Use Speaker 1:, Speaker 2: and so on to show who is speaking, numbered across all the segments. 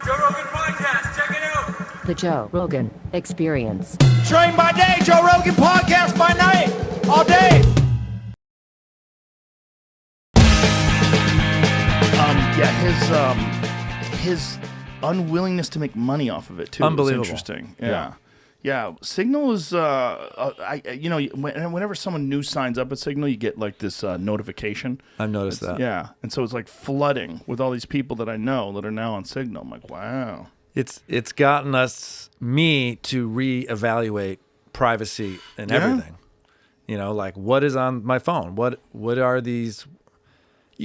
Speaker 1: Joe Rogan Podcast, check it out.
Speaker 2: The Joe Rogan Experience.
Speaker 3: Train by day, Joe Rogan Podcast by night, all day.
Speaker 4: His unwillingness to make money off of it too.
Speaker 5: Unbelievable.
Speaker 4: Is interesting. Yeah. Signal is whenever someone new signs up at Signal, you get like this notification.
Speaker 5: I've noticed that.
Speaker 4: Yeah, and so it's like flooding with all these people that I know that are now on Signal. I'm like, wow.
Speaker 5: It's gotten me to reevaluate privacy and everything. You know, like what is on my phone? What are these?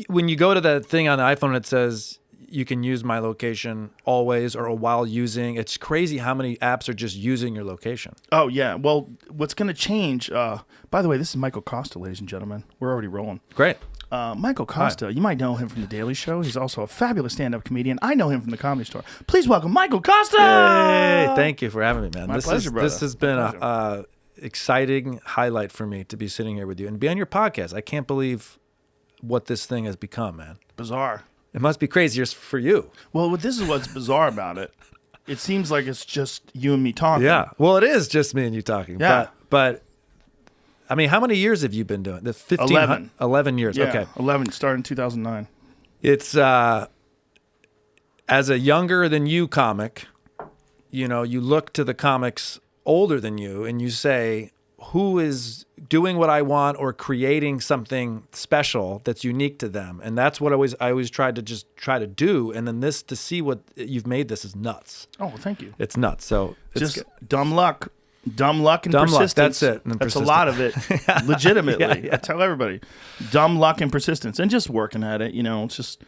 Speaker 5: When you go to that thing on the iPhone, it says you can use my location always or while using. It's crazy how many apps are just using your location.
Speaker 4: Oh yeah. Well, what's going to change? By the way, this is Michael Kosta, ladies and gentlemen. We're already rolling.
Speaker 5: Great.
Speaker 4: Michael Kosta, you might know him from The Daily Show. He's also a fabulous stand-up comedian. I know him from the Comedy Store. Please welcome Michael Kosta.
Speaker 5: Hey, thank you for having me, man.
Speaker 4: My pleasure, brother.
Speaker 5: This has been a exciting highlight for me to be sitting here with you and be on your podcast. I can't believe what this thing has become, man.
Speaker 4: Bizarre.
Speaker 5: It must be crazier for you.
Speaker 4: Well, this is what's bizarre about it. It seems like it's just you and me talking.
Speaker 5: Yeah. Well, it is just me and you talking.
Speaker 4: Yeah.
Speaker 5: But I mean, how many years have you been doing? 11 years.
Speaker 4: Yeah,
Speaker 5: Okay.
Speaker 4: 11. Started in 2009.
Speaker 5: It's as a younger than you comic, you know, you look to the comics older than you and you say, who is doing what I want or creating something special that's unique to them? And that's what I always tried to do. And then to see what you've made, this is nuts.
Speaker 4: Oh, well, thank you.
Speaker 5: It's nuts. So it's
Speaker 4: just dumb luck and persistence.
Speaker 5: That's it.
Speaker 4: That's a lot of it. Legitimately.
Speaker 5: Yeah.
Speaker 4: I tell everybody, dumb luck and persistence, and just working at it. You know, it's just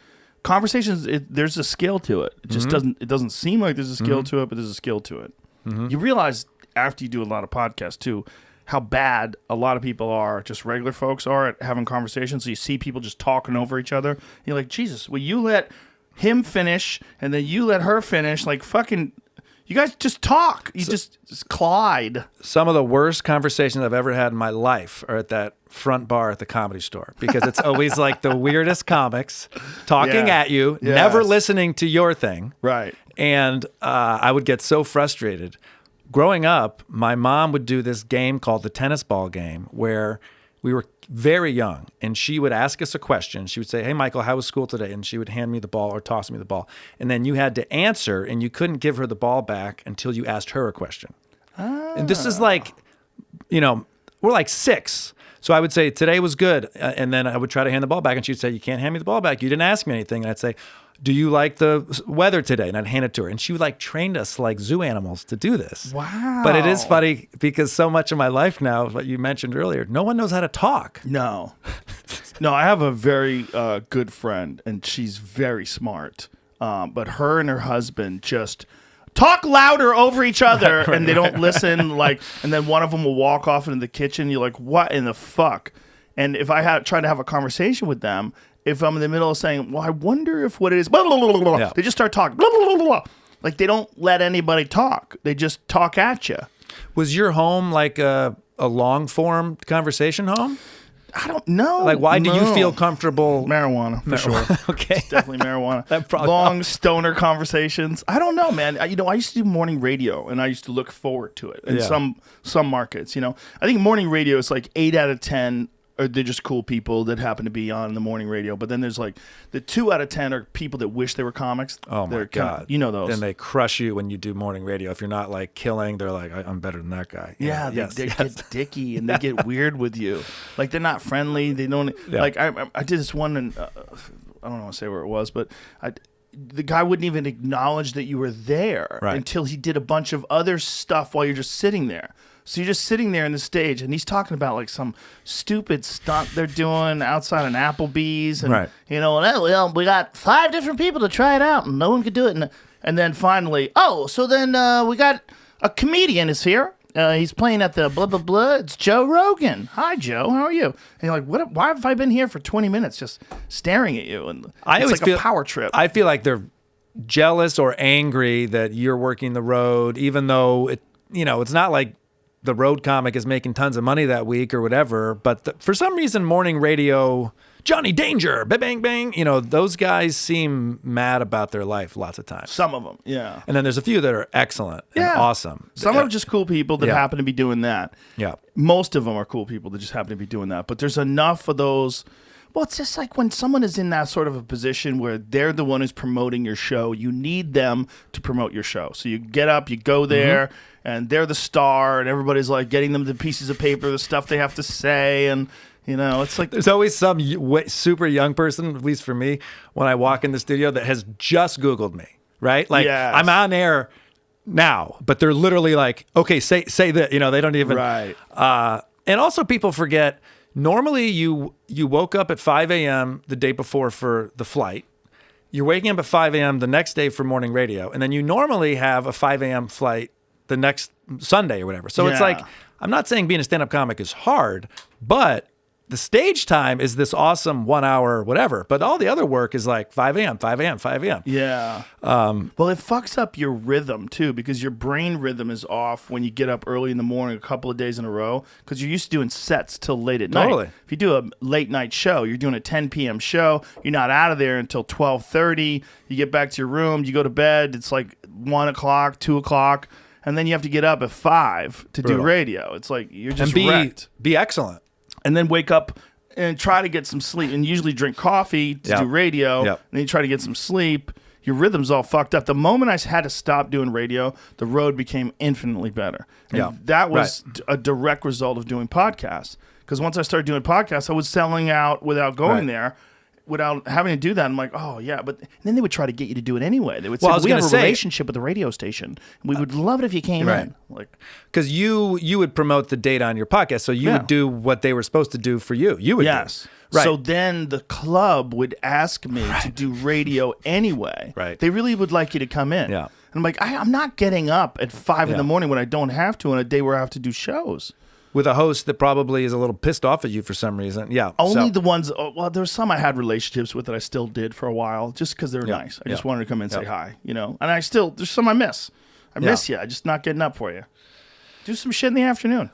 Speaker 4: conversations. There's a skill to it. It just doesn't seem like there's a skill to it, but there's a skill to it. You realize after you do a lot of podcasts too, how bad a lot of people are, just regular folks are at having conversations. So you see people just talking over each other. You're like, Jesus, will you let him finish and then you let her finish? Like fucking, you guys just talk. You just collide.
Speaker 5: Some of the worst conversations I've ever had in my life are at that front bar at the Comedy Store because it's always like the weirdest comics talking at you, never listening to your thing.
Speaker 4: Right.
Speaker 5: And I would get so frustrated. Growing up, my mom would do this game called the tennis ball game where we were very young and she would ask us a question. She would say, hey, Michael, how was school today? And she would hand me the ball or toss me the ball. And then you had to answer and you couldn't give her the ball back until you asked her a question. And this is like, you know, we're like 6. So I would say, today was good. And then I would try to hand the ball back and she'd say, you can't hand me the ball back. You didn't ask me anything. And I'd say, do you like the weather today? And I'd hand it to her. And she would like train us like zoo animals to do this.
Speaker 4: Wow.
Speaker 5: But it is funny because so much of my life now, what you mentioned earlier, no one knows how to talk.
Speaker 4: No, I have a very good friend and she's very smart. But her and her husband just talk louder over each other and they don't listen. And then one of them will walk off into the kitchen. You're like, what in the fuck? And if I try to have a conversation with them, if I'm in the middle of saying, well, I wonder if what it is, blah, blah, blah, blah, blah, they just start talking. Blah, blah, blah, blah. Like they don't let anybody talk. They just talk at you.
Speaker 5: Was your home like a long form conversation home?
Speaker 4: I don't know.
Speaker 5: Like, why do you feel comfortable?
Speaker 4: Marijuana, for sure.
Speaker 5: Okay.
Speaker 4: It's definitely marijuana.
Speaker 5: That probably
Speaker 4: long
Speaker 5: helps.
Speaker 4: stoner conversations. I don't know, man. I used to do morning radio, and I used to look forward to it in some markets. You know, I think morning radio is like 8 out of 10. Or they're just cool people that happen to be on the morning radio. But then there's like the 2 out of 10 are people that wish they were comics.
Speaker 5: Oh my God.
Speaker 4: You know those.
Speaker 5: And they crush you when you do morning radio. If you're not like killing, they're like, I'm better than that guy.
Speaker 4: Yeah, they get dicky and they get weird with you. Like they're not friendly. They don't like. I did this one, and I don't want to say where it was, but the guy wouldn't even acknowledge that you were there until he did a bunch of other stuff while you're just sitting there. So you're just sitting there on the stage, and he's talking about like some stupid stunt they're doing outside an Applebee's, and you know, well, we got 5 different people to try it out, and no one could do it. And then finally, so then we got a comedian is here. He's playing at the blah blah blah. It's Joe Rogan. Hi, Joe. How are you? And you're like, what? Why have I been here for 20 minutes just staring at you? And it's like a power trip.
Speaker 5: I feel like they're jealous or angry that you're working the road, even though it's not like the road comic is making tons of money that week or whatever, but for some reason morning radio Johnny Danger, bang, bang, bang. You know, those guys seem mad about their life lots of times.
Speaker 4: Some of them, yeah.
Speaker 5: And then there's a few that are excellent and awesome.
Speaker 4: Some are just cool people that happen to be doing that.
Speaker 5: Yeah.
Speaker 4: Most of them are cool people that just happen to be doing that. But there's enough of those. Well, it's just like when someone is in that sort of a position where they're the one who's promoting your show, you need them to promote your show. So you get up, you go there, and they're the star, and everybody's like getting them the pieces of paper, the stuff they have to say, and you know, it's like
Speaker 5: there's always some super young person, at least for me, when I walk in the studio that has just Googled me, right? Like I'm on air now, but they're literally like, okay, say that, you know, they don't even.
Speaker 4: Right.
Speaker 5: And also people forget, normally you woke up at 5 a.m. the day before for the flight. You're waking up at 5 a.m. the next day for morning radio. And then you normally have a 5 a.m. flight the next Sunday or whatever. So it's like, I'm not saying being a stand-up comic is hard, but the stage time is this awesome 1 hour, whatever. But all the other work is like 5 a.m., 5 a.m., 5 a.m.
Speaker 4: Yeah. Well, it fucks up your rhythm, too, because your brain rhythm is off when you get up early in the morning a couple of days in a row, because you're used to doing sets till late at night.
Speaker 5: Totally.
Speaker 4: If you do a late night show, you're doing a 10 p.m. show, you're not out of there until 12:30. You get back to your room, you go to bed, it's like 1 o'clock, 2 o'clock, and then you have to get up at 5 to do radio. It's like you're just wrecked.
Speaker 5: Be excellent.
Speaker 4: And then wake up and try to get some sleep, and usually drink coffee to do radio, and then you try to get some sleep. Your rhythm's all fucked up. The moment I had to stop doing radio, the road became infinitely better. And that was a direct result of doing podcasts. Because once I started doing podcasts, I was selling out without going there, without having to do that. I'm like, oh, yeah. But then they would try to get you to do it anyway. They would say, we have a relationship with the radio station. We would love it if you came in. Like,
Speaker 5: because you would promote the data on your podcast, so you would do what they were supposed to do for you. You would do. Right.
Speaker 4: So then the club would ask me to do radio anyway.
Speaker 5: Right.
Speaker 4: They really would like you to come in.
Speaker 5: Yeah.
Speaker 4: And I'm like, I'm not getting up at 5 in the morning when I don't have to on a day where I have to do shows.
Speaker 5: With a host that probably is a little pissed off at you for some reason. Yeah.
Speaker 4: Only the ones, well, there were some I had relationships with that I still did for a while just because they were nice. I just wanted to come in and say hi, you know. And there's some I miss. I miss you. I'm just not getting up for you. Do some shit in the afternoon.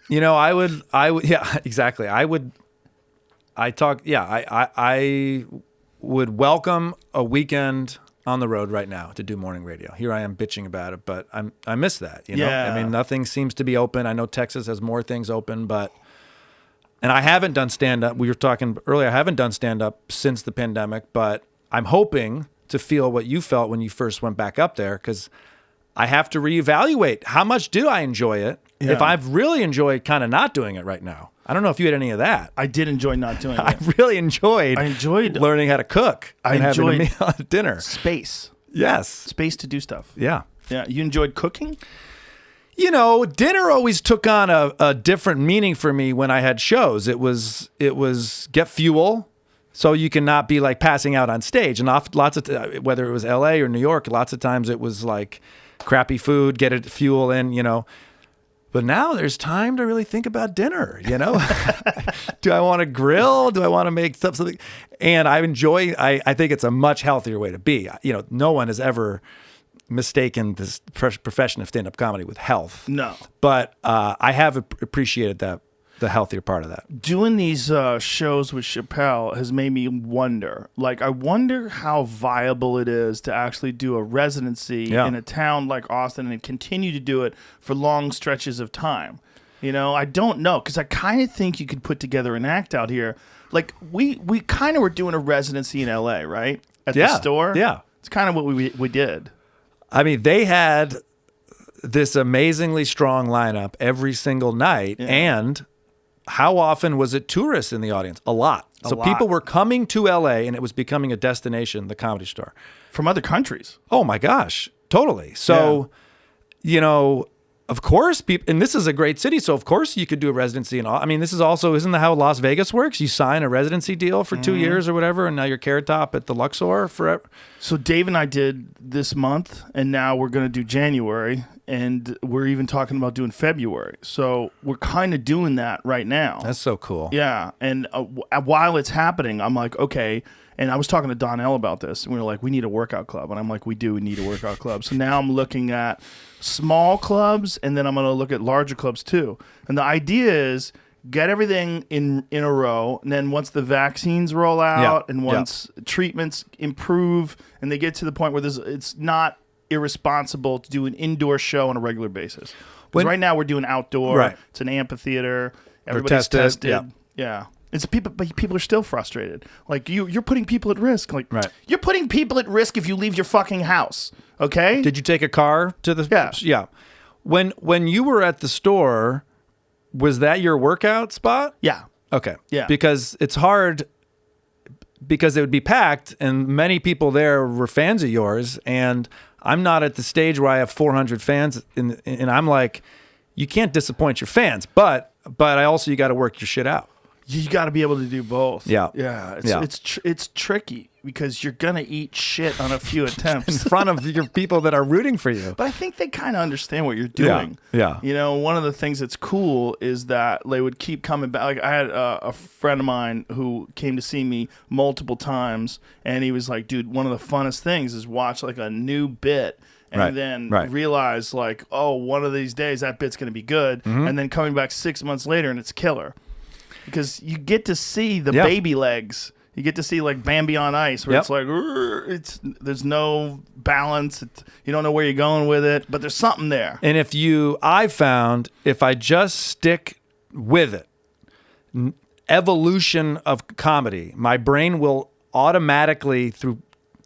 Speaker 5: You know, I would, yeah, exactly. I would welcome a weekend on the road right now to do morning radio. Here I am bitching about it, but I miss that, you know? I mean, nothing seems to be open. I know Texas has more things open, and I haven't done stand-up. We were talking earlier, I haven't done stand-up since the pandemic, but I'm hoping to feel what you felt when you first went back up there, because I have to reevaluate how much do I enjoy it if I've really enjoyed kind of not doing it right now. I don't know if you had any of that.
Speaker 4: I did enjoy not doing it.
Speaker 5: I really enjoyed learning how to cook and having a meal at dinner.
Speaker 4: Space.
Speaker 5: Yes.
Speaker 4: Space to do stuff.
Speaker 5: Yeah.
Speaker 4: Yeah. You enjoyed cooking?
Speaker 5: You know, dinner always took on a different meaning for me when I had shows. It was get fuel so you can not be like passing out on stage. And lots of whether it was LA or New York, lots of times it was like crappy food, get it fuel in, you know. But now there's time to really think about dinner, you know? Do I want to grill? Do I want to make something? And I think it's a much healthier way to be. You know, no one has ever mistaken this profession of stand-up comedy with health.
Speaker 4: No.
Speaker 5: But I have appreciated the healthier part of that.
Speaker 4: Doing these shows with Chappelle has made me wonder. Like, I wonder how viable it is to actually do a residency in a town like Austin and continue to do it for long stretches of time. You know, I don't know, because I kind of think you could put together an act out here. Like, we kind of were doing a residency in L.A., right? At the store?
Speaker 5: Yeah.
Speaker 4: It's kind of what we did.
Speaker 5: I mean, they had this amazingly strong lineup every single night, and how often was it tourists in the audience? A lot. So people were coming to LA and it was becoming a destination, the Comedy Store.
Speaker 4: From other countries.
Speaker 5: Oh my gosh, totally. So, you know, of course, and this is a great city, so of course you could do a residency in all. I mean, this is also, isn't that how Las Vegas works? You sign a residency deal for 2 years or whatever, and now you're Carrot Top at the Luxor forever.
Speaker 4: So Dave and I did this month, and now we're going to do January, and we're even talking about doing February. So we're kind of doing that right now.
Speaker 5: That's so cool.
Speaker 4: Yeah, and while it's happening, I'm like, okay. And I was talking to Donnell about this, and we were like, we need a workout club. And I'm like, we need a workout club. So now I'm looking at small clubs, and then I'm going to look at larger clubs too. And the idea is get everything in a row, and then once the vaccines roll out and once treatments improve and they get to the point where it's not irresponsible to do an indoor show on a regular basis. Because right now we're doing outdoor.
Speaker 5: Right.
Speaker 4: It's an amphitheater. Everybody's tested.
Speaker 5: Yeah.
Speaker 4: It's people, but people are still frustrated. Like you're putting people at risk. Like you're putting people at risk if you leave your fucking house. Okay.
Speaker 5: Did you take a car to the? Yeah. When you were at the store, was that your workout spot?
Speaker 4: Yeah.
Speaker 5: Okay.
Speaker 4: Yeah.
Speaker 5: Because it's hard. Because it would be packed, and many people there were fans of yours, and I'm not at the stage where I have 400 fans, and I'm like, you can't disappoint your fans, but I also you got to work your shit out.
Speaker 4: You got to be able to do both.
Speaker 5: Yeah.
Speaker 4: It's tricky because you're gonna eat shit on a few attempts
Speaker 5: in front of your people that are rooting for you.
Speaker 4: But I think they kind of understand what you're doing.
Speaker 5: Yeah.
Speaker 4: You know, one of the things that's cool is that they would keep coming back. Like I had a friend of mine who came to see me multiple times, and he was like, "Dude, one of the funnest things is watch like a new bit." And then realize like, oh, one of these days that bit's gonna be good, and then coming back 6 months later and it's killer. Because you get to see the baby legs. You get to see like Bambi on ice, where it's like there's no balance. You don't know where you're going with it, but there's something there.
Speaker 5: And I found if I just stick with it, evolution of comedy, my brain will automatically through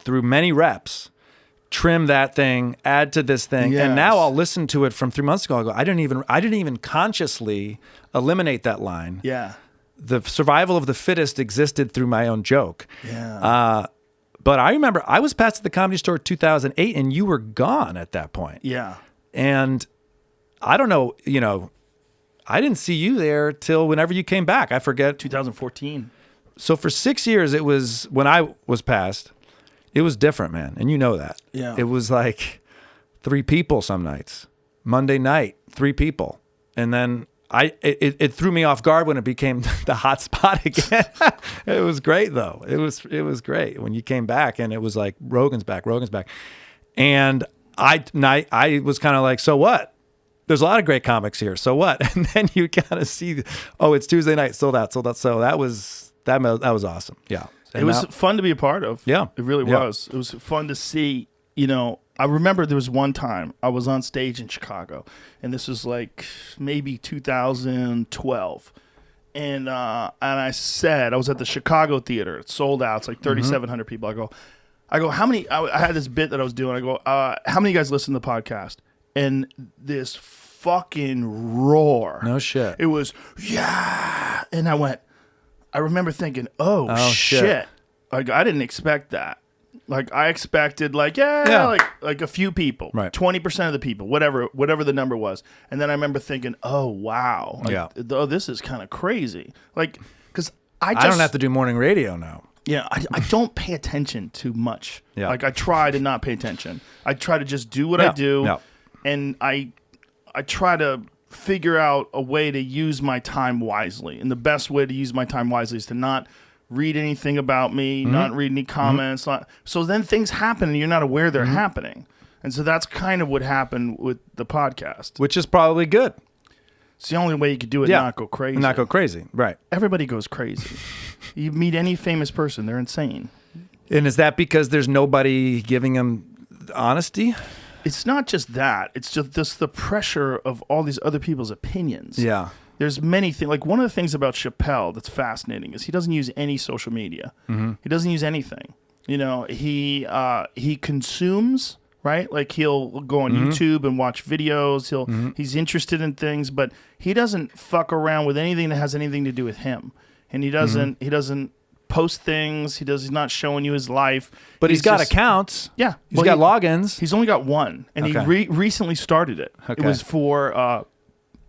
Speaker 5: many reps trim that thing, add to this thing, and now I'll listen to it from 3 months ago. I go, I didn't even consciously eliminate that line.
Speaker 4: Yeah.
Speaker 5: The survival of the fittest existed through my own joke.
Speaker 4: Yeah.
Speaker 5: But I remember I was past at the Comedy Store 2008, and you were gone at that point.
Speaker 4: Yeah.
Speaker 5: And I don't know, I didn't see you there till whenever you came back. I forget.
Speaker 4: 2014.
Speaker 5: So for 6 years, it was when I was past, it was different, man. And you know that.
Speaker 4: Yeah.
Speaker 5: It was like 3 people some nights. Monday night, 3 people. And then it threw me off guard when it became the hot spot again. It was great though. It was great when you came back, and it was like Rogan's back. And I was kind of like, so what? There's a lot of great comics here. So what? And then you kind of see, it's Tuesday night, sold out. So that was awesome. Yeah. And
Speaker 4: it was fun to be a part of.
Speaker 5: Yeah.
Speaker 4: It really was. It was fun to see, I remember there was one time I was on stage in Chicago, and this was like maybe 2012. And I said, I was at the Chicago Theater. It's sold out. It's like 3,700 people. I go, how many, I had this bit that I was doing. I go, how many of you guys listen to the podcast? And this fucking roar.
Speaker 5: No shit.
Speaker 4: It was, yeah. And I remember thinking, oh shit. Like, I didn't expect that. Like, I expected, like a few people,
Speaker 5: right?
Speaker 4: 20% of the people, whatever the number was. And then I remember thinking, oh wow, this is kind of crazy. Like, because I
Speaker 5: don't have to do morning radio now.
Speaker 4: Yeah, I don't pay attention too much.
Speaker 5: Yeah.
Speaker 4: Like, I try to not pay attention. I try to just do what I do, and I try to figure out a way to use my time wisely. And the best way to use my time wisely is to not read anything about me, not read any comments. So then things happen and you're not aware they're happening. And so that's kind of what happened with the podcast.
Speaker 5: Which is probably good.
Speaker 4: It's the only way you could do it, not go crazy.
Speaker 5: Not go crazy, right.
Speaker 4: Everybody goes crazy. You meet any famous person, they're insane.
Speaker 5: And is that because there's nobody giving them honesty?
Speaker 4: It's not just that. It's just the pressure of all these other people's opinions.
Speaker 5: Yeah.
Speaker 4: There's many things. Like, one of the things about Chappelle that's fascinating is he doesn't use any social media. He doesn't use anything. He consumes, right? Like, he'll go on YouTube and watch videos. He's interested in things, but he doesn't fuck around with anything that has anything to do with him. And he doesn't post things. He's not showing you his life.
Speaker 5: But he's got accounts.
Speaker 4: Yeah.
Speaker 5: He's got logins.
Speaker 4: He's only got one, and he recently started it. Okay. It was for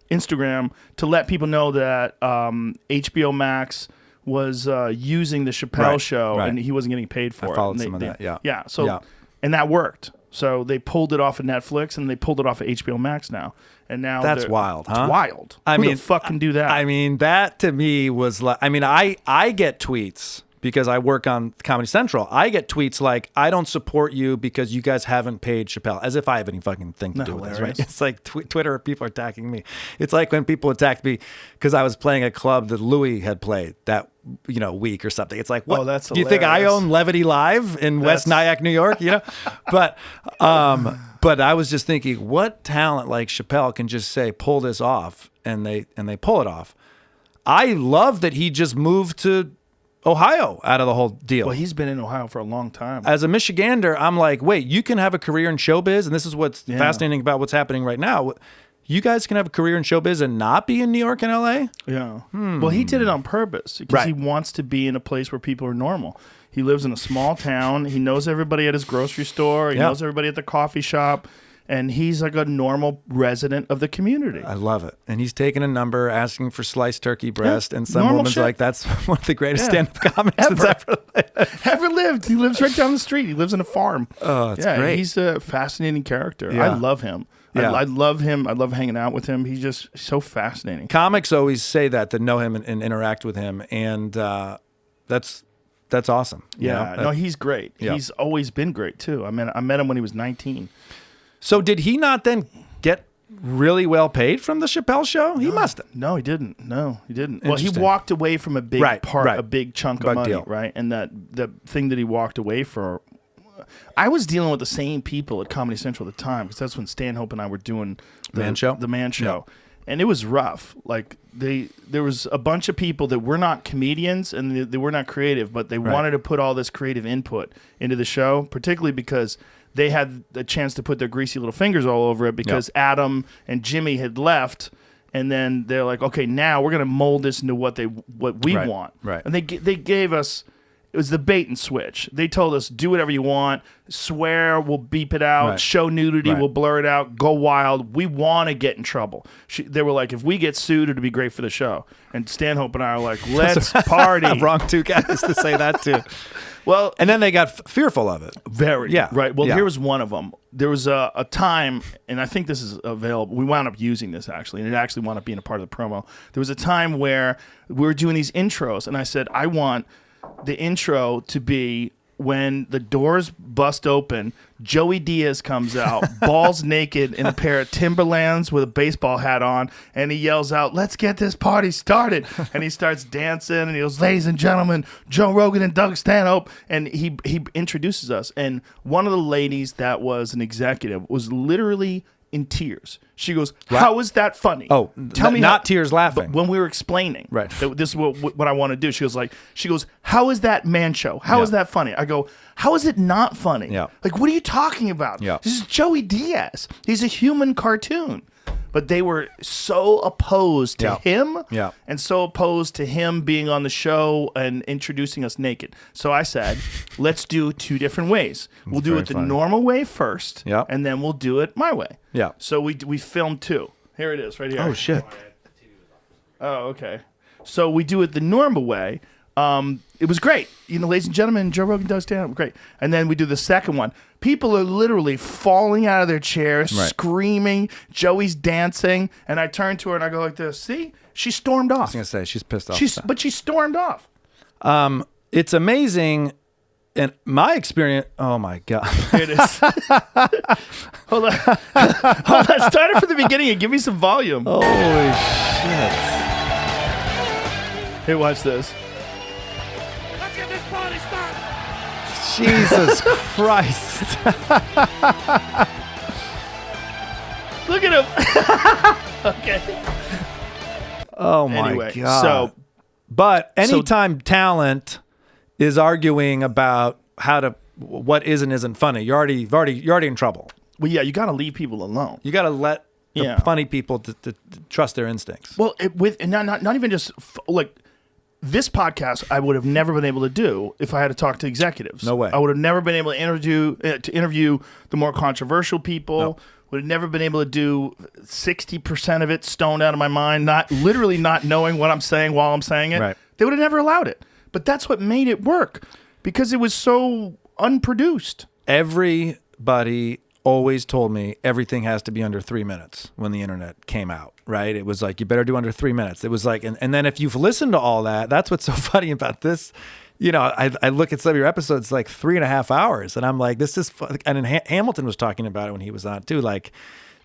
Speaker 4: Instagram to let people know that HBO Max was using the Chappelle show, and he wasn't getting paid for it.
Speaker 5: I followed some of that, yeah.
Speaker 4: Yeah, so, and that worked. So they pulled it off of Netflix, and they pulled it off of HBO Max now. And now
Speaker 5: that's wild, huh?
Speaker 4: It's wild. Who the fuck can do that?
Speaker 5: I mean, that to me was like, I mean, I get tweets because I work on Comedy Central, I get tweets like, I don't support you because you guys haven't paid Chappelle, as if I have any fucking thing to do with this, right? It's like Twitter, people are attacking me. It's like when people attacked me because I was playing a club that Louis had played that week or something. It's like, what?
Speaker 4: Oh, that's
Speaker 5: do you think I own Levity Live in West Nyack, New York? But I was just thinking, what talent like Chappelle can just say, pull this off, and they pull it off. I love that he just moved to Ohio out of the whole deal.
Speaker 4: Well, he's been in Ohio for a long time.
Speaker 5: As a Michigander, I'm like, wait, you can have a career in showbiz, and this is what's fascinating about what's happening right now. You guys can have a career in showbiz and not be in New York and LA?
Speaker 4: Yeah. Well, he did it on purpose because he wants to be in a place where people are normal. He lives in a small town. He knows everybody at his grocery store. He knows everybody at the coffee shop. And he's like a normal resident of the community.
Speaker 5: I love it. And he's taking a number, asking for sliced turkey breast, and some
Speaker 4: normal
Speaker 5: woman's
Speaker 4: shit.
Speaker 5: like, that's one of the greatest stand-up comics that's
Speaker 4: ever lived. He lives right down the street. He lives in a farm.
Speaker 5: Oh, it's great.
Speaker 4: He's a fascinating character.
Speaker 5: Yeah.
Speaker 4: I love him.
Speaker 5: Yeah.
Speaker 4: I love him. I love hanging out with him. He's just so fascinating.
Speaker 5: Comics always say that know him and interact with him, and that's awesome.
Speaker 4: Yeah, no, he's great.
Speaker 5: Yeah.
Speaker 4: He's always been great too. I met him when he was 19.
Speaker 5: So did he not then get really well paid from the Chappelle show? He must have.
Speaker 4: No, he didn't. Well, he
Speaker 5: Interesting.
Speaker 4: walked away from a big a big chunk of
Speaker 5: Big
Speaker 4: money,
Speaker 5: deal.
Speaker 4: right? And the thing that he walked away for, I was dealing with the same people at Comedy Central at the time because that's when Stanhope and I were doing the
Speaker 5: Man Show?
Speaker 4: The Man Show.
Speaker 5: Yeah.
Speaker 4: And it was rough. Like there was a bunch of people that were not comedians and they were not creative, but they wanted to put all this creative input into the show, particularly because they had the chance to put their greasy little fingers all over it because Adam and Jimmy had left, and then they're like, okay, now we're gonna mold this into what we want.
Speaker 5: Right.
Speaker 4: And they gave us. It was the bait and switch. They told us, do whatever you want, swear, we'll beep it out,
Speaker 5: Right.
Speaker 4: show nudity,
Speaker 5: Right.
Speaker 4: we'll blur it out, go wild. We want to get in trouble. They were like, if we get sued, it'll be great for the show. And Stanhope and I are like, let's party.
Speaker 5: Wrong two guys to say that too.
Speaker 4: Well,
Speaker 5: And then they got fearful of it.
Speaker 4: very.
Speaker 5: Yeah.
Speaker 4: Right. Well,
Speaker 5: Yeah.
Speaker 4: here was one of them. There was a time, and I think this is available. We wound up using this, actually, and it actually wound up being a part of the promo. There was a time where we were doing these intros, and I said, I want the intro to be when the doors bust open, Joey Diaz comes out, balls naked in a pair of Timberlands with a baseball hat on, and he yells out, let's get this party started. And he starts dancing, and he goes, ladies and gentlemen, Joe Rogan and Doug Stanhope. And he introduces us. And one of the ladies that was an executive was literally in tears. She goes, how is that funny?
Speaker 5: Oh,
Speaker 4: tell me
Speaker 5: not tears laughing.
Speaker 4: When we were explaining,
Speaker 5: Right.
Speaker 4: that this is what I want to do. She goes, how is that Man Show? How is that funny? I go, how is it not funny?
Speaker 5: Yeah.
Speaker 4: Like, what are you talking about?
Speaker 5: Yeah.
Speaker 4: This is Joey Diaz. He's a human cartoon. But they were so opposed to him
Speaker 5: Yeah.
Speaker 4: and so opposed to him being on the show and introducing us naked. So I said, let's do two different ways. We'll do
Speaker 5: very
Speaker 4: it the
Speaker 5: funny.
Speaker 4: normal way first,
Speaker 5: Yeah.
Speaker 4: and then we'll do it my way.
Speaker 5: Yeah.
Speaker 4: So we filmed two. Here it is, right here.
Speaker 5: Oh, shit.
Speaker 4: Oh, okay. So we do it the normal way. It was great. Ladies and gentlemen, Joe Rogan does stand up. Great. And then we do the second one. People are literally falling out of their chairs,
Speaker 5: Right.
Speaker 4: screaming. Joey's dancing. And I turn to her and I go like this. See? She stormed off.
Speaker 5: I was going to say, she's pissed off.
Speaker 4: But she stormed off.
Speaker 5: It's amazing. And my experience, oh my God.
Speaker 4: Here it is. Hold on. Start it from the beginning and give me some volume.
Speaker 5: Holy shit.
Speaker 4: Here, watch this.
Speaker 1: Let's get this party started.
Speaker 5: Jesus Christ.
Speaker 4: Look at him. Okay.
Speaker 5: Oh my
Speaker 4: Anyway,
Speaker 5: God.
Speaker 4: so
Speaker 5: But anytime talent is arguing about what is and isn't funny, you're already in trouble.
Speaker 4: well, yeah, you got to leave people alone.
Speaker 5: You got to let the
Speaker 4: Yeah.
Speaker 5: funny people to trust their instincts.
Speaker 4: Well, and not even just like this podcast, I would have never been able to do if I had to talk to executives.
Speaker 5: No way.
Speaker 4: I would have never been able to interview the more controversial people.
Speaker 5: No.
Speaker 4: Would have never been able to do 60% of it stoned out of my mind, not knowing what I'm saying while I'm saying it.
Speaker 5: Right.
Speaker 4: They would have never allowed it. But that's what made it work because it was so unproduced.
Speaker 5: Everybody always told me everything has to be under 3 minutes when the internet came out, right? It was like, you better do under 3 minutes. It was like, and then if you've listened to all that, that's what's so funny about this I look at some of your episodes, like 3.5 hours, and I'm like, this is fun. And then Hamilton was talking about it when he was on too, like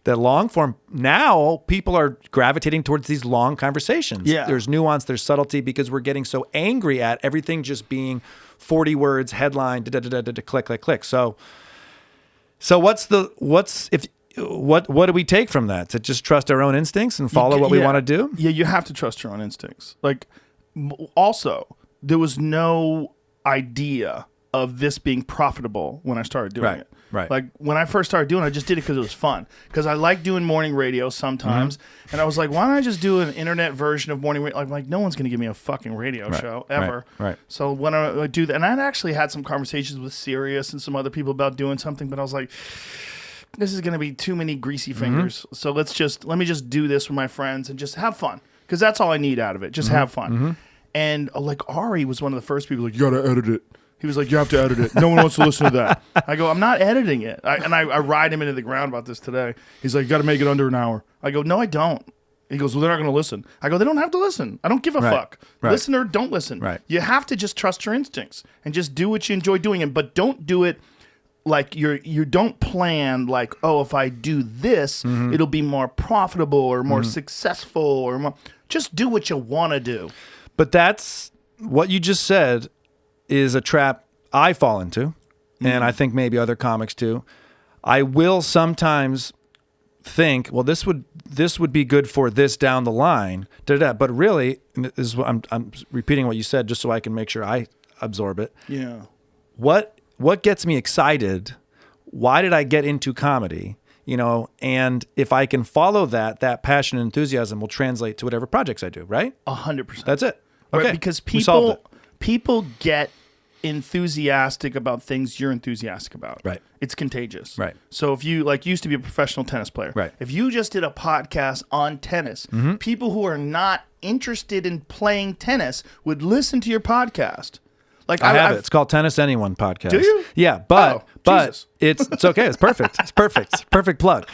Speaker 5: the long form. Now people are gravitating towards these long conversations.
Speaker 4: Yeah.
Speaker 5: There's nuance, there's subtlety, because we're getting so angry at everything just being 40 words, headline, click, click, click. So what do we take from that? To just trust our own instincts and follow what we want to do?
Speaker 4: Yeah, you have to trust your own instincts. Like, also, there was no idea of this being profitable when I started doing it.
Speaker 5: Right.
Speaker 4: Like, when I first started doing it, I just did it because it was fun. Because I like doing morning radio sometimes. And I was like, why don't I just do an internet version of morning radio? Like no one's going to give me a fucking radio show ever.
Speaker 5: Right.
Speaker 4: So when I do that, and I'd actually had some conversations with Sirius and some other people about doing something, but I was like, this is going to be too many greasy fingers. So let me just do this with my friends and just have fun. Because that's all I need out of it. Just have fun. And like Ari was one of the first people like, you got to edit it. He was like, you have to edit it. No one wants to listen to that. I go, I'm not editing it. I ride him into the ground about this today. He's like, you got to make it under an hour. I go, no, I don't. He goes, well, they're not going to listen. I go, they don't have to listen. I don't give a fuck. Listen or don't listen.
Speaker 5: Right.
Speaker 4: You have to just trust your instincts and just do what you enjoy doing. But don't do it like you don't plan like, oh, if I do this, it'll be more profitable or more successful or more. Just do what you want to do.
Speaker 5: But that's what you just said is a trap I fall into, and I think maybe other comics too. I will sometimes think, well, this would be good for this down the line, but really, and this is what I'm repeating what you said just so I can make sure I absorb it.
Speaker 4: Yeah.
Speaker 5: What gets me excited? Why did I get into comedy? And if I can follow that passion and enthusiasm will translate to whatever projects I do, right?
Speaker 4: 100%.
Speaker 5: That's it. Okay.
Speaker 4: Right, because
Speaker 5: We solved it.
Speaker 4: people get enthusiastic about things you're enthusiastic about.
Speaker 5: Right.
Speaker 4: It's contagious.
Speaker 5: Right.
Speaker 4: So if you used to be a professional tennis player.
Speaker 5: Right.
Speaker 4: If you just did a podcast on tennis, people who are not interested in playing tennis would listen to your podcast. Like
Speaker 5: I have it. It's called Tennis Anyone Podcast.
Speaker 4: Do you?
Speaker 5: Yeah, but
Speaker 4: Jesus.
Speaker 5: it's okay. It's perfect. It's perfect. It's a perfect plug.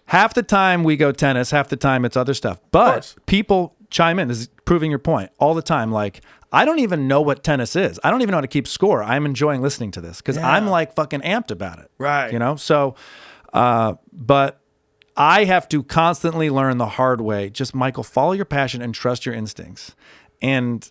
Speaker 5: Half the time we go tennis, half the time it's other stuff. But people chime in. This is proving your point all the time. Like, I don't even know what tennis is. I don't even know how to keep score. I'm enjoying listening to this because I'm like fucking amped about it.
Speaker 4: Right.
Speaker 5: So, but I have to constantly learn the hard way. Just, Michael, follow your passion and trust your instincts. And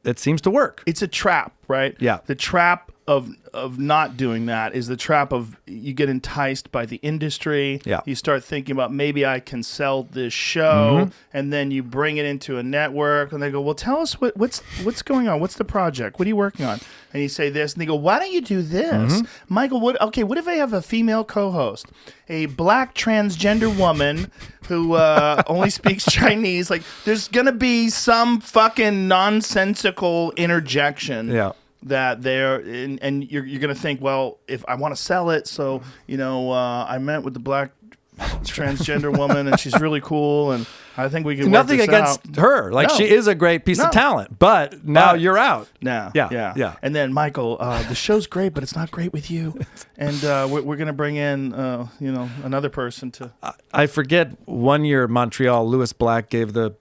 Speaker 5: it seems to work.
Speaker 4: It's a trap, right?
Speaker 5: Yeah.
Speaker 4: The trap of not doing that is the trap of you get enticed by the industry.
Speaker 5: Yeah.
Speaker 4: You start thinking about maybe I can sell this show, and then you bring it into a network, and they go, well, tell us what's going on? What's the project? What are you working on? And you say this, and they go, why don't you do this? Michael, what if I have a female co-host, a black transgender woman who only speaks Chinese? Like, there's going to be some fucking nonsensical interjection.
Speaker 5: Yeah.
Speaker 4: That they're and you're going to think, well, if I want to sell it, so I met with the black transgender woman and she's really cool and I think we can
Speaker 5: nothing
Speaker 4: work this
Speaker 5: against
Speaker 4: out.
Speaker 5: her. Like,
Speaker 4: No.
Speaker 5: she is a great piece of talent, but now you're out.
Speaker 4: Yeah. And then Michael, the show's great, but it's not great with you. And we're going to bring in another person to.
Speaker 5: I forget, one year in Montreal, Louis Black gave the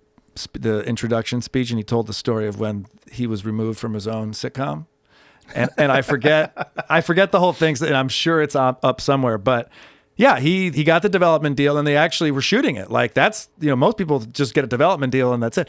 Speaker 5: introduction speech, and he told the story of when he was removed from his own sitcom, and I forget the whole thing, and I'm sure it's up somewhere, but yeah, he got the development deal, and they actually were shooting it. Like, that's, most people just get a development deal and that's it.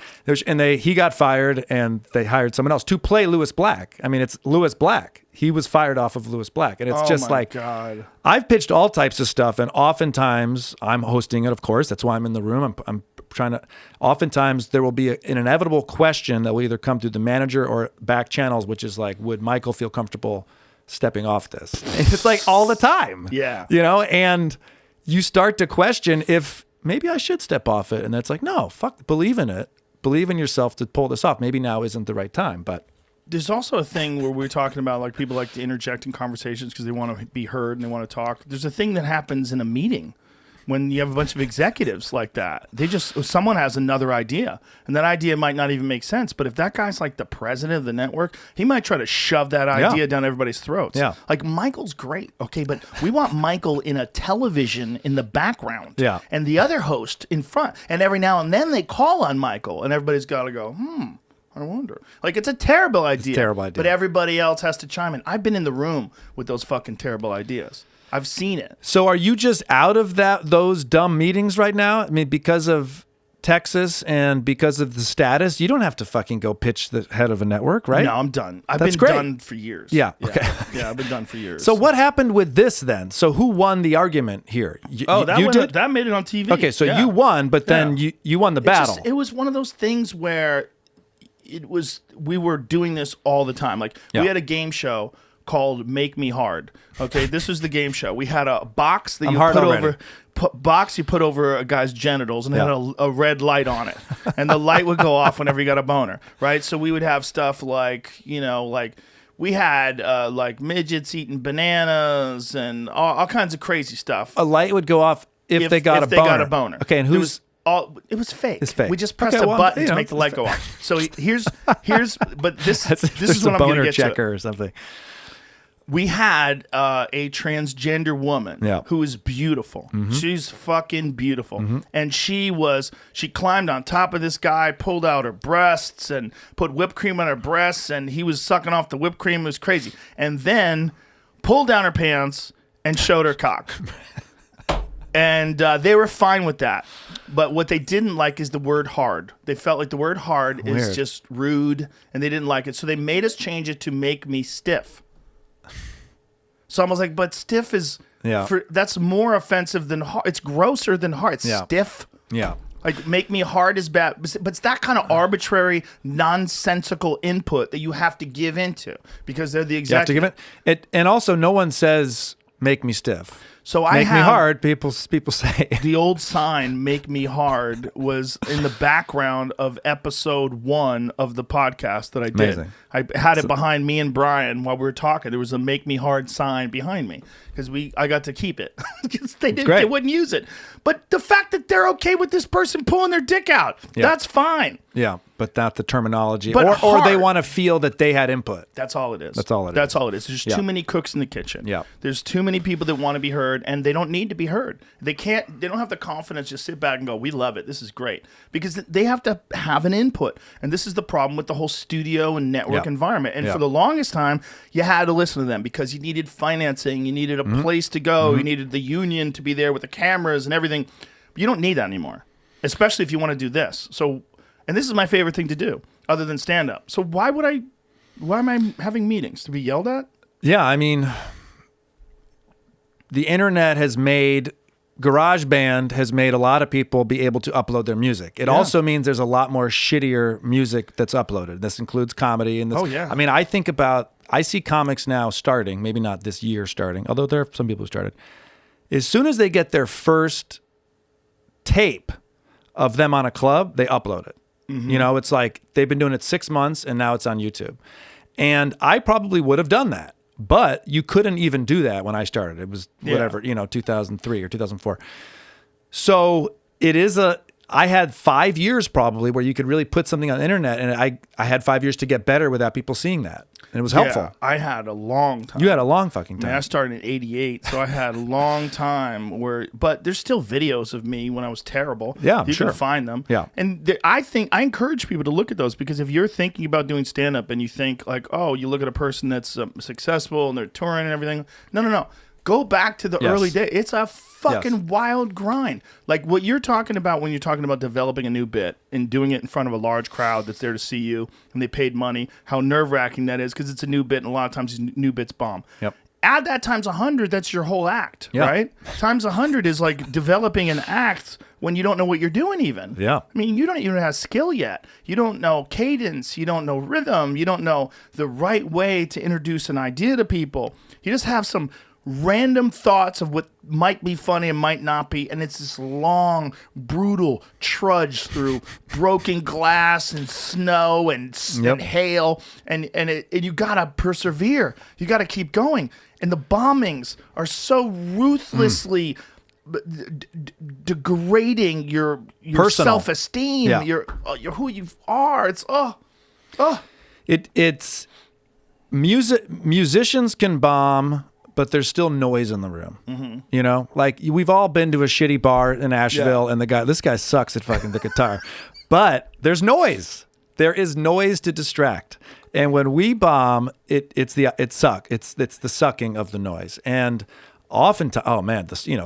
Speaker 5: He got fired, and they hired someone else to play Louis Black. I mean, it's Louis Black. He was fired off of Louis Black, and it's just like,
Speaker 4: God.
Speaker 5: I've pitched all types of stuff, and oftentimes I'm hosting it. Of course, that's why I'm in the room. I'm trying to. Oftentimes there will be an inevitable question that will either come through the manager or back channels, which is like, would Michael feel comfortable stepping off this? And it's like all the time.
Speaker 4: Yeah.
Speaker 5: And you start to question if maybe I should step off it, and that's like, no, fuck, believe in it. Believe in yourself to pull this off. Maybe now isn't the right time, but.
Speaker 4: There's also a thing where we're talking about, like, people like to interject in conversations because they want to be heard and they want to talk. There's a thing that happens in a meeting when you have a bunch of executives like that. Someone has another idea, and that idea might not even make sense. But if that guy's like the president of the network, he might try to shove that idea down everybody's throats.
Speaker 5: Yeah.
Speaker 4: Like, Michael's great, okay, but we want Michael in a television in the background.
Speaker 5: Yeah.
Speaker 4: And the other host in front. And every now and then they call on Michael, and everybody's got to go, all I wonder. Like, it's a terrible idea.
Speaker 5: terrible idea.
Speaker 4: But everybody else has to chime in. I've been in the room with those fucking terrible ideas. I've seen it.
Speaker 5: So are you just out of those dumb meetings right now? I mean, because of Texas and because of the status, you don't have to fucking go pitch the head of a network, right?
Speaker 4: No, I'm done. I've
Speaker 5: That's
Speaker 4: been
Speaker 5: great.
Speaker 4: done for years.
Speaker 5: Yeah, okay.
Speaker 4: Yeah, I've been done for years.
Speaker 5: So what happened with this then? So who won the argument here? You did?
Speaker 4: That made it on TV.
Speaker 5: Okay, so
Speaker 4: Yeah.
Speaker 5: you won, but then
Speaker 4: Yeah.
Speaker 5: you won the battle.
Speaker 4: It was one of those things where we were doing this all the time. Like,
Speaker 5: Yeah.
Speaker 4: we had a game show called Make Me Hard. Okay, this was the game show. We had a box that
Speaker 5: I'm
Speaker 4: you
Speaker 5: hard
Speaker 4: put
Speaker 5: already.
Speaker 4: over you put over a guy's genitals, and it
Speaker 5: Yeah.
Speaker 4: had a red light on it, and the light would go off whenever you got a boner, right? So we would have stuff like, like we had like midgets eating bananas and all kinds of crazy stuff.
Speaker 5: A light would go off if they got a boner. Okay, and
Speaker 4: It
Speaker 5: who's
Speaker 4: was it was fake.
Speaker 5: It's fake.
Speaker 4: We just pressed
Speaker 5: Okay,
Speaker 4: a
Speaker 5: well,
Speaker 4: button
Speaker 5: you
Speaker 4: to
Speaker 5: know,
Speaker 4: make the light go off. So here's but this
Speaker 5: there's
Speaker 4: is what
Speaker 5: a
Speaker 4: I'm going
Speaker 5: boner
Speaker 4: to get
Speaker 5: checker
Speaker 4: to.
Speaker 5: or something.
Speaker 4: We had a transgender woman
Speaker 5: Yeah.
Speaker 4: who is beautiful. She's fucking beautiful. And she climbed on top of this guy, pulled out her breasts and put whipped cream on her breasts, and he was sucking off the whipped cream. It was crazy. And then pulled down her pants and showed her cock. And they were fine with that. But what they didn't like is the word hard. They felt like the word hard is
Speaker 5: Weird.
Speaker 4: just rude, and they didn't like it. So they made us change it to make me stiff. So I was like, but stiff is, that's more offensive than hard. It's grosser than hard. It's stiff.
Speaker 5: Yeah.
Speaker 4: Like, make me hard is bad. But it's that kind of arbitrary, nonsensical input that you have to give into because they're the
Speaker 5: You
Speaker 4: exact.
Speaker 5: have to give it. And also, no one says make me stiff.
Speaker 4: So
Speaker 5: Make me hard. People say.
Speaker 4: The old sign, Make Me Hard, was in the background of episode 1 of the podcast that I did.
Speaker 5: Amazing.
Speaker 4: I had it behind me and Brian while we were talking. There was a Make Me Hard sign behind me because I got to keep it because they wouldn't use it. But the fact that they're okay with this person pulling their dick out, that's fine.
Speaker 5: Yeah, but not the terminology.
Speaker 4: But
Speaker 5: or they
Speaker 4: hard.
Speaker 5: want to feel that they had input.
Speaker 4: That's all it is.
Speaker 5: That's all it is.
Speaker 4: That's all it is. There's too many cooks in the kitchen.
Speaker 5: Yeah.
Speaker 4: There's too many people that want to be heard, and they don't need to be heard. They don't have the confidence to sit back and go, we love it. This is great. Because they have to have an input. And this is the problem with the whole studio and network environment. And for the longest time, you had to listen to them because you needed financing. You needed a place to go. You needed the union to be there with the cameras and everything. But you don't need that anymore, especially if you want to do this. So, and this is my favorite thing to do other than stand up. So why am I having meetings? To be yelled at?
Speaker 5: Yeah, I mean, the internet has made, GarageBand has made a lot of people be able to upload their music. It also means there's a lot more shittier music that's uploaded. This includes comedy. And this, I mean, I see comics now starting, maybe not this year starting, although there are some people who started. As soon as they get their first tape of them on a club, they upload it. You know, it's like they've been doing it 6 months and now it's on YouTube. And I probably would have done that, but you couldn't even do that when I started. It was whatever, 2003 or 2004. So I had 5 years probably where you could really put something on the internet, and I had 5 years to get better without people seeing that. And it was helpful.
Speaker 4: Yeah, I had a long time.
Speaker 5: You had a long fucking time.
Speaker 4: I started in 88, so I had a long time but there's still videos of me when I was terrible.
Speaker 5: Yeah,
Speaker 4: you
Speaker 5: sure.
Speaker 4: can find them.
Speaker 5: Yeah.
Speaker 4: And I encourage people to look at those because if you're thinking about doing stand-up and you think like, oh, you look at a person that's successful and they're touring and everything. No. Go back to the early days. It's a fucking wild grind. Like what you're talking about when you're talking about developing a new bit and doing it in front of a large crowd that's there to see you and they paid money, how nerve-wracking that is because it's a new bit and a lot of times these new bits bomb.
Speaker 5: Yep.
Speaker 4: Add that times 100, that's your whole act, right? Times 100 is like developing an act when you don't know what you're doing even.
Speaker 5: Yeah.
Speaker 4: I mean, you don't even have skill yet. You don't know cadence. You don't know rhythm. You don't know the right way to introduce an idea to people. You just have some random thoughts of what might be funny and might not be, and it's this long, brutal trudge through broken glass and snow and hail, and you gotta persevere. You gotta keep going. And the bombings are so ruthlessly degrading your
Speaker 5: Personal.
Speaker 4: self-esteem, your who you are.
Speaker 5: It's musicians can bomb, but there's still noise in the room. You know, like we've all been to a shitty bar in Asheville and this guy sucks at fucking the guitar, but there's noise. There is noise to distract. And when we bomb, it's the sucking of the noise. And often,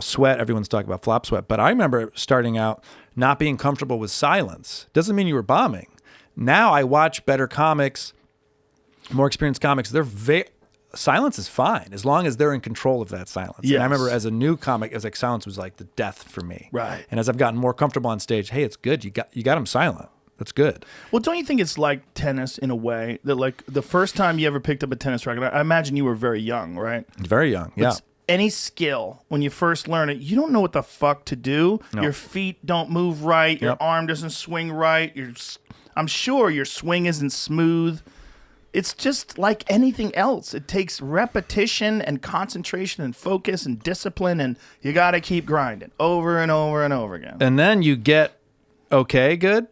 Speaker 5: sweat, everyone's talking about flop sweat. But I remember starting out not being comfortable with silence. Doesn't mean you were bombing. Now I watch better comics, more experienced comics. Silence is fine as long as they're in control of that silence.
Speaker 4: Yes.
Speaker 5: And I remember as a new comic, it was like silence was like the death for me.
Speaker 4: Right.
Speaker 5: And as I've gotten more comfortable on stage, hey, it's good. You got them silent. That's good.
Speaker 4: Well, don't you think it's like tennis in a way that like the first time you ever picked up a tennis racket, I imagine you were very young, right?
Speaker 5: Very young, yeah.
Speaker 4: Any skill, when you first learn it, you don't know what the fuck to do.
Speaker 5: No.
Speaker 4: Your feet don't move right. Your arm doesn't swing right. I'm sure your swing isn't smooth. It's just like anything else. It takes repetition and concentration and focus and discipline, and you got to keep grinding over and over and over again.
Speaker 5: And then you get good,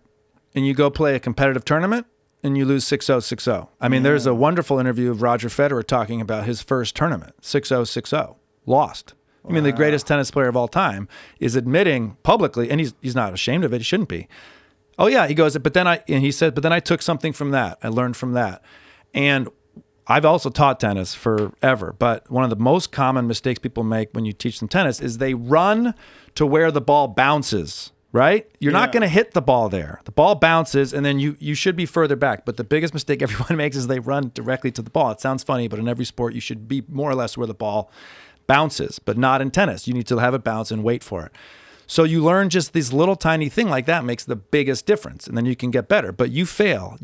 Speaker 5: and you go play a competitive tournament, and you lose 6-0, 6-0. I mean, there's a wonderful interview of Roger Federer talking about his first tournament, 6-0, 6-0, lost. I mean, the greatest tennis player of all time is admitting publicly, and he's not ashamed of it. He shouldn't be. Oh yeah, he goes, but then I took something from that. I learned from that. And I've also taught tennis forever, but one of the most common mistakes people make when you teach them tennis is they run to where the ball bounces, right? You're not going to hit the ball there. The ball bounces, and then you should be further back. But the biggest mistake everyone makes is they run directly to the ball. It sounds funny, but in every sport, you should be more or less where the ball bounces, but not in tennis. You need to have it bounce and wait for it. So you learn just this little tiny thing like that makes the biggest difference, and then you can get better. But you fail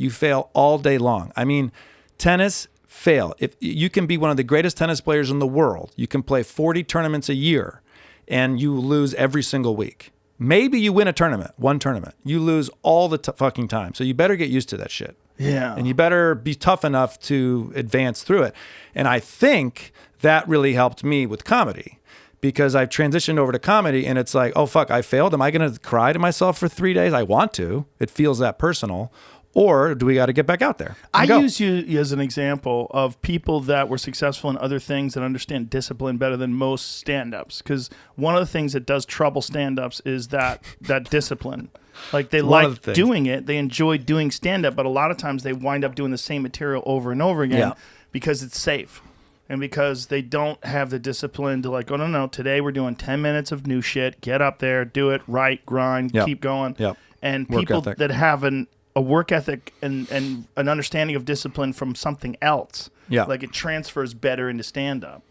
Speaker 5: all day long. I mean, tennis, fail. If you can be one of the greatest tennis players in the world, you can play 40 tournaments a year, and you lose every single week. Maybe you win one tournament. You lose all the fucking time. So you better get used to that shit.
Speaker 4: Yeah.
Speaker 5: And you better be tough enough to advance through it. And I think that really helped me with comedy, because I've transitioned over to comedy, and it's like, oh, fuck, I failed. Am I going to cry to myself for 3 days? I want to. It feels that personal. Or do we got to get back out there?
Speaker 4: I use you as an example of people that were successful in other things that understand discipline better than most stand-ups. Because one of the things that does trouble stand-ups is that discipline. Like they like doing it. They enjoy doing stand-up, but a lot of times they wind up doing the same material over and over again because it's safe. And because they don't have the discipline to like, oh, no, today we're doing 10 minutes of new shit. Get up there, do it, right, grind, keep going.
Speaker 5: Yep.
Speaker 4: And people that have a work ethic and an understanding of discipline from something else. Yeah. Like it transfers better into stand-up.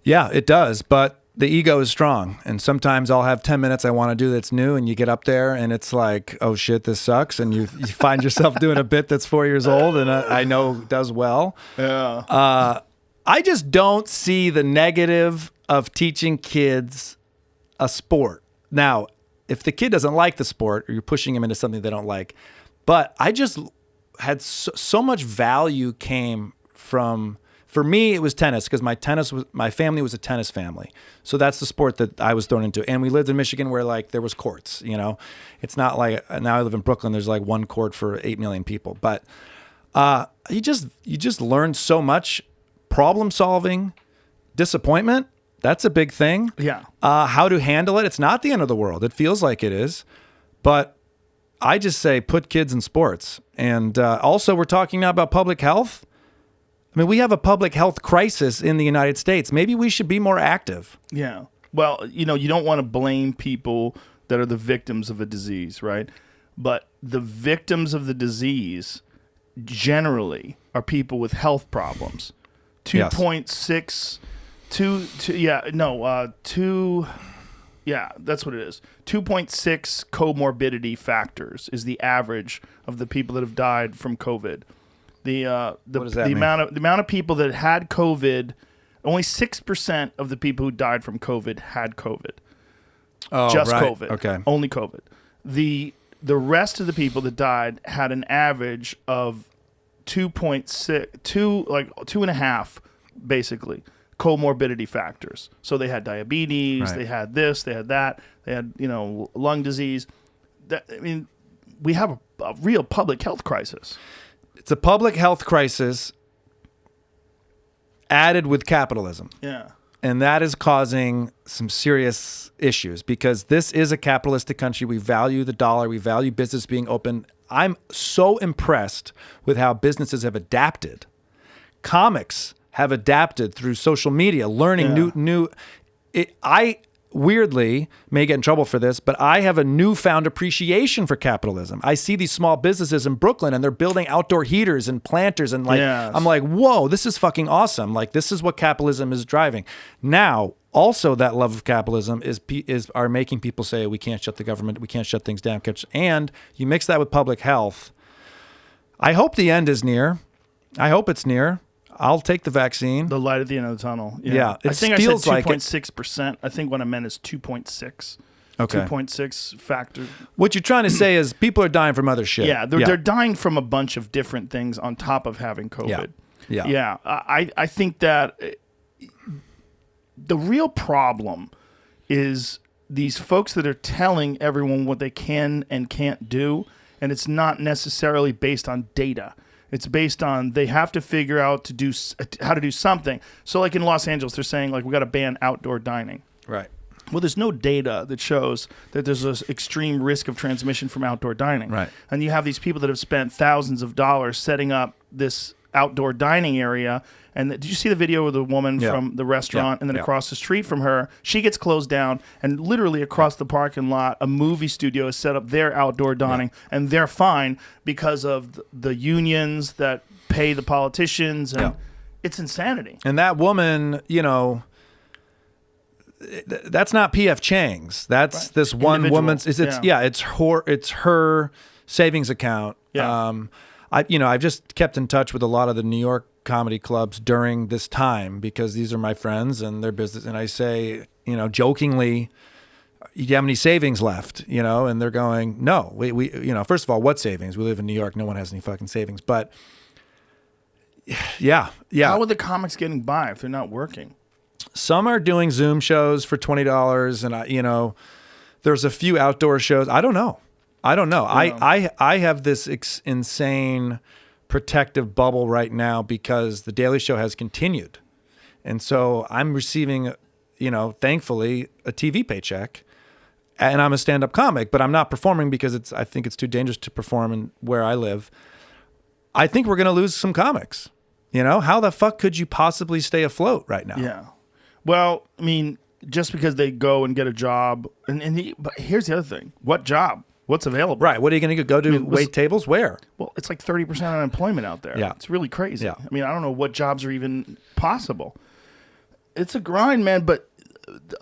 Speaker 5: Yeah, it does. But the ego is strong. And sometimes I'll have 10 minutes I want to do that's new, and you get up there and it's like, oh shit, this sucks. And you find yourself doing a bit that's 4 years old and I know does well.
Speaker 4: Yeah.
Speaker 5: I just don't see the negative of teaching kids a sport. Now, if the kid doesn't like the sport, or you're pushing them into something they don't like, but I just had so much value came from, for me, it was tennis, because my family was a tennis family. So that's the sport that I was thrown into. And we lived in Michigan where like there was courts, you know, it's not like, now I live in Brooklyn, there's like one court for 8 million people, but you just learn so much. Problem solving, disappointment, that's a big thing.
Speaker 4: Yeah.
Speaker 5: How to handle it. It's not the end of the world. It feels like it is. But I just say put kids in sports. And also we're talking now about public health. I mean, we have a public health crisis in the United States. Maybe we should be more active.
Speaker 4: Yeah. Well, you know, you don't want to blame people that are the victims of a disease, right? But the victims of the disease generally are people with health problems. 2.6, that's what it is. 2.6 comorbidity factors is the average of the people that have died from COVID. The amount of people that had COVID, only 6% of the people who died from COVID had COVID.
Speaker 5: Oh,
Speaker 4: just
Speaker 5: right.
Speaker 4: COVID.
Speaker 5: Okay.
Speaker 4: Only COVID. The rest of the people that died had an average of 2.5 basically comorbidity factors. So they had diabetes, right. They had this, they had that, they had, you know, lung disease. We have a real public health crisis.
Speaker 5: It's a public health crisis added with capitalism.
Speaker 4: Yeah.
Speaker 5: And that is causing some serious issues because this is a capitalistic country. We value the dollar. We value business being open. I'm so impressed with how businesses have adapted. Comics have adapted through social media, learning new. I weirdly may get in trouble for this, but I have a newfound appreciation for capitalism. I see these small businesses in Brooklyn and they're building outdoor heaters and planters and I'm like, whoa, this is fucking awesome. Like this is what capitalism is driving. Now, also that love of capitalism are making people say we can't shut the government, we can't shut things down. And you mix that with public health. I hope the end is near. I hope it's near. I'll take the vaccine.
Speaker 4: The light at the end of the tunnel.
Speaker 5: Yeah.
Speaker 4: I think I said 2.6%. I think what I meant is 2.6.
Speaker 5: Okay.
Speaker 4: 2.6 factor.
Speaker 5: What you're trying to say is people are dying from other shit.
Speaker 4: Yeah, they're dying from a bunch of different things on top of having COVID.
Speaker 5: Yeah.
Speaker 4: I think that the real problem is these folks that are telling everyone what they can and can't do, and it's not necessarily based on data. It's based on they have to figure out how to do something. So like in Los Angeles, they're saying like we got to ban outdoor dining.
Speaker 5: Right.
Speaker 4: Well, there's no data that shows that there's an extreme risk of transmission from outdoor dining.
Speaker 5: Right.
Speaker 4: And you have these people that have spent thousands of dollars setting up this outdoor dining area. And did you see the video of the woman from the restaurant? And then across the street from her, she gets closed down. And literally across the parking lot, a movie studio has set up their outdoor dining. And they're fine because of the unions that pay the politicians. And it's insanity.
Speaker 5: And that woman, that's not P.F. Chang's. That's this one woman's. It's her savings account.
Speaker 4: Yeah.
Speaker 5: I've just kept in touch with a lot of the New York comedy clubs during this time because these are my friends and their business. And I say, jokingly, do you have any savings left? And they're going, no. We first of all, what savings? We live in New York. No one has any fucking savings. But yeah.
Speaker 4: How are the comics getting by if they're not working?
Speaker 5: Some are doing Zoom shows for $20, and there's a few outdoor shows. I don't know. I have this insane protective bubble right now because the Daily Show has continued, and so I'm receiving, thankfully, a TV paycheck, and I'm a stand-up comic, but I'm not performing because I think it's too dangerous to perform where I live. I think we're gonna lose some comics. How the fuck could you possibly stay afloat right now?
Speaker 4: Yeah. Well, I mean, just because they go and get a job, but here's the other thing: what job? What's available?
Speaker 5: Right. What are you going to go do? Wait tables? Where?
Speaker 4: Well, it's like 30% unemployment out there.
Speaker 5: Yeah.
Speaker 4: It's really crazy.
Speaker 5: Yeah.
Speaker 4: I mean, I don't know what jobs are even possible. It's a grind, man. But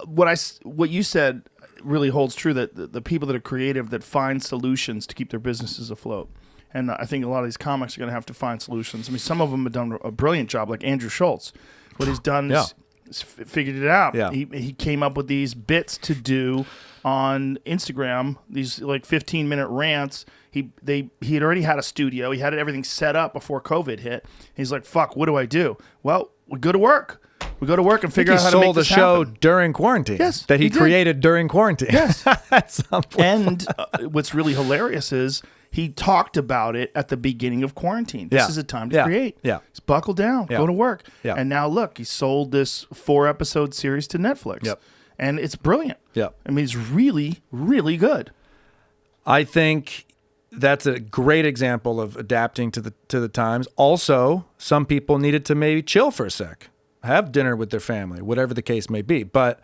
Speaker 4: what you said really holds true, that the people that are creative, that find solutions to keep their businesses afloat. And I think a lot of these comics are going to have to find solutions. I mean, some of them have done a brilliant job, like Andrew Schultz. What he's done is figured it out.
Speaker 5: Yeah.
Speaker 4: He came up with these bits to do on Instagram, these like 15-minute rants. He had already had a studio. He had everything set up before COVID hit. He's like, fuck, what do I do? Well, we go to work. We go to work and figure out how to make this happen.
Speaker 5: He sold a show during quarantine.
Speaker 4: Yes,
Speaker 5: that he created during quarantine.
Speaker 4: Yes.
Speaker 5: At some point.
Speaker 4: And what's really hilarious is he talked about it at the beginning of quarantine. This is a time to create.
Speaker 5: Yeah.
Speaker 4: Just buckle down, go to work.
Speaker 5: Yeah.
Speaker 4: And now look, he sold this 4-episode series to Netflix.
Speaker 5: Yep.
Speaker 4: And it's brilliant.
Speaker 5: Yeah.
Speaker 4: I mean, it's really, really good.
Speaker 5: I think that's a great example of adapting to the times. Also, some people needed to maybe chill for a sec, have dinner with their family, whatever the case may be. But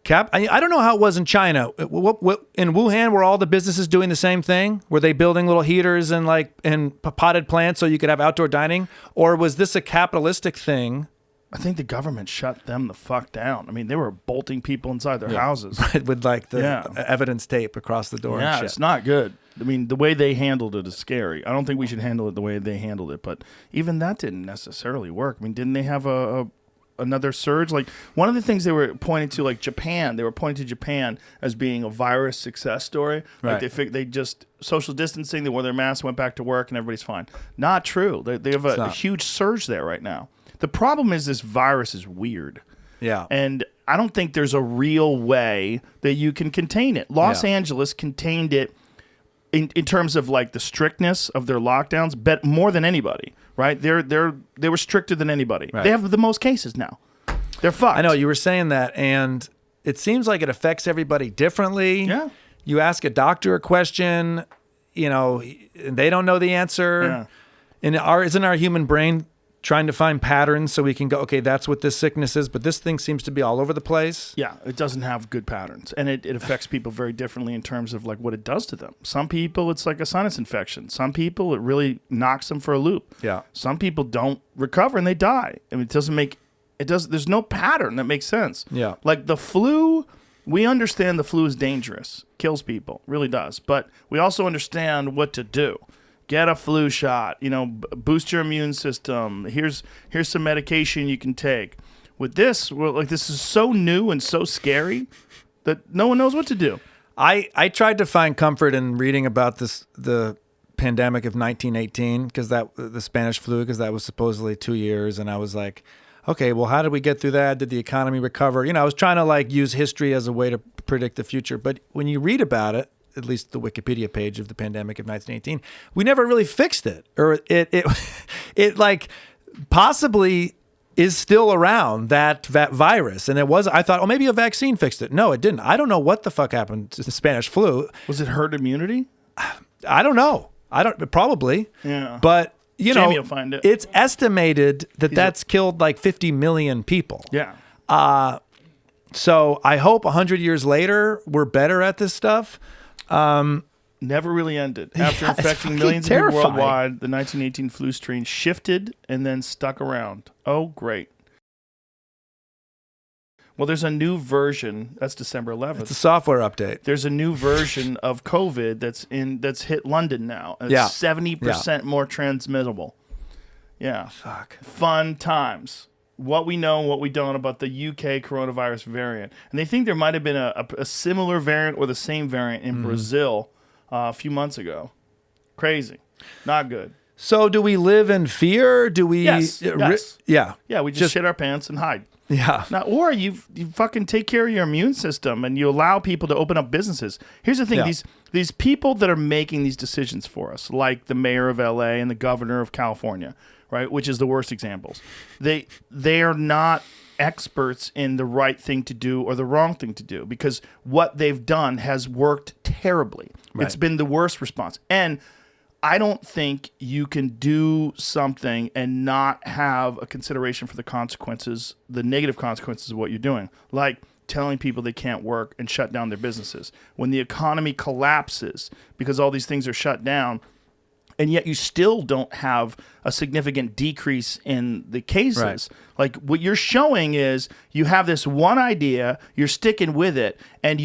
Speaker 5: I don't know how it was in China. In Wuhan, were all the businesses doing the same thing? Were they building little heaters and potted plants so you could have outdoor dining? Or was this a capitalistic thing?
Speaker 4: I think the government shut them the fuck down. I mean, they were bolting people inside their houses.
Speaker 5: With the evidence tape across the door and shit.
Speaker 4: It's not good. I mean, the way they handled it is scary. I don't think we should handle it the way they handled it, but even that didn't necessarily work. I mean, didn't they have another surge? Like, one of the things they were pointing to, like Japan, they were pointing to Japan as being a virus success story. Like they just social distancing, they wore their masks, went back to work, and everybody's fine. Not true. They have a huge surge there right now. The problem is this virus is weird.
Speaker 5: Yeah.
Speaker 4: And I don't think there's a real way that you can contain it. Los Angeles contained it in terms of like the strictness of their lockdowns, but more than anybody, right? They were stricter than anybody.
Speaker 5: Right.
Speaker 4: They have the most cases now. They're fucked.
Speaker 5: I know you were saying that, and it seems like it affects everybody differently.
Speaker 4: Yeah.
Speaker 5: You ask a doctor a question, and they don't know the answer.
Speaker 4: Yeah.
Speaker 5: And isn't our human brain trying to find patterns so we can go, okay, that's what this sickness is, but this thing seems to be all over the place?
Speaker 4: Yeah, it doesn't have good patterns, and it affects people very differently in terms of like what it does to them. Some people, it's like a sinus infection. Some people, it really knocks them for a loop.
Speaker 5: Yeah.
Speaker 4: Some people don't recover and they die. I mean, there's no pattern that makes sense.
Speaker 5: Yeah.
Speaker 4: Like the flu, we understand the flu is dangerous, kills people, really does. But we also understand what to do. Get a flu shot, boost your immune system. Here's some medication you can take. With this, this is so new and so scary that no one knows what to do.
Speaker 5: I tried to find comfort in reading about the pandemic of 1918 the Spanish flu, because that was supposedly 2 years, and I was like, okay, well, how did we get through that? Did the economy recover? I was trying to use history as a way to predict the future. But when you read about it, at least the Wikipedia page of the pandemic of 1918, we never really fixed it, or it possibly is still around, that virus. And I thought, maybe a vaccine fixed it. No, it didn't. I don't know what the fuck happened to the Spanish flu.
Speaker 4: Was it herd immunity?
Speaker 5: I don't know. Probably.
Speaker 4: Yeah.
Speaker 5: But
Speaker 4: Jamie will find it.
Speaker 5: It's estimated that's killed 50 million people.
Speaker 4: Yeah.
Speaker 5: So I hope 100 years later, we're better at this stuff.
Speaker 4: Never really ended. After infecting millions of people worldwide, the 1918 flu strain shifted and then stuck around. Oh, great. Well, there's a new version. That's December 11th.
Speaker 5: It's a software update.
Speaker 4: There's a new version of COVID that's hit London now. It's 70% more transmittable. Yeah.
Speaker 5: Fuck.
Speaker 4: Fun times. What we know and what we don't about the UK coronavirus variant. And they think there might have been a similar variant or the same variant in Brazil a few months ago. Crazy. Not good.
Speaker 5: So do we live in fear? Do we...
Speaker 4: Yes.
Speaker 5: Yeah.
Speaker 4: Yeah, we just shit our pants and hide.
Speaker 5: Yeah.
Speaker 4: Now, or you fucking take care of your immune system and you allow people to open up businesses. Here's the thing.
Speaker 5: Yeah.
Speaker 4: These people that are making these decisions for us, like the mayor of LA and the governor of California, right, which is the worst examples. They are not experts in the right thing to do or the wrong thing to do, because what they've done has worked terribly. Right. It's been the worst response. And I don't think you can do something and not have a consideration for the consequences, the negative consequences of what you're doing, like telling people they can't work and shut down their businesses. When the economy collapses because all these things are shut down, and yet you still don't have a significant decrease in the cases. Right. Like what you're showing is you have this one idea, you're sticking with it, and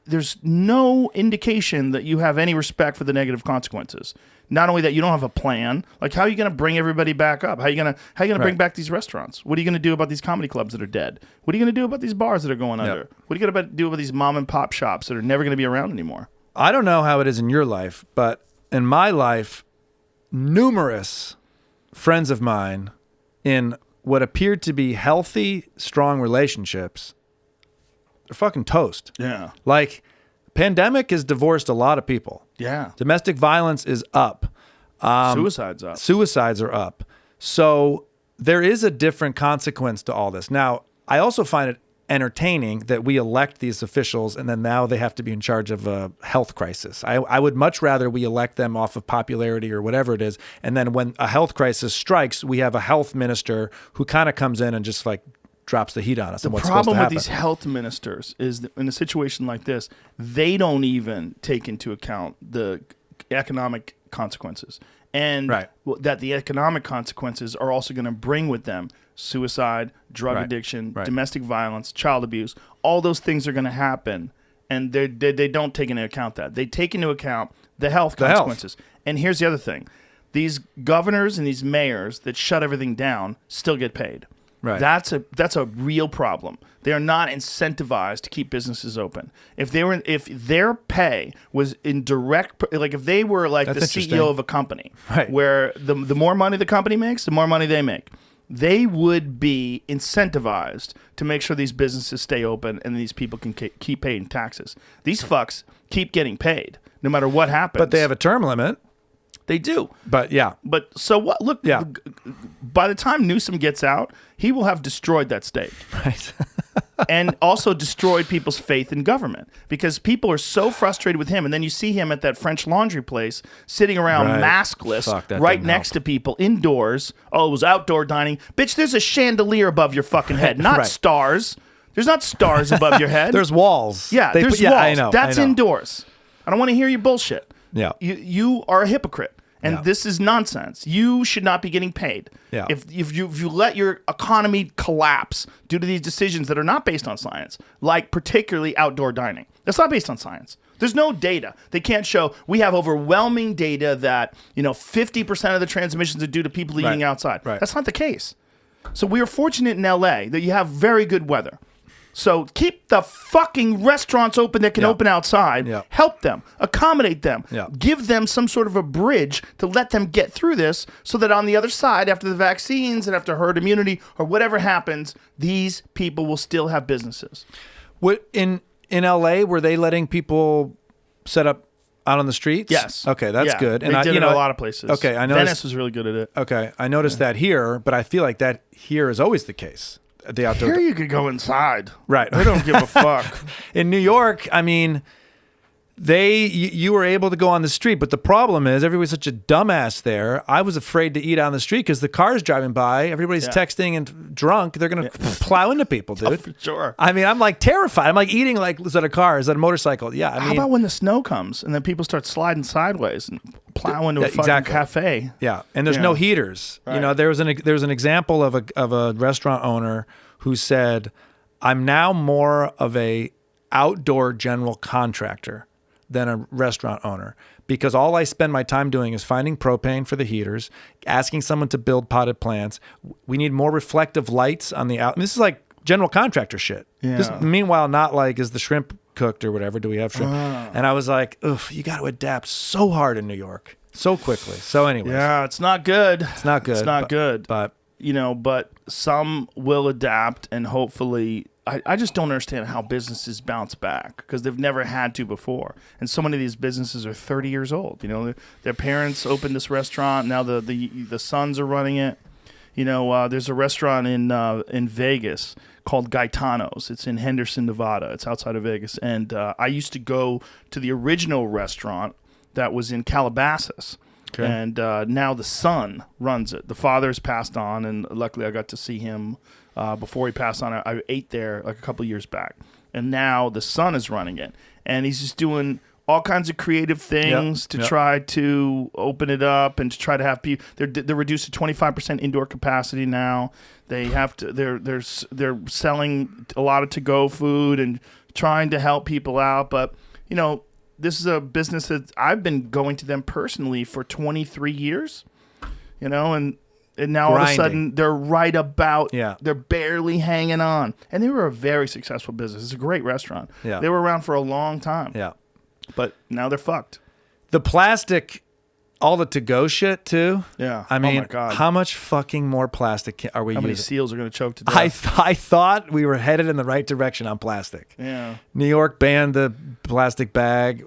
Speaker 4: there's no indication that you have any respect for the negative consequences. Not only that, you don't have a plan. Like, how are you going to bring everybody back up? How are you going to bring back these restaurants? What are you going to do about these comedy clubs that are dead? What are you going to do about these bars that are going under? What are you going to do about these mom and pop shops that are never going to be around anymore?
Speaker 5: I don't know how it is in your life, but in my life, numerous friends of mine in what appeared to be healthy, strong relationships are fucking toast.
Speaker 4: Yeah.
Speaker 5: Like, pandemic has divorced a lot of people.
Speaker 4: Yeah.
Speaker 5: Domestic violence is up.
Speaker 4: Suicides up.
Speaker 5: Suicides are up. So there is a different consequence to all this. Now, I also find it entertaining that we elect these officials and then now they have to be in charge of a health crisis. I would much rather we elect them off of popularity or whatever it is. And then when a health crisis strikes, we have a health minister who kind of comes in and just drops the heat on us.
Speaker 4: The
Speaker 5: and what's supposed to
Speaker 4: problem
Speaker 5: happen.
Speaker 4: with these health ministers is that in a situation like this, they don't even take into account the economic consequences. And that the economic consequences are also going to bring with them suicide, drug addiction, domestic violence, child abuse. All those things are going to happen, and they don't take into account that. They take into account the health consequences. And here's the other thing. These governors and these mayors that shut everything down still get paid. Right. That's a real problem. They are not incentivized to keep businesses open. If their pay was in direct, like if they were like the CEO of a company, where the more money the company makes, the more money they make, they would be incentivized to make sure these businesses stay open and these people can keep paying taxes. These fucks keep getting paid no matter what happens.
Speaker 5: But they have a term limit.
Speaker 4: They do.
Speaker 5: But yeah.
Speaker 4: But so what? Look, by the time Newsom gets out, he will have destroyed that state.
Speaker 5: Right.
Speaker 4: And also destroyed people's faith in government because people are so frustrated with him. And then you see him at that French Laundry place sitting around
Speaker 5: Right.
Speaker 4: maskless
Speaker 5: Fuck, that
Speaker 4: right
Speaker 5: didn't
Speaker 4: next
Speaker 5: help.
Speaker 4: to people indoors. Oh, it was outdoor dining. Bitch, there's a chandelier above your fucking head, not
Speaker 5: Right.
Speaker 4: stars. There's not stars above your head.
Speaker 5: There's walls.
Speaker 4: Yeah,
Speaker 5: They
Speaker 4: there's
Speaker 5: put- yeah,
Speaker 4: walls.
Speaker 5: I know.
Speaker 4: That's
Speaker 5: I know.
Speaker 4: indoors. I don't want to hear your bullshit.
Speaker 5: Yeah.
Speaker 4: You are a hypocrite. And
Speaker 5: Yeah.
Speaker 4: this is nonsense. You should not be getting paid.
Speaker 5: Yeah.
Speaker 4: If you let your economy collapse due to these decisions that are not based on science, like particularly outdoor dining, that's not based on science. There's no data. They can't show. We have overwhelming data that 50% of the transmissions are due to people eating outside.
Speaker 5: Right.
Speaker 4: That's not the case. So we are fortunate in LA that you have very good weather. So keep the fucking restaurants open that can
Speaker 5: Yeah.
Speaker 4: open outside.
Speaker 5: Yeah.
Speaker 4: Help them, accommodate them,
Speaker 5: Yeah.
Speaker 4: give them some sort of a bridge to let them get through this so that on the other side, after the vaccines and after herd immunity or whatever happens, these people will still have businesses.
Speaker 5: What in LA were they letting people set up out on the streets?
Speaker 4: Yes.
Speaker 5: Okay, that's
Speaker 4: Yeah,
Speaker 5: good.
Speaker 4: They did it in a lot of places.
Speaker 5: Okay, I noticed.
Speaker 4: Venice was really good at it.
Speaker 5: Okay, I noticed that here, but I feel like that here is always the case. The outdoor.
Speaker 4: Here you could go inside.
Speaker 5: Right.
Speaker 4: They don't give a fuck.
Speaker 5: In New York, I mean, you were able to go on the street, but the problem is everybody's such a dumbass there. I was afraid to eat on the street because the cars driving by, everybody's texting and drunk. They're gonna plow into people, dude.
Speaker 4: For sure.
Speaker 5: I mean, I'm like terrified. I'm like eating like, is that a car? Is that a motorcycle? Yeah. I
Speaker 4: How
Speaker 5: mean,
Speaker 4: about when the snow comes and then people start sliding sideways and plow into a fucking
Speaker 5: Exactly.
Speaker 4: cafe?
Speaker 5: yeah, and there's
Speaker 4: Yeah.
Speaker 5: no heaters. You
Speaker 4: Right.
Speaker 5: know, there was an example of a restaurant owner who said, "I'm now more of a outdoor general contractor than a restaurant owner because all I spend my time doing is finding propane for the heaters, asking someone to build potted plants. We need more reflective lights on the out." And this is like general contractor shit.
Speaker 4: Yeah.
Speaker 5: This, meanwhile, not like, is the shrimp cooked or whatever? Do we have shrimp? And I was like, ugh, you got to adapt so hard in New York so quickly. So anyways,
Speaker 4: Yeah, it's not good.
Speaker 5: it's not good.
Speaker 4: It's not good.
Speaker 5: But
Speaker 4: But some will adapt and hopefully. I just don't understand how businesses bounce back because they've never had to before. And so many of these businesses are 30 years old. Their parents opened this restaurant. Now the sons are running it. There's a restaurant in Vegas called Gaetano's. It's in Henderson, Nevada. It's outside of Vegas. And I used to go to the original restaurant that was in Calabasas.
Speaker 5: Okay.
Speaker 4: And now the son runs it. The father's passed on, and luckily I got to see him before he passed on. I ate there like a couple years back. And now the son is running it. And he's just doing all kinds of creative things to try to open it up and to try to have people. They're reduced to 25% indoor capacity now. They have to. They're selling a lot of to-go food and trying to help people out. But this is a business that I've been going to them personally for 23 years. And now all of a
Speaker 5: Grinding.
Speaker 4: sudden they're right about.
Speaker 5: Yeah.
Speaker 4: They're barely hanging on, and they were a very successful business. It's a great restaurant.
Speaker 5: Yeah.
Speaker 4: They were around for a long time.
Speaker 5: yeah,
Speaker 4: But now they're fucked.
Speaker 5: the plastic, all the to-go shit too.
Speaker 4: Yeah.
Speaker 5: I mean,
Speaker 4: oh my God.
Speaker 5: how much fucking more plastic are we
Speaker 4: How many
Speaker 5: using?
Speaker 4: seals are going to choke to death?
Speaker 5: I thought we were headed in the right direction on plastic.
Speaker 4: Yeah.
Speaker 5: New York banned the plastic bag,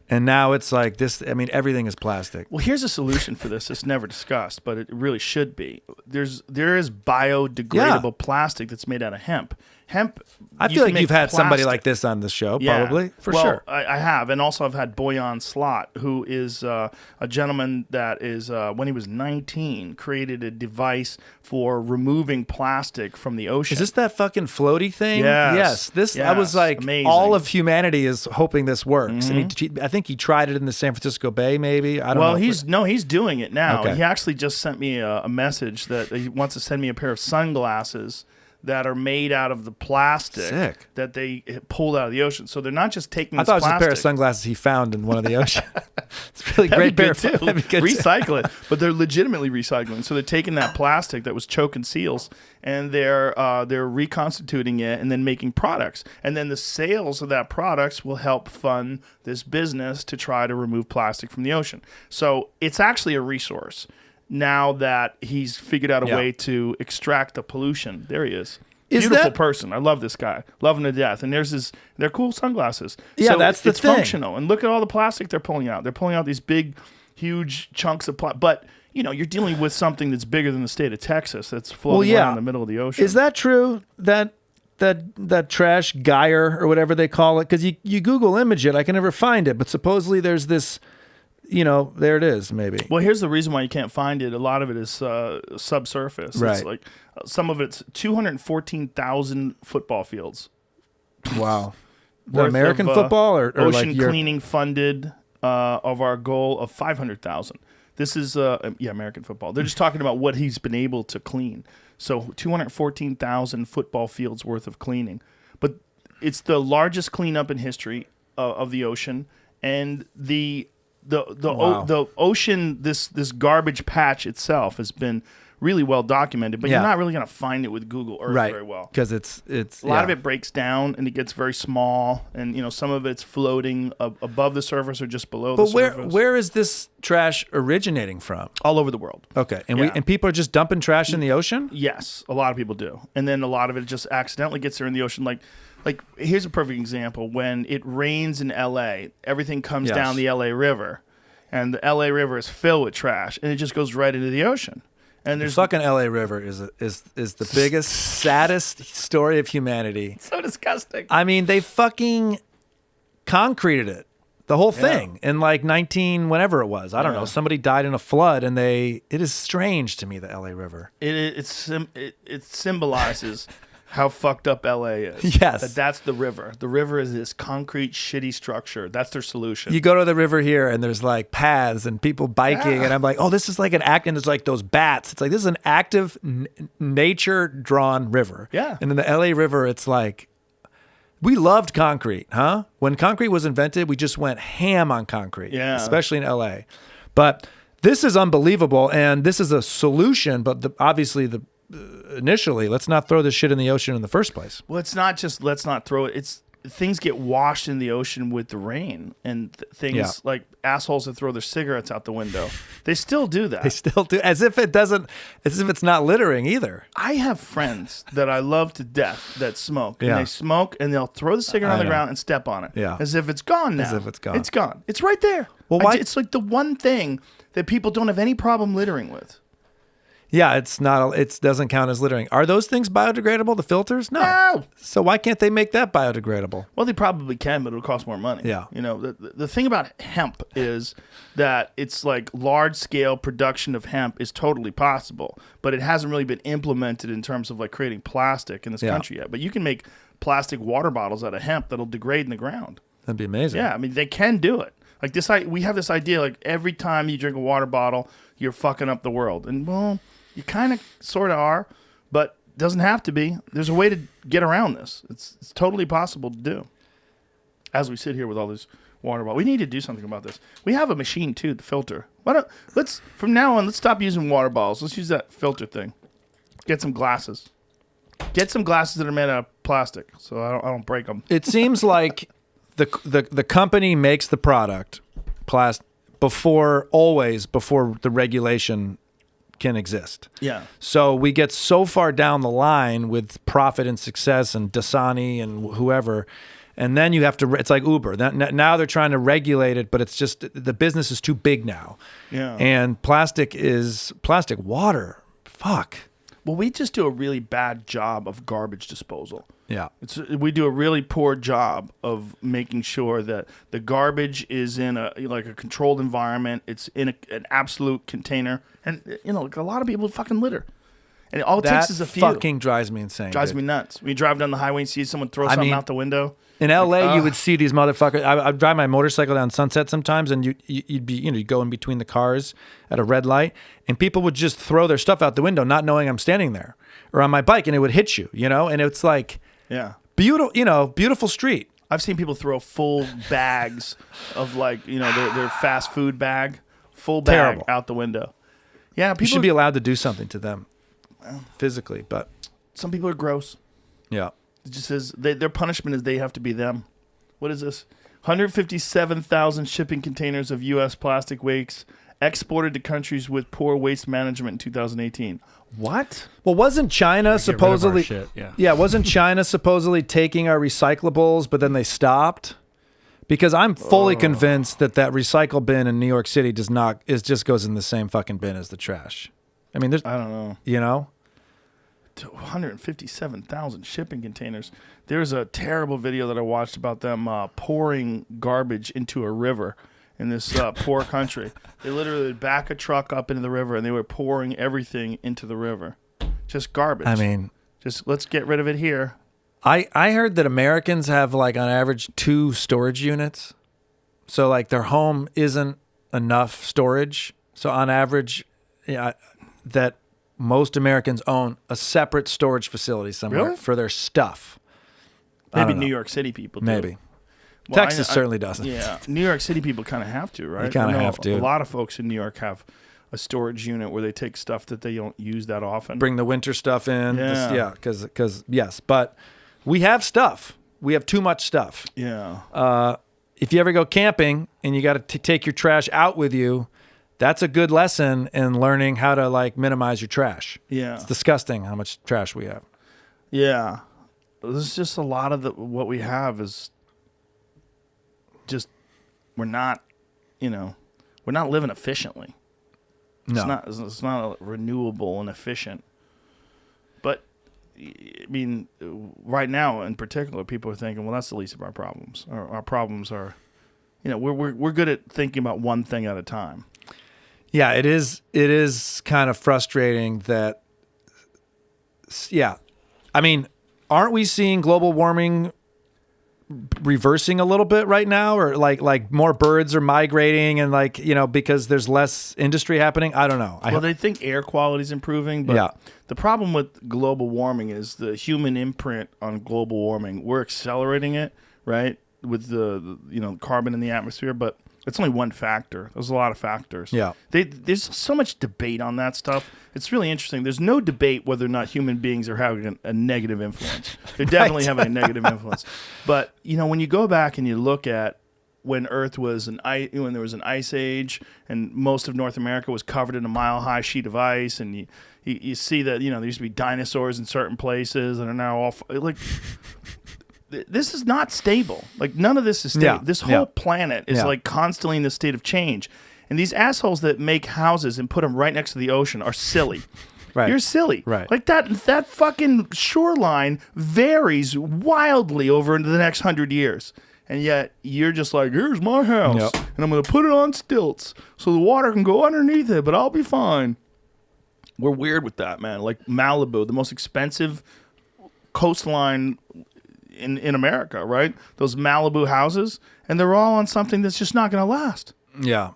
Speaker 5: and now it's like this. I mean, everything is plastic.
Speaker 4: Well, here's a solution for this. It's never discussed, but it really should be. There is biodegradable plastic that's made out of hemp. Hemp.
Speaker 5: I
Speaker 4: you
Speaker 5: feel
Speaker 4: can
Speaker 5: like you've
Speaker 4: make
Speaker 5: had somebody
Speaker 4: plastic.
Speaker 5: like this on the show,
Speaker 4: Yeah.
Speaker 5: probably, for
Speaker 4: Well,
Speaker 5: sure.
Speaker 4: I have, and also I've had Boyan Slot, who is a gentleman that is, when he was 19, created a device for removing plastic from the ocean.
Speaker 5: Is this that fucking floaty thing?
Speaker 4: Yes.
Speaker 5: This I was
Speaker 4: Yes.
Speaker 5: like,
Speaker 4: Amazing.
Speaker 5: all of humanity is hoping this works, and I think he tried it in the San Francisco Bay. Maybe I don't know.
Speaker 4: Well, he's doing it now.
Speaker 5: Okay.
Speaker 4: He actually just sent me a message that he wants to send me a pair of sunglasses that are made out of the plastic
Speaker 5: Sick.
Speaker 4: that they pulled out of the ocean. So they're not just taking
Speaker 5: I
Speaker 4: this
Speaker 5: thought it was a pair of
Speaker 4: plastic.
Speaker 5: sunglasses he found in one of the ocean. It's really
Speaker 4: That'd
Speaker 5: great
Speaker 4: be
Speaker 5: pair.
Speaker 4: good too.
Speaker 5: That'd be good too.
Speaker 4: Recycle it, but they're legitimately recycling. So they're taking that plastic that was choking seals, and they're reconstituting it and then making products. And then the sales of that products will help fund this business to try to remove plastic from the ocean. So it's actually a resource now that he's figured out a
Speaker 5: Yeah.
Speaker 4: way to extract the pollution. There he is.
Speaker 5: Is
Speaker 4: Beautiful
Speaker 5: that-
Speaker 4: person. I love this guy. Love him to death. And they're cool sunglasses.
Speaker 5: Yeah,
Speaker 4: So
Speaker 5: that's the
Speaker 4: it's
Speaker 5: thing.
Speaker 4: functional. And look at all the plastic they're pulling out. They're pulling out these big, huge chunks of plastic. But, you're dealing with something that's bigger than the state of Texas that's floating around in the middle of the ocean.
Speaker 5: Is that true? That trash gyre or whatever they call it? Because you Google image it, I can never find it. But supposedly there's this, there it is. Maybe.
Speaker 4: Well, here's the reason why you can't find it. A lot of it is subsurface.
Speaker 5: Right.
Speaker 4: It's like some of it's 214,000 football fields.
Speaker 5: Wow.
Speaker 4: Worth
Speaker 5: American
Speaker 4: of,
Speaker 5: football or
Speaker 4: ocean
Speaker 5: like
Speaker 4: cleaning funded of our goal of 500,000. This is American football. They're just talking about what he's been able to clean. So 214,000 football fields worth of cleaning, but it's the largest cleanup in history of the ocean, and the ocean, this garbage patch itself has been really well documented, but you're not really going to find it with Google Earth very well.
Speaker 5: Because it's
Speaker 4: a lot of it breaks down and it gets very small, and some of it's floating above the surface or just below the surface.
Speaker 5: But where is this trash originating from?
Speaker 4: All over the world.
Speaker 5: Okay, and people are just dumping trash in the ocean?
Speaker 4: Yes, a lot of people do, and then a lot of it just accidentally gets there in the ocean. Like here's a perfect example: when it rains in L.A., everything comes down the L.A. River, and the L.A. River is filled with trash, and it just goes right into the ocean. And
Speaker 5: the fucking L.A. River is the biggest, saddest story of humanity.
Speaker 4: So disgusting.
Speaker 5: I mean, they fucking concreted it, the whole thing, in like 19 whenever it was. I don't know. Somebody died in a flood, and it is strange to me, the L.A. River.
Speaker 4: It symbolizes how fucked up L.A. is.
Speaker 5: Yes.
Speaker 4: That's the river. The river is this concrete, shitty structure. That's their solution.
Speaker 5: You go to the river here, and there's like paths and people biking, and I'm like, oh, this is like an act, and it's like those bats. It's like, this is an active, nature-drawn river.
Speaker 4: Yeah.
Speaker 5: And then the L.A. River, it's like, we loved concrete, huh? When concrete was invented, we just went ham on concrete, especially in L.A. But this is unbelievable, and this is a solution, but obviously initially, let's not throw this shit in the ocean in the first place.
Speaker 4: Well, it's not just let's not throw it. It's things get washed in the ocean with the rain, and things like assholes that throw their cigarettes out the window. They still do that.
Speaker 5: They still do, as if it's not littering either.
Speaker 4: I have friends that I love to death that smoke.
Speaker 5: Yeah.
Speaker 4: And they smoke, and they'll throw the cigarette on the ground and step on it.
Speaker 5: Yeah.
Speaker 4: As if it's gone now.
Speaker 5: As if it's gone.
Speaker 4: It's gone. It's right there.
Speaker 5: Well, why?
Speaker 4: It's like the one thing that people don't have any problem littering with.
Speaker 5: Yeah, it doesn't count as littering. Are those things biodegradable, the filters? No. So why can't they make that biodegradable?
Speaker 4: Well, they probably can, but it'll cost more money.
Speaker 5: Yeah.
Speaker 4: The thing about hemp is that it's like large-scale production of hemp is totally possible, but it hasn't really been implemented in terms of like creating plastic in this country yet. But you can make plastic water bottles out of hemp that'll degrade in the ground.
Speaker 5: That'd be amazing.
Speaker 4: Yeah, I mean, they can do it. Like this, we have this idea like every time you drink a water bottle, you're fucking up the world. And, well, you kind of sort of are, but it doesn't have to be. There's a way to get around this. It's totally possible to do. As we sit here with all this water bottles, we need to do something about this. We have a machine too, the filter. From now on, let's stop using water bottles. Let's use that filter thing. Get some glasses. Get some glasses that are made out of plastic, so I don't break them.
Speaker 5: It seems like the company makes the product before the regulation can exist.
Speaker 4: Yeah.
Speaker 5: So we get so far down the line with profit and success and Dasani and whoever, and then you have to. It's like Uber. Now they're trying to regulate it, but it's just the business is too big now.
Speaker 4: Yeah.
Speaker 5: And plastic water. Fuck.
Speaker 4: Well, we just do a really bad job of garbage disposal.
Speaker 5: Yeah.
Speaker 4: We do a really poor job of making sure that the garbage is in a controlled environment. It's in an absolute container. And, a lot of people fucking litter. And all it takes is a few.
Speaker 5: That fucking drives me insane.
Speaker 4: Drives me nuts. When you drive down the highway and see someone throw something out the window.
Speaker 5: In LA, you would see these motherfuckers. I'd drive my motorcycle down Sunset sometimes, and you'd go in between the cars at a red light, and people would just throw their stuff out the window, not knowing I'm standing there, or on my bike, and it would hit you, and it's like, beautiful street.
Speaker 4: I've seen people throw full bags of their fast food bag, full bag
Speaker 5: Terrible.
Speaker 4: out the window. Yeah, people
Speaker 5: You should be allowed to do something to them physically, but
Speaker 4: some people are gross.
Speaker 5: Yeah.
Speaker 4: It just says their punishment is they have to be them. What is this? 157,000 shipping containers of U.S. plastic waste exported to countries with poor waste management in 2018. What?
Speaker 5: Well, wasn't China supposedly?
Speaker 6: Shit,
Speaker 5: yeah, wasn't China supposedly taking our recyclables, but then they stopped Because I'm fully convinced that recycle bin in New York City just goes in the same fucking bin as the trash. I mean,
Speaker 4: I don't know. 157,000 shipping containers. There's a terrible video that I watched about them pouring garbage into a river in this poor country. They literally would back a truck up into the river and they were pouring everything into the river. Just garbage.
Speaker 5: I mean,
Speaker 4: just let's get rid of it here.
Speaker 5: I heard that Americans have like on average 2 storage units. So like their home isn't enough storage. So on average, that most Americans own a separate storage facility somewhere for their stuff.
Speaker 4: Maybe New York City people do.
Speaker 5: Maybe. Well, Texas certainly doesn't.
Speaker 4: Yeah. New York City people kind of have to, right?
Speaker 5: You kind of have to.
Speaker 4: A lot of folks in New York have a storage unit where they take stuff that they don't use that often.
Speaker 5: Bring the winter stuff in.
Speaker 4: Yeah.
Speaker 5: Because yes. But we have stuff. We have too much stuff.
Speaker 4: Yeah.
Speaker 5: If you ever go camping and you got to take your trash out with you, that's a good lesson in learning how to like minimize your trash.
Speaker 4: Yeah.
Speaker 5: It's disgusting how much trash we have.
Speaker 4: Yeah. There's just a lot of what we have is just we're not living efficiently.
Speaker 5: No.
Speaker 4: It's not renewable and efficient. But I mean, right now in particular, people are thinking, well, that's the least of our problems. Our problems are, we're good at thinking about one thing at a time.
Speaker 5: Yeah, it is kind of frustrating that, I mean, aren't we seeing global warming reversing a little bit right now, or like more birds are migrating and because there's less industry happening? I don't know.
Speaker 4: Well, they think air quality is improving, but the problem with global warming is the human imprint on global warming. We're accelerating it, right, with the carbon in the atmosphere, but it's only one factor. There's a lot of factors.
Speaker 5: Yeah.
Speaker 4: There's so much debate on that stuff. It's really interesting. There's no debate whether or not human beings are having a negative influence. They're definitely having a negative influence. But, when you go back and you look at when Earth was when there was an ice age and most of North America was covered in a mile-high sheet of ice, and you see that, there used to be dinosaurs in certain places and are now all this is not stable. Like, none of this is stable.
Speaker 5: Yeah.
Speaker 4: This whole planet is like constantly in this state of change. And these assholes that make houses and put them right next to the ocean are silly.
Speaker 5: Right.
Speaker 4: You're silly.
Speaker 5: Right.
Speaker 4: Like that fucking shoreline varies wildly over into the next 100 years. And yet you're just like, here's my house, and I'm going to put it on stilts so the water can go underneath it, but I'll be fine. We're weird with that, man. Like Malibu, the most expensive coastline in America, right? Those Malibu houses, and they're all on something that's just not going to last.
Speaker 5: Yeah.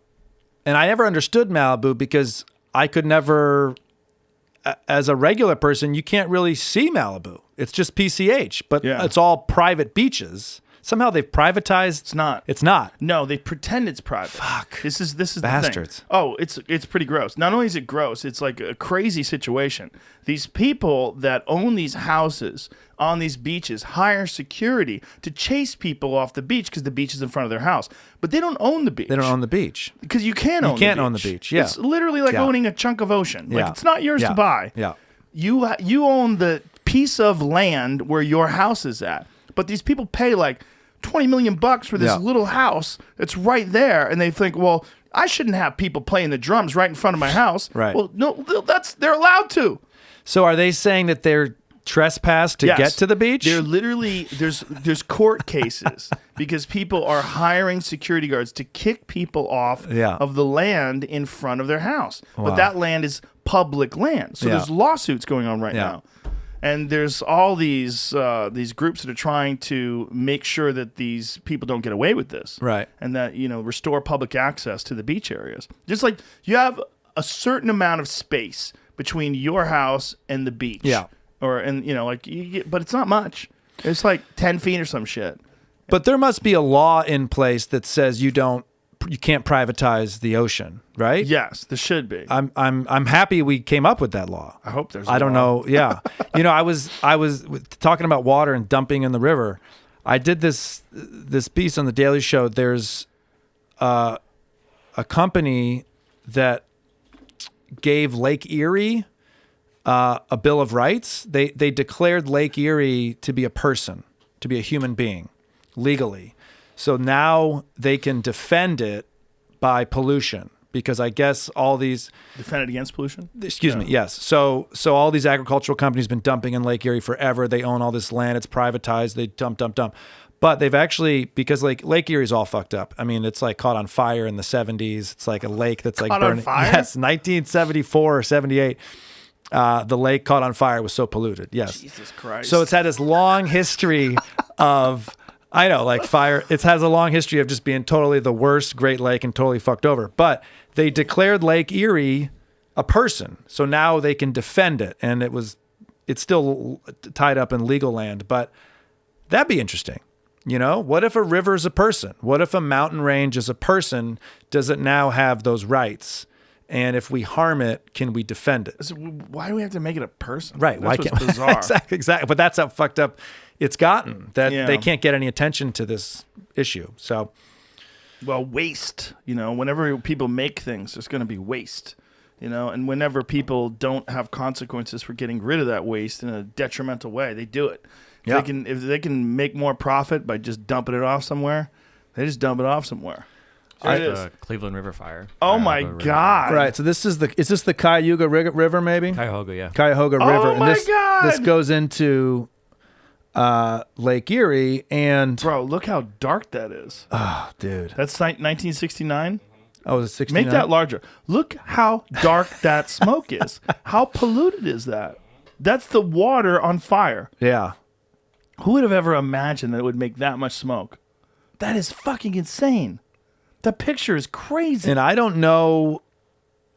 Speaker 5: And I never understood Malibu because I could never, as a regular person, you can't really see Malibu. It's just PCH, but it's all private beaches. Somehow they've privatized.
Speaker 4: It's not.
Speaker 5: It's not.
Speaker 4: No, they pretend it's private.
Speaker 5: Fuck.
Speaker 4: This is
Speaker 5: bastards.
Speaker 4: The thing. Oh, it's pretty gross. Not only is it gross, it's like a crazy situation. These people that own these houses on these beaches hire security to chase people off the beach because the beach is in front of their house. But they don't own the beach.
Speaker 5: They don't own the beach.
Speaker 4: Because you can't own the beach.
Speaker 5: You can't own the beach, yeah.
Speaker 4: It's literally like owning a chunk of ocean. Like, it's not yours to buy.
Speaker 5: Yeah.
Speaker 4: You own the piece of land where your house is at. But these people pay like $20 million for this little house that's right there, and they think, well, I shouldn't have people playing the drums right in front of my house.
Speaker 5: Right.
Speaker 4: Well, no, they're allowed to.
Speaker 5: So are they saying that they're trespassed to get to the beach?
Speaker 4: They're literally there's court cases because people are hiring security guards to kick people off of the land in front of their house.
Speaker 5: Wow.
Speaker 4: But that land is public land, so there's lawsuits going on right now. And there's all these groups that are trying to make sure that these people don't get away with this.
Speaker 5: Right.
Speaker 4: And that, restore public access to the beach areas. Just like you have a certain amount of space between your house and the beach.
Speaker 5: Yeah.
Speaker 4: But it's not much. It's like 10 feet or some shit.
Speaker 5: But there must be a law in place that says you can't privatize the ocean, right?
Speaker 4: Yes, there should be.
Speaker 5: I'm happy we came up with that law.
Speaker 4: I hope there's.
Speaker 5: I don't know. Yeah, I was talking about water and dumping in the river. I did this piece on the Daily Show. There's a company that gave Lake Erie a Bill of Rights. They declared Lake Erie to be a person, to be a human being, legally. So now they can defend it by pollution because I guess all these
Speaker 4: Defend it against pollution?
Speaker 5: Excuse me. Yes. So all these agricultural companies been dumping in Lake Erie forever. They own all this land. It's privatized. They dump. But they've actually, because Lake Erie is all fucked up. I mean, it's like caught on fire in the 70s. It's like a lake that's like
Speaker 4: Caught
Speaker 5: burning.
Speaker 4: on fire?
Speaker 5: Yes, 1974 or 78. The lake caught on fire. It was so polluted. Yes.
Speaker 4: Jesus Christ.
Speaker 5: So it's had this long history of, I know, like fire. It has a long history of just being totally the worst Great Lake and totally fucked over. But they declared Lake Erie a person. So now they can defend it. And it's still tied up in legal land. But that'd be interesting. You know, what if a river is a person? What if a mountain range is a person? Does it now have those rights? And if we harm it, can we defend it?
Speaker 4: So why do we have to make it a person?
Speaker 5: Right.
Speaker 4: That's what's bizarre.
Speaker 5: Exactly. But that's how fucked up it's gotten, that
Speaker 4: Yeah.
Speaker 5: they can't get any attention to this issue. So,
Speaker 4: Well, waste. You know, whenever people make things, there's going to be waste. You know, and whenever people don't have consequences for getting rid of that waste in a detrimental way, they do it.
Speaker 5: Yeah.
Speaker 4: If they can make more profit by just dumping it off somewhere, they just dump it off somewhere. There it is.
Speaker 6: The Cleveland River Fire.
Speaker 4: Oh my
Speaker 6: Cuyahoga River
Speaker 4: God!
Speaker 5: right. So is this the Cuyahoga River maybe?
Speaker 6: Fire. Cuyahoga, yeah.
Speaker 5: Cuyahoga
Speaker 4: Oh
Speaker 5: River.
Speaker 4: my
Speaker 5: and this,
Speaker 4: God!
Speaker 5: This goes into Lake Erie and,
Speaker 4: Bro, look how dark that is.
Speaker 5: oh, dude.
Speaker 4: That's 1969.
Speaker 5: Oh, was it 69?
Speaker 4: Make that larger. Look how dark that smoke is. How polluted is that? That's the water on fire.
Speaker 5: Yeah.
Speaker 4: Who would have ever imagined that it would make that much smoke? That is fucking insane. The picture is crazy.
Speaker 5: And I don't know,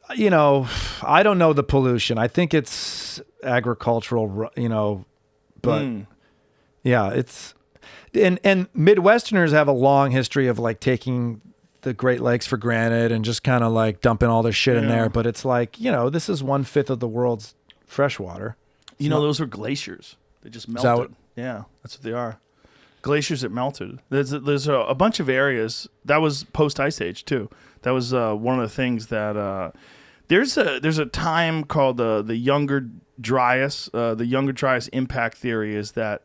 Speaker 5: I don't know the pollution. I think it's agricultural, but yeah, it's, and Midwesterners have a long history of like taking the Great Lakes for granted and just kind of like dumping all their shit in there. But it's like, this is 1/5 of the world's fresh water.
Speaker 4: Those are glaciers. They just melted.
Speaker 5: that what-
Speaker 4: Yeah, that's what they are. Glaciers that melted. There's a bunch of areas that was post Ice Age too. That was one of the things that there's a time called the Younger Dryas. The Younger Dryas impact theory is that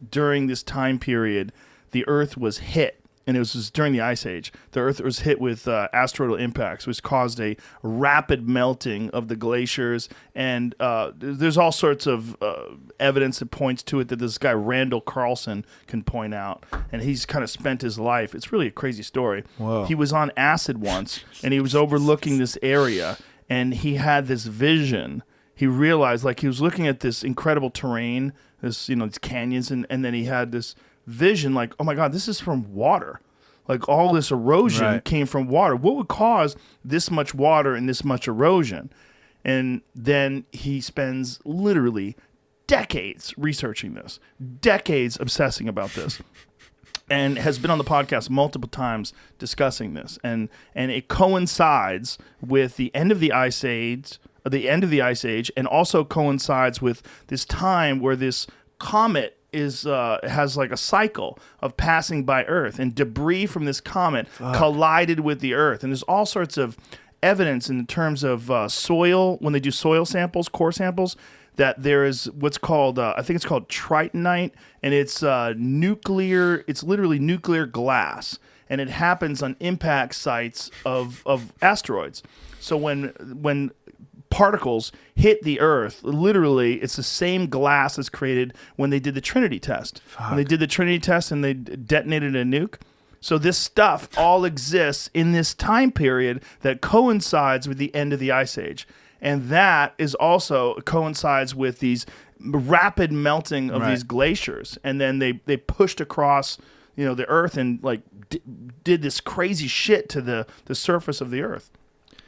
Speaker 4: during this time period, the Earth was hit. And it was during the Ice Age. The Earth was hit with asteroidal impacts, which caused a rapid melting of the glaciers. And there's all sorts of evidence that points to it that this guy, Randall Carlson, can point out. And he's kind of spent his life. It's really a crazy story.
Speaker 5: Whoa.
Speaker 4: He was on acid once, and he was overlooking this area. And he had this vision. He realized, like, he was looking at this incredible terrain, these canyons, and then he had this vision like, oh my God, this is from water. Like all this erosion came from water. What would cause this much water and this much erosion? And then he spends literally decades researching this, decades obsessing about this, and has been on the podcast multiple times discussing this. And it coincides with the end of the Ice Age, and also coincides with this time where this comet has like a cycle of passing by Earth, and debris from this comet collided with the Earth. And there's all sorts of evidence in terms of soil, when they do soil samples, core samples, that there is what's called, I think it's called tritonite, and it's nuclear, it's literally nuclear glass, and it happens on impact sites of asteroids. So when particles hit the Earth, literally, it's the same glass that's created when they did the Trinity test. When they did the Trinity test and they detonated a nuke. So this stuff all exists in this time period that coincides with the end of the Ice Age. And that is also coincides with these rapid melting of these glaciers. And then they pushed across, the Earth and like did this crazy shit to the surface of the Earth.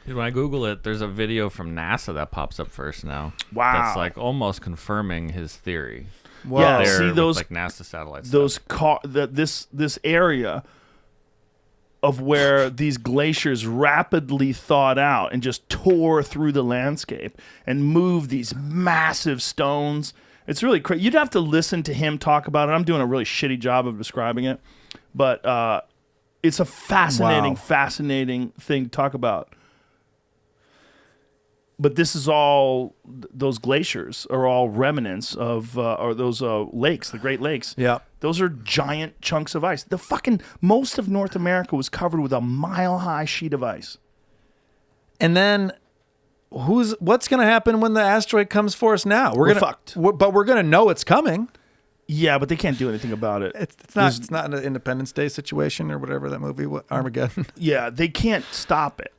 Speaker 6: Dude, when I Google it, there's a video from NASA that pops up first now.
Speaker 4: Wow.
Speaker 6: That's like almost confirming his theory.
Speaker 4: Yeah,
Speaker 6: There
Speaker 4: see
Speaker 6: with,
Speaker 4: those
Speaker 6: like NASA satellites.
Speaker 4: this area of where these glaciers rapidly thawed out and just tore through the landscape and moved these massive stones. It's really crazy. You'd have to listen to him talk about it. I'm doing a really shitty job of describing it, but it's a fascinating thing to talk about. But this is all, those glaciers are all remnants of, or those lakes, the Great Lakes.
Speaker 5: Yeah.
Speaker 4: Those are giant chunks of ice. Most of North America was covered with a mile-high sheet of ice.
Speaker 5: And then what's going to happen when the asteroid comes for us now?
Speaker 4: We're fucked.
Speaker 5: But we're going to know it's coming.
Speaker 4: Yeah, but they can't do anything about it.
Speaker 5: It's not an Independence Day situation or whatever that movie, Armageddon.
Speaker 4: Yeah, they can't stop it.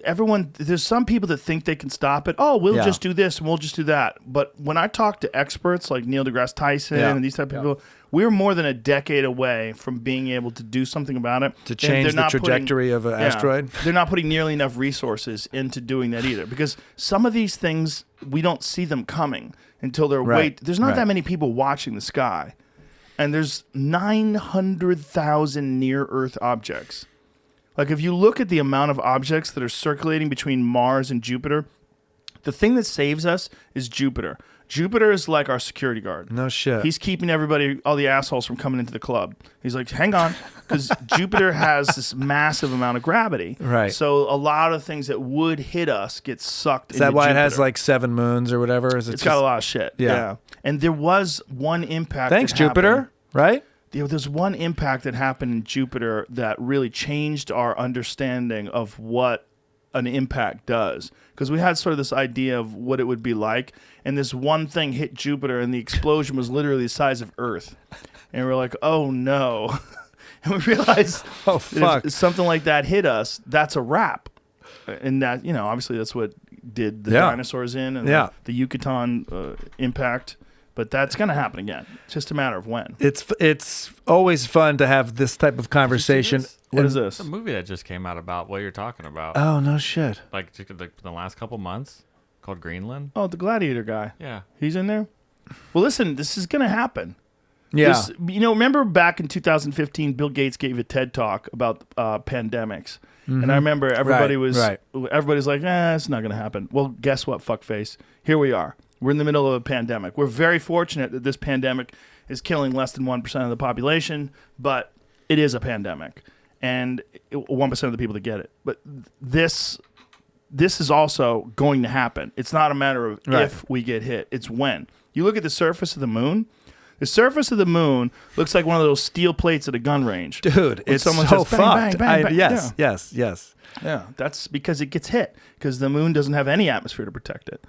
Speaker 4: Everyone, there's some people that think they can stop it. Oh, we'll just do this and we'll just do that. But when I talk to experts like Neil deGrasse Tyson and these type of people, we're more than a decade away from being able to do something about it.
Speaker 5: To change the trajectory of an asteroid?
Speaker 4: They're not putting nearly enough resources into doing that either. Because some of these things, we don't see them coming until they're there's not that many people watching the sky. And there's 900,000 near-Earth objects. Like, if you look at the amount of objects that are circulating between Mars and Jupiter, the thing that saves us is Jupiter. Jupiter is like our security guard.
Speaker 5: No shit.
Speaker 4: He's keeping all the assholes from coming into the club. He's like, hang on, because Jupiter has this massive amount of gravity.
Speaker 5: Right.
Speaker 4: So a lot of things that would hit us get sucked into
Speaker 5: Is that why
Speaker 4: Jupiter.
Speaker 5: it has like 7 moons or whatever?
Speaker 4: It's got a lot of shit. Yeah. And there was one impact.
Speaker 5: Thanks, Jupiter. Right?
Speaker 4: There's one impact that happened in Jupiter that really changed our understanding of what an impact does. Because we had sort of this idea of what it would be like, and this one thing hit Jupiter, and the explosion was literally the size of Earth. And we're like, oh no. And we realized if something like that hit us, that's a wrap. And that, obviously that's what did the dinosaurs in, and the Yucatan impact. But that's going to happen again. It's just a matter of when.
Speaker 5: It's always fun to have this type of conversation.
Speaker 4: What is this?
Speaker 6: It's a movie that just came out about what you're talking about.
Speaker 5: Oh, no shit.
Speaker 6: Like the last couple months, called Greenland.
Speaker 4: Oh, the Gladiator guy.
Speaker 6: Yeah.
Speaker 4: He's in there? Well, listen, this is going to happen.
Speaker 5: Yeah.
Speaker 4: Remember back in 2015, Bill Gates gave a TED Talk about pandemics. Mm-hmm. And I remember everybody's like, it's not going to happen. Well, guess what, fuckface? Here we are. We're in the middle of a pandemic. We're very fortunate that this pandemic is killing less than 1% of the population, but it is a pandemic. And 1% of the people that get it. But this is also going to happen. It's not a matter of if we get hit. It's when. You look at the surface of the moon. The surface of the moon looks like one of those steel plates at a gun range.
Speaker 5: Dude, it's so
Speaker 4: says, bang,
Speaker 5: fucked.
Speaker 4: bang, bang,
Speaker 5: Yes.
Speaker 4: Yeah, that's because it gets hit. Because the moon doesn't have any atmosphere to protect it.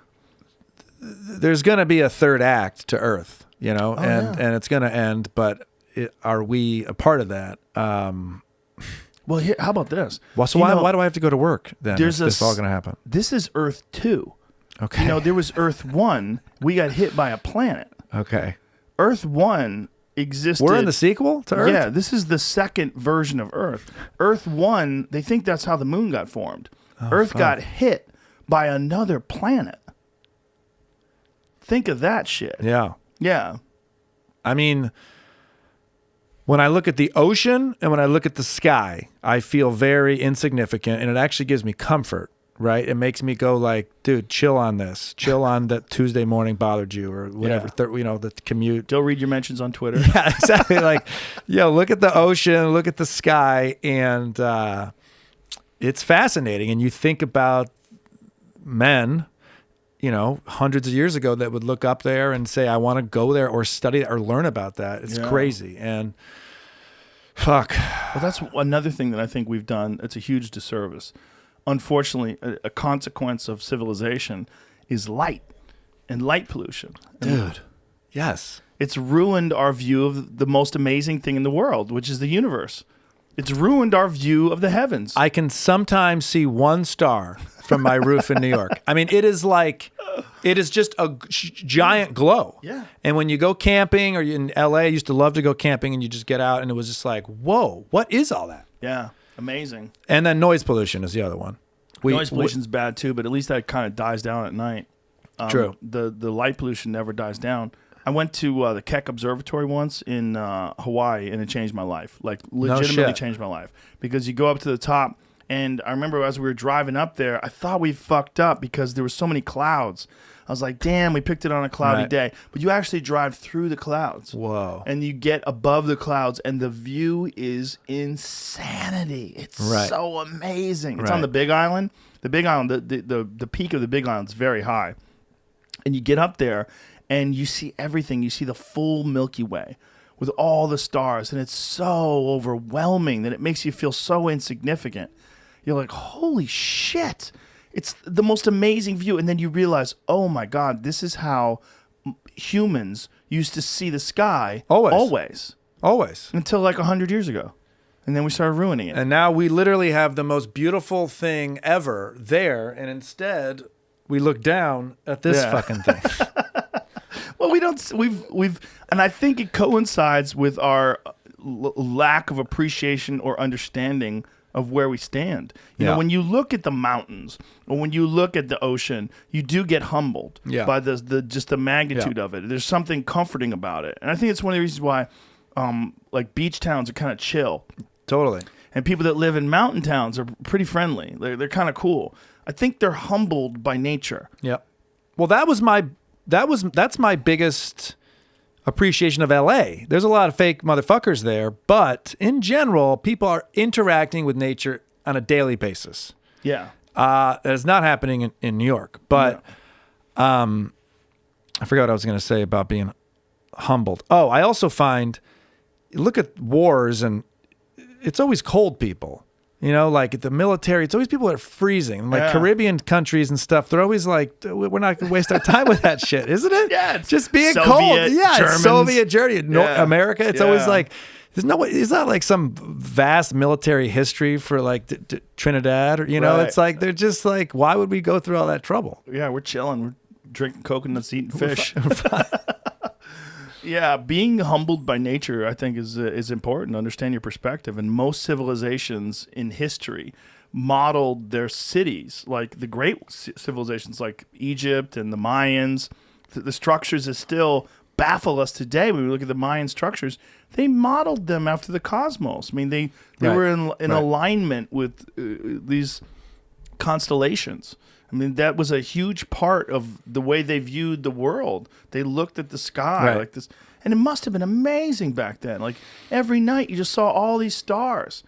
Speaker 5: There's going to be a third act to Earth, and it's going to end, but are we a part of that?
Speaker 4: Well, how about this?
Speaker 5: Well, so why do I have to go to work then? Is this all going to happen?
Speaker 4: This is Earth 2.
Speaker 5: Okay.
Speaker 4: There was Earth 1. We got hit by a planet.
Speaker 5: Okay.
Speaker 4: Earth 1 existed.
Speaker 5: We're in the sequel to Earth?
Speaker 4: Yeah, this is the second version of Earth. Earth 1, they think that's how the moon got formed. Earth got hit by another planet. Think of that shit.
Speaker 5: Yeah.
Speaker 4: Yeah.
Speaker 5: I mean, when I look at the ocean and when I look at the sky, I feel very insignificant, and it actually gives me comfort, right? It makes me go like, dude, chill on this. Chill on that Tuesday morning bothered you or whatever, the commute.
Speaker 4: Don't read your mentions on Twitter.
Speaker 5: Yeah, exactly. Like, look at the ocean, look at the sky, and it's fascinating. And you think about men, hundreds of years ago that would look up there and say, I want to go there or study or learn about that. It's crazy. And fuck.
Speaker 4: Well, that's another thing that I think we've done. It's a huge disservice. Unfortunately, a consequence of civilization is light and light pollution.
Speaker 5: Dude. Yes.
Speaker 4: It's ruined our view of the most amazing thing in the world, which is the universe. It's ruined our view of the heavens.
Speaker 5: I can sometimes see one star from my roof in New York. I mean, it is just a giant glow.
Speaker 4: Yeah.
Speaker 5: And when you go camping or in LA, I used to love to go camping and you just get out and it was just like, whoa, what is all that?
Speaker 4: Yeah. Amazing.
Speaker 5: And then noise pollution is the other one.
Speaker 4: Noise pollution's bad too, but at least that kind of dies down at night.
Speaker 5: True.
Speaker 4: The light pollution never dies down. I went to the Keck Observatory once in Hawaii, and it changed my life. Like, legitimately changed my life. Because you go up to the top, And I remember as we were driving up there, I thought we fucked up because there were so many clouds. I was like, damn, we picked it on a cloudy day. But you actually drive through the clouds.
Speaker 5: Whoa.
Speaker 4: And you get above the clouds, and the view is insanity. It's so amazing. It's on the Big Island. The Big Island, the peak of the Big Island is very high. And you get up there, and you see everything. You see the full Milky Way with all the stars, and it's so overwhelming that it makes you feel so insignificant. You're like, holy shit. It's the most amazing view. And then you realize, oh my God, this is how humans used to see the sky. Always. Until like 100 years ago. And then we started ruining it.
Speaker 5: And now we literally have the most beautiful thing ever there. And instead, we look down at this fucking thing.
Speaker 4: Well, and I think it coincides with our lack of appreciation or understanding of where we stand. You know, when you look at the mountains or when you look at the ocean, you do get humbled by the magnitude of it. There's something comforting about it. And I think it's one of the reasons why like beach towns are kind of chill.
Speaker 5: Totally.
Speaker 4: And people that live in mountain towns are pretty friendly. They're kind of cool. I think they're humbled by nature.
Speaker 5: Yeah. Well, that's my biggest appreciation of LA. There's a lot of fake motherfuckers there, but in general, people are interacting with nature on a daily basis.
Speaker 4: Yeah.
Speaker 5: That is not happening in New York. But I forgot what I was going to say about being humbled. Oh, I also find, look at wars, and it's always cold people. You know, like at the military, it's always people that are freezing. Like Caribbean countries and stuff, they're always like, we're not going to waste our time with that shit, isn't it?
Speaker 4: Yeah. It's
Speaker 5: just being
Speaker 4: Soviet,
Speaker 5: cold. Yeah,
Speaker 4: Germans.
Speaker 5: It's Soviet Germany. America, it's always like, there's no way, it's not like some vast military history for like Trinidad, or, you know, it's like, they're just like, why would we go through all that trouble?
Speaker 4: Yeah, we're chilling. We're drinking coconuts, eating fish. Yeah, being humbled by nature, I think, is important to understand your perspective. And most civilizations in history modeled their cities, like the great civilizations like Egypt and the Mayans. The structures that still baffle us today when we look at the Mayan structures. They modeled them after the cosmos. I mean, they were in alignment with these constellations. I mean, that was a huge part of the way they viewed the world. They looked at the sky like this. And it must have been amazing back then. Like, every night you just saw all these stars.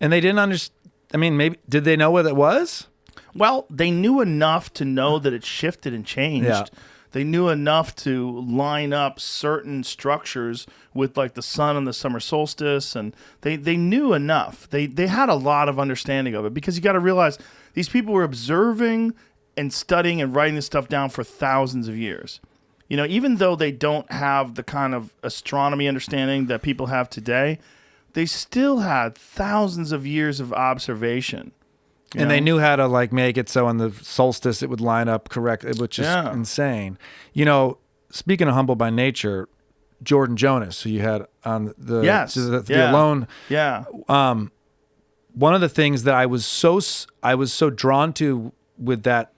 Speaker 5: And they didn't understand. I mean, maybe, did they know what it was?
Speaker 4: Well, they knew enough to know that it shifted and changed.
Speaker 5: Yeah.
Speaker 4: They knew enough to line up certain structures with, like, the sun on the summer solstice. And they knew enough. They had a lot of understanding of it. Because you got to realize, these people were observing and studying and writing this stuff down for thousands of years. You know, even though they don't have the kind of astronomy understanding that people have today, they still had thousands of years of observation.
Speaker 5: And they knew how to like make it so on the solstice it would line up correctly, which is insane. You know, speaking of humble by nature, Jordan Jonas, who you had on the Alone.
Speaker 4: Yeah.
Speaker 5: One of the things that I was so drawn to with that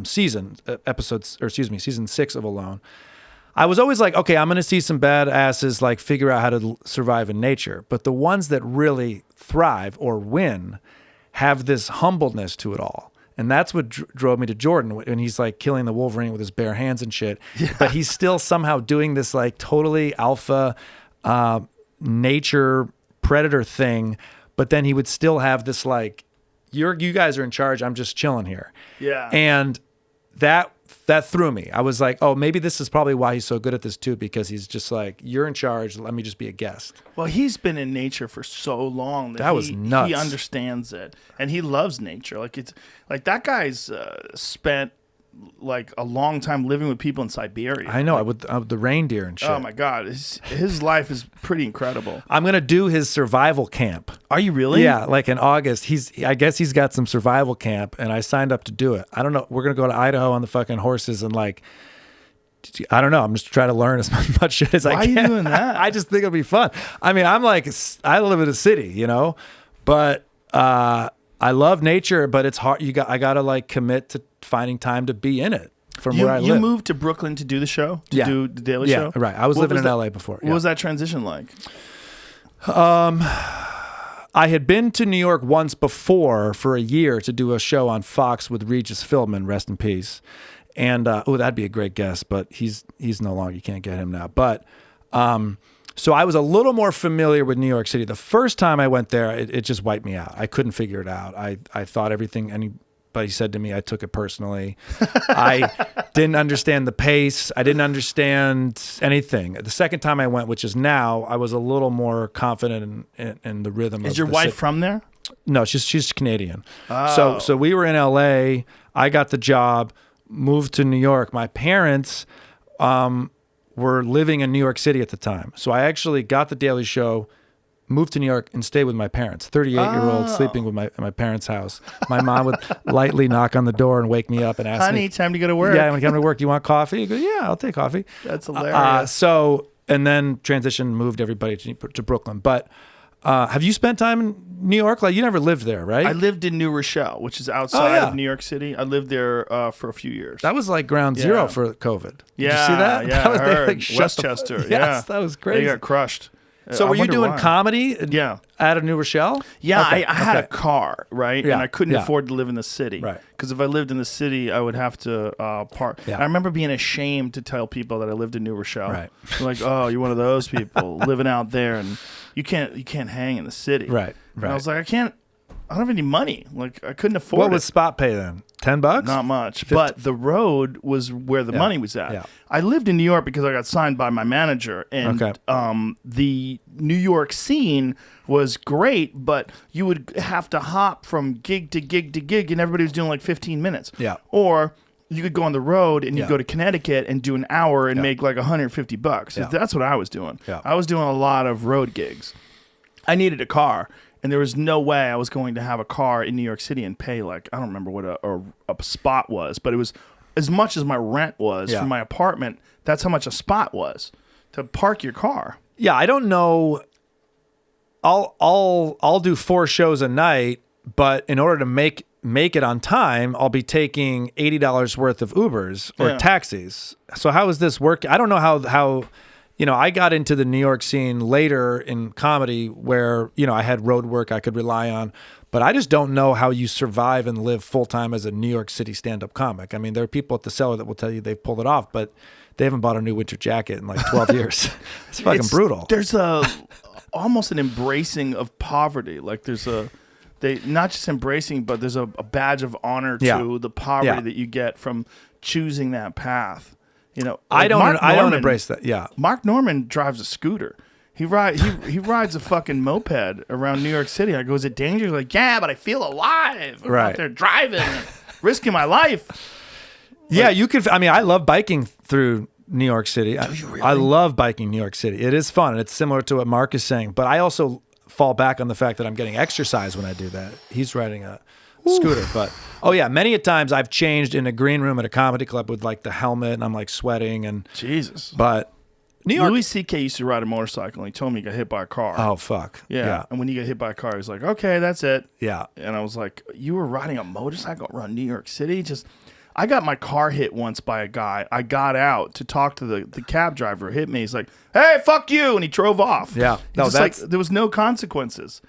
Speaker 5: season 6 of Alone, I was always like, okay, I'm going to see some badasses like figure out how to survive in nature. But the ones that really thrive or win have this humbleness to it all. And that's what drove me to Jordan when he's like killing the Wolverine with his bare hands and shit. Yeah. But he's still somehow doing this like totally alpha nature predator thing. But then he would still have this like, you guys are in charge. I'm just chilling here.
Speaker 4: Yeah.
Speaker 5: And that threw me. I was like, oh, maybe this is probably why he's so good at this too, because he's just like, you're in charge. Let me just be a guest.
Speaker 4: Well, he's been in nature for so long
Speaker 5: that was nuts.
Speaker 4: He understands it, and he loves nature. Like it's like that guy's spent like a long time living with people in Siberia.
Speaker 5: I know,
Speaker 4: like,
Speaker 5: with the reindeer and shit.
Speaker 4: Oh my God, his life is pretty incredible.
Speaker 5: I'm gonna do his survival camp.
Speaker 4: Are you really?
Speaker 5: Yeah, like in August. I guess he's got some survival camp, and I signed up to do it. I don't know. We're gonna go to Idaho on the fucking horses and like, I don't know. I'm just trying to learn as much shit as I can.
Speaker 4: Why are you doing that?
Speaker 5: I just think it'll be fun. I mean, I live in a city, you know, but I love nature, but it's hard. I gotta like commit to finding time to be in it from where I live.
Speaker 4: You moved to Brooklyn to do the show? To do the Daily Show?
Speaker 5: Yeah, right. I was living in LA before.
Speaker 4: What was that transition like?
Speaker 5: I had been to New York once before for a year to do a show on Fox with Regis Philbin, rest in peace. And that'd be a great guest, but he's no longer. You can't get him now. But so I was a little more familiar with New York City. The first time I went there, it just wiped me out. I couldn't figure it out. I thought everything anybody said to me, I took it personally. I didn't understand the pace. I didn't understand anything. The second time I went, which is now, I was a little more confident in the rhythm.
Speaker 4: Is your wife from there?
Speaker 5: No, she's Canadian. Oh. So we were in LA. I got the job, moved to New York. My parents were living in New York City at the time. So I actually got the Daily Show, moved to New York, and stayed with my parents. 38-year-old sleeping with my parents' house. My mom would lightly knock on the door and wake me up and ask me,
Speaker 4: honey, time to go to work.
Speaker 5: Yeah, when I come to work, do you want coffee? I go, yeah, I'll take coffee.
Speaker 4: That's hilarious.
Speaker 5: And then transitioned, moved everybody to Brooklyn. But have you spent time in New York? Like, you never lived there, right?
Speaker 4: I lived in New Rochelle, which is outside of New York City. I lived there for a few years.
Speaker 5: That was like ground zero for COVID. Did you see that?
Speaker 4: Yeah,
Speaker 5: that was,
Speaker 4: I heard.
Speaker 5: Like,
Speaker 4: Westchester.
Speaker 5: Yes, that was crazy.
Speaker 4: They got crushed.
Speaker 5: So were you doing comedy out of New Rochelle?
Speaker 4: Yeah, okay. I had a car, right?
Speaker 5: Yeah.
Speaker 4: And I couldn't afford to live in the city.
Speaker 5: Right.
Speaker 4: Because if I lived in the city, I would have to park.
Speaker 5: Yeah.
Speaker 4: I remember being ashamed to tell people that I lived in New Rochelle.
Speaker 5: Right.
Speaker 4: They're like, oh, you're one of those people living out there and you can't hang in the city.
Speaker 5: Right.
Speaker 4: And I was like, I don't have any money. Like, I couldn't afford
Speaker 5: What was spot pay then? $10?
Speaker 4: Not much. 50? But the road was where the money was at.
Speaker 5: Yeah.
Speaker 4: I lived in New York because I got signed by my manager. And the New York scene was great, but you would have to hop from gig to gig to gig, and everybody was doing like 15 minutes.
Speaker 5: Yeah.
Speaker 4: Or you could go on the road and you'd go to Connecticut and do an hour and make like $150.
Speaker 5: Yeah.
Speaker 4: That's what I was doing.
Speaker 5: Yeah.
Speaker 4: I was doing a lot of road gigs. I needed a car. And there was no way I was going to have a car in New York City and pay like, I don't remember what a spot was, but it was as much as my rent was for my apartment. That's how much a spot was to park your car.
Speaker 5: Yeah, I don't know. I'll do 4 shows a night, but in order to make it on time, I'll be taking $80 worth of Ubers or taxis. So how is this work? I don't know how. I got into the New York scene later in comedy where, I had road work I could rely on, but I just don't know how you survive and live full-time as a New York City stand-up comic. I mean, there are people at the Cellar that will tell you they've pulled it off, but they haven't bought a new winter jacket in like 12 years. It's fucking brutal.
Speaker 4: There's almost an embracing of poverty. Like they not just embracing, but there's a badge of honor to the poverty that you get from choosing that path. Like
Speaker 5: I don't embrace that. Yeah.
Speaker 4: Mark Norman drives a scooter. He rides a fucking moped around New York City. I go, is it dangerous? Like, yeah, but I feel alive. I'm out there driving, risking my life.
Speaker 5: Yeah, you could. I mean, I love biking through New York City.
Speaker 4: Do you really?
Speaker 5: I love biking New York City. It is fun. It's similar to what Mark is saying, but I also fall back on the fact that I'm getting exercise when I do that. He's riding a scooter, but many a times I've changed in a green room at a comedy club with like the helmet and I'm like sweating and
Speaker 4: Jesus.
Speaker 5: But New York,
Speaker 4: Louis C.K. used to ride a motorcycle and he told me he got hit by a car.
Speaker 5: Oh fuck.
Speaker 4: Yeah. And when you get hit by a car, he's like, okay, that's it.
Speaker 5: Yeah.
Speaker 4: And I was like, you were riding a motorcycle around New York City? I got my car hit once by a guy. I got out to talk to the cab driver who hit me. He's like, hey, fuck you. And he drove off.
Speaker 5: Yeah. No,
Speaker 4: that's like, there was no consequences.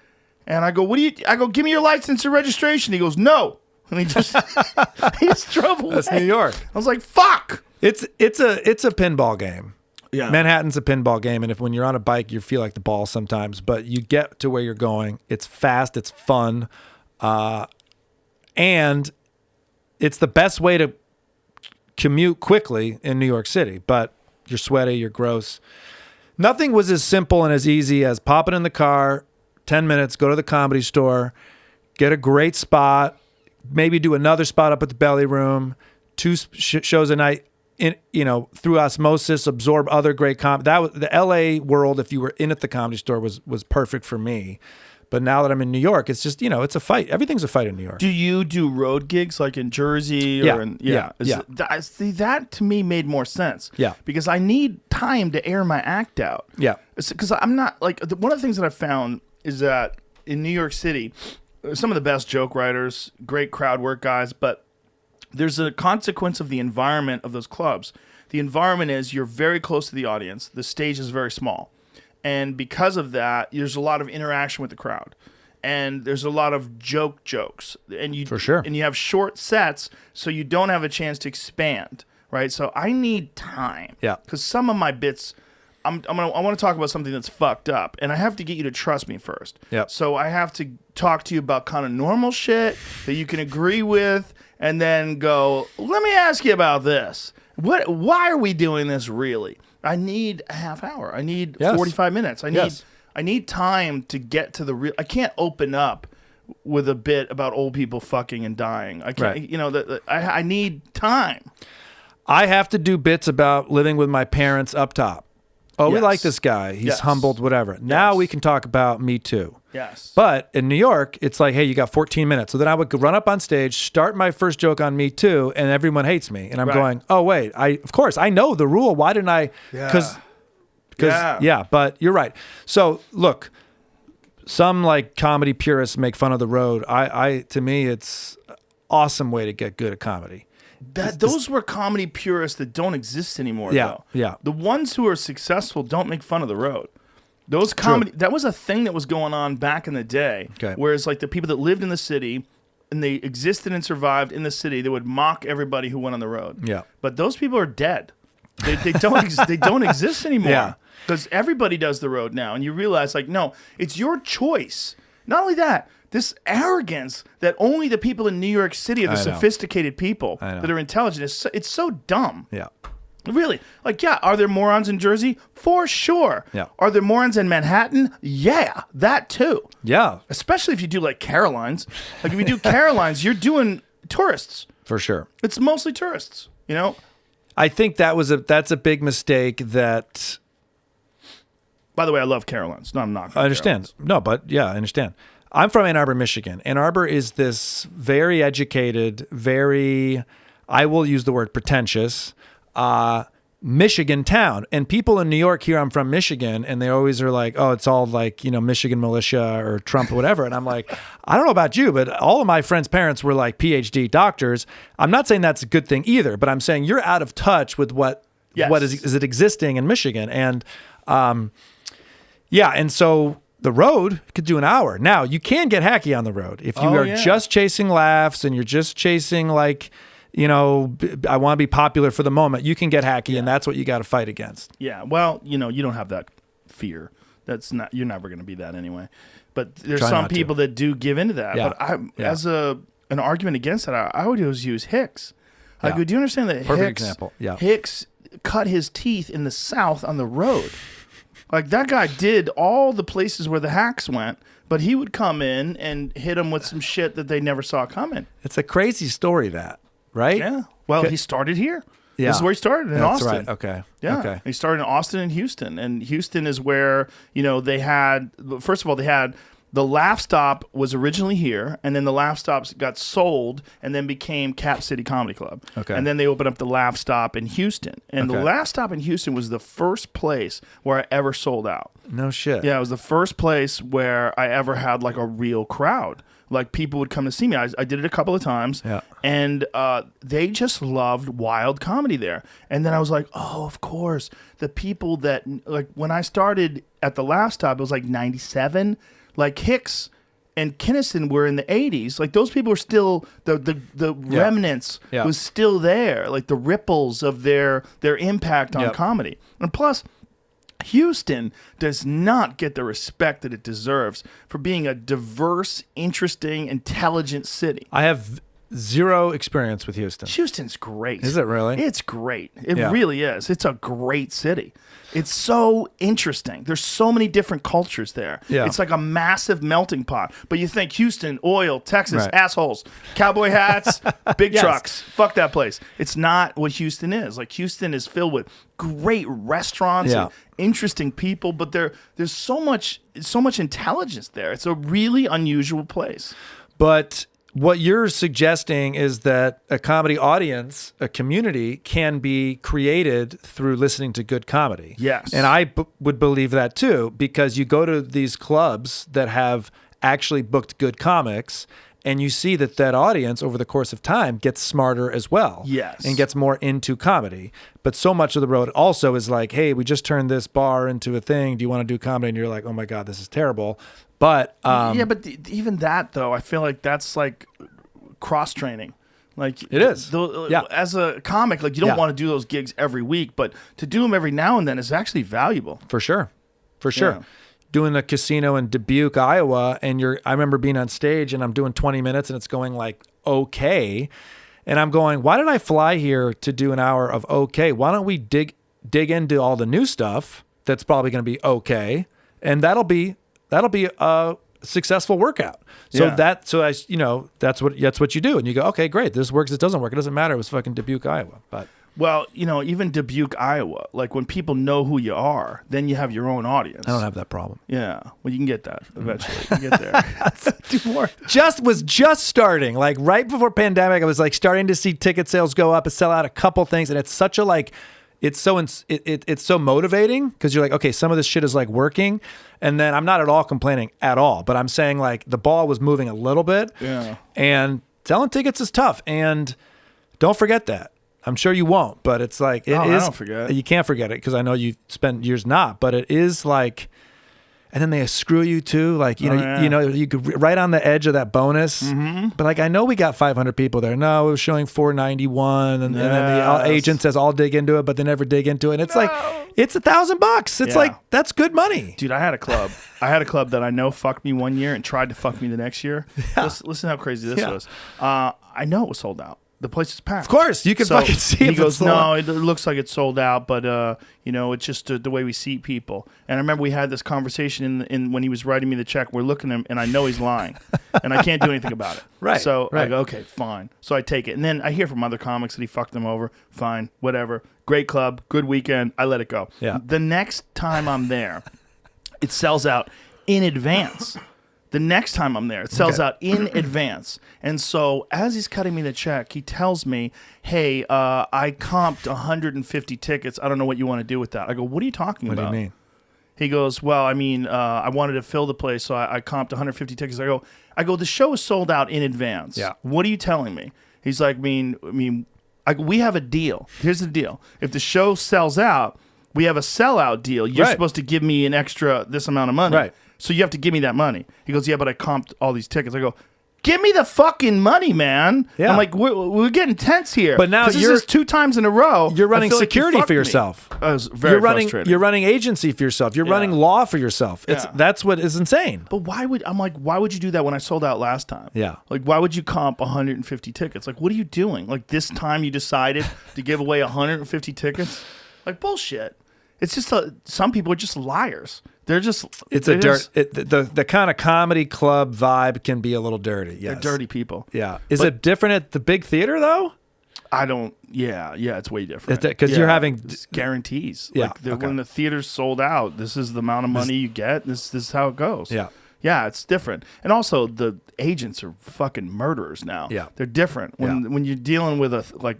Speaker 4: And I go, give me your license and registration. He goes, no. And he just drove away.
Speaker 5: That's New York.
Speaker 4: I was like, fuck.
Speaker 5: It's a pinball game.
Speaker 4: Yeah.
Speaker 5: Manhattan's a pinball game, and when you're on a bike, you feel like the ball sometimes, but you get to where you're going. It's fast, it's fun, and it's the best way to commute quickly in New York City, but you're sweaty, you're gross. Nothing was as simple and as easy as popping in the car, 10 minutes, go to the Comedy Store, get a great spot, maybe do another spot up at the Belly Room, 2 shows a night, through osmosis, absorb other great comedy. That was the LA world. If you were in at the Comedy Store, was perfect for me. But now that I'm in New York, it's just it's a fight. Everything's a fight in New York.
Speaker 4: Do you do road gigs like in Jersey? See, that to me made more sense.
Speaker 5: Yeah,
Speaker 4: because I need time to air my act out. Yeah, because I'm not like one of the things that I found is that in New York City, some of the best joke writers, great crowd work guys, but there's a consequence of the environment of those clubs. The environment is you're very close to the audience. The stage is very small. And because of that, there's a lot of interaction with the crowd. and there's a lot of jokes, and you
Speaker 5: For sure.
Speaker 4: and you have short sets, so you don't have a chance to expand, right? So I need time,
Speaker 5: Yeah.
Speaker 4: because some of my bits, I want to talk about something that's fucked up, and I have to get you to trust me first.
Speaker 5: Yep.
Speaker 4: So I have to talk to you about kind of normal shit that you can agree with, and then go, let me ask you about this. Why are we doing this really? I need a half hour. I need 45 minutes. I need time to get to the real. I can't open up with a bit about old people fucking and dying. I can't.
Speaker 5: Right.
Speaker 4: I need time.
Speaker 5: I have to do bits about living with my parents up top. Oh, we
Speaker 4: Yes.
Speaker 5: like this guy. He's
Speaker 4: Yes.
Speaker 5: humbled, whatever. Now
Speaker 4: Yes.
Speaker 5: we can talk about Me Too.
Speaker 4: Yes.
Speaker 5: But in New York, it's like, hey, you got 14 minutes. So then I would run up on stage, start my first joke on Me Too, and everyone hates me. And I'm
Speaker 4: Right.
Speaker 5: going, oh, wait, of course, I know the rule. Why didn't I? Because, yeah, but you're right. So look, some like comedy purists make fun of the road. To me, it's an awesome way to get good at comedy.
Speaker 4: Those were comedy purists that don't exist anymore.
Speaker 5: Yeah,
Speaker 4: though.
Speaker 5: yeah.
Speaker 4: The ones who are successful don't make fun of the road. Those comedy, that was a thing that was going on back in the day.
Speaker 5: Okay.
Speaker 4: Whereas like the people that lived in the city and they existed and survived in the city, they would mock everybody who went on the road.
Speaker 5: Yeah.
Speaker 4: But those people are dead. They don't they don't exist anymore.
Speaker 5: Yeah.
Speaker 4: Because everybody does the road now, and you realize like, no, it's your choice. Not only that, this arrogance that only the people in New York City are the
Speaker 5: I know.
Speaker 4: sophisticated people
Speaker 5: I know.
Speaker 4: that are intelligent. It's so dumb.
Speaker 5: Yeah.
Speaker 4: Really? Like, yeah, are there morons in Jersey? For sure.
Speaker 5: Yeah.
Speaker 4: Are there morons in Manhattan? Yeah, that too.
Speaker 5: Yeah,
Speaker 4: Especially if you do like Caroline's. Like if you do Caroline's, you're doing tourists.
Speaker 5: for sure.
Speaker 4: It's mostly tourists, you know?
Speaker 5: I think that's a big mistake that
Speaker 4: By the way, I love Caroline's. No, I'm not.
Speaker 5: I understand. No, but yeah, I understand. I'm from Ann Arbor, Michigan. Ann Arbor is this very educated, very, I will use the word pretentious, Michigan town. And people in New York hear I'm from Michigan, and they always are like, oh, it's all like, Michigan militia or Trump or whatever. And I'm like, I don't know about you, but all of my friends' parents were like PhD doctors. I'm not saying that's a good thing either, but I'm saying you're out of touch with what is it existing in Michigan. And yeah, and so the road could do an hour. Now, you can get hacky on the road. If you are just chasing laughs and you're just chasing like, I want to be popular for the moment, you can get hacky, and that's what you got to fight against.
Speaker 4: Yeah, well, you don't have that fear. You're never going to be that anyway. But there's
Speaker 5: Try
Speaker 4: some
Speaker 5: not to.
Speaker 4: people that do give into that.
Speaker 5: Yeah.
Speaker 4: But as an argument against that, I would always use Hicks. Like,
Speaker 5: Yeah.
Speaker 4: do you understand that
Speaker 5: Perfect example. Yeah.
Speaker 4: Hicks cut his teeth in the South on the road? Like, that guy did all the places where the hacks went, but he would come in and hit them with some shit that they never saw coming.
Speaker 5: It's a crazy story, that, right?
Speaker 4: Yeah. Well, he started here.
Speaker 5: Yeah.
Speaker 4: This is where he started, in
Speaker 5: That's
Speaker 4: Austin.
Speaker 5: right. Okay.
Speaker 4: Yeah.
Speaker 5: Okay.
Speaker 4: He started in Austin and Houston. And Houston is where, they had, first of all, the Laugh Stop was originally here, and then the Laugh Stops got sold and then became Cap City Comedy Club.
Speaker 5: Okay.
Speaker 4: And then they opened up the Laugh Stop in Houston. And the
Speaker 5: Okay.
Speaker 4: Laugh Stop in Houston was the first place where I ever sold out.
Speaker 5: No shit.
Speaker 4: Yeah, it was the first place where I ever had like a real crowd. Like people would come to see me. I did it a couple of times.
Speaker 5: Yeah.
Speaker 4: And they just loved wild comedy there. And then I was like, oh, of course. The people that, like when I started at the Laugh Stop, it was like 97. Like Hicks and Kinnison were in the 80s. Like those people were still, the remnants
Speaker 5: Yeah.
Speaker 4: was still there. Like the ripples of their impact on
Speaker 5: Yep.
Speaker 4: comedy. And plus, Houston does not get the respect that it deserves for being a diverse, interesting, intelligent city.
Speaker 5: I have zero experience with Houston.
Speaker 4: Houston's great.
Speaker 5: Is it really?
Speaker 4: It's great. It
Speaker 5: Yeah.
Speaker 4: really is. It's a great city. It's so interesting. There's so many different cultures there.
Speaker 5: Yeah.
Speaker 4: It's like a massive melting pot. But you think Houston, oil, Texas,
Speaker 5: Right.
Speaker 4: assholes, cowboy hats, big
Speaker 5: Yes.
Speaker 4: trucks. Fuck that place. It's not what Houston is. Like Houston is filled with great restaurants
Speaker 5: Yeah.
Speaker 4: and interesting people, but there's so much intelligence there. It's a really unusual place.
Speaker 5: But what you're suggesting is that a comedy audience, a community, can be created through listening to good comedy.
Speaker 4: Yes.
Speaker 5: And I would believe that too, because you go to these clubs that have actually booked good comics, And you see that audience over the course of time gets smarter as well.
Speaker 4: Yes.
Speaker 5: And gets more into comedy. But so much of the road also is like, hey, we just turned this bar into a thing. Do you want to do comedy? And you're like, oh my God, this is terrible. But
Speaker 4: but even that though, I feel like that's like cross training. Like
Speaker 5: it is.
Speaker 4: As a comic, like you don't want to do those gigs every week, but to do them every now and then is actually valuable.
Speaker 5: For sure. Yeah. Doing a casino in Dubuque, Iowa, and I remember being on stage and I'm doing 20 minutes and it's going like okay. And I'm going, why did I fly here to do an hour of okay? Why don't we dig into all the new stuff that's probably going to be okay, and that'll be a successful workout. So that's what you do, and you go, okay, great, this works, it doesn't work, it doesn't matter. It was fucking Dubuque, Iowa. But
Speaker 4: well, even Dubuque, Iowa, like when people know who you are, then you have your own audience.
Speaker 5: I don't have that problem.
Speaker 4: Yeah, well, you can get that eventually. You can get there. Do more.
Speaker 5: Was just starting, like right before pandemic. I was like starting to see ticket sales go up and sell out a couple things, and it's such a like. It's so motivating because you're like, okay, some of this shit is like working. And then I'm not at all complaining at all, but I'm saying like the ball was moving a little bit.
Speaker 4: Yeah.
Speaker 5: And selling tickets is tough. And don't forget that. I'm sure you won't, but it's like, I
Speaker 4: don't forget.
Speaker 5: You can't forget it because I know you spent years not, but it is like, and then they screw you too. Like, you could right on the edge of that bonus. Mm-hmm. But like, I know we got 500 people there. No, it was showing 491. And then the agent says, I'll dig into it, but they never dig into it. And it's like, it's $1,000. It's like, that's good money.
Speaker 4: Dude, I had a club. That I know fucked me one year and tried to fuck me the next year. Yeah. Listen how crazy this was. I know it was sold out. The place is packed.
Speaker 5: Of course, you can fucking see it.
Speaker 4: He goes, no, it looks like it's sold out, but it's just the way we seat people. And I remember we had this conversation in when he was writing me the check. We're looking at him, and I know he's lying, and I can't do anything about it.
Speaker 5: Right.
Speaker 4: So I go, okay, fine. So I take it, and then I hear from other comics that he fucked them over. Fine, whatever. Great club, good weekend. I let it go.
Speaker 5: Yeah.
Speaker 4: The next time I'm there, it sells out in advance. The next time I'm there, it sells out in advance. And so as he's cutting me the check, he tells me, hey, I comped 150 tickets. I don't know what you want to do with that. I go, what are you talking about?
Speaker 5: What do you mean?
Speaker 4: He goes, well, I mean, I wanted to fill the place, so I comped 150 tickets. I go, the show is sold out in advance.
Speaker 5: Yeah.
Speaker 4: What are you telling me? He's like, we have a deal. Here's the deal. If the show sells out, we have a sellout deal. You're supposed to give me an extra this amount of money.
Speaker 5: Right.
Speaker 4: So you have to give me that money. He goes, yeah, but I comped all these tickets. I go, give me the fucking money, man.
Speaker 5: Yeah.
Speaker 4: I'm like, we're getting tense here.
Speaker 5: But now
Speaker 4: this is 2 times in a row.
Speaker 5: You're running security
Speaker 4: like
Speaker 5: for yourself.
Speaker 4: It was very frustrating.
Speaker 5: You're running agency for yourself. You're running law for yourself. That's what is insane.
Speaker 4: But why would you do that when I sold out last time?
Speaker 5: Yeah.
Speaker 4: Like, why would you comp 150 tickets? Like, what are you doing? Like, this time you decided to give away 150 tickets? Like, bullshit. It's just some people are just liars. They're just
Speaker 5: the kind of comedy club vibe can be a little dirty. Yes.
Speaker 4: They're dirty people.
Speaker 5: Yeah. Is it different at the big theater though?
Speaker 4: I don't. Yeah, it's way different.
Speaker 5: Because you're having
Speaker 4: guarantees.
Speaker 5: Yeah.
Speaker 4: Like when the theater's sold out, this is the amount of money you get. This is how it goes.
Speaker 5: Yeah.
Speaker 4: Yeah, it's different. And also the agents are fucking murderers now.
Speaker 5: Yeah.
Speaker 4: They're different. When you're dealing with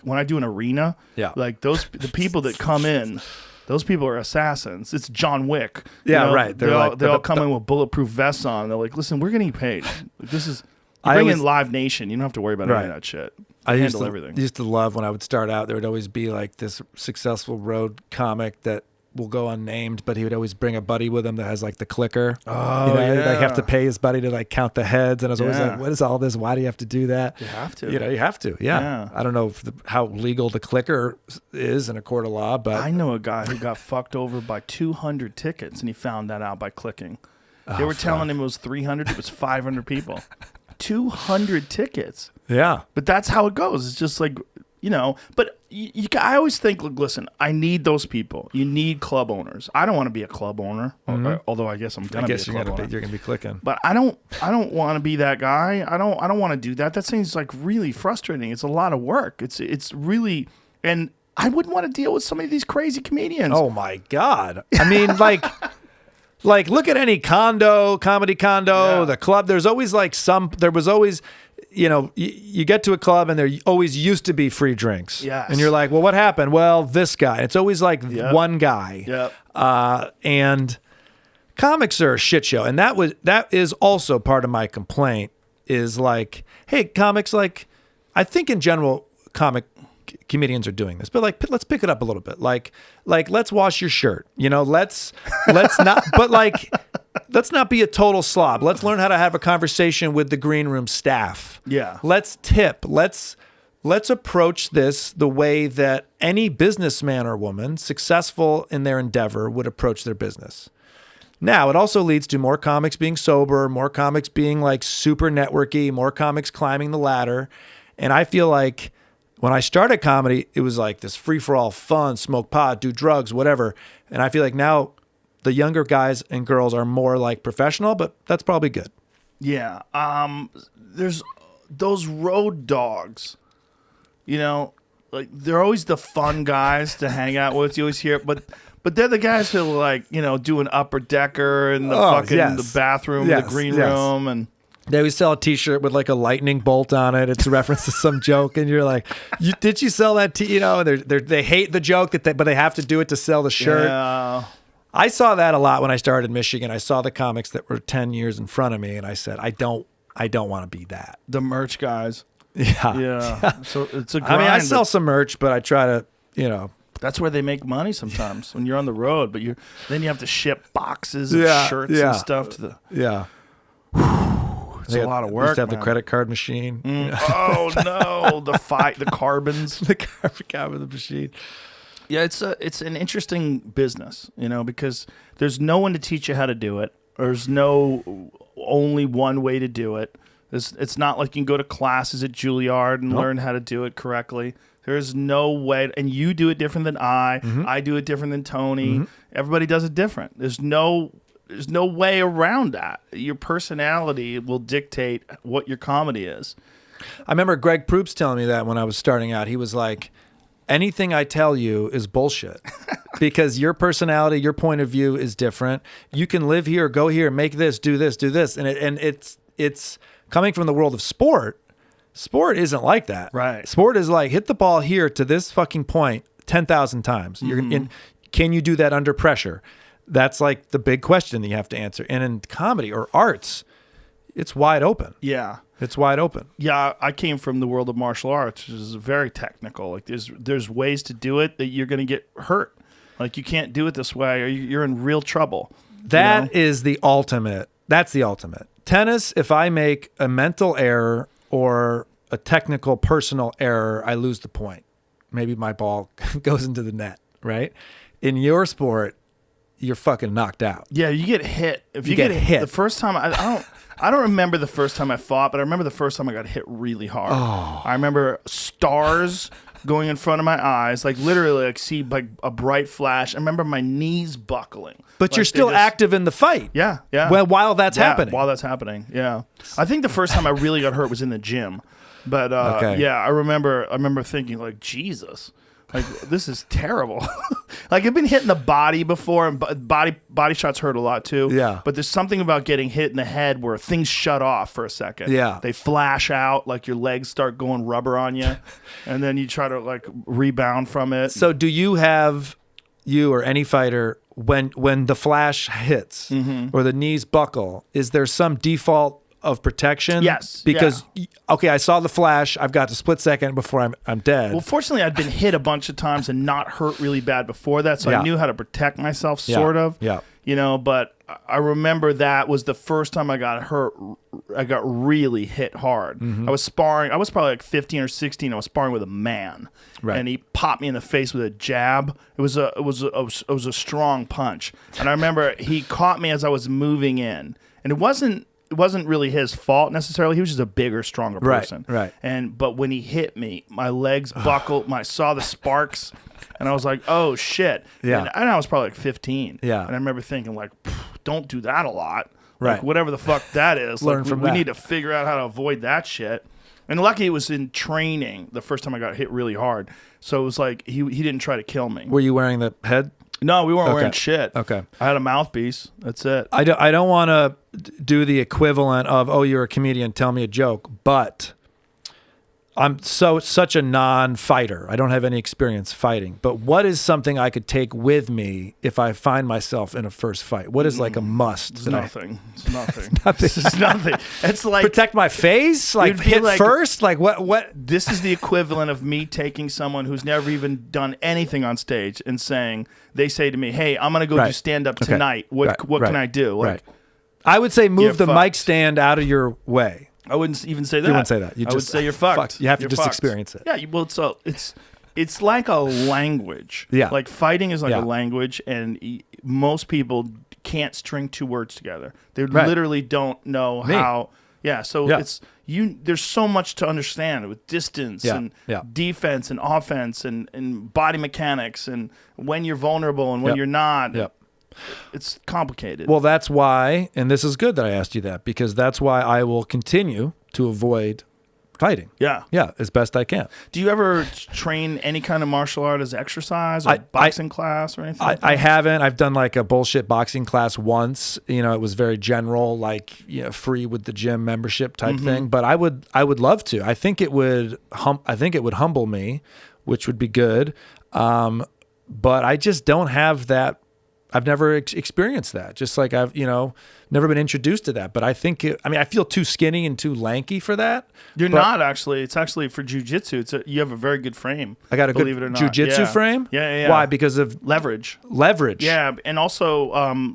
Speaker 4: when I do an arena, like the people that come in. Those people are assassins. It's John Wick.
Speaker 5: Yeah, right.
Speaker 4: They all come in with bulletproof vests on. They're like, listen, we're getting paid. This is you bring in Live Nation. You don't have to worry about any of that shit. I handle everything.
Speaker 5: Used to love when I would start out. There would always be like this successful road comic that will go unnamed, but he would always bring a buddy with him that has like the clicker.
Speaker 4: Oh,
Speaker 5: He'd like have to pay his buddy to like count the heads, and I was always like, "What is all this? Why do you have to do that?"
Speaker 4: You have to.
Speaker 5: You have to. Yeah. I don't know how legal the clicker is in a court of law, but
Speaker 4: I know a guy who got fucked over by 200 tickets, and he found that out by clicking. They were telling him it was 300. It was 500 people. 200 tickets.
Speaker 5: Yeah.
Speaker 4: But that's how it goes. It's just like. But I always think, look, listen, I need those people. You need club owners. I don't want to be a club owner, although I guess I'm going to be a club owner.
Speaker 5: You're going to be clicking.
Speaker 4: But I don't want to be that guy. I don't want to do that. That seems like really frustrating. It's a lot of work. It's really, and I wouldn't want to deal with some of these crazy comedians.
Speaker 5: Oh my God. I mean, like look at any comedy condo, the club. There's always there was always, you get to a club and there always used to be free drinks.
Speaker 4: Yes.
Speaker 5: And you're like, well, what happened? Well, this guy. It's always like one guy.
Speaker 4: Yep.
Speaker 5: And comics are a shit show. And that is also part of my complaint is like, hey, comics, like, I think in general, comedians are doing this, but like, let's pick it up a little bit. Like let's wash your shirt, let's not, but like, let's not be a total slob. Let's learn how to have a conversation with the green room staff.
Speaker 4: Yeah.
Speaker 5: Let's tip. Let's approach this the way that any businessman or woman successful in their endeavor would approach their business. Now, it also leads to more comics being sober, more comics being like super networky, more comics climbing the ladder. And I feel like when I started comedy, it was like this free-for-all fun, smoke pot, do drugs, whatever. And I feel like now the younger guys and girls are more like professional, but that's probably good.
Speaker 4: Yeah. There's those road dogs, like they're always the fun guys to hang out with. You always hear it, but they're the guys who are like, do an upper decker in the the bathroom, the green room, and
Speaker 5: they always sell a T-shirt with like a lightning bolt on it. It's a reference to some joke, and you're like, "Did you sell that?" They hate the joke but they have to do it to sell the shirt.
Speaker 4: Yeah.
Speaker 5: I saw that a lot when I started in Michigan. I saw the comics that were 10 years in front of me, and I said, I don't want to be that.
Speaker 4: The merch guys.
Speaker 5: Yeah.
Speaker 4: So it's a grind.
Speaker 5: I mean, I sell some merch, but I try to,
Speaker 4: That's where they make money sometimes when you're on the road, but then you have to ship boxes of shirts and stuff to the.
Speaker 5: Yeah.
Speaker 4: It's a lot of work.
Speaker 5: Used to have the credit card machine.
Speaker 4: Oh no, the carbons.
Speaker 5: The carbon machine.
Speaker 4: Yeah, it's an interesting business, because there's no one to teach you how to do it. There's no only one way to do it. It's not like you can go to classes at Juilliard and learn how to do it correctly. There's no way, and you do it different than I.
Speaker 5: Mm-hmm.
Speaker 4: I do it different than Tony. Everybody does it different. There's no way around that. Your personality will dictate what your comedy is.
Speaker 5: I remember Greg Proops telling me that when I was starting out. He was like, anything I tell you is bullshit because your personality, your point of view is different. You can live here, go here, make this, do this, do this. And it's coming from the world of sport. Sport isn't like that.
Speaker 4: Right.
Speaker 5: Sport is like, hit the ball here to this fucking point 10,000 times. Can you do that under pressure? That's like the big question that you have to answer. And in comedy or arts, it's wide open.
Speaker 4: Yeah.
Speaker 5: It's wide open.
Speaker 4: Yeah, I came from the world of martial arts, which is very technical. Like there's ways to do it that you're going to get hurt. Like you can't do it this way or you're in real trouble.
Speaker 5: That is the ultimate. That's the ultimate. Tennis, if I make a mental error or a technical personal error, I lose the point. Maybe my ball goes into the net, right? In your sport, you're fucking knocked out.
Speaker 4: Yeah, you get hit. If you get hit. The first time, I don't remember the first time I fought, but I remember the first time I got hit really hard.
Speaker 5: Oh.
Speaker 4: I remember stars going in front of my eyes, like literally like see like a bright flash. I remember my knees buckling.
Speaker 5: But you're still active in the fight.
Speaker 4: Yeah, yeah.
Speaker 5: Well, while that's happening.
Speaker 4: While that's happening, yeah. I think the first time I really got hurt was in the gym. But
Speaker 5: Okay.
Speaker 4: yeah, I remember thinking like, Jesus, like this is terrible. Like I've been hit in the body before, and body shots hurt a lot too.
Speaker 5: Yeah.
Speaker 4: But there's something about getting hit in the head where things shut off for a second.
Speaker 5: Yeah.
Speaker 4: They flash out, like your legs start going rubber on you, and then you try to like rebound from it.
Speaker 5: So do you or any fighter, when the flash hits or the knees buckle, is there some default of protection?
Speaker 4: Yes.
Speaker 5: Because, okay, I saw the flash. I've got a split second before I'm dead.
Speaker 4: Well, fortunately, I'd been hit a bunch of times and not hurt really bad before that, so I knew how to protect myself, sort of.
Speaker 5: Yeah.
Speaker 4: But I remember that was the first time I got hurt. I got really hit hard. I was sparring. I was probably like 15 or 16. I was sparring with a man, and he popped me in the face with a jab. It was a strong punch, and I remember he caught me as I was moving in, and it wasn't really his fault necessarily. He was just a bigger, stronger person.
Speaker 5: Right.
Speaker 4: But when he hit me, my legs buckled. I saw the sparks, and I was like, "Oh shit!"
Speaker 5: Yeah.
Speaker 4: And I was probably like 15.
Speaker 5: Yeah.
Speaker 4: And I remember thinking like, "Don't do that a lot."
Speaker 5: Right.
Speaker 4: Like, whatever the fuck that is.
Speaker 5: Learn
Speaker 4: like,
Speaker 5: from
Speaker 4: we
Speaker 5: that.
Speaker 4: need to figure out how to avoid that shit. And lucky it was in training the first time I got hit really hard. So it was like he didn't try to kill me.
Speaker 5: Were you wearing the head?
Speaker 4: No, we weren't wearing shit.
Speaker 5: Okay.
Speaker 4: I had a mouthpiece. That's it.
Speaker 5: I don't want to do the equivalent of, oh, you're a comedian, tell me a joke. But I'm such a non-fighter. I don't have any experience fighting. But what is something I could take with me if I find myself in a first fight? What is like a must?
Speaker 4: It's nothing. It's nothing. It's nothing. It's like
Speaker 5: protect my face, like
Speaker 4: It'd be
Speaker 5: hit
Speaker 4: like-
Speaker 5: first, like what?
Speaker 4: this is the equivalent of me taking someone who's never even done anything on stage and saying, they say to me, "Hey, I'm gonna go do
Speaker 5: Right.
Speaker 4: stand up
Speaker 5: Okay.
Speaker 4: tonight. What
Speaker 5: Right.
Speaker 4: can I do?" Like,
Speaker 5: Right. I would say move
Speaker 4: You're
Speaker 5: the mic
Speaker 4: fucked.
Speaker 5: stand out of your way.
Speaker 4: I wouldn't even say that.
Speaker 5: You wouldn't say that. You
Speaker 4: I would
Speaker 5: just
Speaker 4: say you're fucked.
Speaker 5: You have to
Speaker 4: You're
Speaker 5: just
Speaker 4: fucked.
Speaker 5: experience it.
Speaker 4: Yeah. Well, it's like a language.
Speaker 5: Yeah.
Speaker 4: Like fighting is like
Speaker 5: Yeah.
Speaker 4: a language, and most people can't string two words together. They
Speaker 5: Right.
Speaker 4: literally don't know
Speaker 5: Me.
Speaker 4: how. Yeah. So
Speaker 5: Yeah.
Speaker 4: it's you. There's so much to understand with distance
Speaker 5: Yeah.
Speaker 4: and
Speaker 5: Yeah.
Speaker 4: defense and offense and body mechanics and when you're vulnerable and when
Speaker 5: Yep.
Speaker 4: you're not.
Speaker 5: Yep.
Speaker 4: It's complicated.
Speaker 5: Well, that's why, and this is good that I asked you that, because that's why I will continue to avoid fighting.
Speaker 4: yeah.
Speaker 5: Yeah, as best I can.
Speaker 4: Do you ever train any kind of martial art as exercise or boxing class or anything? like
Speaker 5: I
Speaker 4: that?
Speaker 5: haven't. I've done like a bullshit boxing class once. You know, it was very general, like, you know, free with the gym membership type thing. But I would love to. I think it would humble me, which would be good. But I just don't have that. I've never experienced that. Just like I've, never been introduced to that. But I think, I feel too skinny and too lanky for that.
Speaker 4: You're
Speaker 5: but
Speaker 4: not actually. It's actually for jujitsu. You have a very good frame.
Speaker 5: I got a
Speaker 4: believe
Speaker 5: good
Speaker 4: it or not.
Speaker 5: jujitsu
Speaker 4: Yeah.
Speaker 5: frame.
Speaker 4: Yeah.
Speaker 5: Why? Because of
Speaker 4: leverage.
Speaker 5: leverage.
Speaker 4: Yeah, and also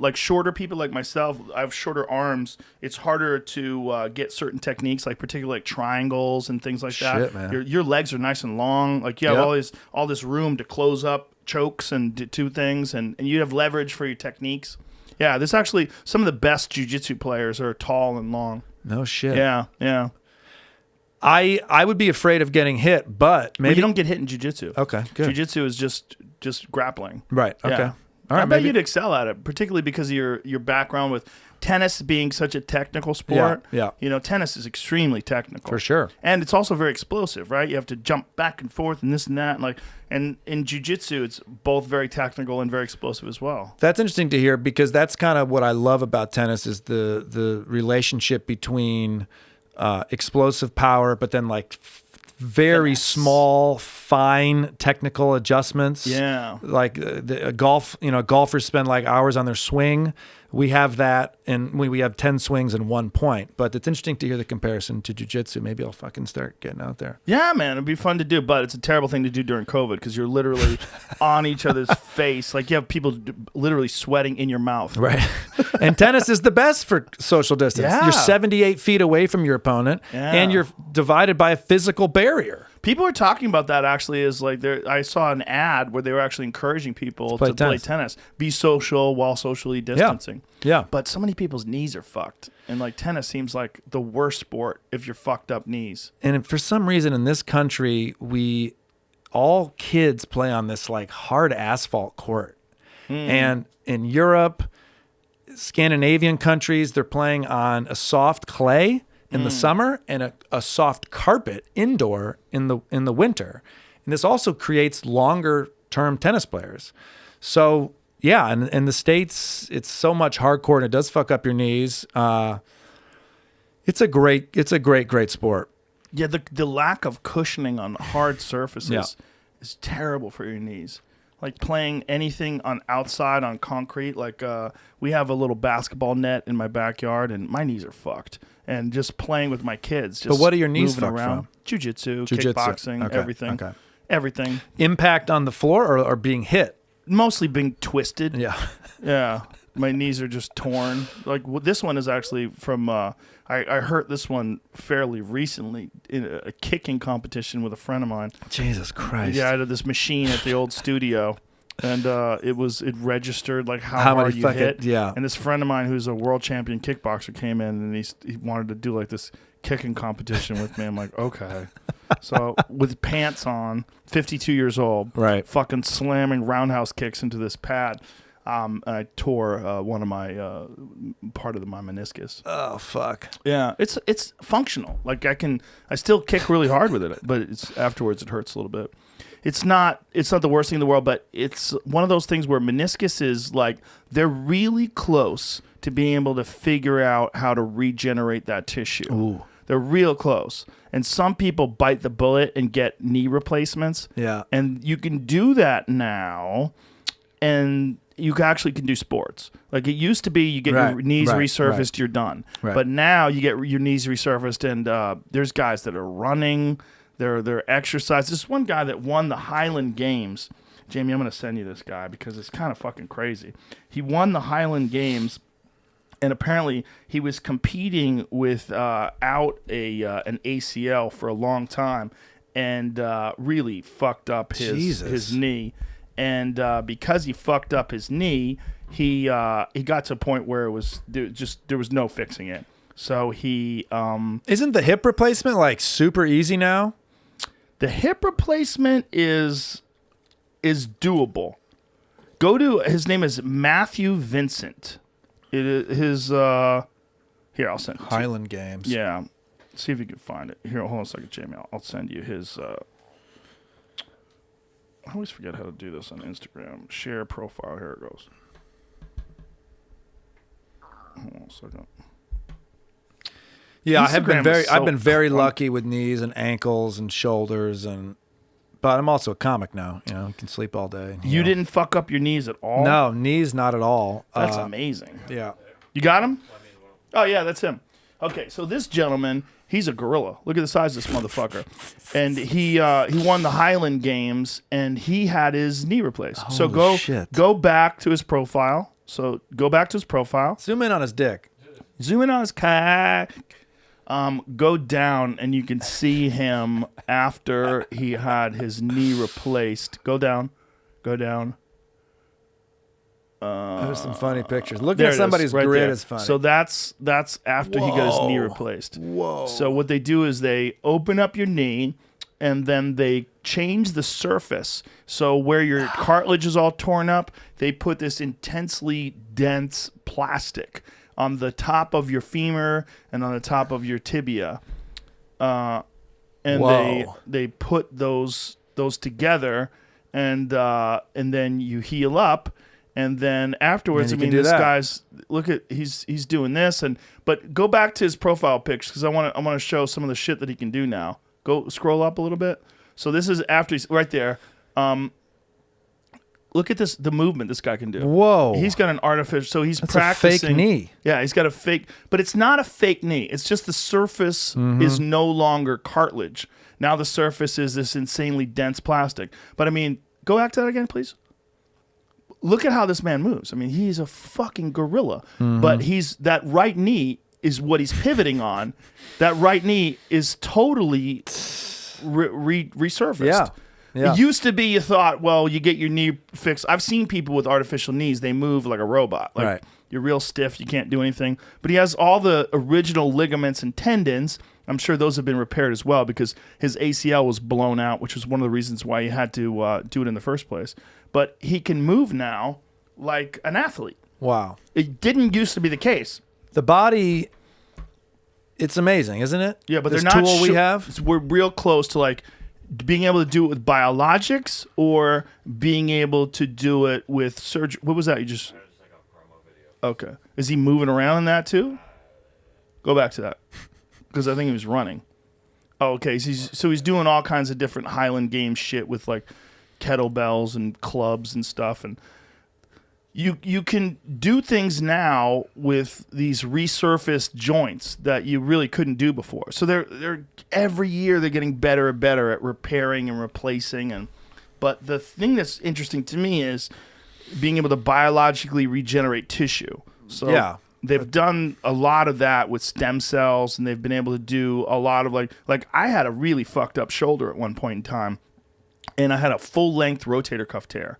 Speaker 4: like shorter people like myself, I have shorter arms. It's harder to get certain techniques, like particularly like triangles and things like that.
Speaker 5: Shit, man.
Speaker 4: Your legs are nice and long. Like you have
Speaker 5: Yep.
Speaker 4: all this room to close up chokes and do things, and you have leverage for your techniques. Yeah, there's actually some of the best jiu-jitsu players are tall and long.
Speaker 5: No shit.
Speaker 4: Yeah.
Speaker 5: I would be afraid of getting hit, but maybe
Speaker 4: But you don't get hit in jiu-jitsu.
Speaker 5: Okay, good.
Speaker 4: Jiu-jitsu is just grappling.
Speaker 5: Right. Okay.
Speaker 4: Yeah.
Speaker 5: All right.
Speaker 4: I bet
Speaker 5: maybe.
Speaker 4: you'd excel at it, particularly because of your background with tennis being such a technical sport.
Speaker 5: Yeah.
Speaker 4: Tennis is extremely technical.
Speaker 5: For sure.
Speaker 4: And it's also very explosive, right? You have to jump back and forth and this and that. And in jiu-jitsu, it's both very technical and very explosive as well.
Speaker 5: That's interesting to hear, because that's kind of what I love about tennis is the relationship between explosive power, but then like very small, fine technical adjustments.
Speaker 4: Yeah.
Speaker 5: Like golfers spend like hours on their swing. We have that, and we have 10 swings in 1 point. But it's interesting to hear the comparison to jiu-jitsu. Maybe I'll fucking start getting out there.
Speaker 4: Yeah, man, it'd be fun to do, but it's a terrible thing to do during COVID because you're literally on each other's face. Like you have people literally sweating in your mouth.
Speaker 5: Right. And tennis is the best for social distance.
Speaker 4: Yeah.
Speaker 5: You're 78 feet away from your opponent,
Speaker 4: Yeah.
Speaker 5: and you're divided by a physical barrier.
Speaker 4: People are talking about that actually as like I saw an ad where they were actually encouraging people to play tennis. Be social while socially distancing.
Speaker 5: Yeah.
Speaker 4: But so many people's knees are fucked. And like tennis seems like the worst sport if you're fucked up knees.
Speaker 5: And for some reason in this country, all kids play on this like hard asphalt court. And in Europe, Scandinavian countries, they're playing on a soft clay in the summer and a soft carpet indoor in the winter. And this also creates longer term tennis players. So yeah, and in the States, it's so much hardcore and it does fuck up your knees. It's a great sport.
Speaker 4: Yeah, the lack of cushioning on hard surfaces
Speaker 5: Yeah.
Speaker 4: is terrible for your knees. Like playing anything outside on concrete, like we have a little basketball net in my backyard, and my knees are fucked. And just playing with my kids, just
Speaker 5: But what are your knees
Speaker 4: moving
Speaker 5: fucked
Speaker 4: around.
Speaker 5: from?
Speaker 4: Jiu-jitsu,
Speaker 5: Jiu-jitsu.
Speaker 4: kickboxing,
Speaker 5: Okay,
Speaker 4: everything.
Speaker 5: okay.
Speaker 4: Everything.
Speaker 5: Impact on the floor or being hit?
Speaker 4: Mostly being twisted.
Speaker 5: Yeah.
Speaker 4: Yeah. My knees are just torn. Like this one is actually from. I hurt this one fairly recently in a kicking competition with a friend of mine.
Speaker 5: Jesus Christ.
Speaker 4: Yeah, I had this machine at the old studio, and it registered like how hard
Speaker 5: many
Speaker 4: you
Speaker 5: fucking
Speaker 4: hit.
Speaker 5: yeah.
Speaker 4: And this friend of mine who's a world champion kickboxer came in, and he wanted to do like this kicking competition with me. I'm like, okay. So with pants on, 52 years old,
Speaker 5: Right.
Speaker 4: fucking slamming roundhouse kicks into this pad. And I tore one of my part of my meniscus.
Speaker 5: Oh fuck.
Speaker 4: Yeah, it's functional. Like I still kick really hard with it, but it's afterwards it hurts a little bit. It's not the worst thing in the world, but it's one of those things where meniscus is like they're really close to being able to figure out how to regenerate that tissue.
Speaker 5: Ooh.
Speaker 4: They're real close. And some people bite the bullet and get knee replacements.
Speaker 5: Yeah.
Speaker 4: And you can do that now, and you actually can do sports. Like it used to be, you get your knees resurfaced, you're done.
Speaker 5: Right.
Speaker 4: But now you get your knees resurfaced, and there's guys that are running, they're exercise. This one guy that won the Highland Games. Jamie, I'm going to send you this guy because it's kind of fucking crazy. He won the Highland Games, and apparently he was competing without an ACL for a long time, and really fucked up his knee. And because he fucked up his knee, he got to a point where there was no fixing it. So he
Speaker 5: isn't the hip replacement like super easy now?
Speaker 4: The hip replacement is doable. Go to his name is Matthew Vincent. It is here. I'll send it to you.
Speaker 5: Highland Games.
Speaker 4: Yeah, see if you can find it. Here, hold on a second, Jamie. I'll send you his. I always forget how to do this on Instagram. Share profile. Here it goes. Hold on a second.
Speaker 5: Yeah,
Speaker 4: Instagram
Speaker 5: I've been very lucky with knees and ankles and shoulders, but I'm also a comic now. You can sleep all day.
Speaker 4: You didn't fuck up your knees at all?
Speaker 5: No, knees not at all.
Speaker 4: That's amazing.
Speaker 5: Yeah.
Speaker 4: You got him? Oh yeah, that's him. Okay, so this gentleman, he's a gorilla. Look at the size of this motherfucker. And he won the Highland Games, and he had his knee replaced. So go back to his profile.
Speaker 5: Zoom in on his dick.
Speaker 4: Zoom in on his cock. Go down, and you can see him after he had his knee replaced. Go down.
Speaker 5: There's some funny pictures. Looking at somebody's grid is funny.
Speaker 4: So that's after he got his knee replaced.
Speaker 5: Whoa.
Speaker 4: So what they do is they open up your knee, and then they change the surface. So where your cartilage is all torn up, they put this intensely dense plastic on the top of your femur and on the top of your tibia. And they put those together, and then you heal up. And then afterwards, this guy's he's doing this, but go back to his profile pics because I want to show some of the shit that he can do now. Go scroll up a little bit. So this is after he's right there. Look at the movement this guy can do.
Speaker 5: Whoa.
Speaker 4: He's got an artificial, so he's
Speaker 5: That's
Speaker 4: practicing.
Speaker 5: a fake knee.
Speaker 4: Yeah, he's got a fake, but it's not a fake knee. It's just the surface is no longer cartilage. Now the surface is this insanely dense plastic. But go back to that again, please. Look at how this man moves. He's a fucking gorilla. But that right knee is what he's pivoting on. That right knee is totally resurfaced.
Speaker 5: Yeah.
Speaker 4: It used to be you thought, well, you get your knee fixed. I've seen people with artificial knees, they move like a robot. Like you're real stiff, you can't do anything. But he has all the original ligaments and tendons. I'm sure those have been repaired as well because his ACL was blown out, which was one of the reasons why he had to do it in the first place. But he can move now like an athlete.
Speaker 5: Wow.
Speaker 4: It didn't used to be the case.
Speaker 5: The body, it's amazing, isn't it?
Speaker 4: Yeah, but
Speaker 5: this
Speaker 4: they're not
Speaker 5: tool we have.
Speaker 4: We're real close to like being able to do it with biologics or being able to do it with surgery. What was that? You just... Okay. Is he moving around in that too? Go back to that. Because I think he was running. Oh, okay. So he's doing all kinds of different Highland Games shit with like kettlebells and clubs and stuff. And you can do things now with these resurfaced joints that you really couldn't do before. So they're every year they're getting better and better at repairing and replacing. But the thing that's interesting to me is being able to biologically regenerate tissue. So they've done a lot of that with stem cells, and they've been able to do a lot of like I had a really fucked up shoulder at one point in time, and I had a full-length rotator cuff tear,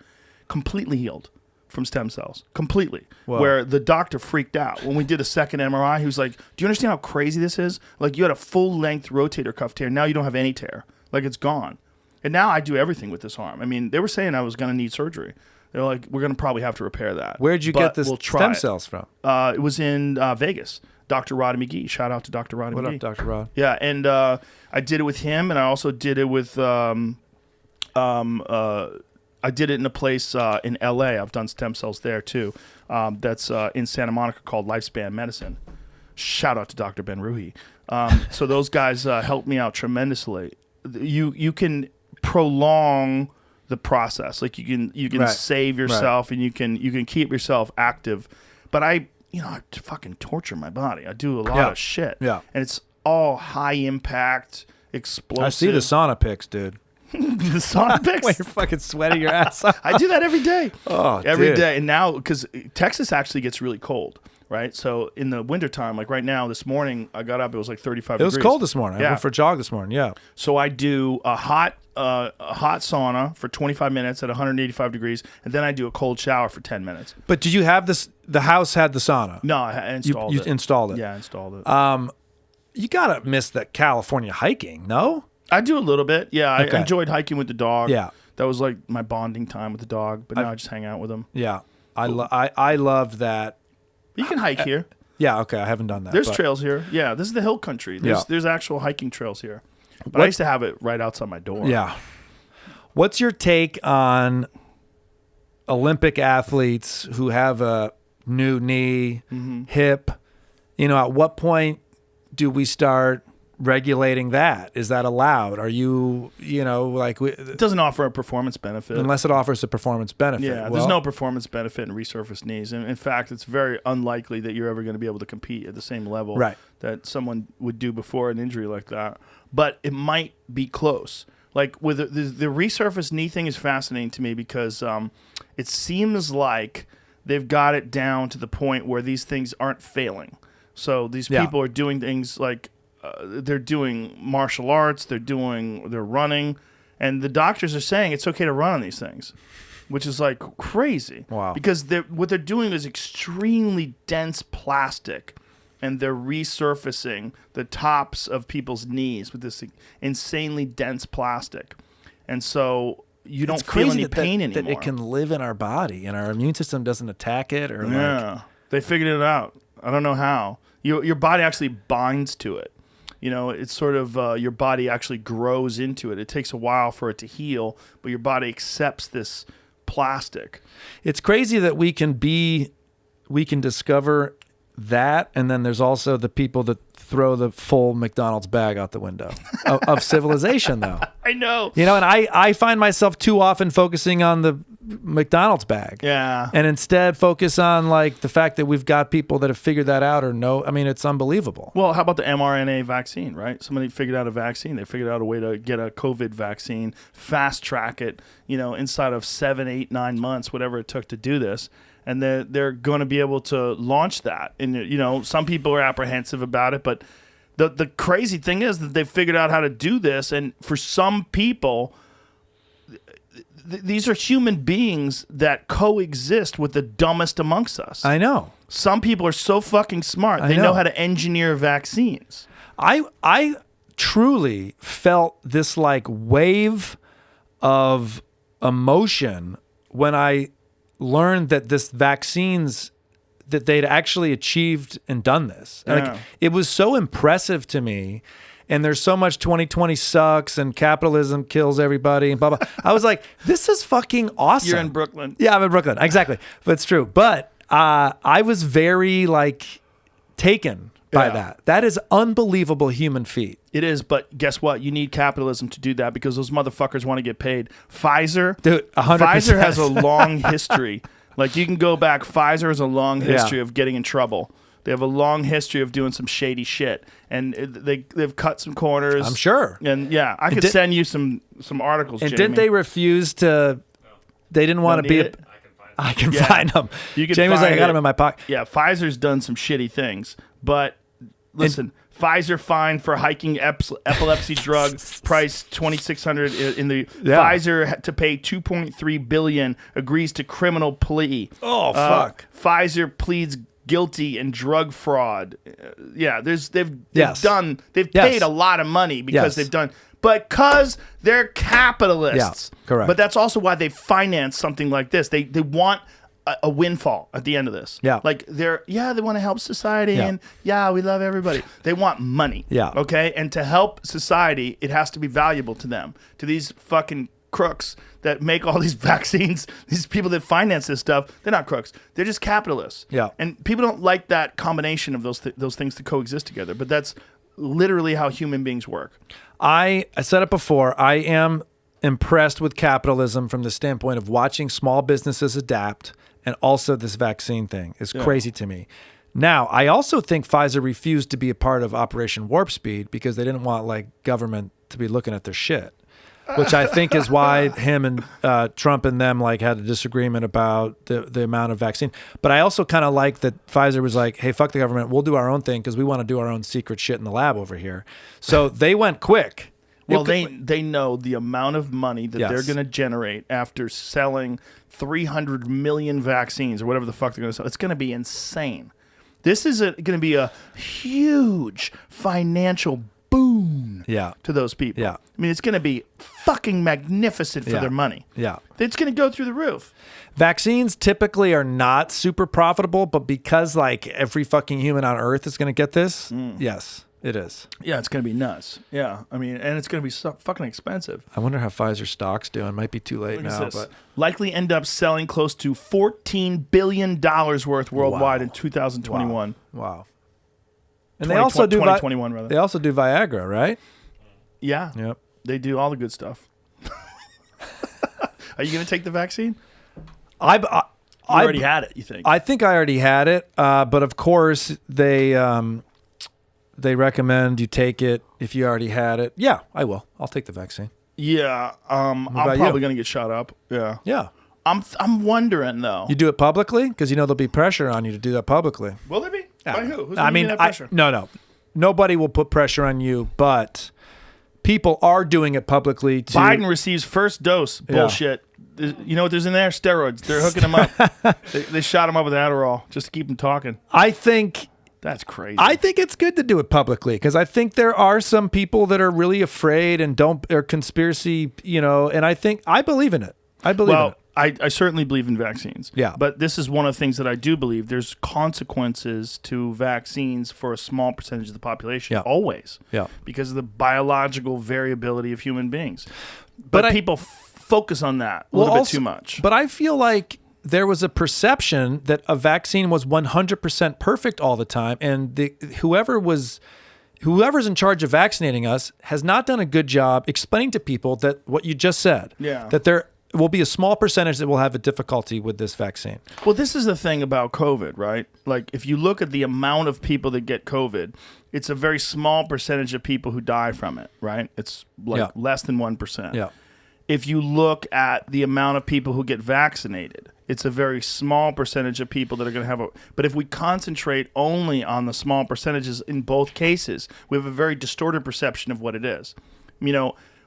Speaker 4: completely healed from stem cells, completely.
Speaker 5: Whoa.
Speaker 4: Where the doctor freaked out. When we did a second MRI, he was like, do you understand how crazy this is? Like, you had a full-length rotator cuff tear. Now you don't have any tear. Like, it's gone. And now I do everything with this arm. They were saying I was going to need surgery. They're like, we're going to probably have to repair that.
Speaker 5: Where'd you get this stem cells from?
Speaker 4: It was in Vegas. Dr. Rod McGee. Shout out to Dr. Rod McGee.
Speaker 5: What up, Dr. Rod?
Speaker 4: Yeah, and I did it with him, and I also did it with I did it in a place in LA. I've done stem cells there too. That's in Santa Monica called Lifespan Medicine. Shout out to Dr. Ben Ruhi. So those guys helped me out tremendously. You can prolong the process. Like you can
Speaker 5: Right.
Speaker 4: save yourself and you can keep yourself active. But I fucking torture my body. I do a lot of shit.
Speaker 5: Yeah.
Speaker 4: And it's all high impact, explosive.
Speaker 5: I see the sauna pics, dude.
Speaker 4: the sauna pics.
Speaker 5: When you're fucking sweating your ass off.
Speaker 4: I do that every day.
Speaker 5: Oh,
Speaker 4: every
Speaker 5: dude.
Speaker 4: day. And now, because Texas actually gets really cold, right? So in the wintertime, like right now, this morning, I got up, it was like 35 degrees.
Speaker 5: It was cold this morning. I
Speaker 4: Yeah.
Speaker 5: went for a jog this morning. Yeah.
Speaker 4: So I do a hot sauna for 25 minutes at 185 degrees, and then I do a cold shower for 10 minutes.
Speaker 5: But did you have this? The house had the sauna.
Speaker 4: No, I installed
Speaker 5: You
Speaker 4: it.
Speaker 5: installed it.
Speaker 4: Yeah, I installed it.
Speaker 5: You gotta miss the California hiking, no?
Speaker 4: I do a little bit. Yeah,
Speaker 5: Okay.
Speaker 4: I enjoyed hiking with the dog.
Speaker 5: Yeah.
Speaker 4: That was like my bonding time with the dog, but now I just hang out with him.
Speaker 5: Yeah. I loved that.
Speaker 4: You can hike here.
Speaker 5: Yeah. Okay. I haven't done that.
Speaker 4: There's
Speaker 5: but-
Speaker 4: trails here. Yeah, this is the hill country. There's actual hiking trails here. But I used to have it right outside my door.
Speaker 5: Yeah. What's your take on Olympic athletes who have a new knee, hip? You know, at what point do we start regulating that? Is that allowed? Are you, like,
Speaker 4: It doesn't offer a performance benefit.
Speaker 5: unless it offers a performance benefit?
Speaker 4: Yeah, there's
Speaker 5: Well,
Speaker 4: no performance benefit in resurfaced knees. And in fact, it's very unlikely that you're ever going to be able to compete at the same level
Speaker 5: Right.
Speaker 4: that someone would do before an injury like that. But it might be close. Like with the resurfaced knee thing is fascinating to me because it seems like they've got it down to the point where these things aren't failing. So these people are doing things like they're doing martial arts, they're running, and the doctors are saying it's okay to run on these things, which is like crazy.
Speaker 5: Wow.
Speaker 4: Because what they're doing is extremely dense plastic, and they're resurfacing the tops of people's knees with this insanely dense plastic. And so you don't
Speaker 5: it's
Speaker 4: feel
Speaker 5: crazy
Speaker 4: any pain anymore.
Speaker 5: that it can live in our body and our immune system doesn't attack it or
Speaker 4: Yeah, they figured it out. I don't know how. Your body actually binds to it. It's sort of your body actually grows into it. It takes a while for it to heal, but your body accepts this plastic.
Speaker 5: It's crazy that we can discover that, and then there's also the people that throw the full McDonald's bag out the window of civilization, though.
Speaker 4: I know.
Speaker 5: And I find myself too often focusing on the McDonald's bag.
Speaker 4: Yeah.
Speaker 5: And instead focus on like the fact that we've got people that have figured that out or know. I mean, it's unbelievable.
Speaker 4: Well, how about the mRNA vaccine, right? Somebody figured out a vaccine. They figured out a way to get a COVID vaccine, fast track it, inside of 7, 8, 9 months, whatever it took to do this. And they're going to be able to launch that. And, some people are apprehensive about it, but the crazy thing is that they've figured out how to do this. And for some people, these are human beings that coexist with the dumbest amongst us.
Speaker 5: I know.
Speaker 4: Some people are so fucking smart.
Speaker 5: I
Speaker 4: They
Speaker 5: know.
Speaker 4: know how to engineer vaccines.
Speaker 5: I truly felt this like wave of emotion when I learned that this vaccines that they'd actually achieved and done this. And,
Speaker 4: Yeah.
Speaker 5: like, it was so impressive to me. And there's so much 2020 sucks and capitalism kills everybody and blah, blah. I was like, this is fucking awesome.
Speaker 4: You're in Brooklyn.
Speaker 5: Yeah, I'm in Brooklyn. Exactly. But it's true. But I was very taken by that. That is unbelievable human feat.
Speaker 4: It is, but guess what? You need capitalism to do that because those motherfuckers want to get paid. Pfizer,
Speaker 5: Dude, 100%.
Speaker 4: Pfizer has a long history. Like you can go back. Pfizer has a long history of getting in trouble. They have a long history of doing some shady shit, and they've cut some corners.
Speaker 5: I'm sure.
Speaker 4: And yeah, I could send you some articles.
Speaker 5: And
Speaker 4: Jamie.
Speaker 5: didn't they refuse to? They didn't want to be.
Speaker 4: need it?
Speaker 5: I can find them.
Speaker 4: You can
Speaker 5: Jamie's like, I
Speaker 4: find
Speaker 5: got
Speaker 4: it.
Speaker 5: them in my pocket.
Speaker 4: Yeah, Pfizer's done some shitty things, but listen, Pfizer fined for hiking epilepsy drug price $2,600 in the Pfizer had to pay $2.3 billion, agrees to criminal plea.
Speaker 5: Oh fuck!
Speaker 4: Pfizer pleads guilty in drug fraud. They've
Speaker 5: Yes.
Speaker 4: paid a lot of money because they've done. Because they're capitalists.
Speaker 5: Yeah, correct.
Speaker 4: But that's also why they finance something like this. They want a windfall at the end of this.
Speaker 5: Yeah.
Speaker 4: Like they want to help society and we love everybody. They want money.
Speaker 5: Yeah.
Speaker 4: Okay? And to help society, it has to be valuable to them. To these fucking crooks that make all these vaccines, these people that finance this stuff, they're not crooks. They're just capitalists.
Speaker 5: Yeah.
Speaker 4: And people don't like that combination of those things to coexist together. But that's literally how human beings work.
Speaker 5: I said it before. I am impressed with capitalism from the standpoint of watching small businesses adapt, and also this vaccine thing is crazy to me. Now, I also think Pfizer refused to be a part of Operation Warp Speed because they didn't want like government to be looking at their shit, which I think is why him and Trump and them like had a disagreement about the amount of vaccine. But I also kind of like that Pfizer was like, hey, fuck the government. We'll do our own thing because we want to do our own secret shit in the lab over here. So they went quick.
Speaker 4: Well, they know the amount of money that they're going to generate after selling 300 million vaccines or whatever the fuck they're going to sell. It's going to be insane. This is going to be a huge financial boon to those people.
Speaker 5: Yeah.
Speaker 4: I mean, it's going to be fucking magnificent for their money.
Speaker 5: Yeah.
Speaker 4: It's going to go through the roof.
Speaker 5: Vaccines typically are not super profitable, but because like every fucking human on earth is going to get this, yes. It is.
Speaker 4: Yeah, it's going to be nuts. Yeah, I mean, and it's going to be so fucking expensive.
Speaker 5: I wonder how Pfizer stock's doing. Might be too late now, but
Speaker 4: likely end up selling close to $14 billion worth worldwide in 2021.
Speaker 5: Wow. And they also do
Speaker 4: 2021 rather.
Speaker 5: They also do Viagra, right?
Speaker 4: Yeah.
Speaker 5: Yep.
Speaker 4: They do all the good stuff. Are you going to take the vaccine?
Speaker 5: I
Speaker 4: already had it, you think?
Speaker 5: I think I already had it, but of course they recommend you take it if you already had it. Yeah, I will. I'll take the vaccine.
Speaker 4: Yeah, I'm probably going to get shot up. Yeah.
Speaker 5: Yeah.
Speaker 4: I'm wondering though.
Speaker 5: You do it publicly because you know there'll be pressure on you to do that publicly.
Speaker 4: Will there be? By who? Who's
Speaker 5: I mean,
Speaker 4: that pressure?
Speaker 5: no. Nobody will put pressure on you, but people are doing it publicly.
Speaker 4: Biden receives first dose. Bullshit. You know what there's in there? Steroids. They're hooking him up. They shot him up with Adderall just to keep him talking.
Speaker 5: I think
Speaker 4: that's crazy.
Speaker 5: I think it's good to do it publicly because I think there are some people that are really afraid and are conspiracy, and I believe in it. I believe in it.
Speaker 4: I certainly believe in vaccines.
Speaker 5: Yeah.
Speaker 4: But this is one of the things that I do believe. There's consequences to vaccines for a small percentage of the population.
Speaker 5: Yeah.
Speaker 4: Always.
Speaker 5: Yeah.
Speaker 4: Because of the biological variability of human beings. But people focus on that a little bit too much.
Speaker 5: But I feel like there was a perception that a vaccine was 100% perfect all the time. And whoever's in charge of vaccinating us has not done a good job explaining to people that what you just said.
Speaker 4: Yeah.
Speaker 5: That there will be a small percentage that will have a difficulty with this vaccine.
Speaker 4: Well, this is the thing about COVID, right? Like, if you look at the amount of people that get COVID, it's a very small percentage of people who die from it, right? It's like less than 1%.
Speaker 5: Yeah.
Speaker 4: If you look at the amount of people who get vaccinated, it's a very small percentage of people that are going to have a... But if we concentrate only on the small percentages in both cases, we have a very distorted perception of what it is.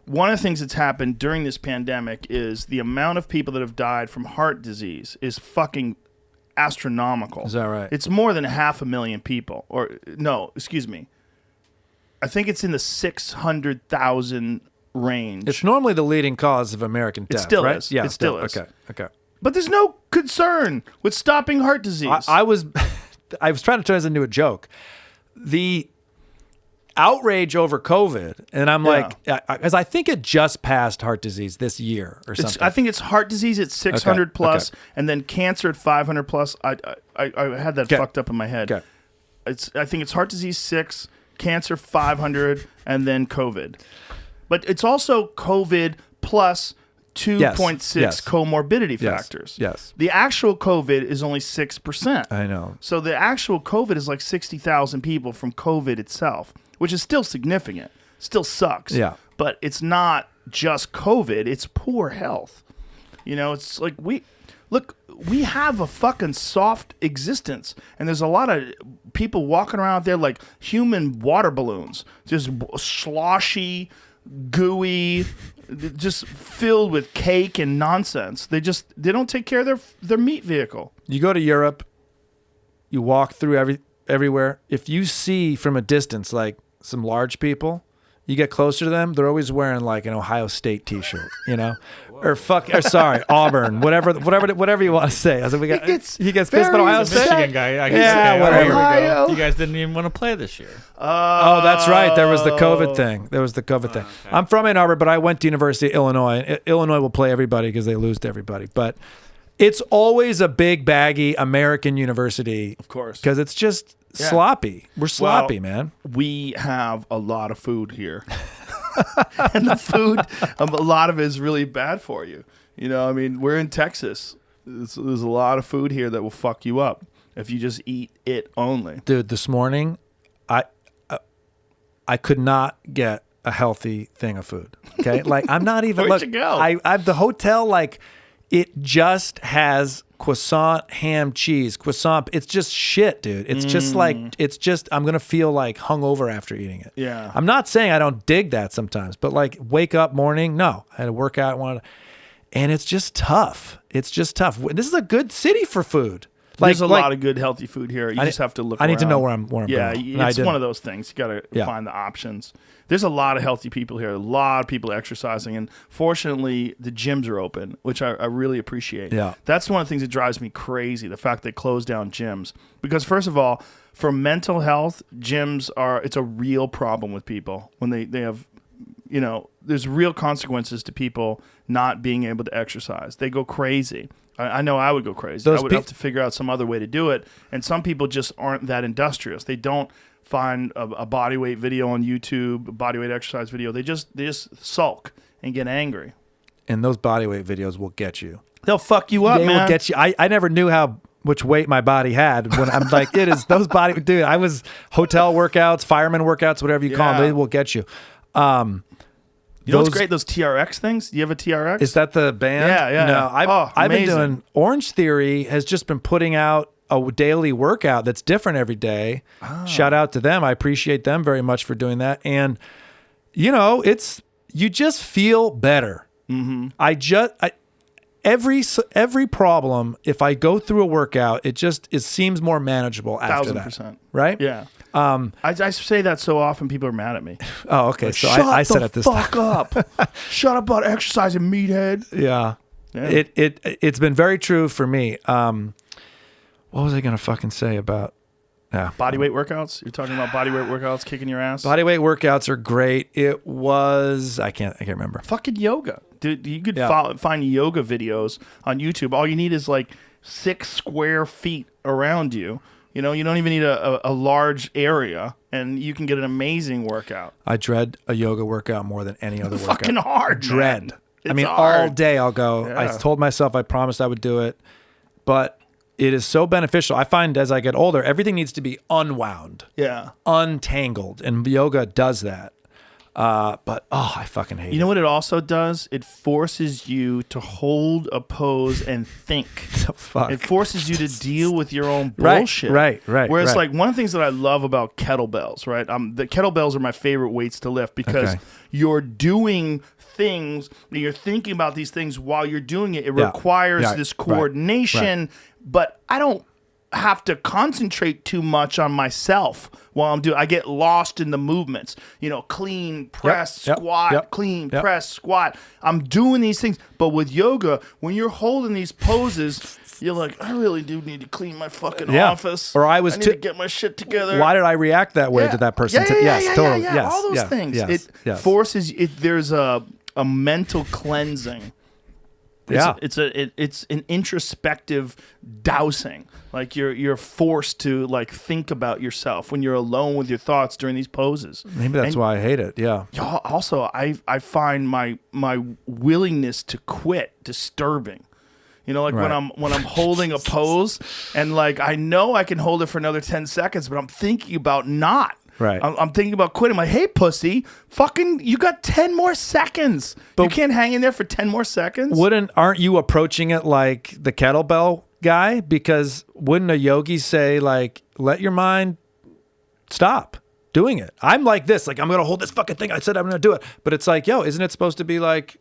Speaker 4: One of the things that's happened during this pandemic is the amount of people that have died from heart disease is fucking astronomical.
Speaker 5: Is that right?
Speaker 4: It's more than 500,000 people. Or, no, excuse me. I think it's in the 600,000 range.
Speaker 5: It's normally the leading cause of American death,
Speaker 4: It still
Speaker 5: right?
Speaker 4: is.
Speaker 5: Yeah,
Speaker 4: It still is.
Speaker 5: Okay.
Speaker 4: But there's no concern with stopping heart disease.
Speaker 5: I was trying to turn this into a joke. The outrage over COVID, and I'm like, because I think it just passed heart disease this year or something.
Speaker 4: I think it's heart disease at 600 plus, and then cancer at 500 plus. I had that fucked up in my head.
Speaker 5: Okay.
Speaker 4: I think it's heart disease 6, cancer 500, and then COVID. But it's also COVID plus 2.6 comorbidity factors.
Speaker 5: Yes.
Speaker 4: The actual COVID is only 6%.
Speaker 5: I know.
Speaker 4: So the actual COVID is like 60,000 people from COVID itself, which is still significant. Still sucks.
Speaker 5: Yeah.
Speaker 4: But it's not just COVID. It's poor health. It's like we have a fucking soft existence. And there's a lot of people walking around out there like human water balloons. Just sloshy, gooey, just filled with cake and nonsense. They don't take care of their meat vehicle.
Speaker 5: You go to Europe, you walk through everywhere. If you see from a distance like some large people, you get closer to them, they're always wearing like an Ohio State T-shirt, or Auburn, whatever you want to say. I was like, he gets pissed about Ohio State.
Speaker 6: Michigan guy. I guess.
Speaker 5: Yeah, whatever.
Speaker 4: Ohio.
Speaker 6: You guys didn't even want to play this year.
Speaker 5: Oh, that's right. There was the COVID thing. Okay. I'm from Ann Arbor, but I went to University of Illinois. Illinois will play everybody because they lose to everybody. But it's always a big, baggy American university.
Speaker 4: Of course.
Speaker 5: Because it's just sloppy. We're sloppy, man.
Speaker 4: We have a lot of food here. And the food, a lot of it is really bad for you. I mean, we're in Texas. There's a lot of food here that will fuck you up if you just eat it only.
Speaker 5: Dude, this morning, I could not get a healthy thing of food. Okay, like I'm not even.
Speaker 4: Where'd you go?
Speaker 5: I've the hotel, like it just has croissant, ham, cheese, croissant. It's just shit, dude. It's just like I'm gonna feel like hungover after eating it.
Speaker 4: Yeah.
Speaker 5: I'm not saying I don't dig that sometimes, but like wake up morning, no, I had to work out, and it's just tough. This is a good city for food.
Speaker 4: There's a lot of good healthy food here. You just have to look around.
Speaker 5: I need to know where I'm going.
Speaker 4: Yeah, it's one of those things. You got to find the options. There's a lot of healthy people here. A lot of people exercising. And fortunately, the gyms are open, which I really appreciate.
Speaker 5: Yeah.
Speaker 4: That's one of the things that drives me crazy, the fact they close down gyms. Because first of all, for mental health, it's a real problem with people when they have, there's real consequences to people not being able to exercise. They go crazy. I know I would go crazy. I would have to figure out some other way to do it. And some people just aren't that industrious. They don't find a body weight video on YouTube, a body weight exercise video. They just sulk and get angry.
Speaker 5: And those body weight videos will get you.
Speaker 4: They'll fuck you up, man.
Speaker 5: They will get you. I never knew which weight my body had when I'm like, it is those body, dude, I was hotel workouts, fireman workouts, whatever you call them, they will get you.
Speaker 4: You know what's great? Those TRX things. Do you have a TRX?
Speaker 5: Is that the band?
Speaker 4: Yeah.
Speaker 5: No, I've been doing. Orange Theory has just been putting out a daily workout that's different every day. Oh. Shout out to them. I appreciate them very much for doing that. And you just feel better. Mm-hmm. Every problem, if I go through a workout, it seems more manageable after
Speaker 4: 1,000%.
Speaker 5: that. Right?
Speaker 4: Yeah. I say that so often people are mad at me.
Speaker 5: Oh, okay.
Speaker 4: Like,
Speaker 5: so I said it this time.
Speaker 4: Shut the fuck up. Shut up about exercising, meathead.
Speaker 5: Yeah. It's been very true for me. What was I going to fucking say about
Speaker 4: body weight workouts? You're talking about body weight workouts kicking your ass?
Speaker 5: Body weight workouts are great. It was I can't remember.
Speaker 4: Fucking yoga. Dude, you could find yoga videos on YouTube. All you need is like 6 square feet around you. You don't even need a large area, and you can get an amazing workout.
Speaker 5: I dread a yoga workout more than any other workout.
Speaker 4: Fucking hard,
Speaker 5: dread.
Speaker 4: Man.
Speaker 5: All day I'll go.
Speaker 4: Yeah.
Speaker 5: I told myself I promised I would do it, but it is so beneficial. I find as I get older, everything needs to be unwound, untangled, and yoga does that. But I fucking hate it.
Speaker 4: You know what it also does? It forces you to hold a pose and think.
Speaker 5: Fuck.
Speaker 4: It forces you to deal with your own bullshit.
Speaker 5: Right.
Speaker 4: Whereas like one of the things that I love about kettlebells, right? The kettlebells are my favorite weights to lift because you're doing things, you're thinking about these things while you're doing it. It requires this coordination, but I don't have to concentrate too much on myself while I'm doing. I get lost in the movements. Clean, press, squat, clean, press, squat. I'm doing these things, but with yoga, when you're holding these poses, you're like, I really do need to clean my fucking office.
Speaker 5: Or I
Speaker 4: need to get my shit together.
Speaker 5: Why did I react that way to that person? Totally. Yes,
Speaker 4: all those things. It forces you. There's a mental cleansing. It's an introspective dousing. Like you're forced to like think about yourself when you're alone with your thoughts during these poses.
Speaker 5: Maybe that's why I hate it. Yeah.
Speaker 4: Also, I find my willingness to quit disturbing. When I'm holding a pose and like I know I can hold it for another 10 seconds, but I'm thinking about not.
Speaker 5: Right.
Speaker 4: I'm thinking about quitting. I'm like, hey, pussy, fucking, you got 10 more seconds. But you can't hang in there for 10 more seconds?
Speaker 5: Aren't you approaching it like the kettlebell guy? Because wouldn't a yogi say, like, let your mind stop doing it? I'm like this. Like, I'm going to hold this fucking thing. I said I'm going to do it. But it's like, isn't it supposed to be like...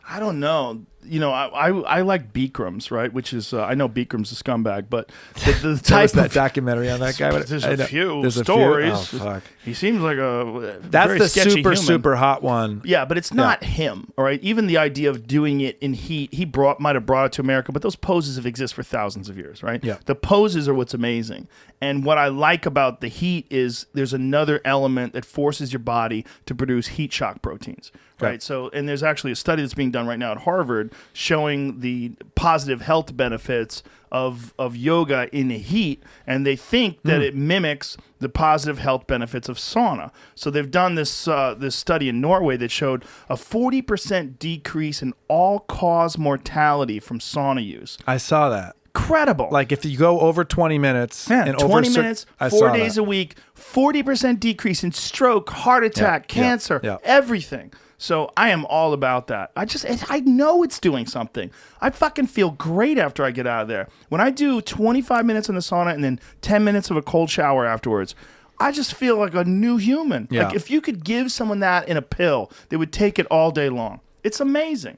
Speaker 4: I don't know. I like Bikrams, right? Which is I know Bikram's a scumbag, but the
Speaker 5: There
Speaker 4: type
Speaker 5: was that
Speaker 4: of
Speaker 5: documentary on that guy.
Speaker 4: there's
Speaker 5: I
Speaker 4: a
Speaker 5: know.
Speaker 4: few
Speaker 5: There's a
Speaker 4: stories.
Speaker 5: few? Oh, fuck.
Speaker 4: He seems like a
Speaker 5: That's
Speaker 4: very
Speaker 5: the
Speaker 4: sketchy
Speaker 5: super
Speaker 4: human.
Speaker 5: super hot one.
Speaker 4: Yeah, but it's not him, all right? Even the idea of doing it in heat, he might have brought it to America, but those poses have existed for thousands of years, right?
Speaker 5: Yeah.
Speaker 4: The poses are what's amazing. And what I like about the heat is there's another element that forces your body to produce heat shock proteins, right?
Speaker 5: Right.
Speaker 4: So, and there's actually a study that's being done right now at Harvard showing the positive health benefits of yoga in the heat, and they think that it mimics the positive health benefits of sauna. So they've done this this study in Norway that showed a 40% decrease in all-cause mortality from sauna use.
Speaker 5: I saw that.
Speaker 4: Incredible.
Speaker 5: Like if you go over 20 minutes,
Speaker 4: Yeah,
Speaker 5: and
Speaker 4: 20
Speaker 5: over
Speaker 4: minutes,
Speaker 5: I
Speaker 4: 4
Speaker 5: saw
Speaker 4: days
Speaker 5: that.
Speaker 4: a week, 40% decrease in stroke, heart attack,
Speaker 5: yeah,
Speaker 4: cancer,
Speaker 5: yeah.
Speaker 4: everything. So I am all about that. I know it's doing something. I fucking feel great after I get out of there. When I do 25 minutes in the sauna and then 10 minutes of a cold shower afterwards, I just feel like a new human.
Speaker 5: Yeah.
Speaker 4: Like if you could give someone that in a pill, they would take it all day long. It's amazing.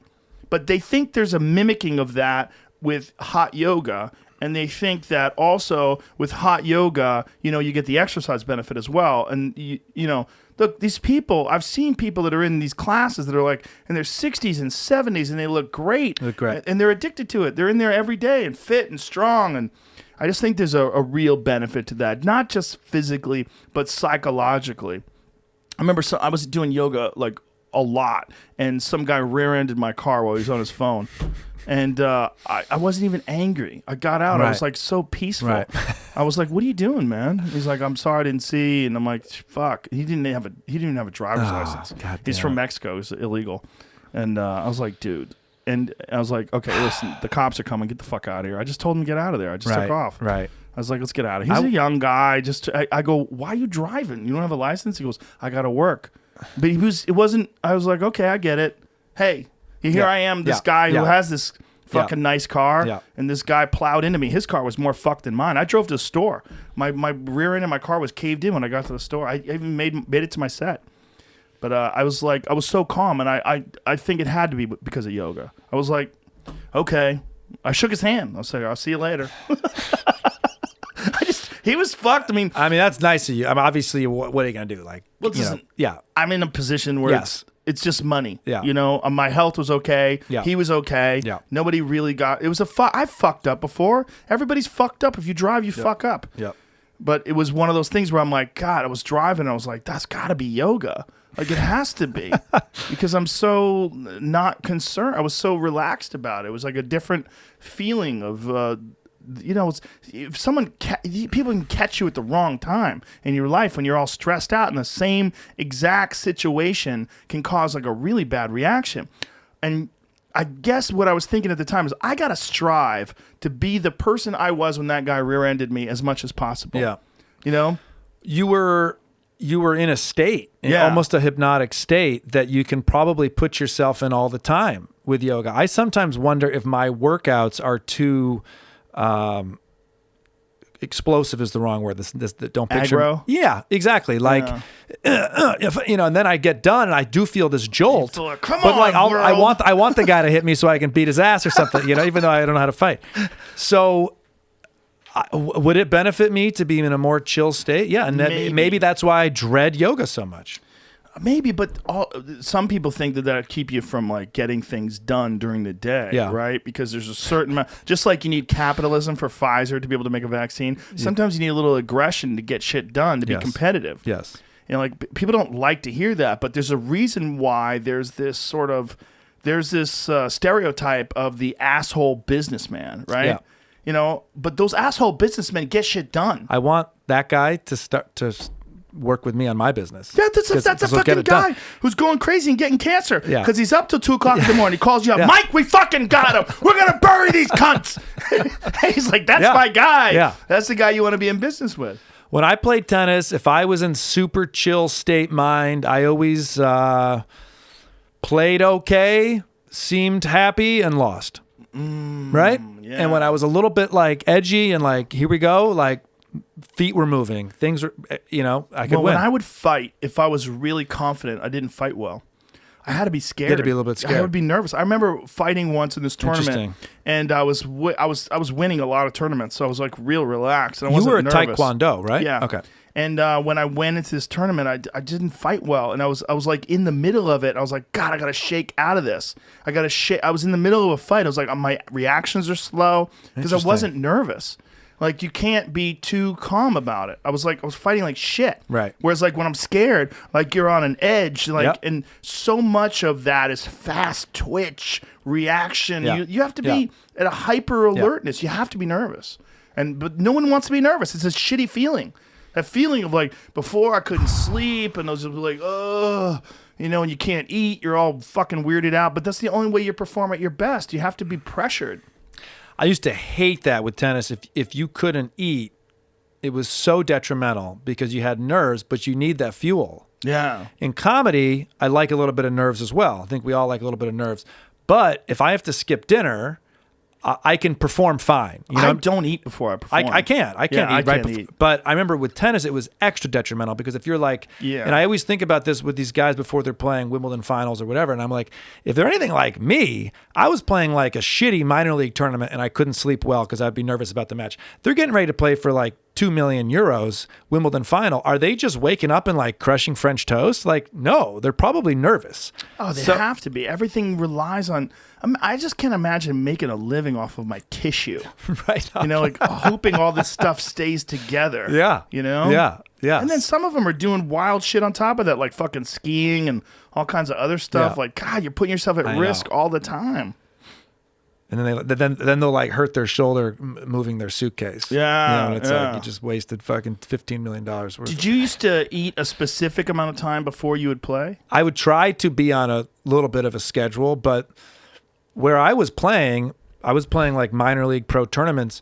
Speaker 4: But they think there's a mimicking of that with hot yoga, and they think that also with hot yoga, you get the exercise benefit as well. And look, these people, I've seen people that are in these classes that are like in their 60s and 70s, and they look great.
Speaker 5: Look great.
Speaker 4: And they're addicted to it. They're in there every day and fit and strong. And I just think there's a real benefit to that, not just physically, but psychologically. I remember I was doing yoga like a lot, and some guy rear-ended my car while he was on his phone. And I wasn't even angry. I got out. I was
Speaker 5: Right.
Speaker 4: like so peaceful.
Speaker 5: Right.
Speaker 4: I was like, "What are you doing, man?" He's like, "I'm sorry, I didn't see." And I'm like, "Fuck." He didn't even have a driver's license.
Speaker 5: God
Speaker 4: He's
Speaker 5: damn
Speaker 4: from
Speaker 5: it.
Speaker 4: Mexico. It's illegal. And I was like, "Dude." And I was like, "Okay, listen, the cops are coming. Get the fuck out of here." I just told him to get out of there. I just took off.
Speaker 5: Right.
Speaker 4: I was like, "Let's get out of here." He's a young guy. I go, "Why are you driving? You don't have a license?" He goes, "I got to work." But I was like, "Okay, I get it." Hey, here
Speaker 5: Yeah.
Speaker 4: I am, this
Speaker 5: Yeah.
Speaker 4: guy who
Speaker 5: Yeah.
Speaker 4: has this fucking nice car,
Speaker 5: Yeah.
Speaker 4: and this guy plowed into me. His car was more fucked than mine. I drove to the store. My rear end of my car was caved in when I got to the store. I even made it to my set. But I was so calm, and I think it had to be because of yoga. I was like, okay. I shook his hand. I was like, "I'll see you later." He was fucked. I mean,
Speaker 5: that's nice of you. Obviously, what are you gonna do? Like,
Speaker 4: Well, listen,
Speaker 5: yeah.
Speaker 4: I'm in a position where
Speaker 5: Yes.
Speaker 4: it's just money.
Speaker 5: Yeah.
Speaker 4: My health was okay.
Speaker 5: Yeah.
Speaker 4: He was okay.
Speaker 5: Yeah.
Speaker 4: Nobody really got. It was I've fucked up before. Everybody's fucked up. If you drive, you fuck up.
Speaker 5: Yep.
Speaker 4: But it was one of those things where I'm like, God, I was driving. And I was like, that's got to be yoga. Like it has to be because I'm so not concerned. I was so relaxed about it. It was like a different feeling of. If people can catch you at the wrong time in your life when you're all stressed out, and the same exact situation can cause like a really bad reaction. And I guess what I was thinking at the time is I got to strive to be the person I was when that guy rear-ended me as much as possible.
Speaker 5: Yeah.
Speaker 4: You
Speaker 5: were in a state, almost a hypnotic state that you can probably put yourself in all the time with yoga. I sometimes wonder if my workouts are too explosive is the wrong word. This don't picture.
Speaker 4: Aggro?
Speaker 5: Yeah, exactly. Like, if and then I get done and I do feel this jolt.
Speaker 4: feel like, "Come
Speaker 5: but like,
Speaker 4: on,
Speaker 5: I
Speaker 4: world."
Speaker 5: want the guy to hit me so I can beat his ass or something. Even though I don't know how to fight. So. Would it benefit me to be in a more chill state? Yeah, and maybe that's why I dread yoga so much.
Speaker 4: Maybe, but some people think that keep you from like getting things done during the day,
Speaker 5: Yeah.
Speaker 4: right? Because there's a certain amount, just like you need capitalism for Pfizer to be able to make a vaccine. Sometimes you need a little aggression to get shit done, to be
Speaker 5: Yes.
Speaker 4: competitive.
Speaker 5: Yes.
Speaker 4: People don't like to hear that, but there's a reason why there's this stereotype of the asshole businessman, right?
Speaker 5: Yeah.
Speaker 4: But those asshole businessmen get shit done.
Speaker 5: I want that guy to start to work with me on my business.
Speaker 4: Yeah, that's a
Speaker 5: we'll get
Speaker 4: fucking
Speaker 5: it done.
Speaker 4: guy who's going crazy and getting cancer.
Speaker 5: Yeah.
Speaker 4: Because he's up till 2 o'clock in the morning. He calls you up,
Speaker 5: Yeah.
Speaker 4: "Mike, we fucking got him. We're going to bury these cunts." He's like, "That's
Speaker 5: Yeah.
Speaker 4: my guy."
Speaker 5: Yeah.
Speaker 4: That's the guy you want to be in business with.
Speaker 5: When I played tennis, if I was in super chill state mind, I always played okay, seemed happy, and lost. Right?
Speaker 4: yeah.
Speaker 5: And when I was a little bit like edgy and like, here we go, like feet were moving, things were, I could
Speaker 4: Well,
Speaker 5: win.
Speaker 4: when I would fight, if I was really confident, I didn't fight well. I had to be scared.
Speaker 5: You had to be a little bit scared.
Speaker 4: I would be nervous. I remember fighting once in this tournament,
Speaker 5: Interesting.
Speaker 4: and I was winning a lot of tournaments, so I was like real relaxed. And I
Speaker 5: You
Speaker 4: wasn't
Speaker 5: were a
Speaker 4: nervous.
Speaker 5: Taekwondo, right?
Speaker 4: Yeah.
Speaker 5: Okay.
Speaker 4: And when I went into this tournament, I didn't fight well, and I was like in the middle of it. I was like, God, I gotta shake out of this. I gotta shake. I was in the middle of a fight. I was like, my reactions are slow because I
Speaker 5: Interesting.
Speaker 4: wasn't nervous. Like, you can't be too calm about it. I was fighting like shit.
Speaker 5: Right.
Speaker 4: Whereas like when I'm scared, like you're on an edge, like,
Speaker 5: Yep.
Speaker 4: and so much of that is fast twitch reaction.
Speaker 5: Yeah.
Speaker 4: You have to be at a hyper alertness. You have to be nervous, but no one wants to be nervous. It's a shitty feeling. That feeling of like before I couldn't sleep and those like, and you can't eat. You're all fucking weirded out. But that's the only way you perform at your best. You have to be pressured.
Speaker 5: I used to hate that with tennis. If you couldn't eat, it was so detrimental because you had nerves, but you need that fuel.
Speaker 4: Yeah.
Speaker 5: In comedy, I like a little bit of nerves as well. I think we all like a little bit of nerves. But if I have to skip dinner, I can perform fine.
Speaker 4: I don't eat before I perform.
Speaker 5: I can't eat
Speaker 4: I
Speaker 5: right
Speaker 4: can't
Speaker 5: before.
Speaker 4: eat.
Speaker 5: But I remember with tennis, it was extra detrimental because if you're like,
Speaker 4: Yeah.
Speaker 5: and I always think about this with these guys before they're playing Wimbledon finals or whatever, and I'm like, if they're anything like me, I was playing like a shitty minor league tournament and I couldn't sleep well because I'd be nervous about the match. They're getting ready to play for like 2 million euros Wimbledon final. Are they just waking up and like crushing French toast? Like, no, they're probably nervous.
Speaker 4: Oh, they have to be. Everything relies on. I just can't imagine making a living off of my tissue.
Speaker 5: Right.
Speaker 4: Like hoping all this stuff stays together.
Speaker 5: Yeah. Yeah.
Speaker 4: And then some of them are doing wild shit on top of that, like fucking skiing and all kinds of other stuff.
Speaker 5: Yeah.
Speaker 4: Like, God, you're putting yourself at
Speaker 5: I
Speaker 4: risk
Speaker 5: know.
Speaker 4: all the time.
Speaker 5: And then they'll like hurt their shoulder moving their suitcase.
Speaker 4: Yeah,
Speaker 5: and it's
Speaker 4: yeah.
Speaker 5: like you just wasted fucking $15 million worth.
Speaker 4: Did you used to eat a specific amount of time before you would play?
Speaker 5: I would try to be on a little bit of a schedule, but where I was playing like minor league pro tournaments.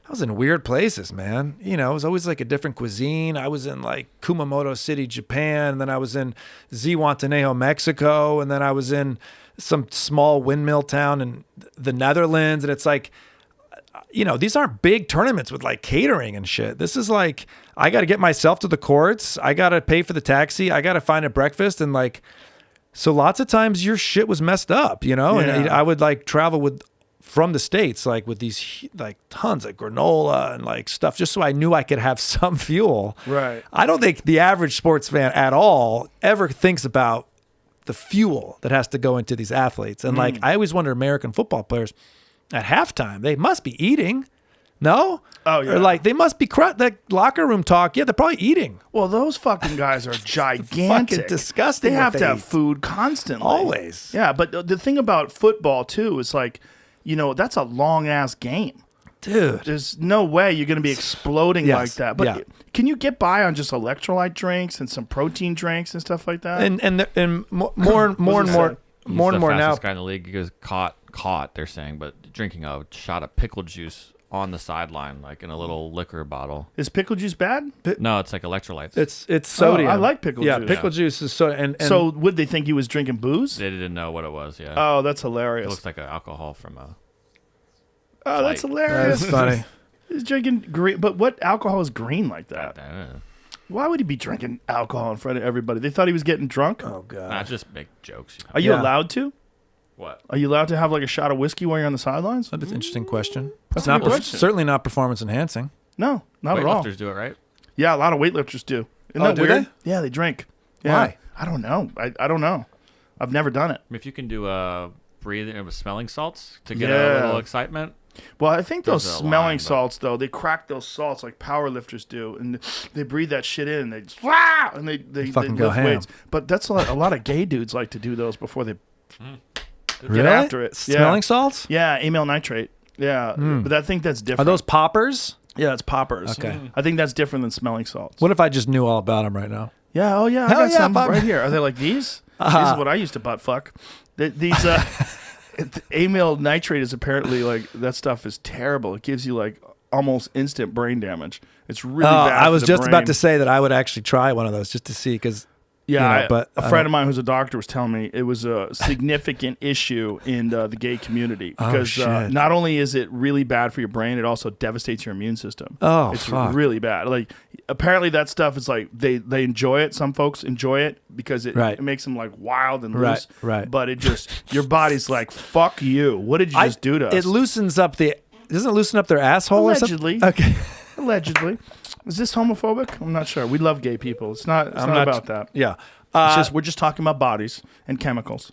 Speaker 5: I was in weird places, man. It was always like a different cuisine. I was in like Kumamoto City, Japan, and then I was in Zihuatanejo, Mexico, and then I was in some small windmill town in the Netherlands. And it's like, these aren't big tournaments with like catering and shit. This is like, I got to get myself to the courts. I got to pay for the taxi. I got to find a breakfast. And like, so lots of times your shit was messed up, and I would like travel from the States, like with these like tons of granola and like stuff, just so I knew I could have some fuel.
Speaker 4: Right.
Speaker 5: I don't think the average sports fan at all ever thinks about the fuel that has to go into these athletes. And like, I always wonder, American football players at halftime, they must be eating. No?
Speaker 4: Oh, yeah.
Speaker 5: Or like, they must be, that locker room talk. Yeah, they're probably eting.
Speaker 4: Well, those fucking guys are gigantic.
Speaker 5: Fucking disgusting
Speaker 4: They
Speaker 5: what
Speaker 4: have
Speaker 5: they
Speaker 4: to have
Speaker 5: eat.
Speaker 4: food constantly.
Speaker 5: Always.
Speaker 4: Yeah, but the thing about football, too, is like, that's a long-ass game.
Speaker 5: Dude.
Speaker 4: There's no way you're going to be exploding
Speaker 5: Yes.
Speaker 4: like that. But
Speaker 5: Yeah.
Speaker 4: can you get by on just electrolyte drinks and some protein drinks and stuff like that?
Speaker 5: And more and more
Speaker 6: He's
Speaker 5: now.
Speaker 6: the fastest guy in the league. He goes caught. They're saying, but drinking a shot of pickle juice on the sideline, like in a little liquor bottle.
Speaker 4: Is pickle juice bad?
Speaker 6: No, it's like electrolytes.
Speaker 5: It's sodium.
Speaker 4: I like pickle juice.
Speaker 5: Yeah, pickle juice is soda. And
Speaker 4: So would they think he was drinking booze?
Speaker 6: They didn't know what it was. Yeah.
Speaker 4: Oh, that's
Speaker 6: It
Speaker 4: hilarious.
Speaker 6: looks like an alcohol from a.
Speaker 4: Oh, that's
Speaker 6: Flight.
Speaker 4: hilarious.
Speaker 5: that's funny.
Speaker 4: He's drinking green. But what alcohol is green like that?
Speaker 6: I don't know.
Speaker 4: Why would he be drinking alcohol in front of everybody? They thought he was getting drunk?
Speaker 5: Oh god.
Speaker 6: Not just make jokes.
Speaker 4: Are you
Speaker 5: Yeah.
Speaker 4: allowed to?
Speaker 6: What?
Speaker 4: Are you allowed to have like a shot of whiskey while you're on the sidelines?
Speaker 5: That's an interesting question.
Speaker 4: That's
Speaker 5: It's
Speaker 4: a
Speaker 5: not
Speaker 4: good question.
Speaker 5: certainly not performance enhancing.
Speaker 4: No, not at all.
Speaker 6: Weightlifters do it, right?
Speaker 4: Yeah, a lot of weightlifters do. Isn't
Speaker 5: Oh,
Speaker 4: that
Speaker 5: do
Speaker 4: weird?
Speaker 5: they?
Speaker 4: Yeah, they drink. Yeah.
Speaker 5: Why?
Speaker 4: I don't know. I don't know. I've never done it.
Speaker 6: I mean, if you can do breathing with smelling salts to get
Speaker 4: Yeah.
Speaker 6: a little excitement.
Speaker 4: Well, I think those
Speaker 6: There's a
Speaker 4: smelling
Speaker 6: line, but-
Speaker 4: salts, though, they crack those salts like power lifters do, and they breathe that shit in, and they just, "Wah!" and they
Speaker 5: fucking go
Speaker 4: lift
Speaker 5: ham.
Speaker 4: weights. But that's a lot of gay dudes like to do those before they
Speaker 5: Really?
Speaker 4: get after it.
Speaker 5: Smelling
Speaker 4: Yeah.
Speaker 5: salts?
Speaker 4: Yeah, amyl nitrate. Yeah, but I think that's
Speaker 5: Are
Speaker 4: different.
Speaker 5: those poppers?
Speaker 4: Yeah, it's poppers.
Speaker 5: Okay.
Speaker 4: I think that's different than smelling salts.
Speaker 5: What if I just knew all about them right now?
Speaker 4: Yeah, oh yeah, I
Speaker 5: Hell
Speaker 4: got
Speaker 5: yeah,
Speaker 4: some
Speaker 5: Bob.
Speaker 4: right here. Are they like these? This is what I used to butt fuck. These amyl nitrate is apparently like that stuff is terrible. It gives you like almost instant brain damage. It's really bad.
Speaker 5: I was
Speaker 4: for the
Speaker 5: just about
Speaker 4: brain.
Speaker 5: to say that I would actually try one of those just to see because
Speaker 4: Yeah,
Speaker 5: but
Speaker 4: a friend of mine who's a doctor was telling me it was a significant issue in the gay community because not only is it really bad for your brain, it also devastates your immune system.
Speaker 5: Oh,
Speaker 4: it's
Speaker 5: fuck.
Speaker 4: really bad. Like apparently that stuff is like they enjoy it. Some folks enjoy it because it makes them like wild and loose.
Speaker 5: Right.
Speaker 4: But it just your body's like fuck you. What did you just do to us?
Speaker 5: It loosens up doesn't it loosen up their asshole
Speaker 4: Allegedly.
Speaker 5: or something? Okay.
Speaker 4: Allegedly. Is this homophobic? I'm not sure. We love gay people. It's not about that.
Speaker 5: Yeah.
Speaker 4: We're just talking about bodies and chemicals.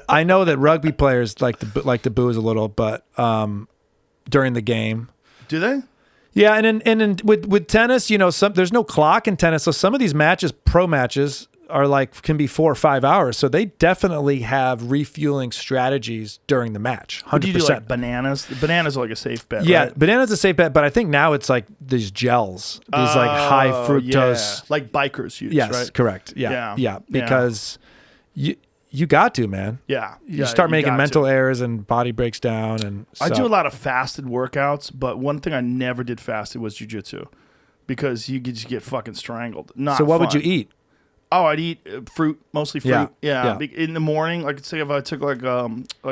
Speaker 5: I know that rugby players like to booze a little, but during the game.
Speaker 4: Do they?
Speaker 5: Yeah, and with tennis, there's no clock in tennis, so some of these matches, pro matches, can be 4 or 5 hours. So they definitely have refueling strategies during the match. 100%.
Speaker 4: Do you do like bananas? Bananas are like a safe bet.
Speaker 5: Yeah,
Speaker 4: right?
Speaker 5: bananas a safe bet, but I think now it's like these gels, these like high fructose,
Speaker 4: like bikers use.
Speaker 5: Yes,
Speaker 4: right?
Speaker 5: correct. Yeah, because you got to, man.
Speaker 4: Yeah,
Speaker 5: you start making mental errors and body breaks down. And
Speaker 4: I do a lot of fasted workouts, but one thing I never did fasted was jujitsu because you just get fucking strangled.
Speaker 5: So what would you eat?
Speaker 4: Oh, I'd eat fruit, mostly fruit.
Speaker 5: Yeah.
Speaker 4: In the morning, like say if I took like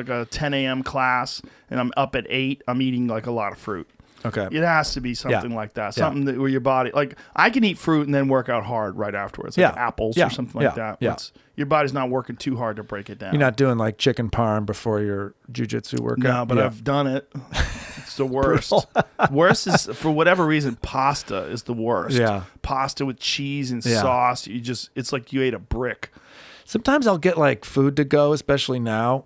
Speaker 4: a 10 a.m. class and I'm up at 8, I'm eating like a lot of fruit.
Speaker 5: Okay.
Speaker 4: It has to be something like that. Something that where your body, like I can eat fruit and then work out hard right afterwards. Like apples or something like that.
Speaker 5: Yeah.
Speaker 4: Your body's not working too hard to break it down.
Speaker 5: You're not doing like chicken parm before your jiu-jitsu workout?
Speaker 4: No, but I've done it. It's the worst. Worst is, for whatever reason, pasta is the worst.
Speaker 5: Yeah.
Speaker 4: Pasta with cheese and sauce. It's like you ate a brick.
Speaker 5: Sometimes I'll get like food to go, especially now,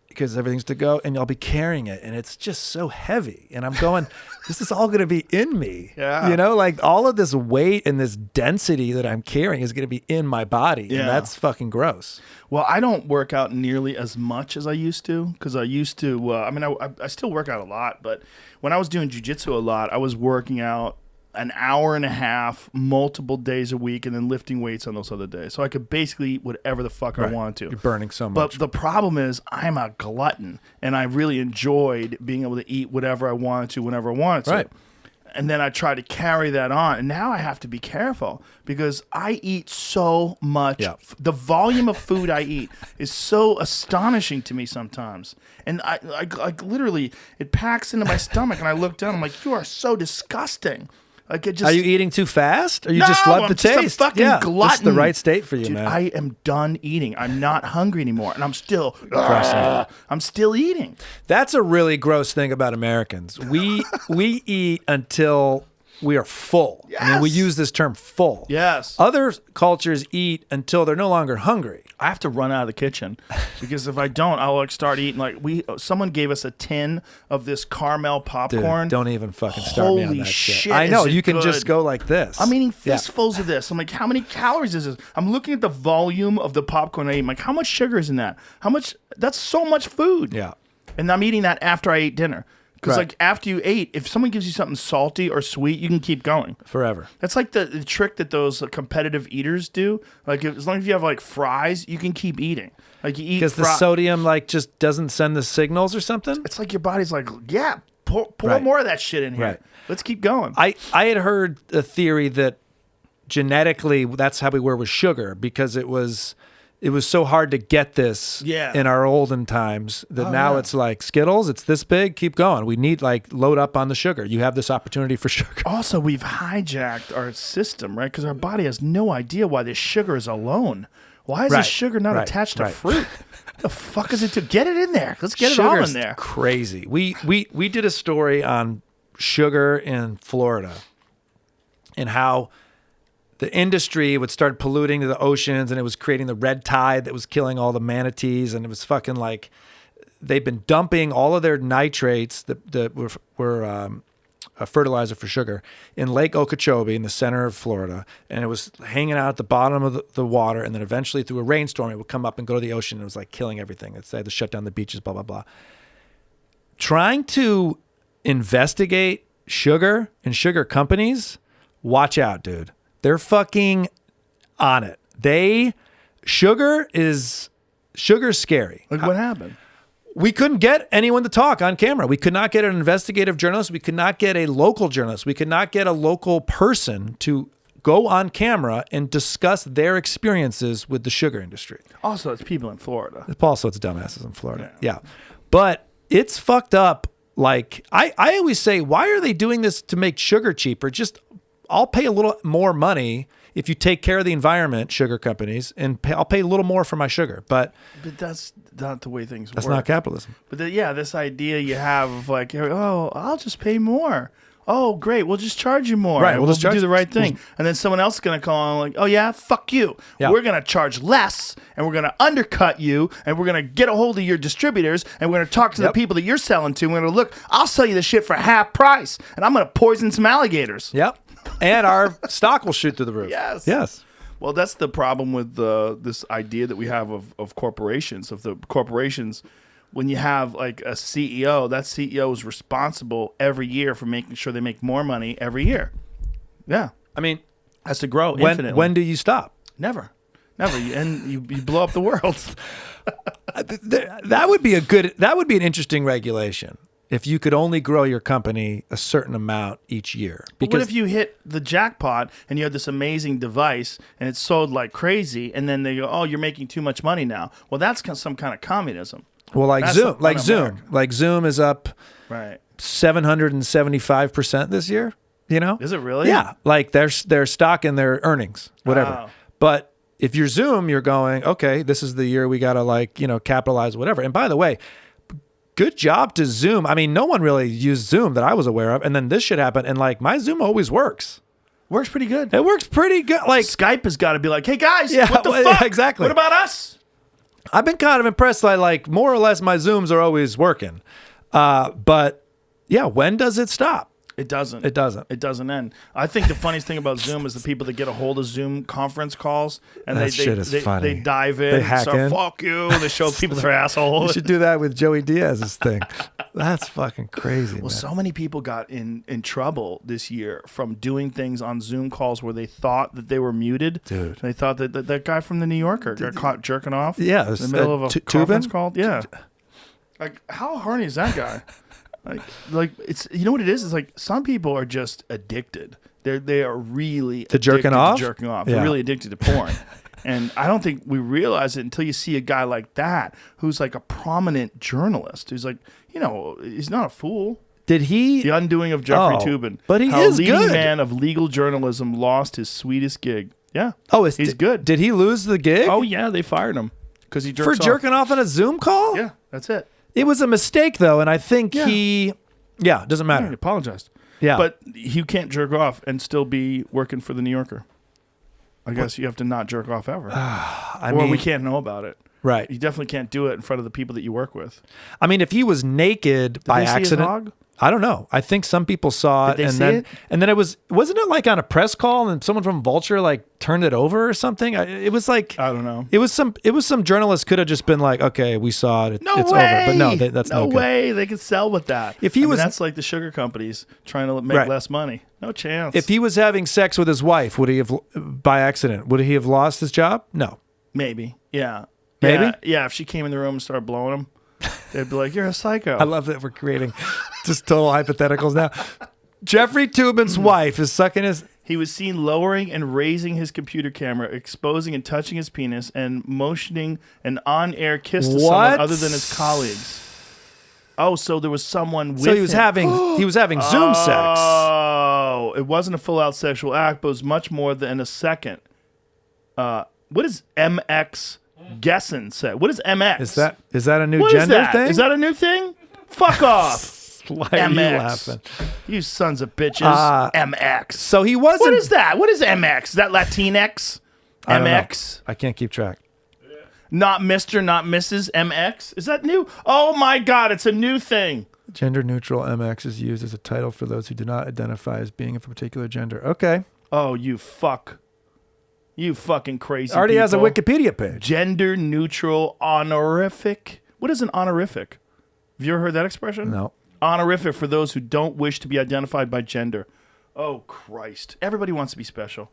Speaker 5: because everything's to go, and I'll be carrying it, and it's just so heavy. And I'm going, this is all going to be in me.
Speaker 4: Yeah.
Speaker 5: Like all of this weight and this density that I'm carrying is going to be in my body. Yeah. And that's fucking gross.
Speaker 4: Well, I don't work out nearly as much as I used to because I used to, I still work out a lot, but when I was doing jiu-jitsu a lot, I was working out an hour and a half, multiple days a week, and then lifting weights on those other days. So I could basically eat whatever the fuck I wanted to.
Speaker 5: You're burning so much.
Speaker 4: But the problem is I'm a glutton, and I really enjoyed being able to eat whatever I wanted to whenever I wanted to.
Speaker 5: Right.
Speaker 4: And then I try to carry that on. And now I have to be careful because I eat so much.
Speaker 5: Yeah.
Speaker 4: The volume of food I eat is so astonishing to me sometimes. And I literally, it packs into my stomach, and I look down, I'm like, you are so disgusting. Like it just,
Speaker 5: are you eating too fast, or you just love the taste?
Speaker 4: Just a fucking glutton.
Speaker 5: It's the right state for you,
Speaker 4: dude,
Speaker 5: man.
Speaker 4: I am done eating. I'm not hungry anymore, and I'm still eating.
Speaker 5: That's a really gross thing about Americans. We eat until we are full.
Speaker 4: Yes.
Speaker 5: I mean, we use this term full.
Speaker 4: Yes.
Speaker 5: Other cultures eat until they're no longer hungry.
Speaker 4: I have to run out of the kitchen because if I don't, I'll like start eating. Like someone gave us a tin of this caramel popcorn.
Speaker 5: Dude, don't even fucking start me on
Speaker 4: Holy
Speaker 5: that
Speaker 4: shit!
Speaker 5: I know,
Speaker 4: is it
Speaker 5: you can
Speaker 4: good.
Speaker 5: just go like this.
Speaker 4: I'm eating fistfuls of this. I'm like, how many calories is this? I'm looking at the volume of the popcorn I eat. I'm like, how much sugar is in that? How much? That's so much food.
Speaker 5: Yeah.
Speaker 4: And I'm eating that after I ate dinner. Because
Speaker 5: Right.
Speaker 4: like after you ate, if someone gives you something salty or sweet, you can keep going.
Speaker 5: Forever.
Speaker 4: That's like the trick that those competitive eaters do. Like as long as you have like fries, you can keep eating. Like you eat
Speaker 5: Because the sodium like just doesn't send the signals or something?
Speaker 4: It's like your body's like, yeah, pour
Speaker 5: Right.
Speaker 4: more of that shit in here.
Speaker 5: Right.
Speaker 4: Let's keep going.
Speaker 5: I had heard a theory that genetically that's how we were with sugar because it was so hard to get this in our olden times that now it's like Skittles, it's this big, keep going. We need like load up on the sugar. You have this opportunity for sugar.
Speaker 4: Also, we've hijacked our system, right? Because our body has no idea why this sugar is alone. Why is this sugar not attached to fruit? The fuck is it to get it in there? Let's get it all in there.
Speaker 5: Crazy. We did a story on sugar in Florida and how the industry would start polluting to the oceans and it was creating the red tide that was killing all the manatees. And it was fucking like they've been dumping all of their nitrates that were a fertilizer for sugar in Lake Okeechobee in the center of Florida. And it was hanging out at the bottom of the water. And then eventually through a rainstorm, it would come up and go to the ocean. And it was like killing everything. They had to shut down the beaches, blah, blah, blah. Trying to investigate sugar and sugar companies, watch out, dude. They're fucking on it. Sugar's scary.
Speaker 4: Like what happened?
Speaker 5: We couldn't get anyone to talk on camera. We could not get an investigative journalist. We could not get a local journalist. We could not get a local person to go on camera and discuss their experiences with the sugar industry.
Speaker 4: Also, it's people in Florida.
Speaker 5: Also, it's dumbasses in Florida. Yeah. But it's fucked up. Like, I always say, why are they doing this to make sugar cheaper? Just, I'll pay a little more money if you take care of the environment, sugar companies, and I'll pay a little more for my sugar. But
Speaker 4: that's not the way things work.
Speaker 5: That's not capitalism.
Speaker 4: But this idea you have of like, oh, I'll just pay more. Oh, great. We'll just charge you more.
Speaker 5: Right.
Speaker 4: We'll just do the right thing. And then someone else is going to call on like, oh, yeah, fuck you.
Speaker 5: Yeah.
Speaker 4: We're going to charge less, and we're going to undercut you, and we're going to get a hold of your distributors, and we're going to talk to the people that you're selling to. We're going to look, I'll sell you the shit for half price, and I'm going to poison some alligators.
Speaker 5: Yep. And our stock will shoot through the roof.
Speaker 4: Yes. Well, that's the problem with this idea that we have of corporations, when you have like a CEO, that CEO is responsible every year for making sure they make more money every year. Yeah.
Speaker 5: I mean,
Speaker 4: has to grow infinitely.
Speaker 5: When do you stop?
Speaker 4: Never. You blow up the world.
Speaker 5: That would be an interesting regulation. If you could only grow your company a certain amount each year.
Speaker 4: Because what if you hit the jackpot and you have this amazing device and it's sold like crazy, and then they go, oh, you're making too much money now. Well, that's some kind of communism.
Speaker 5: Well, like Zoom is up
Speaker 4: right
Speaker 5: 775% this year, you know?
Speaker 4: Is it really?
Speaker 5: Yeah. Like their stock and their earnings, whatever.
Speaker 4: Wow.
Speaker 5: But if you're Zoom, you're going, okay, this is the year we got to capitalize, whatever. And by the way, good job to Zoom. I mean, no one really used Zoom that I was aware of. And then this shit happened. And like my Zoom always works.
Speaker 4: Works pretty good.
Speaker 5: It works pretty good. Like
Speaker 4: Skype has got to be like, hey guys,
Speaker 5: yeah,
Speaker 4: what the fuck?
Speaker 5: Exactly.
Speaker 4: What about us?
Speaker 5: I've been kind of impressed by like more or less my Zooms are always working. But yeah, when does it stop?
Speaker 4: It doesn't.
Speaker 5: It doesn't.
Speaker 4: It doesn't end. I think the funniest thing about Zoom is the people that get a hold of Zoom conference calls and
Speaker 5: that shit is funny.
Speaker 4: They dive in.
Speaker 5: They hack in.
Speaker 4: Fuck you. They show people their asshole.
Speaker 5: You should do that with Joey Diaz's thing. That's fucking crazy.
Speaker 4: Well, so many people got in trouble this year from doing things on Zoom calls where they thought that they were muted.
Speaker 5: Dude.
Speaker 4: They thought that guy from the New Yorker got caught jerking off.
Speaker 5: Yeah.
Speaker 4: In the middle of a conference
Speaker 5: Tubin?
Speaker 4: call. Yeah. Like, how horny is that guy? Like it's, you know what it is? It's like some people are just addicted. They are really
Speaker 5: to jerking off.
Speaker 4: Yeah. They're really addicted to porn. And I don't think we realize it until you see a guy like that who's like a prominent journalist who's like, he's not a fool.
Speaker 5: Did he?
Speaker 4: The undoing of Jeffrey Toobin.
Speaker 5: But he
Speaker 4: How
Speaker 5: is
Speaker 4: a leading
Speaker 5: good.
Speaker 4: man of legal journalism lost his sweetest gig. Yeah.
Speaker 5: Oh,
Speaker 4: he's good.
Speaker 5: Did he lose the gig?
Speaker 4: Oh yeah, they fired him because he jerks
Speaker 5: for
Speaker 4: off.
Speaker 5: jerking off on a Zoom call.
Speaker 4: Yeah, that's it.
Speaker 5: It was a mistake though, and I think it doesn't matter.
Speaker 4: He apologized.
Speaker 5: Yeah.
Speaker 4: But you can't jerk off and still be working for the New Yorker. I guess you have to not jerk off ever. We can't know about it.
Speaker 5: Right.
Speaker 4: You definitely can't do it in front of the people that you work with.
Speaker 5: I mean, if he was naked by
Speaker 4: they see his
Speaker 5: accident,
Speaker 4: hog?
Speaker 5: I don't know. I think some people saw it,
Speaker 4: Did they
Speaker 5: and
Speaker 4: see
Speaker 5: then
Speaker 4: it?
Speaker 5: and then wasn't it like on a press call, and someone from Vulture like turned it over or something? It was like
Speaker 4: I don't know.
Speaker 5: It was some journalist could have just been like, okay, we saw it.
Speaker 4: No
Speaker 5: it's
Speaker 4: way.
Speaker 5: over. But no, that's no good.
Speaker 4: way they could sell with that.
Speaker 5: If he was,
Speaker 4: that's like the sugar companies trying to make less money. No chance.
Speaker 5: If he was having sex with his wife, would he have by accident? Would he have lost his job? No.
Speaker 4: Maybe. Yeah.
Speaker 5: Maybe.
Speaker 4: Yeah. If she came in the room and started blowing him, they'd be like, "You're a psycho."
Speaker 5: I love that we're creating just total hypotheticals now. Jeffrey Toobin's wife is sucking his.
Speaker 4: He was seen lowering and raising his computer camera, exposing and touching his penis, and motioning an on-air kiss to someone other than his colleagues. Oh, so there was someone with him.
Speaker 5: So he was having Zoom sex.
Speaker 4: Oh, it wasn't a full-out sexual act, but it was much more than a second. What does MX Guessin say? What is MX?
Speaker 5: Is that a new
Speaker 4: what
Speaker 5: gender
Speaker 4: is that?
Speaker 5: thing?
Speaker 4: Is that a new thing? Fuck off.
Speaker 5: Why
Speaker 4: MX.
Speaker 5: are you laughing?
Speaker 4: You sons of bitches. MX.
Speaker 5: So he wasn't.
Speaker 4: What is that? What is MX? Is that Latinx?
Speaker 5: I don't know.
Speaker 4: MX?
Speaker 5: I can't keep track.
Speaker 4: Not Mr., not Mrs. MX? Is that new? Oh my God, it's a new thing.
Speaker 5: Gender neutral MX is used as a title for those who do not identify as being of a particular gender. Okay.
Speaker 4: Oh, you fuck. You fucking crazy
Speaker 5: Already
Speaker 4: people.
Speaker 5: has a Wikipedia page.
Speaker 4: Gender neutral honorific. What is an honorific? Have you ever heard that expression?
Speaker 5: No.
Speaker 4: Honorific for those who don't wish to be identified by gender. Oh, Christ. Everybody wants to be special.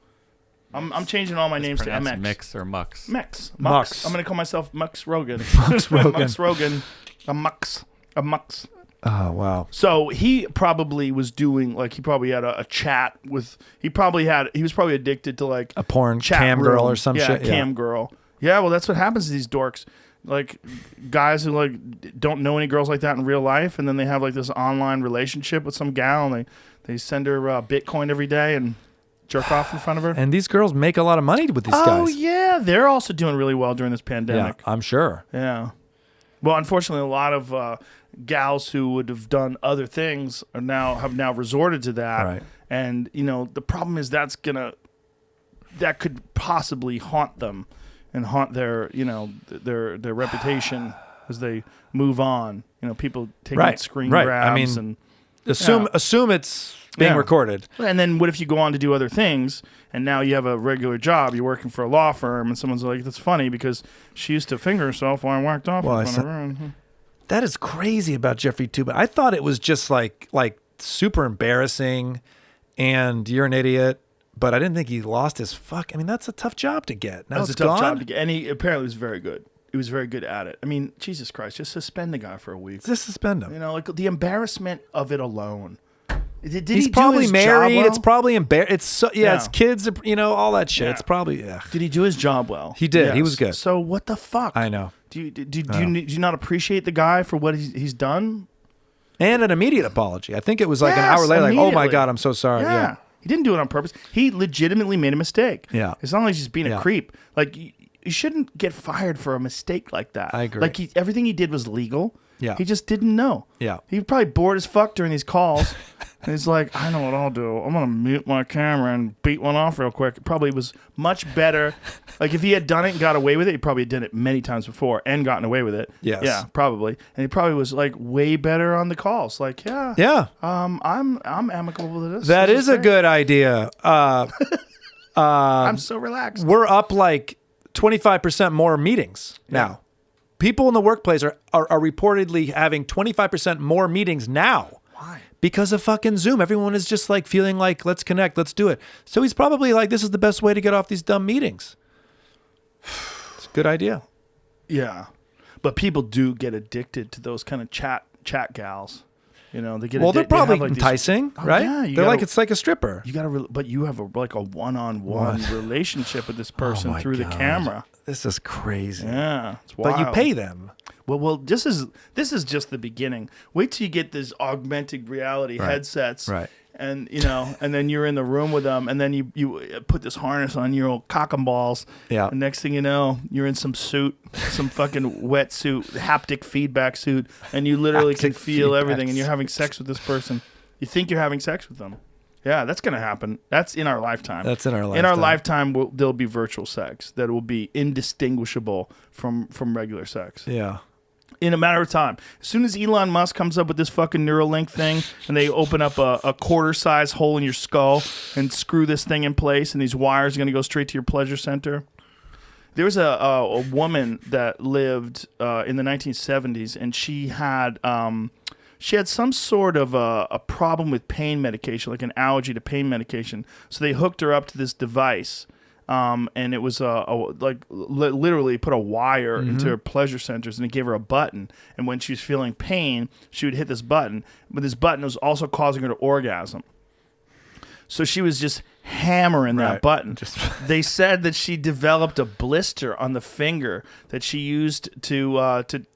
Speaker 4: I'm changing all my names to MX.
Speaker 6: Mix or Mux.
Speaker 4: Mux.
Speaker 5: Mux.
Speaker 4: I'm going to call myself Mux Rogan.
Speaker 5: Mux Rogan.
Speaker 4: Mux Rogan. A Mux.
Speaker 5: Oh, wow.
Speaker 4: So he probably was doing like he probably had a chat with he was probably addicted to like
Speaker 5: A porn
Speaker 4: chat
Speaker 5: cam
Speaker 4: room.
Speaker 5: girl or some
Speaker 4: yeah,
Speaker 5: shit.
Speaker 4: Cam girl. Yeah, well that's what happens to these dorks. Like guys who like don't know any girls like that in real life, and then they have like this online relationship with some gal, and they send her Bitcoin every day and jerk off in front of her.
Speaker 5: And these girls make a lot of money with these guys.
Speaker 4: Oh yeah, they're also doing really well during this
Speaker 5: Yeah,
Speaker 4: pandemic.
Speaker 5: I'm sure.
Speaker 4: Yeah. Well, unfortunately, a lot of gals who would have done other things have now resorted to that.
Speaker 5: Right.
Speaker 4: And the problem is that could possibly haunt them and haunt their their reputation as they move on. People taking screen grabs.
Speaker 5: I mean,
Speaker 4: and
Speaker 5: assume it's being recorded.
Speaker 4: And then what if you go on to do other things and now you have a regular job, you're working for a law firm, and someone's like, that's funny because she used to finger herself while I whacked off in front of her.
Speaker 5: That is crazy about Jeffrey Tuba. I thought it was just like super embarrassing and you're an idiot, but I didn't think he lost his fuck. I mean, that's a tough job to get. Now
Speaker 4: That's
Speaker 5: it's
Speaker 4: a tough
Speaker 5: gone?
Speaker 4: job to get. And he apparently was very good. He was very good at it. I mean, Jesus Christ, just suspend the guy for a week.
Speaker 5: Just suspend him.
Speaker 4: Like the embarrassment of it alone. Did
Speaker 5: He's
Speaker 4: he do
Speaker 5: probably
Speaker 4: his
Speaker 5: married.
Speaker 4: job well?
Speaker 5: It's probably It's it's kids. All that shit.
Speaker 4: Yeah.
Speaker 5: It's probably
Speaker 4: Did he do his job well?
Speaker 5: He did. He
Speaker 4: Yes.
Speaker 5: was good.
Speaker 4: So what the fuck?
Speaker 5: I know.
Speaker 4: Do you not appreciate the guy for what he's done?
Speaker 5: And an immediate apology. I think it was like an
Speaker 4: Yes,
Speaker 5: hour later. Like, oh my
Speaker 4: immediately.
Speaker 5: God, I'm so sorry. Yeah.
Speaker 4: He didn't do it on purpose. He legitimately made a mistake.
Speaker 5: Yeah.
Speaker 4: It's not like he's just being a
Speaker 5: Yeah.
Speaker 4: creep. Like you shouldn't get fired for a mistake like that.
Speaker 5: I agree.
Speaker 4: Like everything he did was legal.
Speaker 5: Yeah.
Speaker 4: He just didn't know.
Speaker 5: Yeah.
Speaker 4: He was probably bored as fuck during these calls. And he's like, I know what I'll do. I'm going to mute my camera and beat one off real quick. It probably was much better. Like if he had done it and got away with it, he probably did it many times before and gotten away with it.
Speaker 5: Yes.
Speaker 4: Yeah, probably. And he probably was like way better on the calls. Like, yeah.
Speaker 5: Yeah.
Speaker 4: I'm amicable with this.
Speaker 5: That
Speaker 4: This
Speaker 5: is a
Speaker 4: great.
Speaker 5: good idea.
Speaker 4: I'm so relaxed.
Speaker 5: We're up like 25% more meetings now. People in the workplace are reportedly having 25% more meetings now.
Speaker 4: Why?
Speaker 5: Because of fucking Zoom. Everyone is just like feeling like, let's connect, let's do it. So he's probably like, this is the best way to get off these dumb meetings. It's a good idea.
Speaker 4: Yeah. But people do get addicted to those kind of chat gals. They get
Speaker 5: Well, they're
Speaker 4: they have,
Speaker 5: probably
Speaker 4: like, these-
Speaker 5: enticing,
Speaker 4: Oh,
Speaker 5: right?
Speaker 4: yeah, you
Speaker 5: They're like,
Speaker 4: gotta-
Speaker 5: it's like a stripper.
Speaker 4: You but you have a one-on-one relationship with this person
Speaker 5: Oh my
Speaker 4: through the
Speaker 5: God.
Speaker 4: camera.
Speaker 5: This is crazy.
Speaker 4: Yeah, it's wild.
Speaker 5: But you pay them.
Speaker 4: Well, this is just the beginning. Wait till you get these augmented reality headsets,
Speaker 5: Right.
Speaker 4: And and then you're in the room with them, and then you put this harness on your old cock and balls.
Speaker 5: Yeah.
Speaker 4: And next thing you know, you're in some suit, some fucking wetsuit, haptic feedback suit, and you literally can
Speaker 5: Haptic
Speaker 4: feel
Speaker 5: feedback
Speaker 4: everything, and you're
Speaker 5: suit.
Speaker 4: having sex with this person. You think you're having sex with them. Yeah, that's gonna happen. That's in our lifetime.
Speaker 5: That's in our
Speaker 4: In our
Speaker 5: lifetime.
Speaker 4: lifetime, there'll be virtual sex that will be indistinguishable from regular sex.
Speaker 5: Yeah.
Speaker 4: In a matter of time. As soon as Elon Musk comes up with this fucking Neuralink thing and they open up a quarter-size hole in your skull and screw this thing in place and these wires are going to go straight to your pleasure center. There was a woman that lived in the 1970s, and she had some sort of a problem with pain medication, like an allergy to pain medication. So they hooked her up to this device. And it was literally put a wire into her pleasure centers, and it gave her a button. And when she was feeling pain, she would hit this button. But this button was also causing her to orgasm. So she was just hammering that
Speaker 5: Right.
Speaker 4: button. They said that she developed a blister on the finger that she used to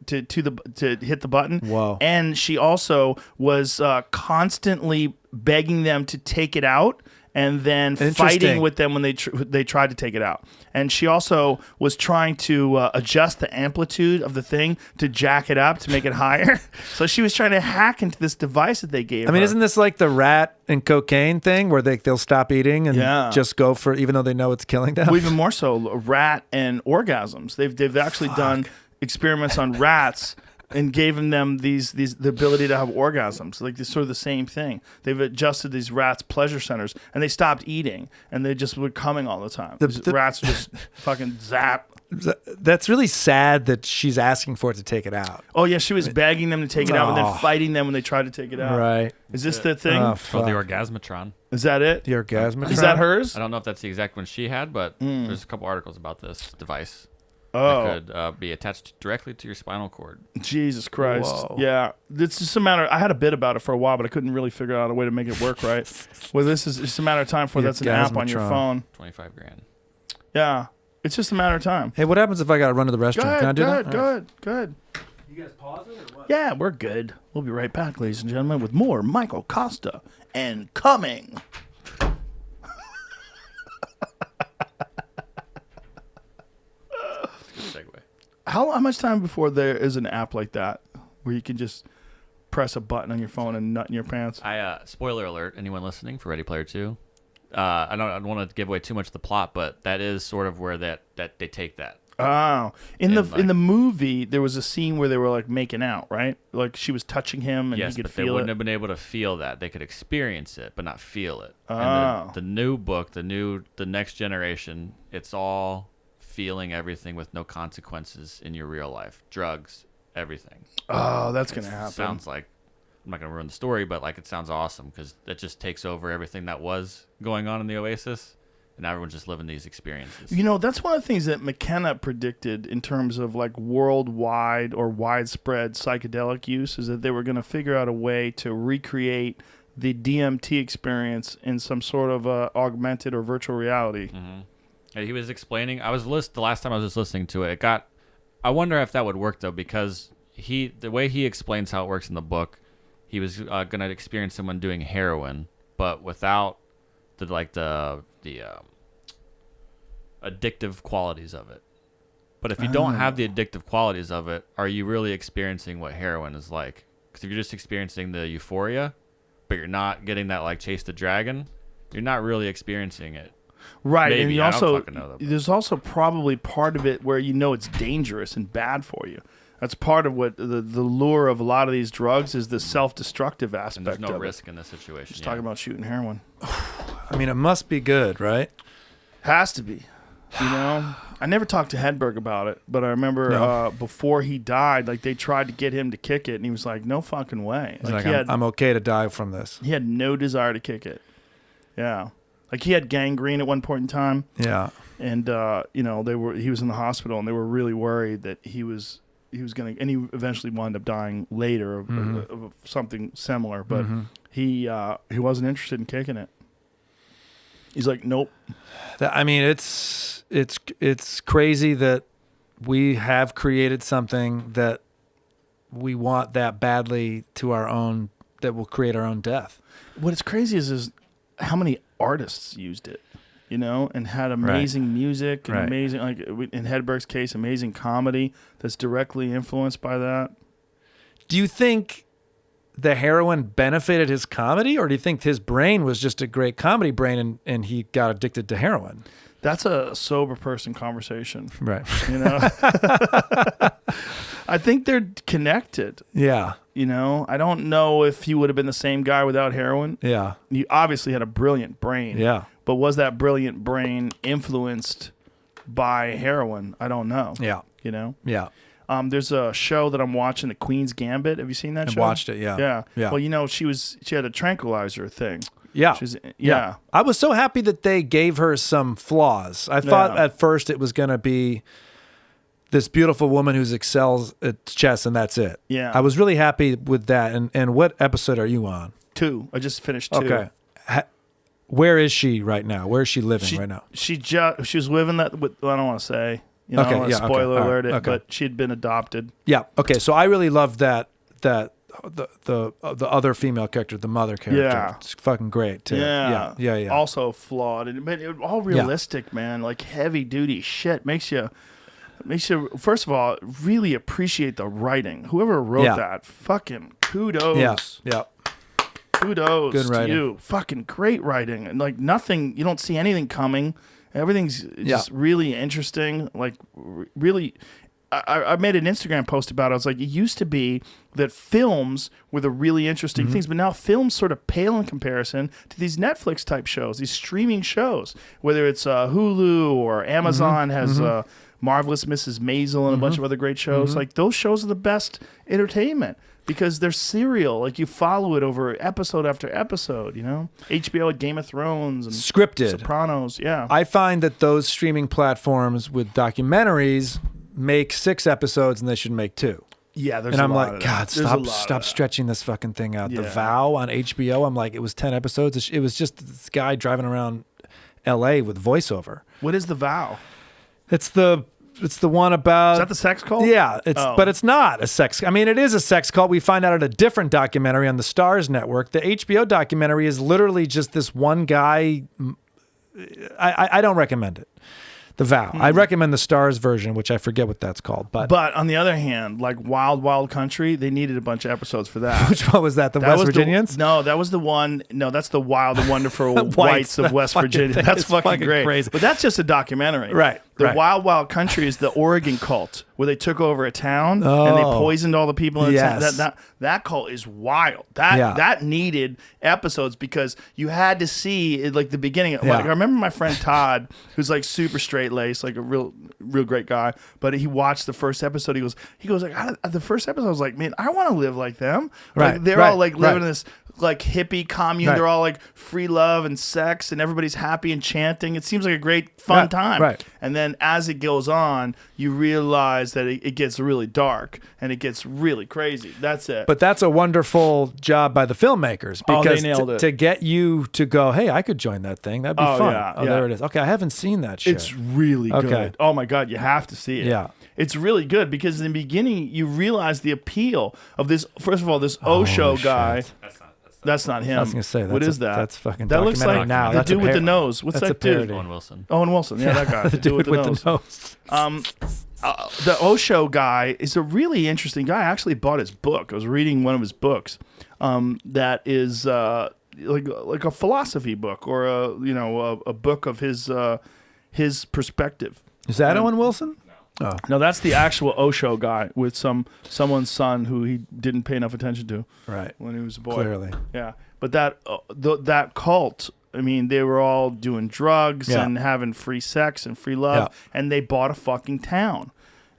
Speaker 4: hit the button.
Speaker 5: Whoa.
Speaker 4: And she also was constantly begging them to take it out, and then fighting
Speaker 5: Interesting.
Speaker 4: with them when they tried to take it out. And she also was trying to adjust the amplitude of the thing to jack it up to make it higher. So she was trying to hack into this device that they gave
Speaker 5: I mean,
Speaker 4: her.
Speaker 5: isn't this like the rat and cocaine thing where they'll stop eating and
Speaker 4: Yeah.
Speaker 5: just go for, even though they know it's killing them?
Speaker 4: Well, even more so, rat and orgasms. They've actually done experiments on rats and gave them the ability to have orgasms. Like it's sort of the same thing. They've adjusted these rats' pleasure centers, and they stopped eating, and they just were coming all the time. These rats just fucking zap.
Speaker 5: That's really sad that she's asking for it to take it out.
Speaker 4: Oh yeah, she was begging them to take it out, and
Speaker 5: Oh.
Speaker 4: then fighting them when they tried to take it out.
Speaker 5: Right.
Speaker 4: Is this the thing?
Speaker 5: Oh,
Speaker 6: It's called the
Speaker 5: fuck.
Speaker 6: Orgasmatron.
Speaker 4: Is that it?
Speaker 5: The orgasmic.
Speaker 4: Is that hers?
Speaker 6: I don't know if that's the exact one she had, but there's a couple articles about this device.
Speaker 4: Oh.
Speaker 6: That could be attached directly to your spinal cord.
Speaker 4: Jesus Christ.
Speaker 5: Whoa.
Speaker 4: Yeah. It's just a matter. I had a bit about it for a while, but I couldn't really figure out a way to make it work right. Well, this is just a matter of time before
Speaker 5: The
Speaker 4: that's an app on your
Speaker 5: Orgasmatron.
Speaker 4: phone.
Speaker 6: 25 grand.
Speaker 4: Yeah. It's just a matter of time.
Speaker 5: Hey, what happens if I got to run to the restroom? Can I do that?
Speaker 4: Good. You guys pause it or what? Yeah, we're good. We'll be right back, ladies and gentlemen, with more Michael Kosta and coming.
Speaker 6: Segue.
Speaker 4: How much time before there is an app like that where you can just press a button on your phone and nut in your pants?
Speaker 6: Spoiler alert, anyone listening for Ready Player 2? I don't want to give away too much of the plot, but that is sort of where that they take that.
Speaker 4: Oh, in
Speaker 6: And,
Speaker 4: the movie, there was a scene where they were like making out, right? Like she was touching him, and
Speaker 6: Yes,
Speaker 4: he could
Speaker 6: but they
Speaker 4: feel
Speaker 6: wouldn't
Speaker 4: it.
Speaker 6: have been able to feel that. They could experience it, but not feel it.
Speaker 4: Oh.
Speaker 6: And the new book, the next generation, it's all feeling everything with no consequences in your real life. Drugs, everything.
Speaker 4: Oh, that's gonna happen.
Speaker 6: Sounds like, I'm not gonna ruin the story, but like it sounds awesome because it just takes over everything that was going on in the Oasis, and now everyone's just living these experiences.
Speaker 4: You know, that's one of the things that McKenna predicted in terms of like worldwide or widespread psychedelic use is that they were going to figure out a way to recreate the DMT experience in some sort of augmented or virtual reality.
Speaker 6: Mm-hmm. And he was explaining. The last time I was just listening to it. I wonder if that would work though, because the way he explains how it works in the book, he was going to experience someone doing heroin, but without the addictive qualities of it. But if you don't have the addictive qualities of it, are you really experiencing what heroin is like? Because if you're just experiencing the euphoria, but you're not getting that like chase the dragon, you're not really experiencing it.
Speaker 4: Right,
Speaker 6: Maybe.
Speaker 4: and you
Speaker 6: I don't
Speaker 4: also
Speaker 6: fucking know, though, but-
Speaker 4: there's also probably part of it where you know it's dangerous and bad for you. That's part of what the lure of a lot of these drugs is the self-destructive aspect
Speaker 6: And there's no
Speaker 4: of
Speaker 6: risk
Speaker 4: it.
Speaker 6: in this situation.
Speaker 4: Just talking about shooting heroin.
Speaker 5: I mean, it must be good, right?
Speaker 4: Has to be. You know, I never talked to Hedberg about it, but I remember before he died, like they tried to get him to kick it, and he was like, "No fucking way!"
Speaker 5: He's like,
Speaker 4: he had,
Speaker 5: I'm okay to die from this.
Speaker 4: he had no desire to kick it. Yeah, like he had gangrene at one point in time,
Speaker 5: Yeah.
Speaker 4: and you know he was in the hospital, and they were really worried that he was gonna, and he eventually wound up dying later of something similar, but he wasn't interested in kicking it. He's like, nope.
Speaker 5: I mean, it's crazy that we have created something that we want that badly to our own, that will create our own death.
Speaker 4: What is crazy is how many artists used it, you know, and had amazing music and amazing, like in Hedberg's case, amazing comedy that's directly influenced by that.
Speaker 5: Do you think the heroin benefited his comedy, or do you think his brain was just a great comedy brain and he got addicted to heroin?
Speaker 4: That's a sober person conversation,
Speaker 5: Right.
Speaker 4: you know. I think they're connected.
Speaker 5: Yeah.
Speaker 4: You know, I don't know if he would have been the same guy without heroin.
Speaker 5: Yeah.
Speaker 4: You obviously had a brilliant brain.
Speaker 5: Yeah.
Speaker 4: But was that brilliant brain influenced by heroin? I don't know.
Speaker 5: Yeah.
Speaker 4: You know?
Speaker 5: Yeah.
Speaker 4: There's a show that I'm watching, The Queen's Gambit. Have you seen that show?
Speaker 5: I watched it, yeah.
Speaker 4: Yeah.
Speaker 5: Yeah.
Speaker 4: Well, you know, she had a tranquilizer thing.
Speaker 5: Yeah.
Speaker 4: Yeah.
Speaker 5: I was so happy that they gave her some flaws. I thought
Speaker 4: Yeah.
Speaker 5: at first it was going to be this beautiful woman who excels at chess and that's it.
Speaker 4: Yeah.
Speaker 5: I was really happy with that. And what episode are you on?
Speaker 4: 2. I just finished 2.
Speaker 5: Okay. Where is she right now? Where is she living right now?
Speaker 4: She was living that with, well, I don't want to say, you know,
Speaker 5: Okay,
Speaker 4: I don't want to
Speaker 5: yeah, okay,
Speaker 4: spoiler
Speaker 5: all right,
Speaker 4: alert it,
Speaker 5: okay.
Speaker 4: but she'd been adopted.
Speaker 5: Yeah. Okay. So I really loved that the other female character, the mother character.
Speaker 4: Yeah.
Speaker 5: It's fucking great too.
Speaker 4: Yeah.
Speaker 5: Yeah.
Speaker 4: Also flawed. But it all realistic, man. Like heavy duty shit. Makes you, first of all, really appreciate the writing. Whoever wrote that, fucking kudos.
Speaker 5: Yeah. Yeah.
Speaker 4: Kudos
Speaker 5: Good
Speaker 4: to
Speaker 5: writing.
Speaker 4: you. Fucking great writing. And like nothing, you don't see anything coming. Everything's just really interesting. Like really, I made an Instagram post about it. I was like, it used to be that films were the really interesting things, but now films sort of pale in comparison to these Netflix type shows, these streaming shows, whether it's Hulu or Amazon has Marvelous Mrs. Maisel and a bunch of other great shows. Like those shows are the best entertainment because they're serial. Like you follow it over episode after episode, you know? HBO had Game of Thrones and
Speaker 5: Scripted.
Speaker 4: Sopranos. Yeah.
Speaker 5: I find that those streaming platforms with documentaries, make 6 episodes and they should make 2.
Speaker 4: Yeah, there's
Speaker 5: and
Speaker 4: a
Speaker 5: I'm
Speaker 4: lot
Speaker 5: like,
Speaker 4: of
Speaker 5: God,
Speaker 4: that. There's a lot
Speaker 5: stop
Speaker 4: of that.
Speaker 5: stretching this fucking thing out. The
Speaker 4: Yeah.
Speaker 5: Vow on HBO, I'm like, it was 10 episodes. It was just this guy driving around LA with voiceover.
Speaker 4: What is The Vow?
Speaker 5: It's the one about.
Speaker 4: Is that the sex cult?
Speaker 5: Yeah,
Speaker 4: Oh.
Speaker 5: but it's not a sex. I mean, it is a sex cult. We find out at a different documentary on the Stars Network. The HBO documentary is literally just this one guy. I don't recommend it. The Vow. I recommend the Stars version, which I forget what that's called. But
Speaker 4: on the other hand, like Wild Wild Country, they needed a bunch of episodes for that.
Speaker 5: which one was that? The
Speaker 4: That
Speaker 5: West
Speaker 4: was
Speaker 5: Virginians?
Speaker 4: No, that was the one. No, that's the Wild and Wonderful Whites of
Speaker 5: That
Speaker 4: West
Speaker 5: fucking
Speaker 4: Virginia.
Speaker 5: thing
Speaker 4: That's
Speaker 5: is
Speaker 4: fucking
Speaker 5: fucking
Speaker 4: great.
Speaker 5: crazy.
Speaker 4: But that's just a documentary.
Speaker 5: Right,
Speaker 4: The
Speaker 5: right.
Speaker 4: Wild Wild Country is the Oregon cult where they took over a town and they poisoned all the people in the town.
Speaker 5: Yes.
Speaker 4: That cult is wild. That needed episodes because you had to see it, like the beginning.
Speaker 5: Yeah.
Speaker 4: Like I remember my friend Todd, who's like super straight laced, like a real great guy. But he watched the first episode. He goes like the first episode. I was like, man, I want to live like them.
Speaker 5: Right,
Speaker 4: Like, they're
Speaker 5: right,
Speaker 4: all like living
Speaker 5: right.
Speaker 4: in this like hippie commune.
Speaker 5: Right.
Speaker 4: They're all like free love and sex, and everybody's happy and chanting. It seems like a great fun
Speaker 5: Right,
Speaker 4: time.
Speaker 5: right.
Speaker 4: And then as it goes on, you realize that it gets really dark and it gets really crazy. That's it.
Speaker 5: But that's a wonderful job by the filmmakers
Speaker 4: Oh, they
Speaker 5: because
Speaker 4: nailed it.
Speaker 5: to get you to go, hey, I could join that thing. That'd be
Speaker 4: Oh,
Speaker 5: fun.
Speaker 4: yeah,
Speaker 5: Oh,
Speaker 4: yeah.
Speaker 5: there it is. Okay, I haven't seen that shit.
Speaker 4: it's really
Speaker 5: Okay.
Speaker 4: good. Oh my God, you have to see it.
Speaker 5: Yeah.
Speaker 4: It's really good because in the beginning you realize the appeal of this. First of all, this Osho
Speaker 5: Holy
Speaker 4: guy.
Speaker 5: shit.
Speaker 4: That's not him.
Speaker 5: I was gonna say,
Speaker 4: what
Speaker 5: that's
Speaker 4: is that?
Speaker 5: That's fucking
Speaker 4: That looks
Speaker 5: documentary
Speaker 4: like
Speaker 5: now.
Speaker 4: the
Speaker 5: That's
Speaker 4: dude
Speaker 5: a
Speaker 4: with the
Speaker 5: par-
Speaker 4: nose. What's
Speaker 5: that's
Speaker 4: that
Speaker 5: a parody.
Speaker 4: dude?
Speaker 6: Owen Wilson.
Speaker 4: Owen Wilson. Yeah, that guy.
Speaker 5: the dude with the nose.
Speaker 4: The Osho guy is a really interesting guy. I actually bought his book. I was reading one of his books. That is like a philosophy book or a book of his perspective.
Speaker 5: Is that Owen Wilson?
Speaker 4: No, that's the actual Osho guy with someone's son who he didn't pay enough attention to
Speaker 5: Right.
Speaker 4: when he was a boy.
Speaker 5: Clearly.
Speaker 4: Yeah, but that cult. I mean, they were all doing drugs
Speaker 5: Yeah.
Speaker 4: and having free sex and free love,
Speaker 5: Yeah.
Speaker 4: and they bought a fucking town,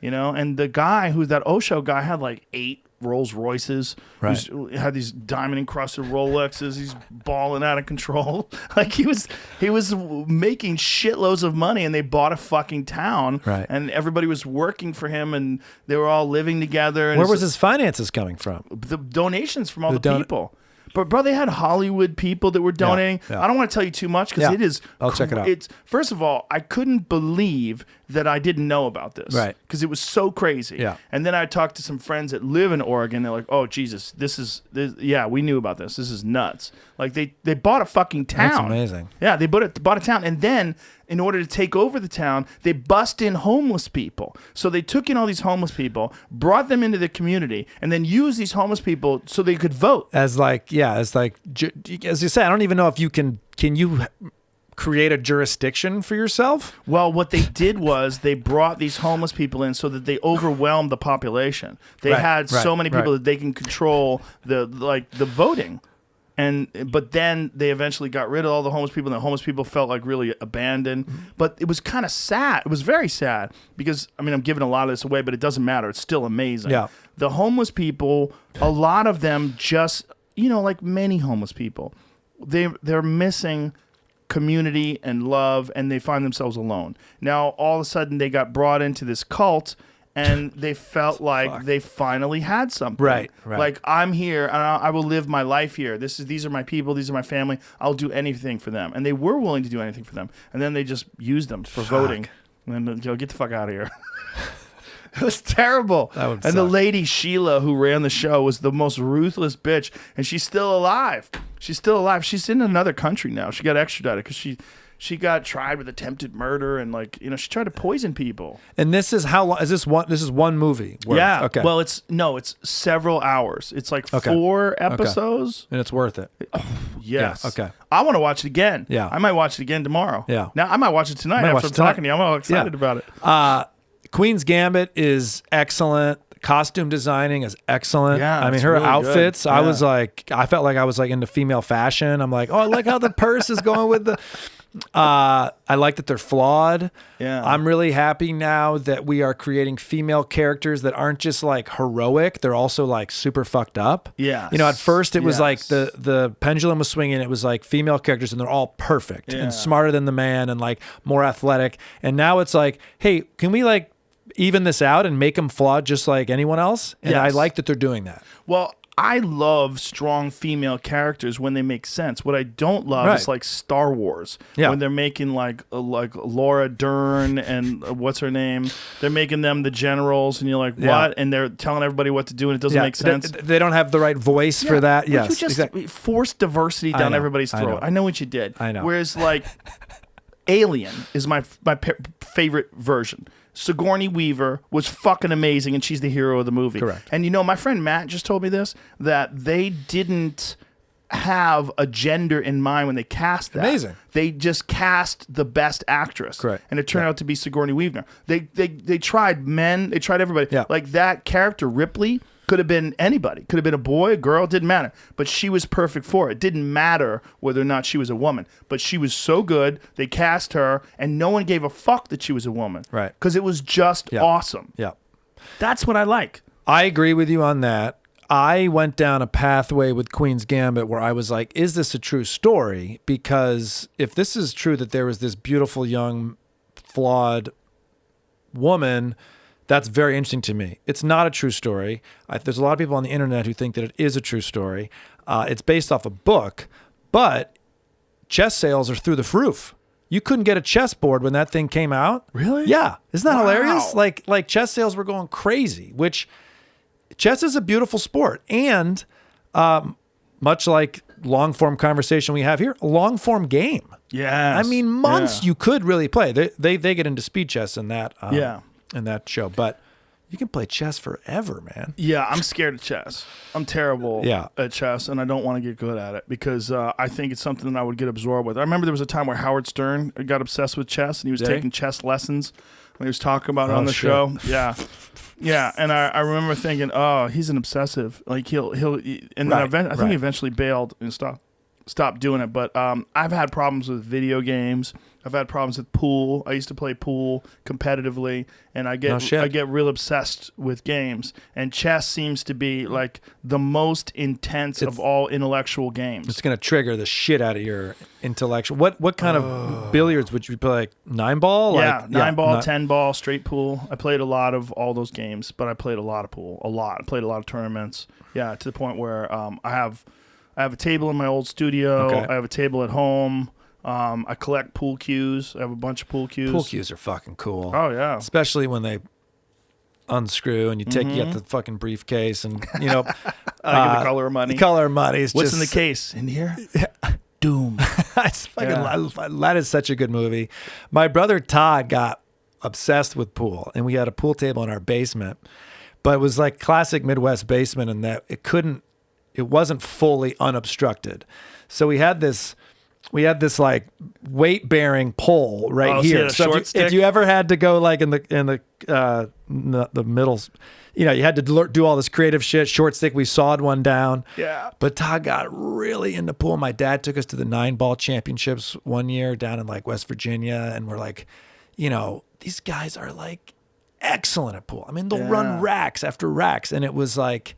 Speaker 4: And the guy who's that Osho guy had like 8 Rolls Royces,
Speaker 5: Right.
Speaker 4: had these diamond encrusted Rolexes. He's balling out of control. Like he was making shitloads of money, and they bought a fucking town,
Speaker 5: Right.
Speaker 4: and everybody was working for him, and they were all living together. And
Speaker 5: Where
Speaker 4: it's-
Speaker 5: was his finances coming from?
Speaker 4: the donations from all the,
Speaker 5: The
Speaker 4: people. But bro, they had Hollywood people that were donating.
Speaker 5: yeah.
Speaker 4: I don't want to tell you too much because
Speaker 5: Yeah.
Speaker 4: it is.
Speaker 5: I'll check it out.
Speaker 4: It's first of all, I couldn't believe that I didn't know about this.
Speaker 5: Right.
Speaker 4: Because it was so crazy.
Speaker 5: Yeah.
Speaker 4: And then I talked to some friends that live in Oregon. They're like, "Oh Jesus, this. Yeah, we knew about this. This is nuts." Like they bought a fucking town.
Speaker 5: That's amazing.
Speaker 4: Yeah, they bought a town, and then in order to take over the town, they bust in homeless people. So they took in all these homeless people, brought them into the community, and then used these homeless people so they could vote.
Speaker 5: As you say, I don't even know if you can you create a jurisdiction for yourself?
Speaker 4: Well, what they did was they brought these homeless people in so that they overwhelmed the population. They
Speaker 5: Right,
Speaker 4: had so
Speaker 5: right,
Speaker 4: many people
Speaker 5: right.
Speaker 4: that they can control the voting. But then they eventually got rid of all the homeless people, and the homeless people felt like really abandoned. But it was kind of sad. It was very sad because, I mean, I'm giving a lot of this away, but it doesn't matter. It's still amazing.
Speaker 5: Yeah.
Speaker 4: The homeless people, a lot of them just, like many homeless people, they're missing community and love, and they find themselves alone. Now, all of a sudden, they got brought into this cult, and they felt like they finally had something.
Speaker 5: Right.
Speaker 4: Like, I'm here, and I will live my life here. These are my people. These are my family. I'll do anything for them. And they were willing to do anything for them. And then they just used them for voting. And then, get the fuck out of here. It was terrible.
Speaker 5: That would
Speaker 4: and the
Speaker 5: suck.
Speaker 4: lady Sheila who ran the show was the most ruthless bitch, and she's still alive. She's still alive. She's in another country now. She got extradited because she got tried with attempted murder, and she tried to poison people.
Speaker 5: And this is how long is this one? This is one movie. Worth.
Speaker 4: Yeah.
Speaker 5: Okay.
Speaker 4: Well, it's several hours. It's like
Speaker 5: Okay.
Speaker 4: 4 episodes.
Speaker 5: and it's worth it.
Speaker 4: Yes.
Speaker 5: Yeah, okay.
Speaker 4: I want to watch it again.
Speaker 5: Yeah.
Speaker 4: I might watch it again tomorrow.
Speaker 5: Yeah.
Speaker 4: Now I might watch it tonight
Speaker 5: Might
Speaker 4: after
Speaker 5: watch
Speaker 4: I'm
Speaker 5: it tonight.
Speaker 4: talking to you. I'm all excited
Speaker 5: Yeah.
Speaker 4: about it.
Speaker 5: Queen's Gambit is excellent. Costume designing is excellent.
Speaker 4: Yeah,
Speaker 5: I mean
Speaker 4: it's
Speaker 5: her
Speaker 4: really good.
Speaker 5: outfits. I
Speaker 4: Yeah.
Speaker 5: was like, I felt like I was like into female fashion. I'm like, oh, I like how the purse is going with the. I like that they're flawed.
Speaker 4: Yeah.
Speaker 5: I'm really happy now that we are creating female characters that aren't just like heroic. They're also like super fucked up.
Speaker 4: Yes.
Speaker 5: At first it was like
Speaker 4: Yes.
Speaker 5: the pendulum was swinging. It was like female characters and they're all perfect
Speaker 4: Yeah.
Speaker 5: and smarter than the man and like more athletic. And now it's like, hey, can we like even this out and make them flawed just like anyone else. And I
Speaker 4: Yes.
Speaker 5: like that they're doing that.
Speaker 4: Well, I love strong female characters when they make sense. What I don't love
Speaker 5: Right.
Speaker 4: is like Star Wars,
Speaker 5: Yeah.
Speaker 4: when they're making like Laura Dern and what's her name? They're making them the generals, and you're like, what?
Speaker 5: Yeah.
Speaker 4: And they're telling everybody what to do, and it doesn't make sense.
Speaker 5: They don't have the right voice for that.
Speaker 4: But
Speaker 5: Yes,
Speaker 4: you just
Speaker 5: exactly.
Speaker 4: forced diversity
Speaker 5: I
Speaker 4: down
Speaker 5: know,
Speaker 4: everybody's
Speaker 5: I
Speaker 4: throat.
Speaker 5: know.
Speaker 4: I know what you did.
Speaker 5: I know.
Speaker 4: Whereas like Alien is my favorite version. Sigourney Weaver was fucking amazing, and she's the hero of the movie.
Speaker 5: Correct.
Speaker 4: And my friend Matt just told me this, that they didn't have a gender in mind when they cast that.
Speaker 5: Amazing.
Speaker 4: They just cast the best actress.
Speaker 5: Correct.
Speaker 4: And it turned out to be Sigourney Weaver. They tried men, they tried everybody.
Speaker 5: Yeah.
Speaker 4: Like that character, Ripley, could have been anybody. Could have been a boy, a girl, didn't matter. But she was perfect for it. It didn't matter whether or not she was a woman. But she was so good, they cast her, and no one gave a fuck that she was a woman.
Speaker 5: Right.
Speaker 4: Because it was just awesome.
Speaker 5: Yeah.
Speaker 4: That's what I like.
Speaker 5: I agree with you on that. I went down a pathway with Queen's Gambit where I was like, is this a true story? Because if this is true that there was this beautiful, young, flawed woman, that's very interesting to me. It's not a true story. There's a lot of people on the internet who think that it is a true story. It's based off a book, but chess sales are through the roof. You couldn't get a chessboard when that thing came out.
Speaker 4: Really?
Speaker 5: Yeah. Isn't that
Speaker 4: Wow.
Speaker 5: hilarious? Like chess sales were going crazy, which chess is a beautiful sport. And much like long form conversation we have here, a long form game.
Speaker 4: Yes.
Speaker 5: I mean, months
Speaker 4: Yeah.
Speaker 5: you could really play. They get into speed chess in that
Speaker 4: Yeah.
Speaker 5: in that show, but you can play chess forever, man.
Speaker 4: Yeah, I'm scared of chess. I'm terrible
Speaker 5: Yeah.
Speaker 4: at chess, and I don't want to get good at it because I think it's something that I would get absorbed with. I remember there was a time where Howard Stern got obsessed with chess, and he was
Speaker 5: Did he?
Speaker 4: taking chess lessons when he was talking about it on the
Speaker 5: shit.
Speaker 4: show. Yeah. Yeah, and I remember thinking, oh, he's an obsessive. Like he'll and
Speaker 5: Right,
Speaker 4: then I think
Speaker 5: right.
Speaker 4: he eventually bailed and stopped doing it. But I've had problems with video games. I've had problems with pool. I used to play pool competitively, and I
Speaker 5: No shit.
Speaker 4: get real obsessed with games. And chess seems to be like the most intense of all intellectual games.
Speaker 5: It's gonna trigger the shit out of your intellectual. What kind of billiards would you play? Like 9-ball?
Speaker 4: Yeah,
Speaker 5: Like,
Speaker 4: 9-ball,
Speaker 5: not-
Speaker 4: 10-ball, straight pool. I played a lot of all those games, but I played a lot of pool, a lot. I played a lot of tournaments. Yeah, to the point where I have a table in my old studio.
Speaker 5: Okay.
Speaker 4: I have a table at home. I collect pool cues. I have a bunch of pool cues.
Speaker 5: Pool cues are fucking cool.
Speaker 4: Oh yeah.
Speaker 5: Especially when they unscrew and you get the fucking briefcase and
Speaker 4: I get the color of money.
Speaker 5: The color of money is
Speaker 4: What's
Speaker 5: just
Speaker 4: in the case? In here? Doom.
Speaker 5: It's fucking,
Speaker 4: Yeah.
Speaker 5: that is such a good movie. My brother Todd got obsessed with pool, and we had a pool table in our basement, but it was like classic Midwest basement in that it wasn't fully unobstructed. So we had this like weight bearing pole right
Speaker 4: Oh, so you
Speaker 5: here.
Speaker 4: had a
Speaker 5: So
Speaker 4: short
Speaker 5: if
Speaker 4: stick?
Speaker 5: you ever had to go like in the middle, you had to do all this creative shit. Short stick, we sawed one down.
Speaker 4: Yeah.
Speaker 5: But Todd got really into pool. My dad took us to the 9-ball championships one year down in like West Virginia, and we're like, these guys are like excellent at pool. I mean, they'll run racks after racks, and it was like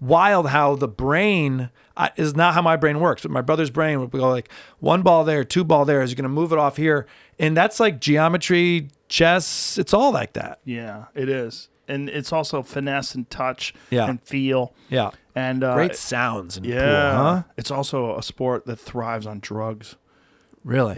Speaker 5: wild how the brain is not how my brain works, but my brother's brain would go like 1 ball there, 2 ball there, is going to move it off here, and that's like geometry, chess. It's all like that.
Speaker 4: Yeah, it is. And it's also finesse and touch
Speaker 5: Yeah.
Speaker 4: and feel.
Speaker 5: Yeah,
Speaker 4: And
Speaker 5: great sounds in
Speaker 4: yeah.
Speaker 5: pool, huh?
Speaker 4: It's also a sport that thrives on drugs.
Speaker 5: Really?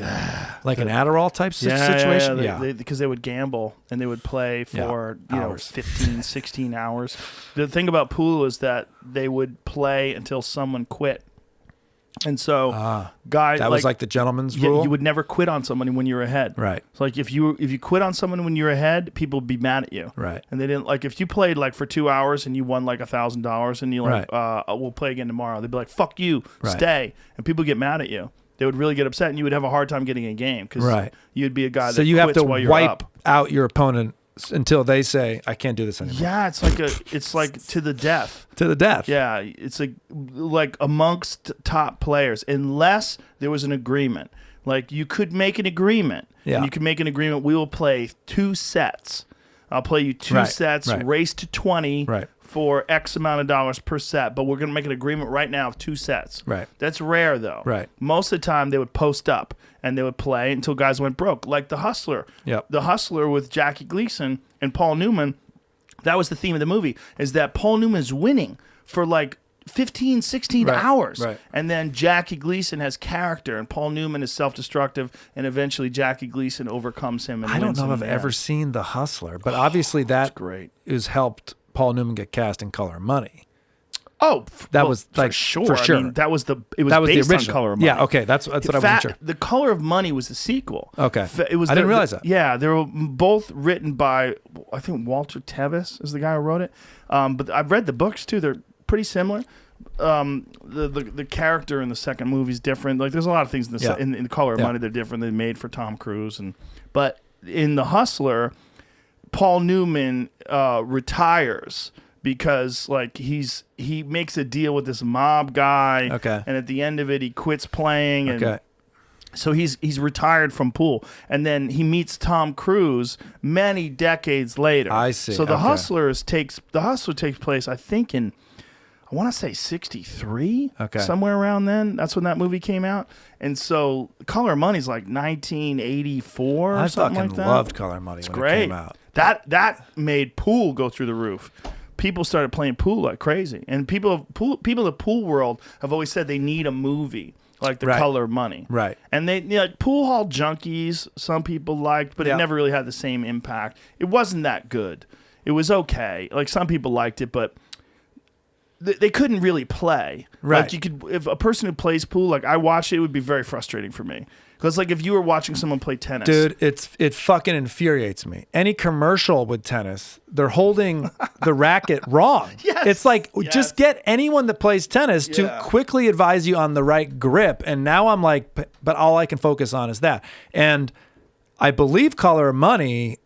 Speaker 5: Like an Adderall type situation? Yeah.
Speaker 4: Because they would gamble and they would play for
Speaker 5: Hours.
Speaker 4: 15, 16 hours. The thing about pool is that they would play until someone quit. And so guys
Speaker 5: That was like the gentleman's
Speaker 4: yeah,
Speaker 5: rule?
Speaker 4: you would never quit on somebody when you were ahead.
Speaker 5: Right.
Speaker 4: So like if you quit on someone when you're ahead, people would be mad at you.
Speaker 5: Right.
Speaker 4: And they didn't like if you played like for 2 hours and you won like $1,000 and you like we'll play again tomorrow. They'd be like, fuck you,
Speaker 5: Right.
Speaker 4: stay. And people get mad at you. They would really get upset, and you would have a hard time getting a game because
Speaker 5: Right.
Speaker 4: you'd be a guy that
Speaker 5: So you have
Speaker 4: quits
Speaker 5: to
Speaker 4: while you're
Speaker 5: wipe
Speaker 4: up.
Speaker 5: out your opponent until they say, I can't do this anymore.
Speaker 4: Yeah, it's like to the death.
Speaker 5: To the death.
Speaker 4: Yeah, it's like amongst top players, unless there was an agreement. Like you could make an agreement.
Speaker 5: Yeah.
Speaker 4: And you could make an agreement. We will play 2 sets. I'll play you 2
Speaker 5: Right,
Speaker 4: sets,
Speaker 5: right.
Speaker 4: race to 20.
Speaker 5: Right.
Speaker 4: for X amount of dollars per set, but we're going to make an agreement right now of 2 sets.
Speaker 5: Right.
Speaker 4: That's rare, though.
Speaker 5: Right.
Speaker 4: Most of the time, they would post up and they would play until guys went broke, like The Hustler.
Speaker 5: Yep.
Speaker 4: The Hustler with Jackie Gleason and Paul Newman, that was the theme of the movie, is that Paul Newman's winning for like 15, 16 hours.
Speaker 5: Right.
Speaker 4: And then Jackie Gleason has character, and Paul Newman is self-destructive, and eventually Jackie Gleason overcomes him. And
Speaker 5: I don't
Speaker 4: wins
Speaker 5: know if
Speaker 4: in
Speaker 5: I've
Speaker 4: the
Speaker 5: ever
Speaker 4: end.
Speaker 5: seen The Hustler, but obviously that
Speaker 4: great.
Speaker 5: has helped Paul Newman get cast in Color of Money.
Speaker 4: Oh,
Speaker 5: That
Speaker 4: well,
Speaker 5: was like
Speaker 4: for sure.
Speaker 5: I mean,
Speaker 4: that was
Speaker 5: that
Speaker 4: based
Speaker 5: was the original.
Speaker 4: on Color of Money.
Speaker 5: Yeah, okay, that's what I wasn't sure.
Speaker 4: The Color of Money was the sequel.
Speaker 5: Okay.
Speaker 4: It was
Speaker 5: I didn't realize that.
Speaker 4: Yeah, they were both written by, I think Walter Tevis is the guy who wrote it. But I've read the books too. They're pretty similar. The character in the second movie is different. Like there's a lot of things in the in the Color of Money that are different. They made for Tom Cruise, but in The Hustler, Paul Newman retires because like he makes a deal with this mob guy.
Speaker 5: Okay.
Speaker 4: And at the end of it, he quits playing. And
Speaker 5: Okay.
Speaker 4: so he's retired from pool, and then he meets Tom Cruise many decades later.
Speaker 5: I see.
Speaker 4: So The
Speaker 5: Okay.
Speaker 4: Hustler takes place, I think, in I want to say 63,
Speaker 5: Okay.
Speaker 4: somewhere around then. That's when that movie came out. And so Color of Money's like 1984 or
Speaker 5: I
Speaker 4: something
Speaker 5: fucking
Speaker 4: like that.
Speaker 5: loved Color of Money when
Speaker 4: Great.
Speaker 5: it came out.
Speaker 4: That made pool go through the roof. People started playing pool like crazy, and people in the pool world have always said they need a movie like The
Speaker 5: Right.
Speaker 4: Color of Money.
Speaker 5: Right.
Speaker 4: And they like pool hall junkies, some people liked, but
Speaker 5: Yeah.
Speaker 4: it never really had the same impact. It wasn't that good. It was okay. Like some people liked it, but they couldn't really play.
Speaker 5: Right.
Speaker 4: Like you could, if a person who plays pool, like I watched it, it would be very frustrating for me. Because like if you were watching someone play tennis,
Speaker 5: Dude, it fucking infuriates me. Any commercial with tennis, they're holding the racket wrong.
Speaker 4: Yes.
Speaker 5: It's like,
Speaker 4: Yes.
Speaker 5: just get anyone that plays tennis to
Speaker 4: Yeah.
Speaker 5: quickly advise you on the right grip. And now I'm like, but all I can focus on is that. And I believe Color of Money,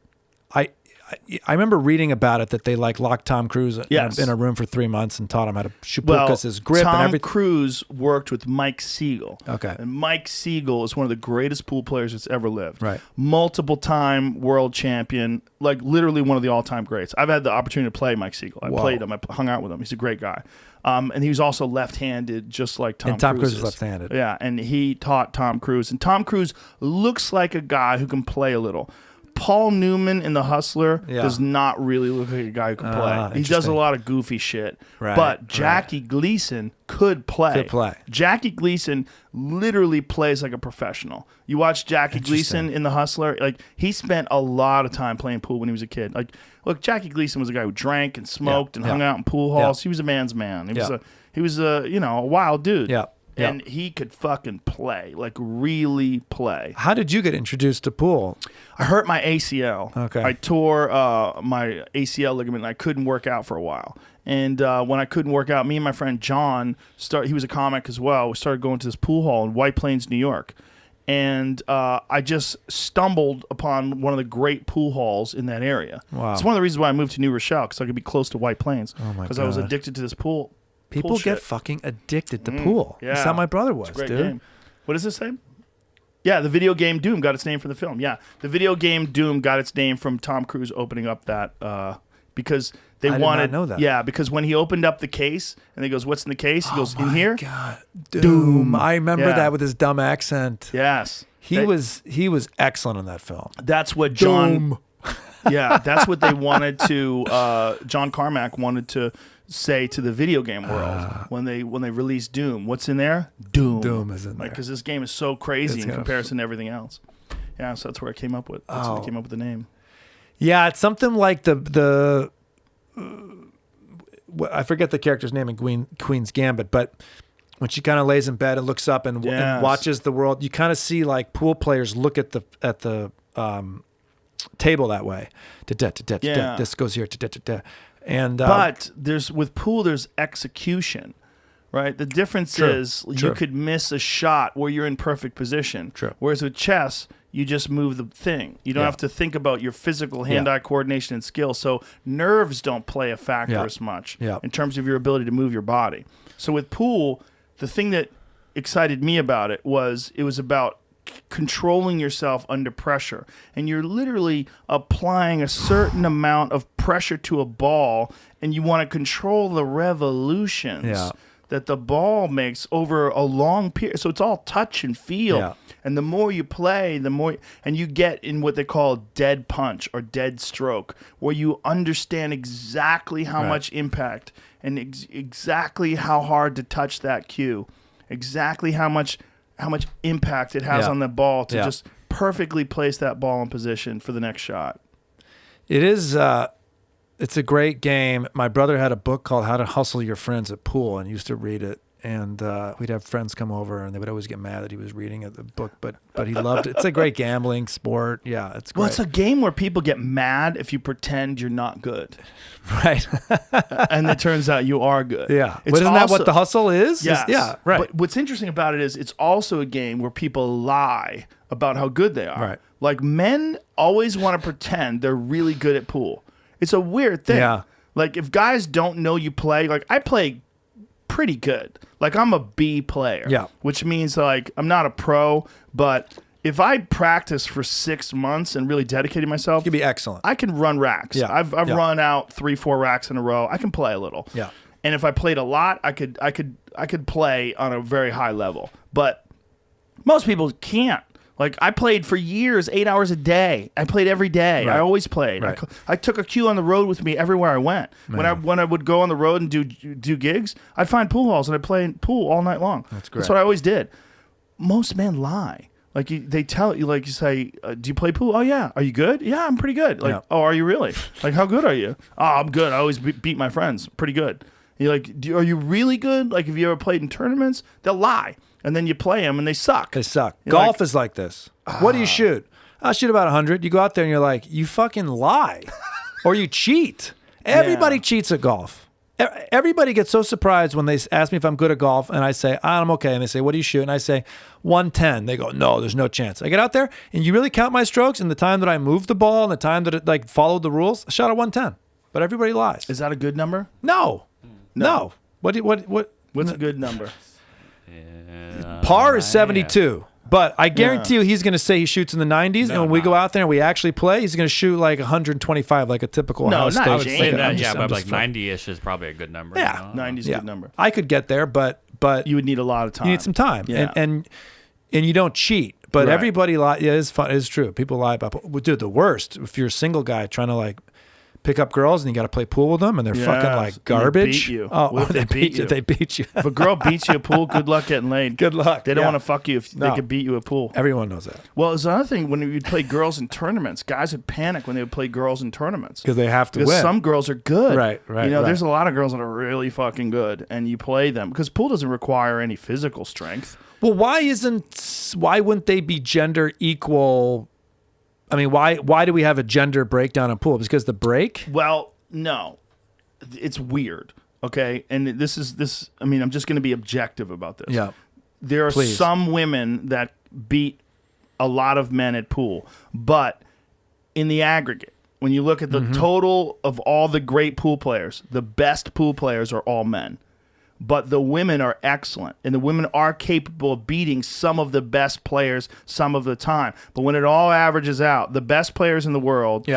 Speaker 5: I remember reading about it that they like locked Tom Cruise
Speaker 4: Yes.
Speaker 5: in a room for 3 months and taught him how to shoot
Speaker 4: well,
Speaker 5: because his grip
Speaker 4: Tom
Speaker 5: and everything.
Speaker 4: Cruise worked with Mike Siegel.
Speaker 5: Okay.
Speaker 4: And Mike Siegel is one of the greatest pool players that's ever lived.
Speaker 5: Right.
Speaker 4: Multiple time world champion, like literally one of the all time greats. I've had the opportunity to play Mike Siegel. I
Speaker 5: Whoa.
Speaker 4: played him. I hung out with him. He's a great guy. And he was also left-handed, just like Tom Cruise.
Speaker 5: And Tom Cruise
Speaker 4: is
Speaker 5: is left-handed.
Speaker 4: Yeah, and he taught Tom Cruise. And Tom Cruise looks like a guy who can play a little. Paul Newman in The Hustler does not really look like a guy who can play. He does a
Speaker 5: interesting.
Speaker 4: lot of goofy shit.
Speaker 5: Right,
Speaker 4: But Jackie Gleason could play.
Speaker 5: Could play.
Speaker 4: Jackie Gleason literally plays like a professional. You watch Jackie Gleason in The Hustler, like he spent a lot of time playing pool when he was a kid. Like, look, Jackie Gleason was a guy who drank and smoked and hung out in pool halls. He was a man's man. He was a wild dude.
Speaker 5: Yeah.
Speaker 4: And he could fucking play, like really play.
Speaker 5: How did you get introduced to pool?
Speaker 4: I hurt my ACL.
Speaker 5: Okay.
Speaker 4: I tore my ACL ligament, and I couldn't work out for a while. And when I couldn't work out, me and my friend John, he was a comic as well, we started going to this pool hall in White Plains, New York. And I just stumbled upon one of the great pool halls in that area.
Speaker 5: Wow.
Speaker 4: It's one of the reasons why I moved to New Rochelle, because I could be close to White Plains.
Speaker 5: Oh, my
Speaker 4: Because I was
Speaker 5: God.
Speaker 4: addicted to this pool.
Speaker 5: People
Speaker 4: pool
Speaker 5: get
Speaker 4: shit.
Speaker 5: fucking addicted to pool.
Speaker 4: Yeah.
Speaker 5: That's how my brother was,
Speaker 4: It's a great
Speaker 5: dude.
Speaker 4: game. What does this say? Yeah, the video game Doom got its name from the film. Yeah, the video game Doom got its name from Tom Cruise opening up that because they
Speaker 5: I did
Speaker 4: wanted.
Speaker 5: not know that.
Speaker 4: Yeah, because when he opened up the case and he goes, "What's in the case?" He goes, "In here."
Speaker 5: God, Doom. I remember
Speaker 4: Yeah.
Speaker 5: that with his dumb accent.
Speaker 4: Yes,
Speaker 5: He was excellent in that film.
Speaker 4: That's what John.
Speaker 5: Doom.
Speaker 4: Yeah, that's what they wanted to. John Carmack wanted to say to the video game world when they released Doom. What's in there? Doom.
Speaker 5: Doom is in there.
Speaker 4: Because this game is so crazy
Speaker 5: It's
Speaker 4: in
Speaker 5: gonna
Speaker 4: comparison to everything else. Yeah, so that's where I came up with. That's how I came up with the name.
Speaker 5: Yeah, it's something like the I forget the character's name in Queen's Gambit, but when she kind of lays in bed and looks up and
Speaker 4: Yes.
Speaker 5: watches the world, you kind of see like pool players look at the table that way.
Speaker 4: Yeah.
Speaker 5: This goes here. And
Speaker 4: But with pool, there's execution, right? The difference
Speaker 5: True,
Speaker 4: is you
Speaker 5: true.
Speaker 4: could miss a shot where you're in perfect position.
Speaker 5: True.
Speaker 4: Whereas with chess, you just move the thing. You don't
Speaker 5: Yeah.
Speaker 4: have to think about your physical hand-eye coordination and skill. So nerves don't play a factor
Speaker 5: Yeah.
Speaker 4: as much
Speaker 5: Yeah.
Speaker 4: in terms of your ability to move your body. So with pool, the thing that excited me about it was about controlling yourself under pressure, and you're literally applying a certain amount of pressure to a ball, and you want to control the revolutions that the ball makes over a long period. So it's all touch and feel.
Speaker 5: Yeah.
Speaker 4: And the more you play, the more, and you get in what they call dead punch or dead stroke, where you understand exactly how much impact and exactly how hard to touch that cue, exactly how much impact it has on the ball to just perfectly place that ball in position for the next shot.
Speaker 5: It is. It's a great game. My brother had a book called How to Hustle Your Friends at Pool, and used to read it. And we'd have friends come over, and they would always get mad that he was reading the book, but he loved it. It's a great gambling sport. Yeah, it's great.
Speaker 4: Well, it's a game where people get mad if you pretend you're not good.
Speaker 5: Right.
Speaker 4: And it turns out you are good.
Speaker 5: Yeah.
Speaker 4: It's
Speaker 5: But isn't that
Speaker 4: also,
Speaker 5: what the hustle is?
Speaker 4: Yes.
Speaker 5: Yeah, right.
Speaker 4: But what's interesting about it is it's also a game where people lie about how good they are.
Speaker 5: Right.
Speaker 4: Like, men always want to pretend they're really good at pool. It's a weird thing.
Speaker 5: Yeah.
Speaker 4: Like, if guys don't know you play, like, I play pretty good. Like, I'm a B player.
Speaker 5: Yeah.
Speaker 4: Which means, like, I'm not a pro, but if I practice for 6 months and really dedicated myself,
Speaker 5: You could be excellent.
Speaker 4: I can run racks.
Speaker 5: Yeah.
Speaker 4: I've run out 3-4 racks in a row. I can play a little.
Speaker 5: Yeah.
Speaker 4: And if I played a lot, I could play on a very high level. But most people can't. Like, I played for years, 8 hours a day. I played every day.
Speaker 5: Right.
Speaker 4: I always played.
Speaker 5: Right.
Speaker 4: I took a cue on the road with me everywhere I went. When I would go on the road and do gigs, I'd find pool halls and I'd play pool all night long.
Speaker 5: That's great.
Speaker 4: That's what I always did. Most men lie. Like, they tell you, like, you say, do you play pool? Oh, yeah. Are you good? Yeah, I'm pretty good. Like, oh, are you really? Like, how good are you? Oh, I'm good. I always beat my friends. Pretty good. You're like, are you really good? Like, have you ever played in tournaments? They'll lie. And then you play them and they suck.
Speaker 5: They suck.
Speaker 4: You're
Speaker 5: Golf
Speaker 4: like,
Speaker 5: is like this. What do you shoot? I shoot about 100. You go out there and you're like, you fucking lie. Or you cheat. Everybody cheats at golf. Everybody gets so surprised when they ask me if I'm good at golf, and I say, I'm okay. And they say, what do you shoot? And I say, 110. They go, no, there's no chance. I get out there, and you really count my strokes and the time that I moved the ball and the time that it, like, followed the rules? I shot a 110. But everybody lies.
Speaker 4: Is that a good number?
Speaker 5: No. What?
Speaker 4: What's a good number?
Speaker 5: Par is 72. But I guarantee you he's going to say he shoots in the 90s, and when we go out there and we actually play, he's going to shoot like 125, like a typical Ohio State.
Speaker 6: I would say
Speaker 4: James.
Speaker 6: that, yeah, but like 90-ish is probably a good number.
Speaker 5: Yeah.
Speaker 6: You know?
Speaker 4: 90's a good number.
Speaker 5: I could get there, but
Speaker 4: You would need a lot of time.
Speaker 5: you need some time.
Speaker 4: Yeah.
Speaker 5: And you don't cheat. But
Speaker 4: Right.
Speaker 5: everybody lies. Yeah, it's fun. It's true. People lie about pool. Dude, the worst, if you're a single guy trying to like pick up girls and you got to play pool with them and they're fucking
Speaker 4: Yes,
Speaker 5: like
Speaker 4: and they
Speaker 5: garbage.
Speaker 4: beat you.
Speaker 5: Oh,
Speaker 4: What if they beat you?
Speaker 5: They beat you.
Speaker 4: If a girl beats you at pool, good luck getting laid.
Speaker 5: Good luck.
Speaker 4: They don't
Speaker 5: Yeah.
Speaker 4: want to fuck you if they
Speaker 5: No.
Speaker 4: could beat you at pool.
Speaker 5: Everyone knows that.
Speaker 4: Well, it's another thing when you'd play girls in tournaments. Guys would panic when they would play girls in tournaments.
Speaker 5: Because they have to
Speaker 4: Because
Speaker 5: win.
Speaker 4: some girls are good.
Speaker 5: Right.
Speaker 4: You know, there's a lot of girls that are really fucking good, and you play them. Because pool doesn't require any physical strength.
Speaker 5: Well, why wouldn't they be gender equal? I mean, why do we have a gender breakdown in pool? Because the break?
Speaker 4: Well, no. It's weird, okay? And this. I mean, I'm just going to be objective about this.
Speaker 5: Yeah.
Speaker 4: There are
Speaker 5: Please.
Speaker 4: some women that beat a lot of men at pool, but in the aggregate, when you look at the total of all the great pool players, the best pool players are all men. But the women are excellent, and the women are capable of beating some of the best players some of the time. But when it all averages out, the best players in the world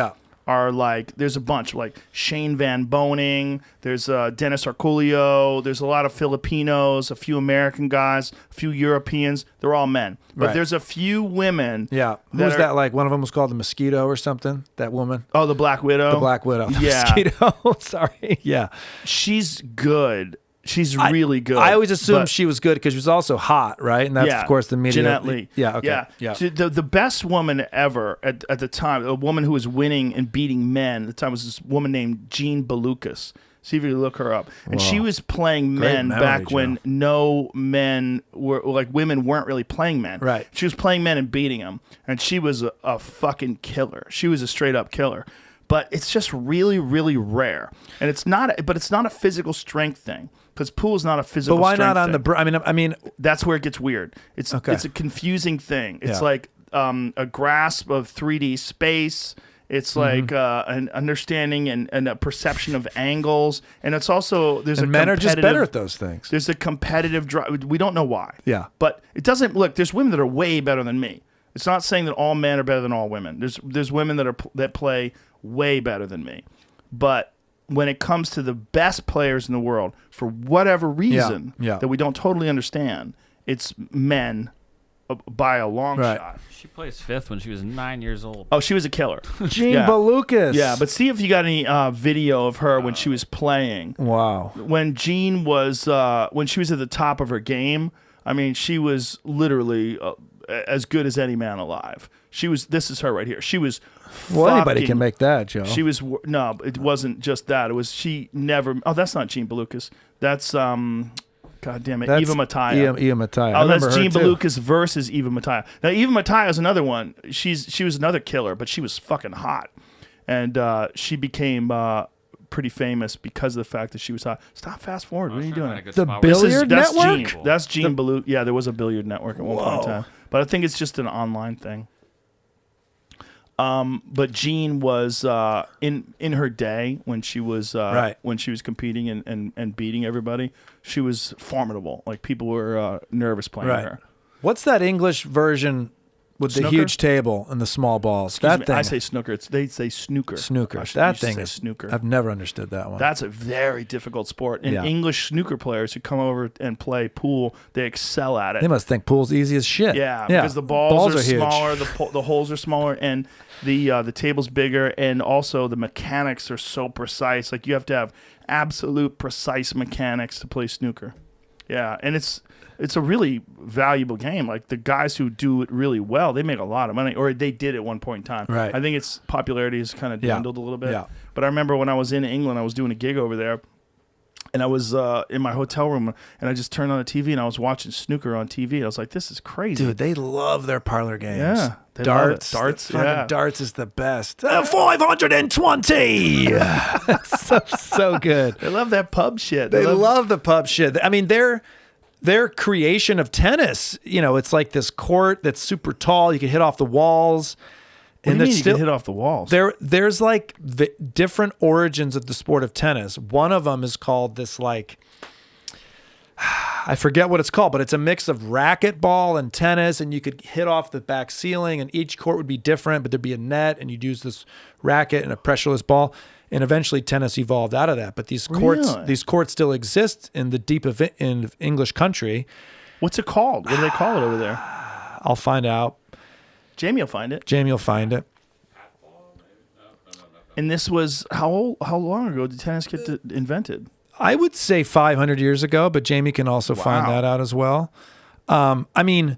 Speaker 4: are like, there's a bunch, like Shane Van Boning, there's Dennis Arculio, there's a lot of Filipinos, a few American guys, a few Europeans. They're all men. But
Speaker 5: Right.
Speaker 4: there's a few women.
Speaker 5: Yeah. Who's that? Like one of them was called the Mosquito or something? That woman?
Speaker 4: Oh, the Black Widow?
Speaker 5: The Black Widow. The
Speaker 4: Yeah.
Speaker 5: Mosquito. Sorry. Yeah.
Speaker 4: She's good. She's really good.
Speaker 5: I always assumed
Speaker 4: but-
Speaker 5: she was good because she was also hot, right? And that's, of course, the media.
Speaker 4: Jeanette Lee.
Speaker 5: Yeah, okay. Yeah.
Speaker 4: So the best woman ever at the time, a woman who was winning and beating men at the time was this woman named Jean Belucas. See if you look her up. And she was playing
Speaker 5: Great
Speaker 4: men
Speaker 5: memory,
Speaker 4: back when
Speaker 5: Joe.
Speaker 4: no men were, like women weren't really playing men.
Speaker 5: Right.
Speaker 4: She was playing men and beating them. And she was a fucking killer. She was a straight up killer. But it's just really, really rare. And it's not a physical strength thing. Because pool is not a physical
Speaker 5: But why
Speaker 4: strength
Speaker 5: not on
Speaker 4: thing.
Speaker 5: the? I mean,
Speaker 4: That's where it gets weird. It's
Speaker 5: Okay.
Speaker 4: a confusing thing. It's
Speaker 5: Yeah.
Speaker 4: like a grasp of 3D space It's like an understanding and a perception of angles, and it's also
Speaker 5: and men are just better at those things.
Speaker 4: There's a competitive drive. We don't know why.
Speaker 5: Yeah,
Speaker 4: but it doesn't look. There's women that are way better than me. It's not saying that all men are better than all women. There's women that play way better than me, but when it comes to the best players in the world, for whatever reason that we don't totally understand, it's men by a long shot.
Speaker 6: She plays fifth when she was 9 years old.
Speaker 4: Oh, she was a killer.
Speaker 5: Jean Belucas.
Speaker 4: Yeah, but see if you got any video of her when she was playing.
Speaker 5: Wow.
Speaker 4: When Jean was when she was at the top of her game, I mean, she was literally as good as any man alive. She was. This is her right here. She was.
Speaker 5: Well, anybody can make that, Joe.
Speaker 4: She was. No, it wasn't just that. It was she never. Oh, that's not Jean Belucas. That's God damn it,
Speaker 5: That's
Speaker 4: Eva Mataya.
Speaker 5: Eva Mataya.
Speaker 4: Oh, that's Jean Belucas versus Eva Mataya. Now, Eva Mataya is another one. She was another killer, but she was fucking hot, and she became pretty famous because of the fact that she was hot. Stop, fast forward. What are you doing?
Speaker 5: The Billiard Network?
Speaker 4: That's Jean Belucas. Yeah, there was a Billiard Network at one point in time, but I think it's just an online thing. But Jean was in her day when she was when she was competing and beating everybody, she was formidable. Like people were nervous playing her.
Speaker 5: What's that English version with the huge table and the small balls?
Speaker 4: Excuse me, I say snooker. They say snooker.
Speaker 5: Snooker.
Speaker 4: That thing is snooker.
Speaker 5: I've never understood that one.
Speaker 4: That's a very difficult sport. And English snooker players who come over and play pool, they excel at it.
Speaker 5: They must think pool's easy as shit.
Speaker 4: Yeah, because the balls are
Speaker 5: huge.
Speaker 4: smaller, the holes are smaller, and the table's bigger, and also the mechanics are so precise. Like you have to have absolute precise mechanics to play snooker. Yeah, and it's a really valuable game. Like the guys who do it really well, they make a lot of money, or they did at one point in time.
Speaker 5: Right.
Speaker 4: I think its popularity has kind of dwindled a little bit.
Speaker 5: Yeah.
Speaker 4: But I remember when I was in England, I was doing a gig over there, and I was in my hotel room, and I just turned on the TV, and I was watching snooker on TV. I was like, this is crazy.
Speaker 5: Dude, they love their parlor games.
Speaker 4: Yeah.
Speaker 5: Darts.
Speaker 4: Darts,
Speaker 5: Fucking darts is the best. 520! so good.
Speaker 4: They love that pub shit.
Speaker 5: They love the pub shit. I mean, their creation of tennis, it's like this court that's super tall. You can hit off the walls.
Speaker 4: What do you mean you can hit off the walls?
Speaker 5: There's like the different origins of the sport of tennis. One of them is called this I forget what it's called, but it's a mix of racquetball and tennis, and you could hit off the back ceiling, and each court would be different, but there'd be a net, and you'd use this racket and a pressureless ball. And eventually tennis evolved out of that. But these courts still exist in the deep of in English country.
Speaker 4: What's it called? What do they call it over there?
Speaker 5: I'll find out.
Speaker 4: Jamie will find it. And this was how long ago did tennis get invented?
Speaker 5: I would say 500 years ago, but Jamie can also find that out as well. I mean,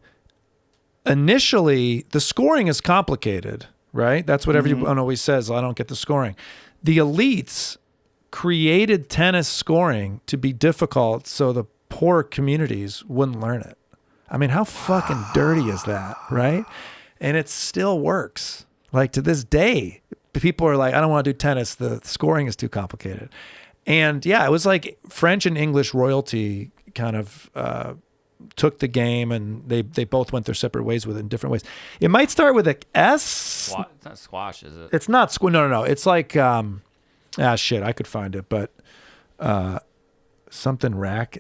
Speaker 5: initially, the scoring is complicated, right? That's what everyone always says. I don't get the scoring. The elites created tennis scoring to be difficult so the poor communities wouldn't learn it. I mean, how fucking dirty is that, right? And it still works. Like to this day, people are like, I don't want to do tennis. The scoring is too complicated. And yeah, it was like French and English royalty kind of took the game, and they both went their separate ways with it in different ways. It might start with a S.
Speaker 6: It's not squash, is it?
Speaker 5: It's not No. It's like shit. I could find it, but something rack.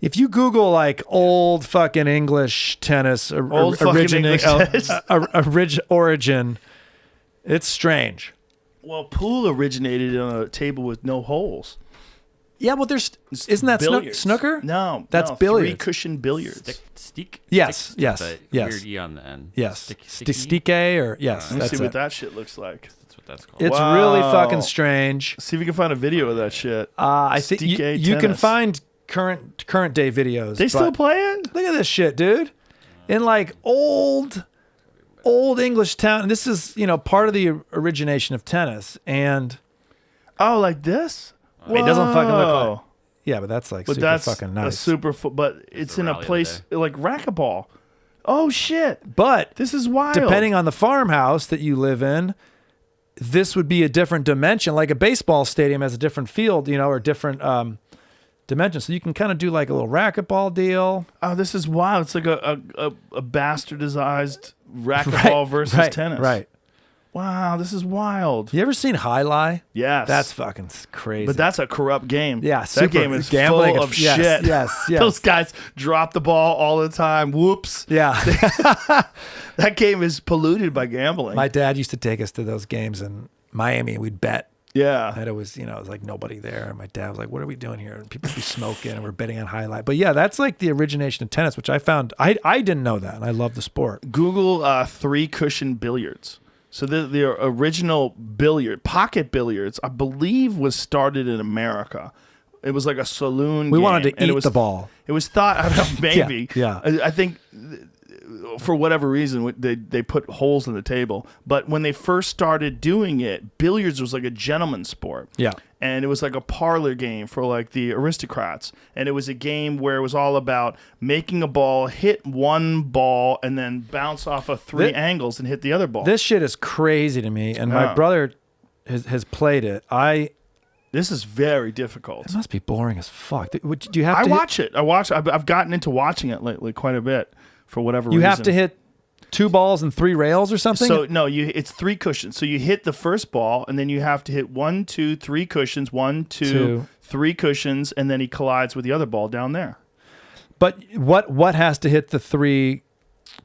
Speaker 5: If you Google like old fucking English tennis, origin, it's strange.
Speaker 4: Well, pool originated on a table with no holes.
Speaker 5: Yeah, well, isn't that snooker?
Speaker 4: No,
Speaker 5: that's billiards.
Speaker 4: 3-cushion billiards.
Speaker 6: Stick?
Speaker 5: Yes.
Speaker 6: Weird E on the end.
Speaker 5: Yes.
Speaker 6: Sticky?
Speaker 5: Or yes.
Speaker 4: Let's see what that shit looks like.
Speaker 6: That's what that's called.
Speaker 5: It's really fucking strange.
Speaker 4: See if we can find a video of that shit.
Speaker 5: I think you can find current day videos.
Speaker 4: They still play it?
Speaker 5: Look at this shit, dude. In like old English town. This is, part of the origination of tennis. And
Speaker 4: like this?
Speaker 5: It doesn't fucking look like. Yeah, but that's like fucking nice.
Speaker 4: But it's in a place like racquetball. Oh shit!
Speaker 5: But
Speaker 4: this is wild.
Speaker 5: Depending on the farmhouse that you live in, this would be a different dimension. Like a baseball stadium has a different field, or different dimension. So you can kind of do like a little racquetball deal.
Speaker 4: Oh, this is wild. It's like a bastardized racquetball versus tennis.
Speaker 5: Right.
Speaker 4: wow, this is wild.
Speaker 5: You ever seen High Lie?
Speaker 4: Yes.
Speaker 5: That's fucking crazy.
Speaker 4: But that's a corrupt game.
Speaker 5: Yeah,
Speaker 4: that
Speaker 5: super
Speaker 4: game is
Speaker 5: gambling
Speaker 4: full of
Speaker 5: yes,
Speaker 4: shit.
Speaker 5: yes.
Speaker 4: Those guys drop the ball all the time. Whoops.
Speaker 5: Yeah.
Speaker 4: That game is polluted by gambling.
Speaker 5: My dad used to take us to those games in Miami, and we'd bet.
Speaker 4: Yeah.
Speaker 5: And it was, it was like nobody there. And my dad was like, what are we doing here? And people would be smoking, and we're betting on highlight. But yeah, that's like the origination of tennis, which I found, I didn't know that. And I love the sport.
Speaker 4: Google 3-cushion billiards. So the original pocket billiards, I believe, was started in America. It was like a saloon
Speaker 5: We
Speaker 4: game,
Speaker 5: wanted to
Speaker 4: and
Speaker 5: eat the ball.
Speaker 4: It was thought, I don't know, maybe.
Speaker 5: Yeah.
Speaker 4: I think for whatever reason, they put holes in the table. But when they first started doing it, billiards was like a gentleman's sport.
Speaker 5: Yeah.
Speaker 4: And it was like a parlor game for like the aristocrats. And it was a game where it was all about making a ball, hit one ball, and then bounce off of three angles and hit the other ball.
Speaker 5: This shit is crazy to me. And my brother has played it.
Speaker 4: This is very difficult.
Speaker 5: It must be boring as fuck. Do you have to
Speaker 4: watch it. I've gotten into watching it lately quite a bit for whatever
Speaker 5: You
Speaker 4: reason.
Speaker 5: have to hit 2 balls and 3 rails or something?
Speaker 4: So no, it's 3 cushions. So you hit the first ball, and then you have to hit 1, 2, 3 cushions. 1, 2, 3 cushions, and then he collides with the other ball down there.
Speaker 5: But what has to hit the 3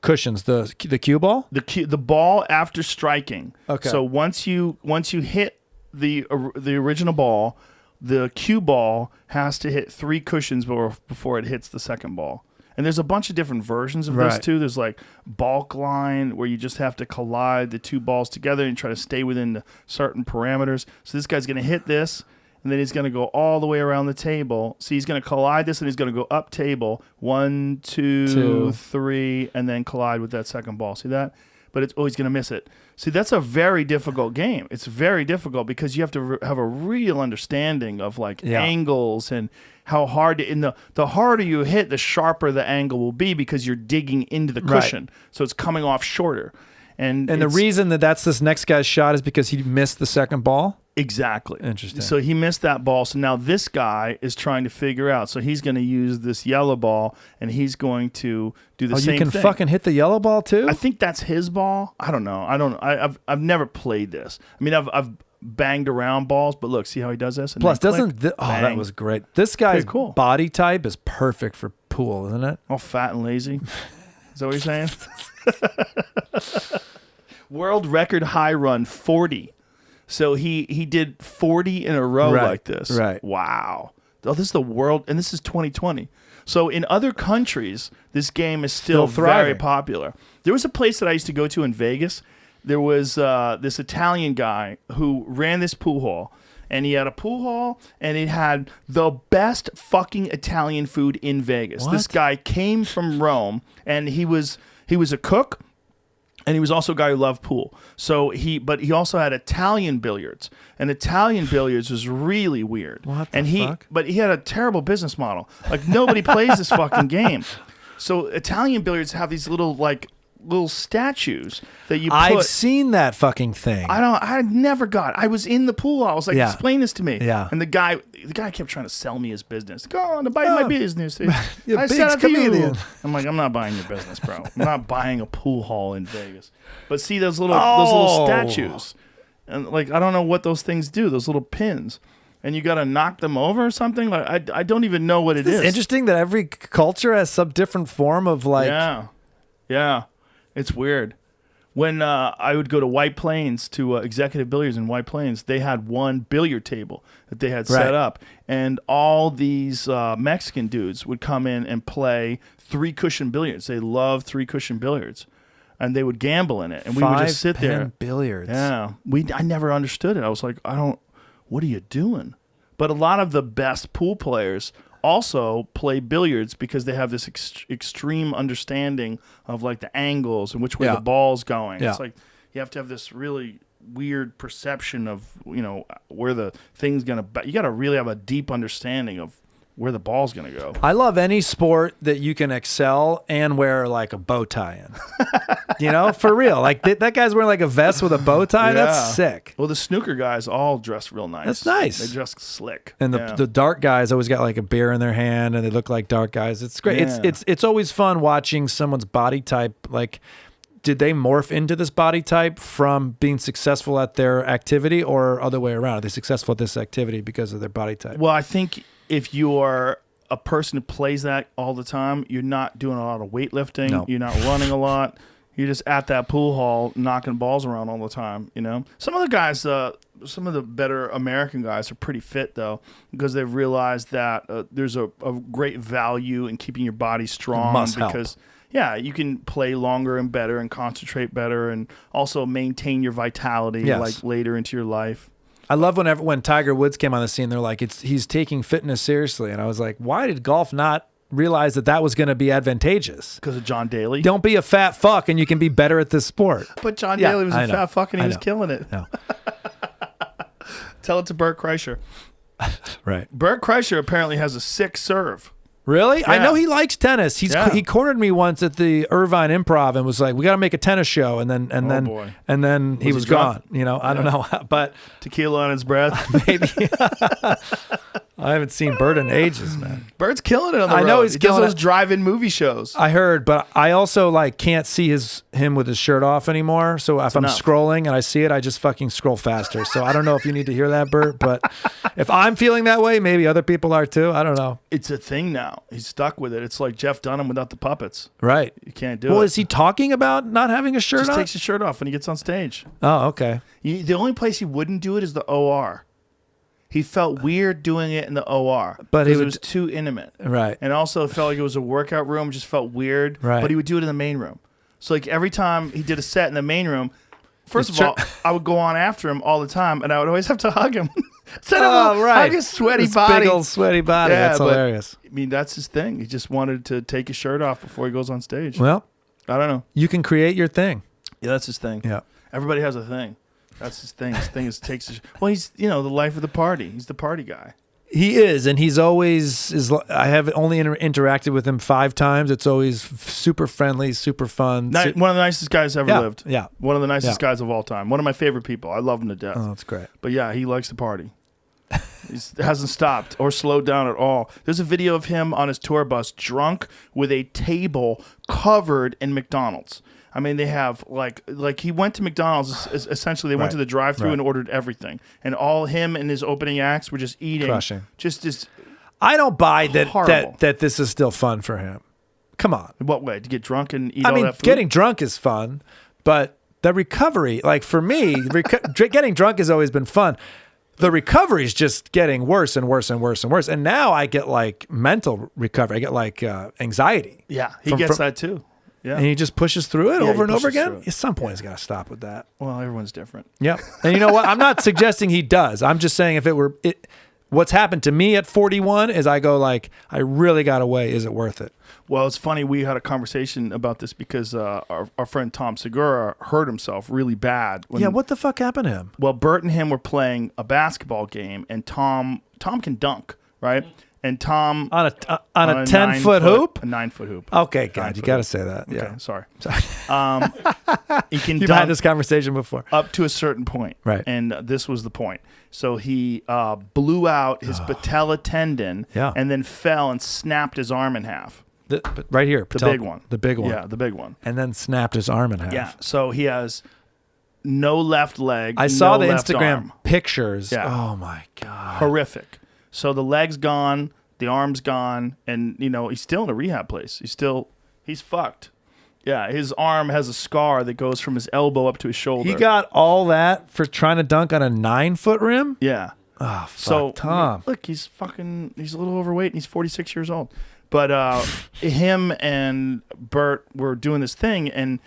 Speaker 5: cushions? The cue ball?
Speaker 4: The ball after striking.
Speaker 5: Okay.
Speaker 4: So once you hit the original ball, the cue ball has to hit 3 cushions before it hits the second ball. And there's a bunch of different versions of this too. There's like balk line, where you just have to collide the 2 balls together and try to stay within the certain parameters. So this guy's going to hit this, and then he's going to go all the way around the table. So he's going to collide this, and he's going to go up table 1, 2, 3, and then collide with that second ball. See that? But he's going to miss it. See, that's a very difficult game. It's very difficult because you have to have a real understanding of like angles and how hard. The harder you hit, the sharper the angle will be because you're digging into the cushion, so it's coming off shorter. And
Speaker 5: the reason that's this next guy's shot is because he missed the second ball?
Speaker 4: Exactly.
Speaker 5: Interesting.
Speaker 4: So he missed that ball. So now this guy is trying to figure out. So he's going to use this yellow ball, and he's going to do the same thing.
Speaker 5: You can fucking hit the yellow ball too?
Speaker 4: I think that's his ball. I don't know. I've never played this. I mean, I've banged around balls, but look, see how he does this? And
Speaker 5: Plus,
Speaker 4: then
Speaker 5: that was great. This guy's body type is perfect for pool, isn't it?
Speaker 4: All fat and lazy. Is that what you're saying? World record high run 40. So he did 40 in a row like this.
Speaker 5: Right.
Speaker 4: Wow. Oh, this is the world, and this is 2020. So in other countries, this game is still very popular. There was a place that I used to go to in Vegas. There was this Italian guy who ran this pool hall. And he had a pool hall, and it had the best fucking Italian food in Vegas.
Speaker 5: What?
Speaker 4: This guy came from Rome, and he was a cook. And he was also a guy who loved pool. But he also had Italian billiards. And Italian billiards was really weird.
Speaker 5: What the fuck?
Speaker 4: But he had a terrible business model. Like, nobody plays this fucking game. So Italian billiards have these little statues that you put.
Speaker 5: I've seen that fucking thing.
Speaker 4: I never got it. I was in the pool. I was like, explain this to me.
Speaker 5: Yeah.
Speaker 4: And the guy kept trying to sell me his business. Go on to buy my business.
Speaker 5: You're
Speaker 4: I
Speaker 5: a big
Speaker 4: sell it to you.
Speaker 5: comedian.
Speaker 4: I'm like, I'm not buying your business, bro. I'm not buying a pool hall in Vegas. But see those little statues. And like, I don't know what those things do, those little pins. And you got to knock them over or something? Like, I don't even know what it is.
Speaker 5: It's interesting that every culture has some different form of like...
Speaker 4: Yeah. It's weird. When I would go to White Plains to Executive Billiards in White Plains, they had one billiard table that they had set up. And all these Mexican dudes would come in and play 3-cushion billiards. They love 3-cushion billiards. And they would gamble in it. And we would just sit there.
Speaker 5: Billiards.
Speaker 4: Yeah. I never understood it. I was like, what are you doing? But a lot of the best pool players also play billiards because they have this extreme understanding of like the angles and which way the ball's going. It's like you have to have this really weird perception of, where the thing's going to... You got to really have a deep understanding of where the ball's going to go.
Speaker 5: I love any sport that you can excel and wear like a bow tie in. For real. Like that guy's wearing like a vest with a bow tie. That's sick.
Speaker 4: Well, the snooker guys all dress real nice.
Speaker 5: That's nice.
Speaker 4: They dress slick.
Speaker 5: And the dart guys always got like a beer in their hand and they look like dart guys. It's great.
Speaker 4: Yeah.
Speaker 5: It's always fun watching someone's body type. Like, did they morph into this body type from being successful at their activity, or other way around? Are they successful at this activity because of their body type?
Speaker 4: Well, I think if you are a person who plays that all the time, you're not doing a lot of weightlifting.
Speaker 5: No.
Speaker 4: You're not running a lot. You're just at that pool hall knocking balls around all the time, you know? Some of the guys, some of the better American guys are pretty fit, though, because they've realized that there's a great value in keeping your body strong.
Speaker 5: Must
Speaker 4: because, yeah, you can play longer and better and concentrate better and also maintain your vitality like later into your life.
Speaker 5: I love when Tiger Woods came on the scene, they're like, he's taking fitness seriously. And I was like, why did golf not realize that was going to be advantageous?
Speaker 4: Because of John Daly.
Speaker 5: Don't be a fat fuck and you can be better at this sport.
Speaker 4: But John Daly was a fat fuck and he was
Speaker 5: know.
Speaker 4: killing it.
Speaker 5: No.
Speaker 4: Tell it to Bert Kreischer.
Speaker 5: Right.
Speaker 4: Bert Kreischer apparently has a sick serve.
Speaker 5: Really?
Speaker 4: Yeah.
Speaker 5: I know he likes tennis. He cornered me once at the Irvine Improv and was like, "We got to make a tennis show," and then he was gone. You know, I don't know, but
Speaker 4: tequila on his breath.
Speaker 5: Maybe. I haven't seen Bert in ages, man.
Speaker 4: Bert's killing it on the road.
Speaker 5: I know he's
Speaker 4: he does
Speaker 5: killing
Speaker 4: those
Speaker 5: it.
Speaker 4: drive-in movie shows.
Speaker 5: I heard, but I also can't see him with his shirt off anymore. So if I'm scrolling and I see it, I just fucking scroll faster. So I don't know if you need to hear that, Bert, but if I'm feeling that way, maybe other people are too. I don't know.
Speaker 4: It's a thing now. He's stuck with it. It's like Jeff Dunham without the puppets.
Speaker 5: Right.
Speaker 4: You can't do it.
Speaker 5: Well, is he talking about not having a shirt
Speaker 4: Just
Speaker 5: on?
Speaker 4: takes his shirt off when he gets on stage.
Speaker 5: Oh, okay.
Speaker 4: The only place he wouldn't do it is the OR. He felt weird doing it in the OR,
Speaker 5: but
Speaker 4: it was too intimate.
Speaker 5: Right.
Speaker 4: And also it felt like it was a workout room, just felt weird.
Speaker 5: Right.
Speaker 4: But he would do it in the main room. So like every time he did a set in the main room, first of all, I would go on after him all the time, and I would always have to hug him. Hug his sweaty body.
Speaker 5: Big old sweaty body.
Speaker 4: Yeah,
Speaker 5: that's hilarious.
Speaker 4: I mean, that's his thing. He just wanted to take his shirt off before he goes on stage.
Speaker 5: Well,
Speaker 4: I don't know.
Speaker 5: You can create your thing.
Speaker 4: Yeah, that's his thing.
Speaker 5: Yeah.
Speaker 4: Everybody has a thing. That's his thing. His thing is he's the life of the party. He's the party guy.
Speaker 5: He is, and he's always I have only interacted with him 5 times. It's always super friendly, super fun.
Speaker 4: One of the nicest guys ever lived.
Speaker 5: Yeah.
Speaker 4: One of the nicest guys of all time. One of my favorite people. I love him to death.
Speaker 5: Oh, that's great.
Speaker 4: But yeah, he likes to party. He hasn't stopped or slowed down at all. There's a video of him on his tour bus drunk with a table covered in McDonald's. I mean, they have like he went to McDonald's. Essentially, they went to the drive-thru and ordered everything, and all him and his opening acts were just eating,
Speaker 5: crushing.
Speaker 4: Just this.
Speaker 5: I don't buy that this is still fun for him. Come on.
Speaker 4: In what way? To get drunk and eat all that food?
Speaker 5: Getting drunk is fun, but the recovery, like for me, getting drunk has always been fun. The recovery is just getting worse and worse and worse and worse. And now I get like mental recovery. I get like anxiety.
Speaker 4: Yeah, he gets that too. Yeah.
Speaker 5: And he just pushes through it over and over again.
Speaker 4: At
Speaker 5: some point, he's got to stop with that.
Speaker 4: Well, everyone's different.
Speaker 5: Yep. And you know what? I'm not suggesting he does. I'm just saying what's happened to me at 41 is I go like, I really got away. Is it worth it?
Speaker 4: Well, it's funny. We had a conversation about this because our friend Tom Segura hurt himself really bad.
Speaker 5: What the fuck happened to him?
Speaker 4: Well, Bert and him were playing a basketball game, and Tom can dunk, right? And Tom
Speaker 5: on a 10-foot hoop,
Speaker 4: a 9-foot hoop.
Speaker 5: Okay, God, you got to say that. Yeah,
Speaker 4: okay, sorry. He can.
Speaker 5: You've had this conversation before.
Speaker 4: Up to a certain point,
Speaker 5: right?
Speaker 4: And this was the point. So he blew out his patella tendon, and then fell and snapped his arm in half.
Speaker 5: Right here,
Speaker 4: the big one.
Speaker 5: The big one.
Speaker 4: Yeah, the big one.
Speaker 5: And then snapped his arm in half.
Speaker 4: Yeah. So he has no left leg.
Speaker 5: I saw the
Speaker 4: left
Speaker 5: Instagram
Speaker 4: arm.
Speaker 5: pictures.
Speaker 4: Yeah.
Speaker 5: Oh my God.
Speaker 4: Horrific. So the leg's gone, the arm's gone, and he's still in a rehab place. He's fucked. Yeah, his arm has a scar that goes from his elbow up to his shoulder.
Speaker 5: He got all that for trying to dunk on a 9-foot rim?
Speaker 4: Yeah.
Speaker 5: Oh, fuck, Tom.
Speaker 4: Look, he's a little overweight and he's 46 years old. But him and Bert were doing this thing, and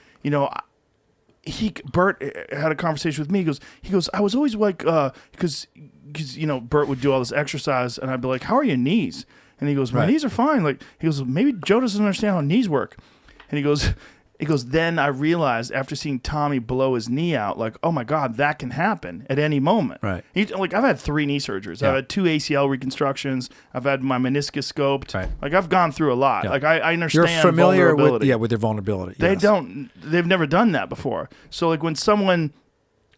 Speaker 4: Bert had a conversation with me. He goes, I was always like, because Bert would do all this exercise, and I'd be like, how are your knees? And he goes, my knees are fine. Like, he goes, maybe Joe doesn't understand how knees work. And he goes, then I realized after seeing Tommy blow his knee out, like, oh my God, that can happen at any moment.
Speaker 5: Right.
Speaker 4: I've had 3 knee surgeries. Yeah. I've had 2 ACL reconstructions. I've had my meniscus scoped.
Speaker 5: Right.
Speaker 4: Like, I've gone through a lot. Yeah. Like, I understand.
Speaker 5: You're familiar with
Speaker 4: vulnerability.
Speaker 5: with their vulnerability.
Speaker 4: They've never done that before. So like when someone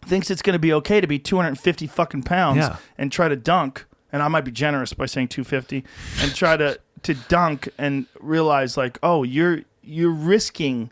Speaker 4: thinks it's going to be okay to be 250 fucking pounds and try to dunk, and I might be generous by saying 250, and try to dunk and realize like, oh, you're risking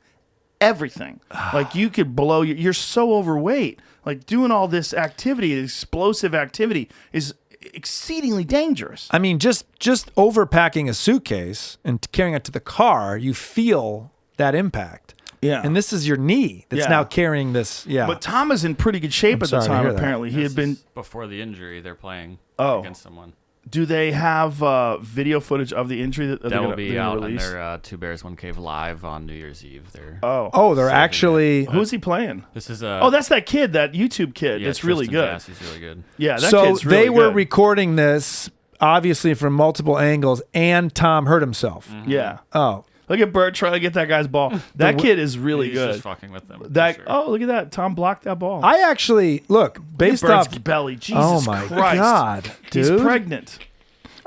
Speaker 4: everything. Like you could blow. You're so overweight. Like doing all this activity, explosive activity, is exceedingly dangerous.
Speaker 5: I mean, just overpacking a suitcase and carrying it to the car, you feel that impact.
Speaker 4: Yeah.
Speaker 5: And this is your knee that's now carrying this. Yeah.
Speaker 4: But Tom is in pretty good shape at the
Speaker 5: sorry to
Speaker 4: time.
Speaker 5: hear that.
Speaker 4: Apparently, he had been.
Speaker 6: Before the injury, they're playing against someone.
Speaker 4: Do they have video footage of the injury that
Speaker 6: will be out on
Speaker 4: release?
Speaker 6: their Two Bears One Cave live on New Year's Eve. They're
Speaker 5: they're actually.
Speaker 4: Who's he playing?
Speaker 6: This is
Speaker 4: that's that kid, that YouTube kid. That's really good.
Speaker 6: He's really good.
Speaker 4: Yeah, that
Speaker 5: So
Speaker 4: kid's really
Speaker 5: they were
Speaker 4: good.
Speaker 5: recording this obviously from multiple angles, and Tom hurt himself.
Speaker 4: Yeah.
Speaker 5: Oh,
Speaker 4: Look at Bert trying to get that guy's ball. That kid is really
Speaker 6: He's
Speaker 4: good.
Speaker 6: just fucking with them. for
Speaker 4: That
Speaker 6: sure.
Speaker 4: look at that. Tom blocked that ball.
Speaker 5: I actually look based
Speaker 4: Look at Bert's
Speaker 5: off.
Speaker 4: belly. Jesus
Speaker 5: Oh my
Speaker 4: Christ.
Speaker 5: God,
Speaker 4: He's
Speaker 5: dude.
Speaker 4: pregnant.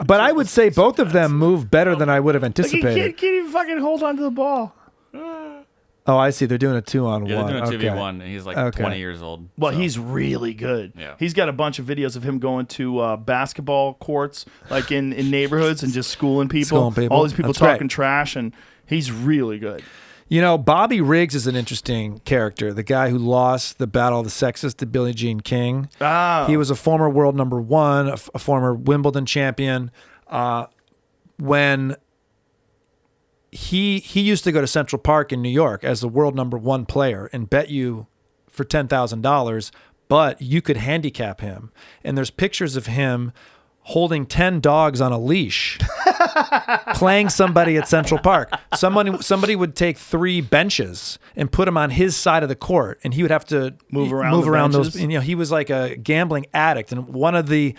Speaker 5: But I would say both of them move better than I would have
Speaker 4: Look, he
Speaker 5: anticipated.
Speaker 4: can't even fucking hold on to the ball.
Speaker 5: Oh, I see. They're doing a 2-on-1.
Speaker 6: Yeah, they're doing
Speaker 5: Okay.
Speaker 6: 2v1, and he's like
Speaker 5: Okay.
Speaker 6: 20 years old.
Speaker 4: Well,
Speaker 6: so.
Speaker 4: he's really good.
Speaker 6: Yeah.
Speaker 4: He's got a bunch of videos of him going to basketball courts, like in neighborhoods, and just schooling people.
Speaker 5: Schooling people.
Speaker 4: All these people
Speaker 5: That's great.
Speaker 4: talking trash, and he's really good.
Speaker 5: You know, Bobby Riggs is an interesting character. The guy who lost the Battle of the Sexes to Billie Jean King. He was a former world number one, a former Wimbledon champion. When he used to go to Central Park in New York as the world number one player and bet you for $10,000, but you could handicap him. And there's pictures of him holding 10 dogs on a leash, playing somebody at Central Park. Somebody would take 3 benches and put him on his side of the court, and he would have to
Speaker 4: Move around the
Speaker 5: those.
Speaker 4: benches?
Speaker 5: And, you know, he was like a gambling addict, and one of the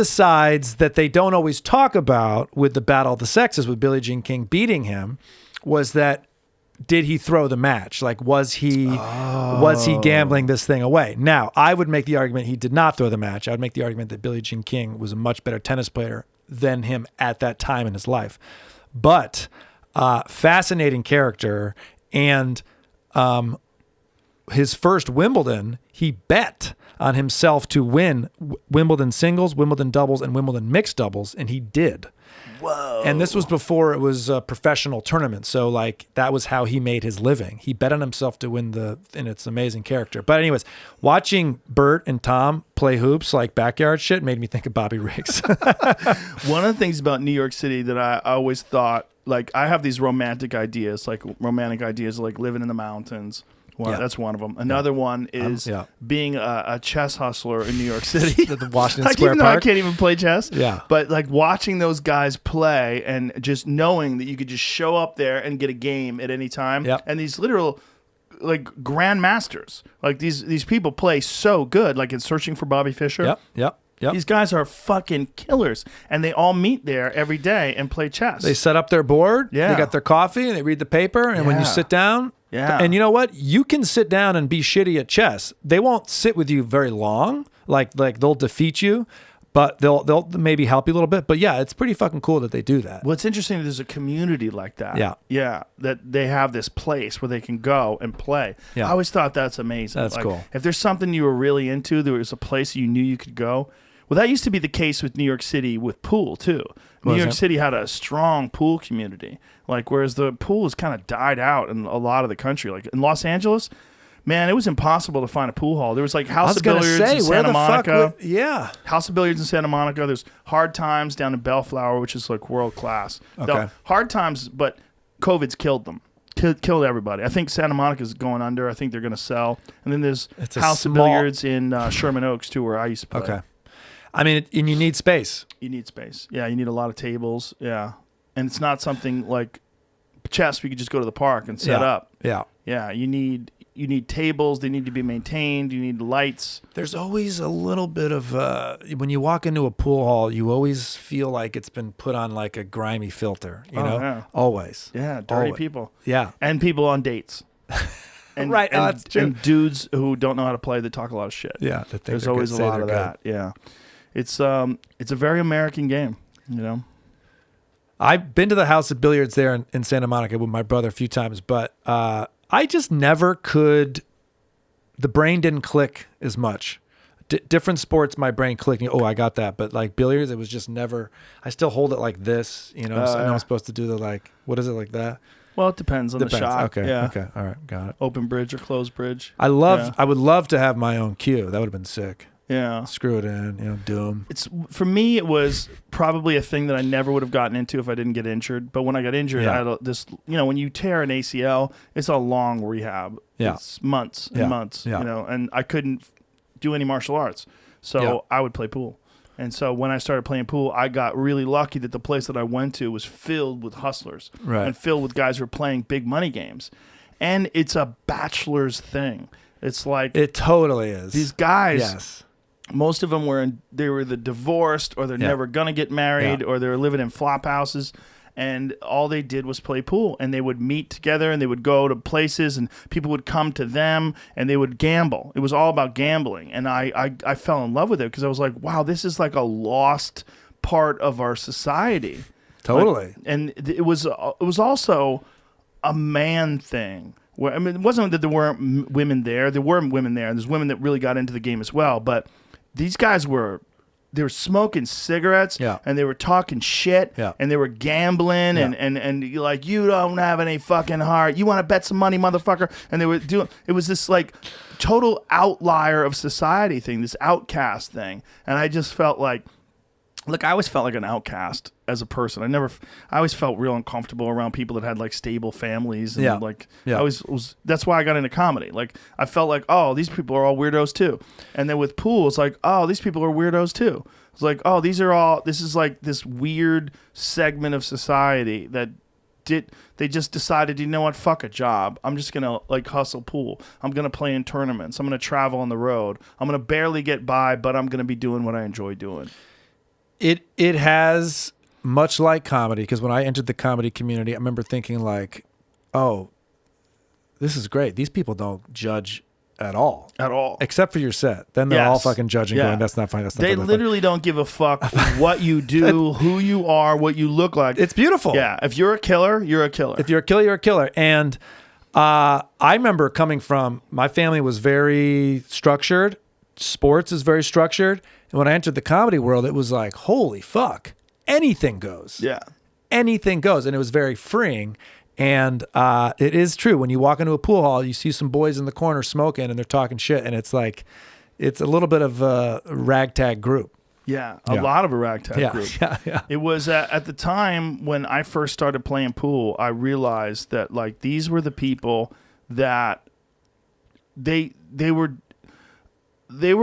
Speaker 5: sides that they don't always talk about with the Battle of the Sexes, with Billie Jean King beating him, was that did he throw the match? Like, was he gambling this thing away? Now, I would make the argument he did not throw the match. I would make the argument that Billie Jean King was a much better tennis player than him at that time in his life. But fascinating character, and his first Wimbledon, he bet on himself to win Wimbledon singles, Wimbledon doubles, and Wimbledon mixed doubles, and he did.
Speaker 4: Whoa.
Speaker 5: And this was before it was a professional tournament, so like that was how he made his living. He bet on himself to win and it's amazing character. But anyways, watching Bert and Tom play hoops like backyard shit made me think of Bobby Riggs.
Speaker 4: One of the things about New York City that I always thought, like, I have these romantic ideas, like living in the mountains. Well,
Speaker 5: Yeah.
Speaker 4: that's one of them. Another one is
Speaker 5: yeah.
Speaker 4: being a chess hustler in New York City.
Speaker 5: The Washington
Speaker 4: like,
Speaker 5: Square
Speaker 4: even though I
Speaker 5: Park.
Speaker 4: can't even play chess.
Speaker 5: Yeah.
Speaker 4: But like watching those guys play and just knowing that you could just show up there and get a game at any time.
Speaker 5: Yep.
Speaker 4: And these literal like grandmasters, like these people play so good. Like in Searching for Bobby Fischer.
Speaker 5: Yep.
Speaker 4: These guys are fucking killers, and they all meet there every day and play chess.
Speaker 5: They set up their board.
Speaker 4: Yeah.
Speaker 5: They got their coffee and they read the paper. And when you
Speaker 4: Yeah.
Speaker 5: sit down,
Speaker 4: Yeah.
Speaker 5: and you know what? You can sit down and be shitty at chess. They won't sit with you very long. Like they'll defeat you, but they'll maybe help you a little bit. But yeah, it's pretty fucking cool that they do that.
Speaker 4: Well, it's interesting that there's a community like that.
Speaker 5: Yeah.
Speaker 4: Yeah. That they have this place where they can go and play.
Speaker 5: Yeah.
Speaker 4: I always thought that's amazing.
Speaker 5: That's cool.
Speaker 4: If there's something you were really into, there was a place you knew you could go. Well, that used to be the case with New York City with pool, too. New York City had a strong pool community. Like, whereas the pool has kind of died out in a lot of the country. Like, in Los Angeles, man, it was impossible to find a pool hall. There was, like, House of Billiards in Santa Monica.
Speaker 5: Yeah.
Speaker 4: House of Billiards in Santa Monica. There's Hard Times down in Bellflower, which is like world class.
Speaker 5: Okay.
Speaker 4: Hard Times, but COVID's killed them. Killed everybody. I think Santa Monica's going under. I think they're going to sell. And then there's
Speaker 5: It's a
Speaker 4: House of
Speaker 5: small-
Speaker 4: Billiards in Sherman Oaks too, where I used to play.
Speaker 5: Okay. I mean, and you need space.
Speaker 4: You need space. Yeah, you need a lot of tables. Yeah, and it's not something like chess. We could just go to the park and set up.
Speaker 5: Yeah.
Speaker 4: Yeah, you need tables. They need to be maintained. You need lights.
Speaker 5: There's always a little bit of when you walk into a pool hall, you always feel like it's been put on like a grimy filter. You know,
Speaker 4: yeah.
Speaker 5: always.
Speaker 4: Yeah, dirty
Speaker 5: Always.
Speaker 4: people.
Speaker 5: Yeah.
Speaker 4: And people on dates. And,
Speaker 5: Right,
Speaker 4: and,
Speaker 5: that's true.
Speaker 4: and dudes who don't know how to play that talk a lot of shit.
Speaker 5: Yeah. That think
Speaker 4: There's
Speaker 5: they're
Speaker 4: always
Speaker 5: good,
Speaker 4: a
Speaker 5: say
Speaker 4: lot of
Speaker 5: they're
Speaker 4: that. Yeah, it's a very American game. You know.
Speaker 5: I've been to the House of Billiards there in Santa Monica with my brother a few times, but I just never could. The brain didn't click as much. Different sports, my brain clicking. Oh, I got that. But like billiards, it was just never. I still hold it like this. You know, I know I'm supposed to do the like. What is it like that?
Speaker 4: Well, it depends on the shot.
Speaker 5: Okay.
Speaker 4: Yeah.
Speaker 5: Okay. All right. Got it.
Speaker 4: Open bridge or closed bridge.
Speaker 5: I would love to have my own cue. That would have been sick.
Speaker 4: Yeah.
Speaker 5: Screw it in, doom.
Speaker 4: It's for me. It was probably a thing that I never would have gotten into if I didn't get injured. But when I got injured, I had this. When you tear an ACL, it's a long rehab.
Speaker 5: Yeah.
Speaker 4: It's months and months.
Speaker 5: Yeah.
Speaker 4: And I couldn't do any martial arts, so I would play pool. And so when I started playing pool, I got really lucky that the place that I went to was filled with hustlers and filled with guys who were playing big money games. And it's a bachelor's thing. It's like
Speaker 5: it totally is.
Speaker 4: These guys.
Speaker 5: Yes.
Speaker 4: Most of them were either divorced or they're never going to get married or they were living in flop houses. And all they did was play pool. And they would meet together and they would go to places and people would come to them and they would gamble. It was all about gambling. And I fell in love with it because I was like, wow, this is like a lost part of our society.
Speaker 5: Totally.
Speaker 4: And it was also a man thing. Where, I mean, it wasn't that there weren't women there. There were women there. And there's women that really got into the game as well. But these guys they were smoking cigarettes and they were talking shit and they were gambling and you're like, you don't have any fucking heart. You want to bet some money, motherfucker? And they were doing, it was this like total outlier of society thing, this outcast thing. And I just felt like, look, I always felt like an outcast as a person. I always felt real uncomfortable around people that had like stable families. And I was that's why I got into comedy. Like I felt like, oh, these people are all weirdos too. And then with pool, it's like, oh, these people are weirdos too. It's like, oh, this is like this weird segment of society that they just decided, you know what, fuck a job. I'm just going to like hustle pool. I'm going to play in tournaments. I'm going to travel on the road. I'm going to barely get by, but I'm going to be doing what I enjoy doing.
Speaker 5: It has, much like comedy, because when I entered the comedy community, I remember thinking like, oh, this is great. These people don't judge at all. At all. Except for your set. Then they're all fucking judging, going, that's not funny, that's not funny.
Speaker 4: They literally don't give a fuck what you do, who you are, what you look like.
Speaker 5: It's beautiful.
Speaker 4: Yeah. If you're a killer, you're a killer.
Speaker 5: If you're a killer, you're a killer. And I remember coming from, my family was very structured. Sports is very structured. And when I entered the comedy world, it was like, holy fuck, anything goes.
Speaker 4: Yeah.
Speaker 5: Anything goes. And it was very freeing. And it is true. When you walk into a pool hall, you see some boys in the corner smoking and they're talking shit. And it's like, it's a little bit of a ragtag group.
Speaker 4: Yeah, a lot of a ragtag group.
Speaker 5: Yeah.
Speaker 4: It was at the time when I first started playing pool, I realized that like these were the people that they were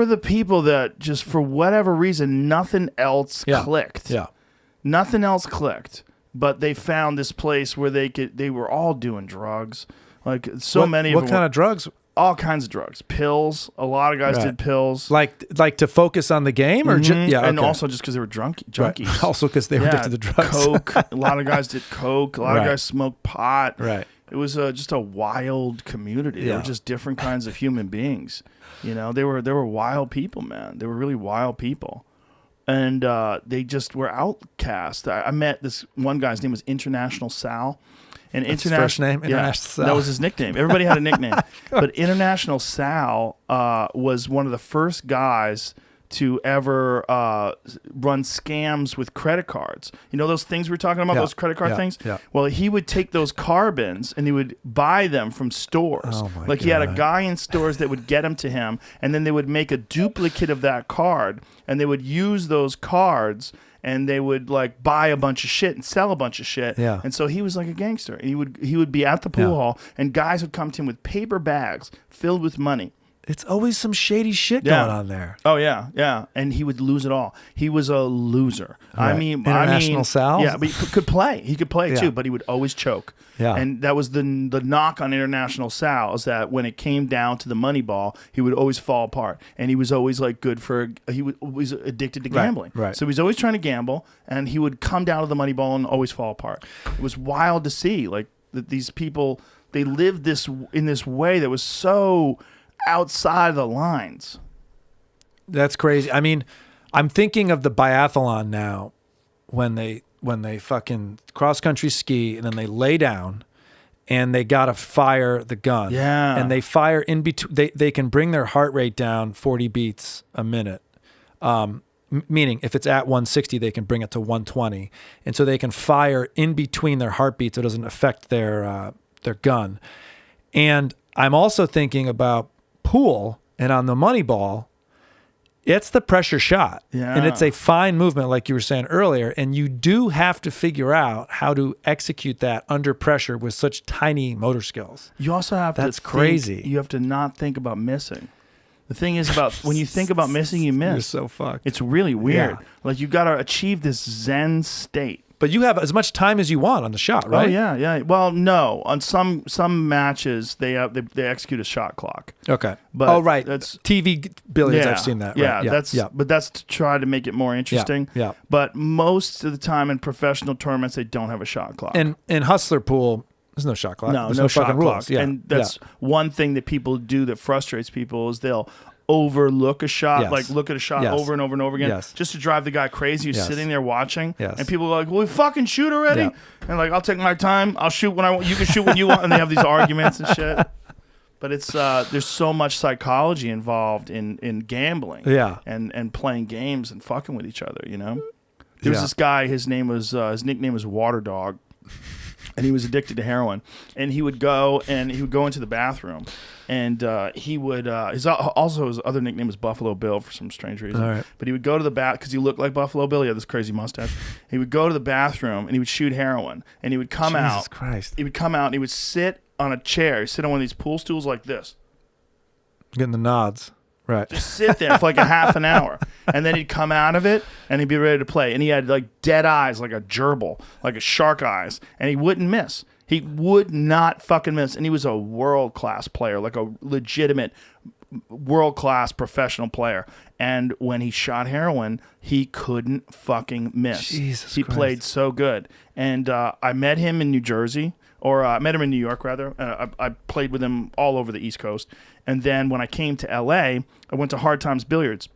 Speaker 4: the people that just for whatever reason nothing else clicked.
Speaker 5: Yeah.
Speaker 4: Nothing else clicked. But they found this place where they were all doing drugs. Like many of them.
Speaker 5: What kind of drugs?
Speaker 4: All kinds of drugs. Pills. A lot of guys did pills.
Speaker 5: Like to focus on the game or
Speaker 4: and also just because they were junkies.
Speaker 5: Right. Also because they were addicted to drugs.
Speaker 4: Coke. A lot of guys did coke. A lot of guys smoked pot.
Speaker 5: Right.
Speaker 4: It was just a wild community. They were just different kinds of human beings. You know, they were wild people, man. They were really wild people. And they just were outcast. I met this one guy's name was International Sal. And
Speaker 5: That's his first name? International Sal.
Speaker 4: That was his nickname. Everybody had a nickname. But International Sal was one of the first guys to ever run scams with credit cards. You know those things we were talking about, those credit card things?
Speaker 5: Yeah.
Speaker 4: Well, he would take those carbons and he would buy them from stores.
Speaker 5: Oh my
Speaker 4: God. He had a guy in stores that would get them to him, and then they would make a duplicate of that card, and they would use those cards, and they would like buy a bunch of shit and sell a bunch of shit.
Speaker 5: Yeah.
Speaker 4: And so he was like a gangster. He would be at the pool hall, and guys would come to him with paper bags filled with money.
Speaker 5: It's always some shady shit going on there.
Speaker 4: Oh yeah, and he would lose it all. He was a loser.
Speaker 5: Right. International Sal.
Speaker 4: Yeah, but he could play. He could play too, but he would always choke.
Speaker 5: Yeah,
Speaker 4: and that was the knock on International Sal, is that when it came down to the money ball, he would always fall apart, and he was always like he was addicted to gambling.
Speaker 5: Right.
Speaker 4: So he was always trying to gamble, and he would come down to the money ball and always fall apart. It was wild to see, like that these people, they lived in this way that was so outside the lines.
Speaker 5: That's crazy. I mean, I'm thinking of the biathlon now when they fucking cross country ski and then they lay down and they gotta fire the gun.
Speaker 4: Yeah.
Speaker 5: And they fire in between. They can bring their heart rate down 40 beats a minute. meaning if it's at 160, they can bring it to 120. And so they can fire in between their heartbeats so it doesn't affect their gun. And I'm also thinking about pool, and on the money ball, it's the pressure shot.
Speaker 4: Yeah.
Speaker 5: And it's a fine movement, like you were saying earlier. And you do have to figure out how to execute that under pressure with such tiny motor skills.
Speaker 4: You also have
Speaker 5: That's
Speaker 4: to
Speaker 5: crazy.
Speaker 4: You have to not think about missing. The thing is about when you think about missing, you miss.
Speaker 5: You're so fucked.
Speaker 4: It's really weird.
Speaker 5: Yeah.
Speaker 4: Like you got to achieve this Zen state.
Speaker 5: But you have as much time as you want on the shot, right?
Speaker 4: Oh yeah. Well, no. On some matches, they execute a shot clock.
Speaker 5: Okay.
Speaker 4: But
Speaker 5: right.
Speaker 4: that's
Speaker 5: TV billiards.
Speaker 4: yeah,
Speaker 5: I've seen that.
Speaker 4: Yeah,
Speaker 5: Right.
Speaker 4: But that's to try to make it more interesting.
Speaker 5: Yeah.
Speaker 4: But most of the time in professional tournaments, they don't have a shot clock.
Speaker 5: And in Hustler Pool, there's no shot clock.
Speaker 4: No,
Speaker 5: There's
Speaker 4: no shot
Speaker 5: fucking
Speaker 4: clock.
Speaker 5: rules. Yeah.
Speaker 4: And that's one thing that people do that frustrates people is they'll overlook a shot,
Speaker 5: Yes.
Speaker 4: like look at a shot
Speaker 5: Yes.
Speaker 4: over and over and over again,
Speaker 5: Yes.
Speaker 4: just to drive the guy crazy who's
Speaker 5: Yes.
Speaker 4: sitting there watching.
Speaker 5: Yes.
Speaker 4: And people are like, "Well, we fucking shoot already,"
Speaker 5: Yeah.
Speaker 4: and like, "I'll take my time. I'll shoot when I want. You can shoot when you want." And they have these arguments and shit. But it's there's so much psychology involved in gambling,
Speaker 5: Yeah.
Speaker 4: and playing games and fucking with each other. You know, there was
Speaker 5: Yeah.
Speaker 4: this guy. His nickname was Water Dog. And he was addicted to heroin, and he would go into the bathroom, and he would his other nickname was Buffalo Bill for some strange reason.
Speaker 5: All right.
Speaker 4: But he would go to the bath because he looked like Buffalo Bill. He had this crazy mustache. He would go to the bathroom and he would shoot heroin, and he would come out.
Speaker 5: Jesus Christ.
Speaker 4: He would come out and he would sit on a chair. He'd sit on one of these pool stools like this.
Speaker 5: Getting the nods. Right.
Speaker 4: Just sit there for like a half an hour, and then he'd come out of it and he'd be ready to play. And he had like dead eyes, like a gerbil, like a shark eyes, and he wouldn't miss. He would not fucking miss. And he was a world-class player, like a legitimate world-class professional player. And when he shot heroin, he couldn't fucking miss.
Speaker 5: Jesus
Speaker 4: he
Speaker 5: Christ.
Speaker 4: played so good. And I met him in New Jersey, or I met him in New York, rather. I played with him all over the East Coast. And then when I came to L.A., I went to Hard Times Billiards.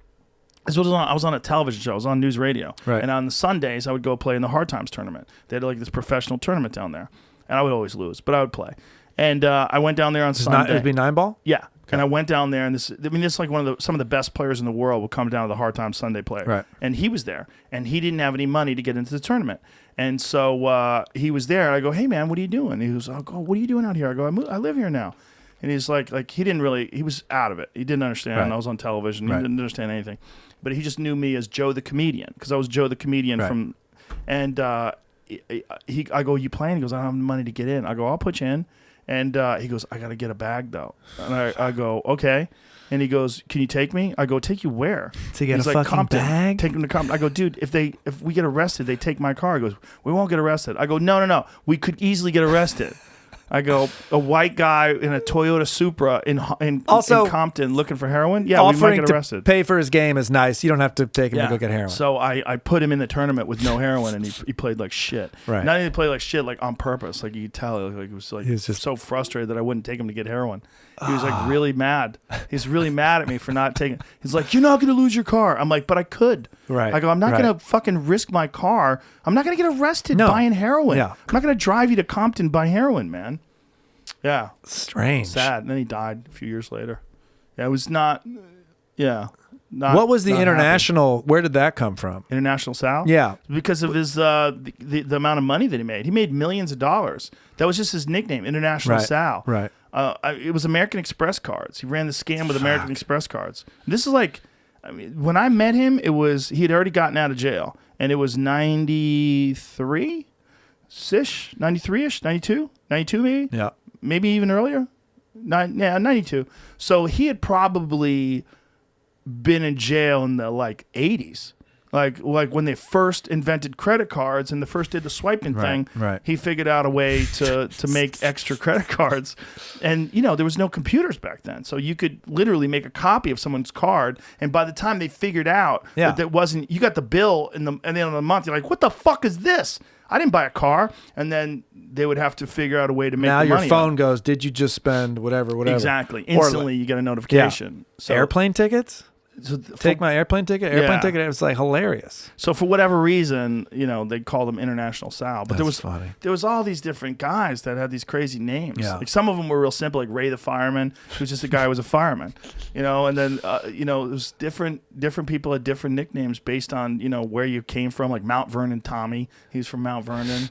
Speaker 4: I was on a television show. I was on news radio.
Speaker 5: Right.
Speaker 4: And on the Sundays, I would go play in the Hard Times tournament. They had like this professional tournament down there. And I would always lose, but I would play. And I went down there on Sunday.
Speaker 5: It would be 9-ball?
Speaker 4: Yeah. And I went down there, and this is like some of the best players in the world will come down to the Hard Times Sunday play.
Speaker 5: Right.
Speaker 4: And he was there, and he didn't have any money to get into the tournament. And so he was there, and I go, "Hey, man, what are you doing?" He goes, "Oh, what are you doing out here?" I go, I live here now. And he's like he didn't really, he was out of it. He didn't understand.
Speaker 5: Right.
Speaker 4: I was on television.
Speaker 5: Right.
Speaker 4: He didn't understand anything. But he just knew me as Joe the Comedian, because I was Joe the Comedian
Speaker 5: Right.
Speaker 4: from, and I go, "You playing?" He goes, "I don't have the money to get in." I go, "I'll put you in." And he goes, "I got to get a bag, though." And I go, "Okay." And he goes, "Can you take me?" I go, "Take you where?"
Speaker 5: To get
Speaker 4: He's
Speaker 5: a
Speaker 4: like,
Speaker 5: fucking
Speaker 4: "Compton."
Speaker 5: bag?
Speaker 4: Take him to Compton. I go, "Dude, if we get arrested, they take my car." He goes, "We won't get arrested." I go, No. We could easily get arrested. I go, "A white guy in a Toyota Supra in Compton looking for heroin? Yeah, we might
Speaker 5: Offering
Speaker 4: get
Speaker 5: to
Speaker 4: arrested."
Speaker 5: pay for his game is nice. You don't have to take him to go get heroin.
Speaker 4: So I put him in the tournament with no heroin, and he played like shit.
Speaker 5: Right.
Speaker 4: Not even play like shit, like on purpose. Like you could tell, like he was like
Speaker 5: He was just-
Speaker 4: so frustrated that I wouldn't take him to get heroin. He was like really mad. He's really mad at me for not taking. He's like, "You're not going to lose your car." I'm like, "But I could."
Speaker 5: Right.
Speaker 4: I go, "I'm not
Speaker 5: Right.
Speaker 4: going to fucking risk my car. I'm not going to get arrested
Speaker 5: No.
Speaker 4: buying heroin.
Speaker 5: Yeah.
Speaker 4: I'm not going to drive you to Compton buy heroin, man." Yeah.
Speaker 5: Strange.
Speaker 4: Sad. And then he died a few years later. Yeah, it was not. Yeah. Not,
Speaker 5: What was the
Speaker 4: not happy.
Speaker 5: international? Where did that come from?
Speaker 4: International Sal?
Speaker 5: Yeah.
Speaker 4: Because of his the amount of money that he made. He made millions of dollars. That was just his nickname, International
Speaker 5: Right.
Speaker 4: Sal.
Speaker 5: Right.
Speaker 4: It was American Express cards. He ran the scam with American Express cards. This is like, I mean, when I met him, he had already gotten out of jail, and it was 93-ish, 92 maybe?
Speaker 5: Yeah.
Speaker 4: Maybe even earlier. 92. So he had probably been in jail in the like 80s. Like when they first invented credit cards and they first did the swiping thing,
Speaker 5: right.
Speaker 4: he figured out a way to make extra credit cards. And, there was no computers back then. So you could literally make a copy of someone's card. And by the time they figured out that wasn't, you got the bill at the end of the month, you're like, "What the fuck is this? I didn't buy a car." And then they would have to figure out a way to make
Speaker 5: Now
Speaker 4: the
Speaker 5: your
Speaker 4: money
Speaker 5: phone
Speaker 4: up.
Speaker 5: goes, "Did you just spend whatever?"
Speaker 4: Exactly.
Speaker 5: Or
Speaker 4: Instantly, you get a notification. So
Speaker 5: airplane tickets? Take my airplane ticket. Airplane ticket. It was like hilarious.
Speaker 4: So for whatever reason, they called him International Sal. But
Speaker 5: That's funny.
Speaker 4: There was all these different guys that had these crazy names.
Speaker 5: Yeah.
Speaker 4: Like some of them were real simple, like Ray the Fireman, who's just a guy who was a fireman. And then it was different people had different nicknames based on where you came from. Like Mount Vernon Tommy, he's from Mount Vernon.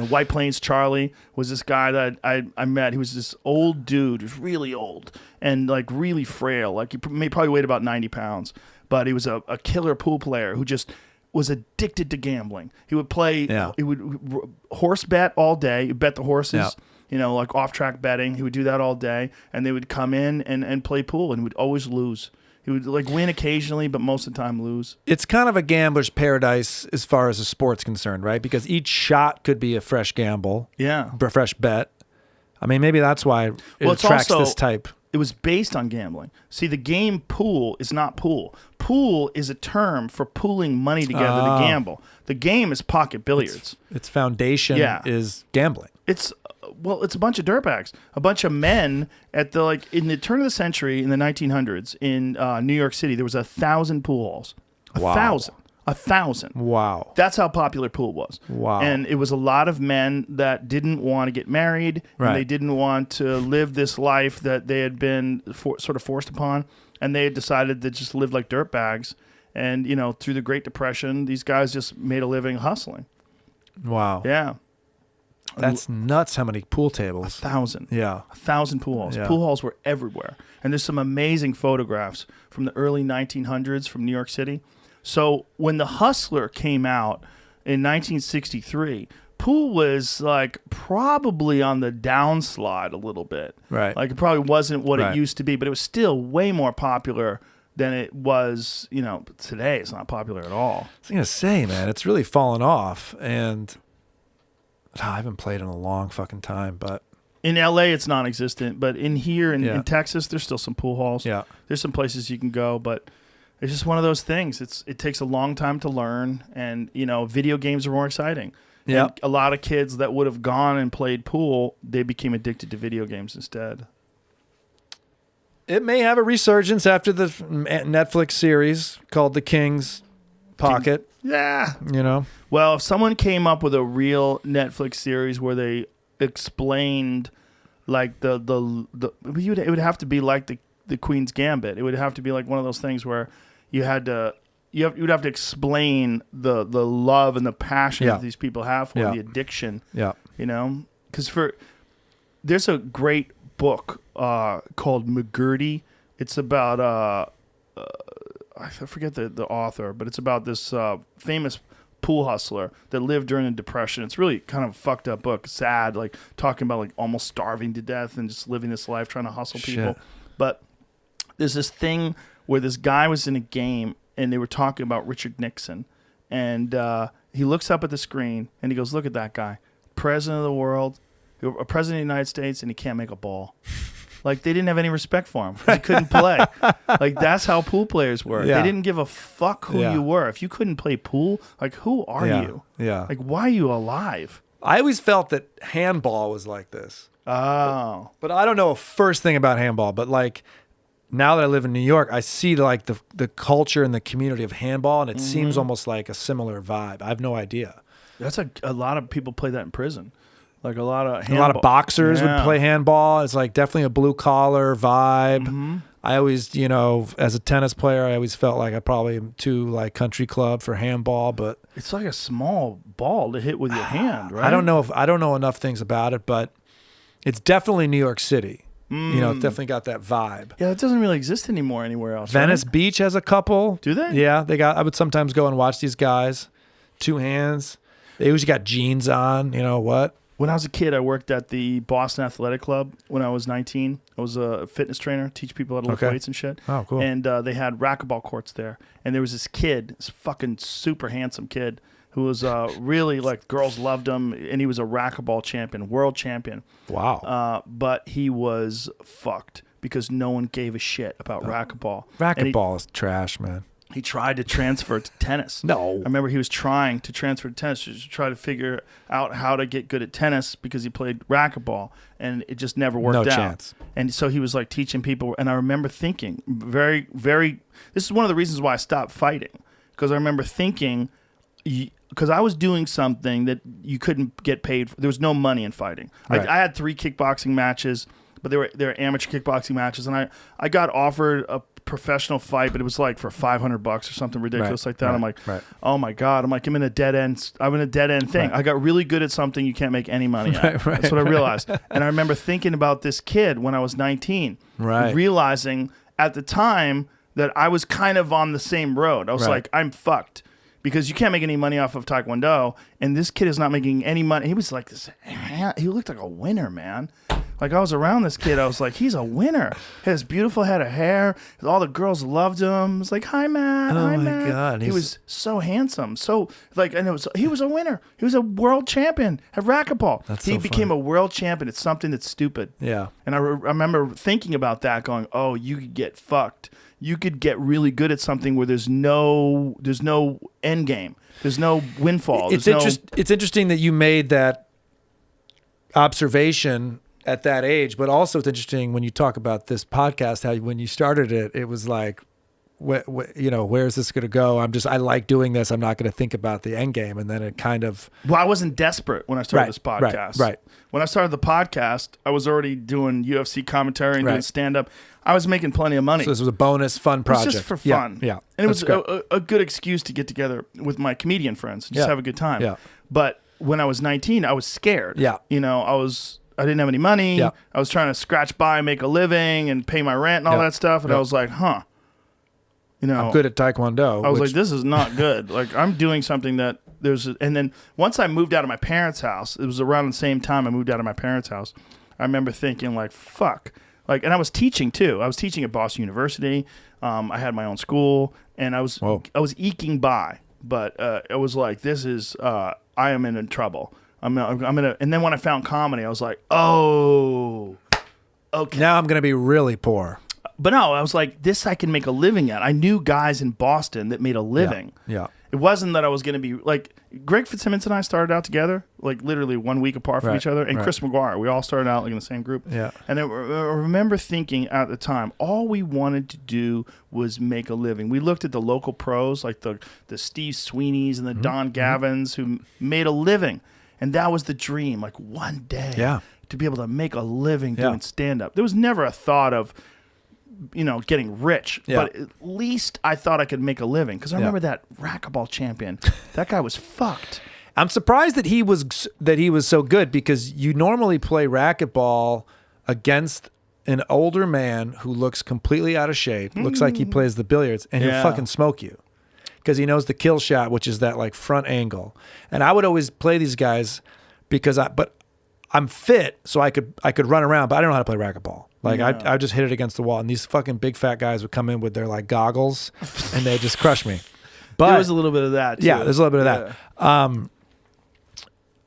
Speaker 4: White Plains Charlie was this guy that I met. He was this old dude, who was really old and like really frail. Like he probably weighed about 90 pounds, but he was a killer pool player who just was addicted to gambling. He would play, he would horse bet all day. He'd bet the horses, like off track betting. He would do that all day, and they would come in and play pool, and he would always lose. He would like win occasionally, but most of the time lose. It's
Speaker 5: kind of a gambler's paradise as far as the sport's concerned, right? Because each shot could be a fresh gamble.
Speaker 4: Yeah.
Speaker 5: A fresh bet. I mean, maybe that's why it attracts this type.
Speaker 4: It was based on gambling. See, the game pool is not pool. Pool is a term for pooling money together to gamble. The game is pocket billiards.
Speaker 5: Its foundation is gambling.
Speaker 4: It's a bunch of dirtbags, a bunch of men at in the turn of the century in the 1900s in New York City. There was 1,000 pool halls. 1,000.
Speaker 5: Wow.
Speaker 4: That's how popular pool was.
Speaker 5: Wow.
Speaker 4: And it was a lot of men that didn't want to get married, and they didn't want to live this life that they had been sort of forced upon, and they had decided to just live like dirtbags. And through the Great Depression, these guys just made a living hustling.
Speaker 5: Wow.
Speaker 4: Yeah.
Speaker 5: That's nuts how many pool tables.
Speaker 4: 1,000.
Speaker 5: Yeah.
Speaker 4: 1,000 pool halls.
Speaker 5: Yeah.
Speaker 4: Pool halls were everywhere. And there's some amazing photographs from the early 1900s from New York City. So when The Hustler came out in 1963, pool was like probably on the downslide a little bit.
Speaker 5: Right.
Speaker 4: Like it probably wasn't what it used to be, but it was still way more popular than it was, today. It's not popular at all.
Speaker 5: I was going to say, man, it's really fallen off. And I haven't played in a long fucking time, but
Speaker 4: in LA it's non-existent, but in here in Texas there's still some pool halls.
Speaker 5: Yeah.
Speaker 4: There's some places you can go, but it's just one of those things. It takes a long time to learn, and video games are more exciting.
Speaker 5: Yeah.
Speaker 4: A lot of kids that would have gone and played pool, they became addicted to video games instead.
Speaker 5: It may have a resurgence after the Netflix series called The King's Pocket.
Speaker 4: Yeah.
Speaker 5: Well,
Speaker 4: if someone came up with a real Netflix series where they explained like it would have to be like the Queen's Gambit. It would have to be like one of those things where you would have to explain the love and the passion that these people have for the addiction. Yeah. Because there's a great book called McGurdy. It's about I forget the author, but it's about this famous pool hustler that lived during the Depression. It's really kind of a fucked up book, sad, like talking about like almost starving to death and just living this life trying to hustle people. But there's this thing where this guy was in a game and they were talking about Richard Nixon, and he looks up at the screen and he goes, "Look at that guy, president of the world, a president of the United States, and he can't make a ball." Like, they didn't have any respect for him because he couldn't play. Like, that's how pool players were.
Speaker 5: Yeah.
Speaker 4: They didn't give a fuck who you were. If you couldn't play pool, like, who are you?
Speaker 5: Yeah.
Speaker 4: Like, why are you alive?
Speaker 5: I always felt that handball was like this.
Speaker 4: Oh.
Speaker 5: But I don't know a first thing about handball. But, like, now that I live in New York, I see, like, the culture and the community of handball, and it seems almost like a similar vibe. I have no idea.
Speaker 4: That's a lot of people play that in prison. Like a lot of
Speaker 5: boxers would play handball. It's like definitely a blue collar vibe. Mm-hmm. I always, as a tennis player, I always felt like I probably am too like country club for handball, but
Speaker 4: it's like a small ball to hit with your hand, right?
Speaker 5: I don't know enough things about it, but it's definitely New York City. It's definitely got that vibe.
Speaker 4: Yeah, it doesn't really exist anymore anywhere else.
Speaker 5: Venice Beach has a couple.
Speaker 4: Do they?
Speaker 5: Yeah, I would sometimes go and watch these guys. Two hands. They usually got jeans on. You know what?
Speaker 4: When I was a kid, I worked at the Boston Athletic Club when I was 19. I was a fitness trainer, teach people how to lift weights and shit.
Speaker 5: Oh, cool.
Speaker 4: And they had racquetball courts there. And there was this kid, this fucking super handsome kid, who was really, like, girls loved him. And he was a racquetball champion, world champion.
Speaker 5: Wow.
Speaker 4: But he was fucked because no one gave a shit about racquetball.
Speaker 5: Racquetball is trash, man.
Speaker 4: He tried to transfer to tennis.
Speaker 5: No.
Speaker 4: I remember he was trying to transfer to tennis to try to figure out how to get good at tennis because he played racquetball, and it just never worked out.
Speaker 5: No chance.
Speaker 4: And so he was like teaching people, and I remember thinking very, very. This is one of the reasons why I stopped fighting, because I remember thinking, because I was doing something that you couldn't get paid for. There was no money in fighting.
Speaker 5: Right.
Speaker 4: I had 3 kickboxing matches, but they were amateur kickboxing matches, and I got offered a professional fight, but it was like for $500 or something ridiculous like that. I'm like, oh my God. I'm like, I'm in a dead end thing. I got really good at something you can't make any money at. That's what I realized. And I remember thinking about this kid when I was 19, realizing at the time that I was kind of on the same road. I was like, I'm fucked. Because you can't make any money off of Taekwondo, and this kid is not making any money. He was like this. He looked like a winner, man. Like, I was around this kid, I was like, he's a winner. He had this beautiful head of hair. All the girls loved him. It was like, hi, Matt.
Speaker 5: Oh
Speaker 4: hi,
Speaker 5: my
Speaker 4: Matt.
Speaker 5: God.
Speaker 4: He was so handsome. So like, and he was a winner. He was a world champion at racquetball. He became a world champion. It's something that's stupid.
Speaker 5: Yeah.
Speaker 4: And I remember thinking about that, going, oh, you could get fucked. You could get really good at something where there's no end game. There's no windfall.
Speaker 5: It's interesting that you made that observation at that age, but also it's interesting when you talk about this podcast, how when you started it, it was like, where is this going to go? I like doing this. I'm not going to think about the end game. And then it kind of...
Speaker 4: Well, I wasn't desperate when I started this podcast.
Speaker 5: Right.
Speaker 4: When I started the podcast, I was already doing UFC commentary and doing stand-up. I was making plenty of money.
Speaker 5: So this was a bonus fun project.
Speaker 4: It was just for fun.
Speaker 5: Yeah.
Speaker 4: And it was a good excuse to get together with my comedian friends and just have a good time.
Speaker 5: Yeah.
Speaker 4: But when I was 19, I was scared.
Speaker 5: Yeah.
Speaker 4: I didn't have any money.
Speaker 5: Yeah.
Speaker 4: I was trying to scratch by, make a living, and pay my rent and all that stuff. And I was like, I'm
Speaker 5: good at Taekwondo.
Speaker 4: I was like, this is not good. Like, I'm doing something that and then once I moved out of my parents' house, it was around the same time I moved out of my parents' house. I remember thinking like, fuck. Like, and I was teaching too. I was teaching at Boston University. I had my own school, and I was eking by. But it was like, this is I am in trouble. I'm gonna. And then when I found comedy, I was like, oh, okay.
Speaker 5: Now I'm gonna be really poor.
Speaker 4: But no, I was like, this I can make a living at. I knew guys in Boston that made a living.
Speaker 5: Yeah.
Speaker 4: It wasn't that I was going to be like Greg Fitzsimmons and I started out together, like literally 1 week apart from each other, and Chris McGuire. We all started out like in the same group.
Speaker 5: Yeah.
Speaker 4: And I remember thinking at the time, all we wanted to do was make a living. We looked at the local pros, like the Steve Sweeneys and the Don Gavins, who made a living, and that was the dream. Like one day, to be able to make a living doing stand-up. There was never a thought of, getting rich, but at least I thought I could make a living, because I remember that racquetball champion. That guy was fucked.
Speaker 5: I'm surprised that he was so good, because you normally play racquetball against an older man who looks completely out of shape, looks like he plays the billiards, and he'll fucking smoke you, because he knows the kill shot, which is that like front angle. And I would always play these guys because I'm fit, so I could run around, but I don't know how to play racquetball. Like I just hit it against the wall, and these fucking big fat guys would come in with their like goggles, and they just crush me. But
Speaker 4: there was a little bit of that too.
Speaker 5: Yeah, there's a little bit of that.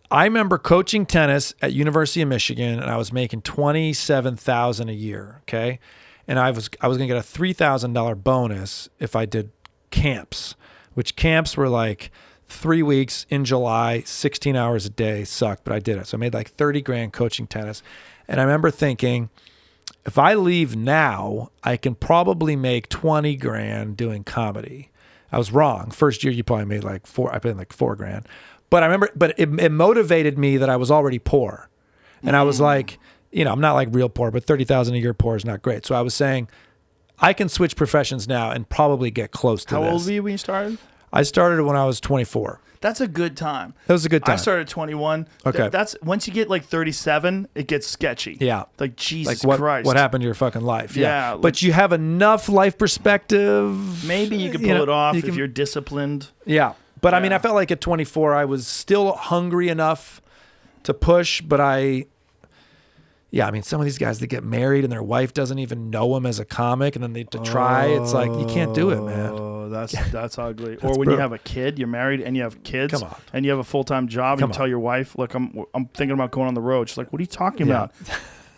Speaker 5: I remember coaching tennis at University of Michigan, and I was making $27,000 a year. Okay, and I was gonna get a $3,000 bonus if I did camps, which camps were like 3 weeks in July, 16 hours a day. Sucked, but I did it. So I made like $30,000 coaching tennis, and I remember thinking, if I leave now, I can probably make $20,000 doing comedy. I was wrong. First year, you probably made like I paid like $4,000. But I remember, it motivated me that I was already poor. And I was like, I'm not like real poor, but $30,000 a year poor is not great. So I was saying, I can switch professions now and probably get close to this.
Speaker 4: How old were you when you started?
Speaker 5: I started when I was 24.
Speaker 4: That's a good time.
Speaker 5: That was a good time.
Speaker 4: I started at 21.
Speaker 5: Okay.
Speaker 4: That's once you get like 37, it gets sketchy.
Speaker 5: Yeah.
Speaker 4: Like, Jesus
Speaker 5: like
Speaker 4: Christ.
Speaker 5: What happened to your fucking life?
Speaker 4: Yeah.
Speaker 5: But you have enough life perspective.
Speaker 4: Maybe you can pull it off if you're disciplined.
Speaker 5: Yeah. But I mean, I felt like at 24, I was still hungry enough to push, but I mean, some of these guys, they get married and their wife doesn't even know them as a comic, and then they try. It's like, you can't do it, man.
Speaker 4: Oh, that's ugly. Or when you have a kid, you're married and you have kids,
Speaker 5: Come on.
Speaker 4: and you have a full-time job, and you tell your wife, look, I'm thinking about going on the road. She's like, what are you talking about?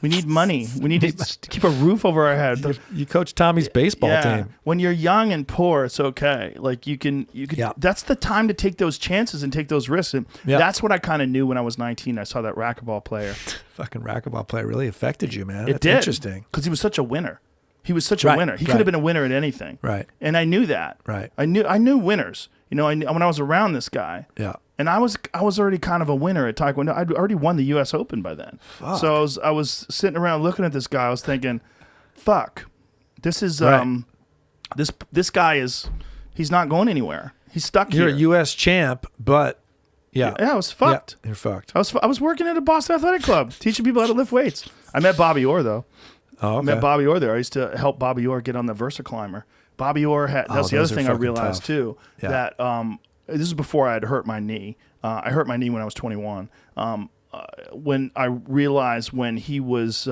Speaker 4: We need money. We need to keep a roof over our head.
Speaker 5: You coach Tommy's baseball team.
Speaker 4: When you're young and poor, it's okay. Like you can.
Speaker 5: Yeah.
Speaker 4: That's the time to take those chances and take those risks. And that's what I kind of knew when I was 19. I saw that racquetball player.
Speaker 5: Fucking racquetball player really affected you, man.
Speaker 4: It
Speaker 5: That's
Speaker 4: did.
Speaker 5: Interesting.
Speaker 4: Because he was such a winner. He was such a winner. He could have been a winner at anything.
Speaker 5: Right.
Speaker 4: And I knew that.
Speaker 5: Right.
Speaker 4: I knew winners. You know, when I was around this guy.
Speaker 5: Yeah.
Speaker 4: And I was already kind of a winner at Taekwondo. I'd already won the U.S. Open by then. Fuck. So I was sitting around looking at this guy. I was thinking, fuck, this is this guy he's not going anywhere. He's stuck here.
Speaker 5: You're a U.S. champ, but yeah,
Speaker 4: I was fucked.
Speaker 5: Yeah, you're fucked.
Speaker 4: I was working at a Boston Athletic Club, teaching people how to lift weights. I met Bobby Orr though.
Speaker 5: Oh, okay.
Speaker 4: I met Bobby Orr there. I used to help Bobby Orr get on the VersaClimber. Bobby Orr had. That's the other thing I realized too.
Speaker 5: Yeah.
Speaker 4: That this is before I had hurt my knee. I hurt my knee when I was 21. When I realized when he was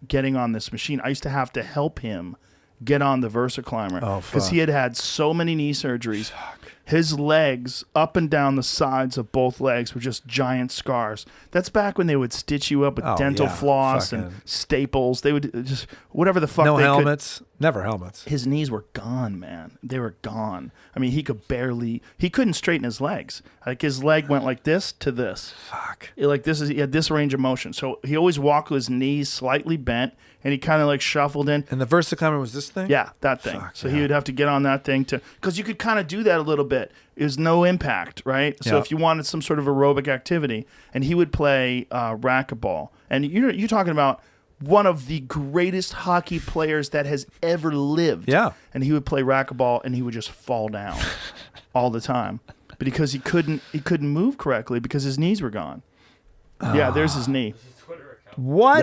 Speaker 4: getting on this machine, I used to have to help him get on the VersaClimber because he had had so many knee surgeries. His legs, up and down the sides of both legs, were just giant scars. That's back when they would stitch you up with dental floss and staples. They would just whatever the fuck.
Speaker 5: No
Speaker 4: they
Speaker 5: helmets. Never helmets.
Speaker 4: His knees were gone, man. They were gone. I mean, he couldn't straighten his legs. Like his leg went like this to this.
Speaker 5: Fuck.
Speaker 4: He had this range of motion. So he always walked with his knees slightly bent, and he kind of like shuffled in.
Speaker 5: And the VersaClimber was this thing?
Speaker 4: Yeah, that thing. So he would have to get on that thing because you could kind of do that a little bit. It was no impact, right? So if you wanted some sort of aerobic activity, and he would play racquetball. And you're talking about one of the greatest hockey players that has ever lived.
Speaker 5: Yeah.
Speaker 4: And he would play racquetball, and he would just fall down all the time. But because he couldn't move correctly because his knees were gone. Yeah, there's his knee.
Speaker 5: What?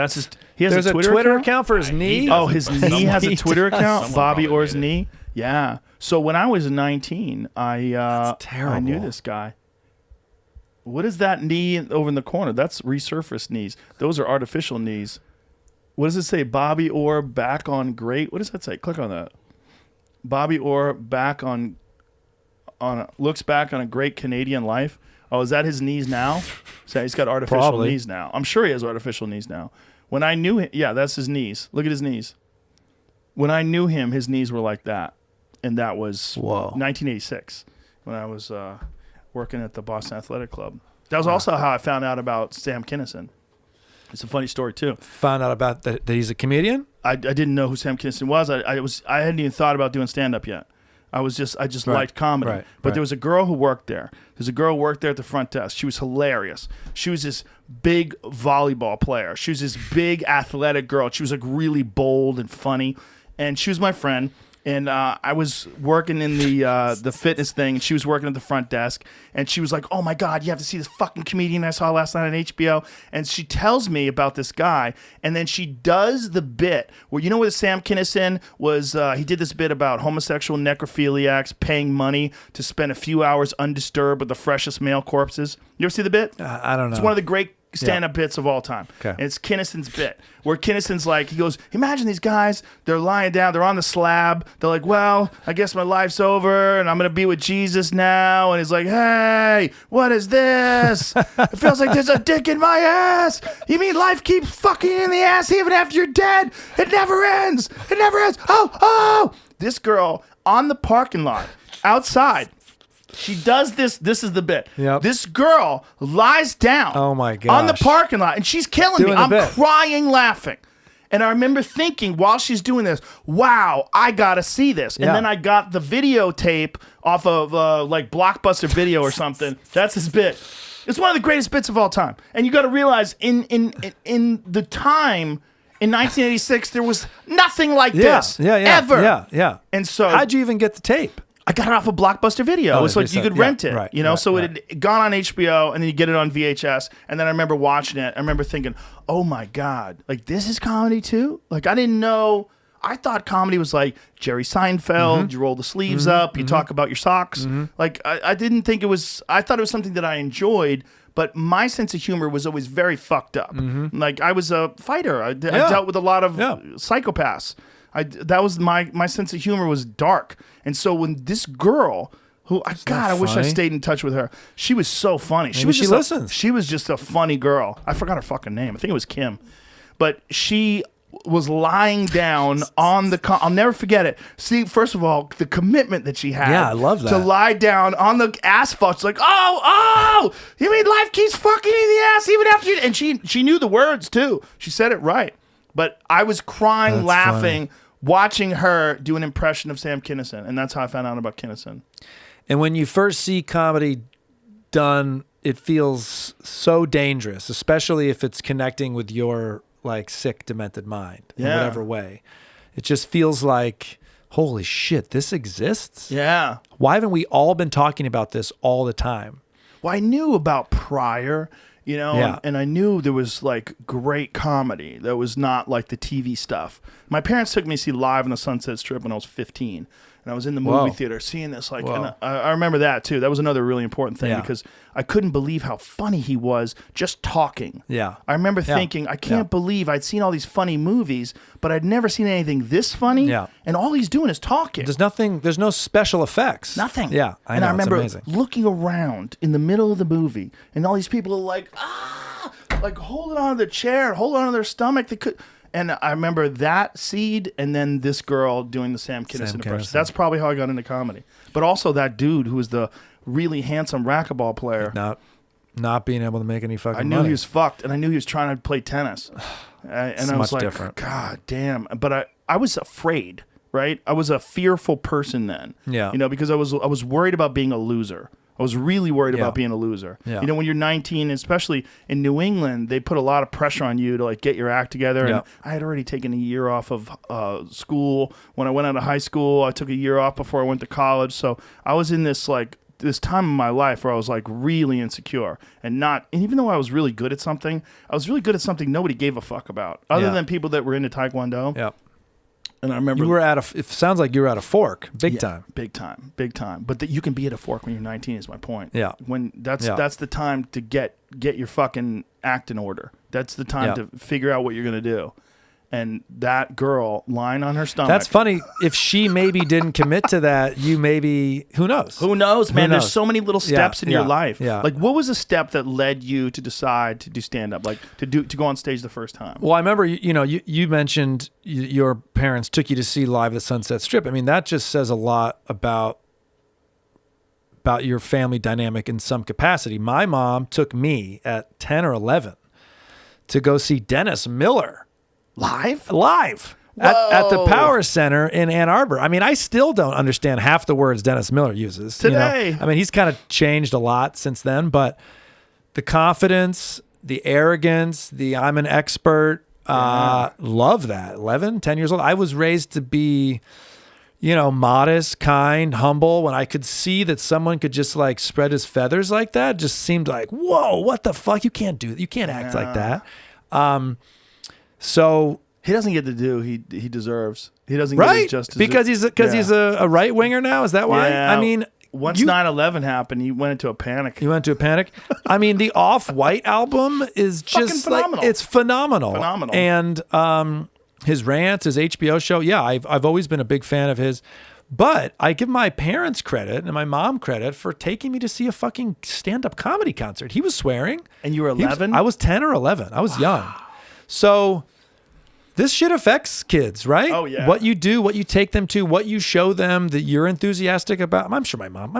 Speaker 4: He has
Speaker 5: There's
Speaker 4: a Twitter
Speaker 5: account for his knee?
Speaker 4: Oh, his knee has a Twitter account? Bobby Orr's knee? Yeah. So when I was 19, I knew this guy. What is that knee over in the corner? That's resurfaced knees. Those are artificial knees. What does it say? Bobby Orr back on great. What does that say? Click on that. Bobby Orr back looks back on a great Canadian life. Oh, is that his knees now? So he's got artificial knees now. I'm sure he has artificial knees now. When I knew him, that's his knees. Look at his knees. When I knew him, his knees were like that. And that was 1986 when I was working at the Boston Athletic Club. That was also how I found out about Sam Kinison. It's a funny story too.
Speaker 5: Found out about that he's a comedian?
Speaker 4: I didn't know who Sam Kinison was. I hadn't even thought about doing stand-up yet. I just liked comedy. But there was a girl who worked there. There's a girl who worked there at the front desk. She was hilarious. She was this big volleyball player. She was this big athletic girl. She was like really bold and funny. And she was my friend. And I was working in the fitness thing, and she was working at the front desk. And she was like, "Oh my God, you have to see this fucking comedian I saw last night on HBO." And she tells me about this guy, and then she does the bit where where Sam Kinison was. He did this bit about homosexual necrophiliacs paying money to spend a few hours undisturbed with the freshest male corpses. You ever see the bit?
Speaker 5: I don't know.
Speaker 4: It's one of the great stand-up bits of all time.
Speaker 5: Okay.
Speaker 4: And it's Kinison's bit, where Kinison's like, he goes, imagine these guys, they're lying down, they're on the slab, they're like, well, I guess my life's over, and I'm going to be with Jesus now, and he's like, hey, what is this? It feels like there's a dick in my ass. You mean life keeps fucking you in the ass even after you're dead? It never ends. It never ends. Oh. This girl on the parking lot, outside, she does this. This is the bit.
Speaker 5: Yep.
Speaker 4: This girl lies down.
Speaker 5: Oh my gosh.
Speaker 4: On the parking lot, and she's killing me. I'm crying, laughing. And I remember thinking while she's doing this, wow, I gotta see this. And then I got the videotape off of like Blockbuster Video or something. That's his bit. It's one of the greatest bits of all time. And you got to realize in the time. In 1986, there was nothing like this ever.
Speaker 5: Yeah.
Speaker 4: And so,
Speaker 5: how'd you even get the tape?
Speaker 4: I got it off of Blockbuster Video. It was like you could rent it,
Speaker 5: right,
Speaker 4: so it had gone on HBO, and then you get it on VHS. And then I remember watching it. I remember thinking, oh my God, like this is comedy too? Like I didn't know. I thought comedy was like Jerry Seinfeld. You roll the sleeves up, you talk about your socks. Like I didn't think it was. I thought it was something that I enjoyed. But my sense of humor was always very fucked up. Like I was a fighter. I dealt with a lot of psychopaths. That was my sense of humor was dark. And so when this girl, I wish I stayed in touch with her. She was so funny. She was just a funny girl. I forgot her fucking name. I think it was Kim. but she was lying down on the I'll never forget it. See, first of all, the commitment that she had.
Speaker 5: Yeah, I love that.
Speaker 4: To lie down on the asphalt. She's like, oh, you mean life keeps fucking you in the ass even after you... And she knew the words, too. She said it right. But I was crying,
Speaker 5: That's
Speaker 4: laughing,
Speaker 5: funny.
Speaker 4: watching her do an impression of Sam Kinison. And that's how I found out about Kinison.
Speaker 5: And when you first see comedy done, it feels so dangerous, especially if it's connecting with your like sick, demented mind in whatever way. It just feels like, holy shit, this exists?
Speaker 4: Yeah.
Speaker 5: Why haven't we all been talking about this all the time?
Speaker 4: Well, I knew about Pryor, you know,
Speaker 5: Yeah.
Speaker 4: and I knew there was like great comedy that was not like the TV stuff. My parents took me to see Live on the Sunset Strip when I was 15. And I was in the movie
Speaker 5: Whoa.
Speaker 4: theater seeing this, like,
Speaker 5: Whoa.
Speaker 4: and I remember that too. That was another really important thing because I couldn't believe how funny he was just talking.
Speaker 5: Yeah.
Speaker 4: I remember thinking, I can't believe I'd seen all these funny movies, but I'd never seen anything this funny.
Speaker 5: Yeah.
Speaker 4: And all he's doing is talking.
Speaker 5: There's no special effects.
Speaker 4: Nothing.
Speaker 5: Yeah. I know,
Speaker 4: I remember
Speaker 5: it's amazing.
Speaker 4: looking around in the middle of the movie, and all these people are like, like holding on to their chair, holding on to their stomach. They could. And I remember that seed, and then this girl doing the Sam Kinison impression. That's probably how I got into comedy. But also that dude who was the really handsome racquetball player.
Speaker 5: Not being able to make any fucking
Speaker 4: I knew
Speaker 5: money.
Speaker 4: he was fucked, and I knew he was trying to play tennis. And I was
Speaker 5: much
Speaker 4: like,
Speaker 5: different.
Speaker 4: God damn. But I was afraid, right? I was a fearful person then.
Speaker 5: Yeah.
Speaker 4: You know, because I was worried about being a loser. I was really worried about being a loser.
Speaker 5: Yeah.
Speaker 4: You know, when you're 19, especially in New England, they put a lot of pressure on you to like get your act together.
Speaker 5: Yeah.
Speaker 4: And I had already taken a year off of school. When I went out of high school, I took a year off before I went to college. So I was in this like this time in my life where I was like really insecure and even though I was really good at something, I was really good at something nobody gave a fuck about other than people that were into Taekwondo.
Speaker 5: Yeah.
Speaker 4: And I remember
Speaker 5: You were it sounds like you were at a fork, big time.
Speaker 4: Big time. But you can be at a fork when you're 19 is my point.
Speaker 5: Yeah.
Speaker 4: When that's the time to get your fucking act in order. That's the time to figure out what you're going to do. And that girl lying on her stomach.
Speaker 5: That's funny. If she maybe didn't commit to that, you maybe, who knows?
Speaker 4: Who knows, man? There's so many little steps in your life.
Speaker 5: Yeah.
Speaker 4: Like, what was a step that led you to decide to do stand-up? Like, to go on stage the first time?
Speaker 5: Well, I remember, you mentioned your parents took you to see Live at the Sunset Strip. I mean, that just says a lot about your family dynamic in some capacity. My mom took me at 10 or 11 to go see Dennis Miller.
Speaker 4: Live
Speaker 5: At the Power Center in Ann Arbor. I mean, I still don't understand half the words Dennis Miller uses
Speaker 4: today.
Speaker 5: I mean, he's kind of changed a lot since then, but the confidence, the arrogance, the I'm an expert, love that. 10 years old. I was raised to be, modest, kind, humble. When I could see that someone could just like spread his feathers like that, just seemed like, whoa, what the fuck? You can't do that. You can't act like that. So
Speaker 4: he doesn't get to do he deserves. He doesn't
Speaker 5: right?
Speaker 4: get his justice
Speaker 5: because he's a right winger now. Is that why?
Speaker 4: Yeah.
Speaker 5: I mean,
Speaker 4: once 9/11 happened, he went into a panic.
Speaker 5: You went into a panic. I mean, the Off-White album is just
Speaker 4: phenomenal.
Speaker 5: Like it's phenomenal.
Speaker 4: Phenomenal.
Speaker 5: And his rants, his HBO show. Yeah, I've always been a big fan of his. But I give my parents credit and my mom credit for taking me to see a fucking stand-up comedy concert. He was swearing.
Speaker 4: And you were 11?
Speaker 5: I was 10 or 11. I was young. So this shit affects kids, right?
Speaker 4: Oh, yeah.
Speaker 5: What you do, what you take them to, what you show them that you're enthusiastic about. I'm sure my mom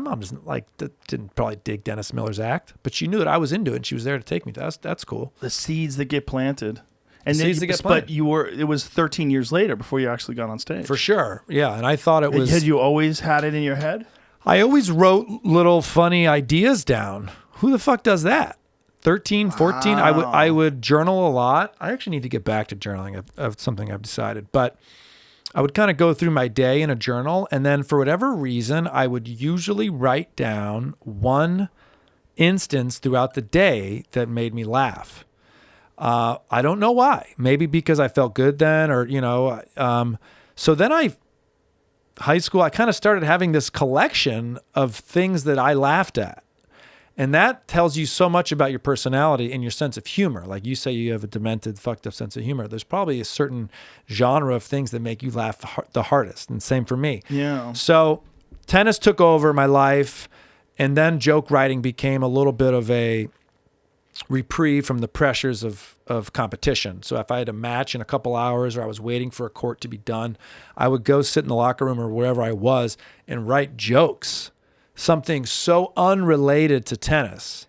Speaker 5: didn't probably dig Dennis Miller's act, but she knew that I was into it and she was there to take me. That's cool.
Speaker 4: The seeds that get planted. And
Speaker 5: The
Speaker 4: then
Speaker 5: seeds that get planted.
Speaker 4: But it was 13 years later before you actually got on stage.
Speaker 5: For sure. Yeah. And I thought it was.
Speaker 4: Had you always had it in your head?
Speaker 5: I always wrote little funny ideas down. Who the fuck does that? 13, 14, I would journal a lot. I actually need to get back to journaling of something I've decided. But I would kind of go through my day in a journal. And then for whatever reason, I would usually write down one instance throughout the day that made me laugh. I don't know why. Maybe because I felt good then or, so then high school, I kind of started having this collection of things that I laughed at. And that tells you so much about your personality and your sense of humor. Like you say, you have a demented, fucked up sense of humor. There's probably a certain genre of things that make you laugh the hardest. And same for me.
Speaker 4: Yeah.
Speaker 5: So tennis took over my life. And then joke writing became a little bit of a reprieve from the pressures of competition. So if I had a match in a couple hours or I was waiting for a court to be done, I would go sit in the locker room or wherever I was and write jokes, something so unrelated to tennis,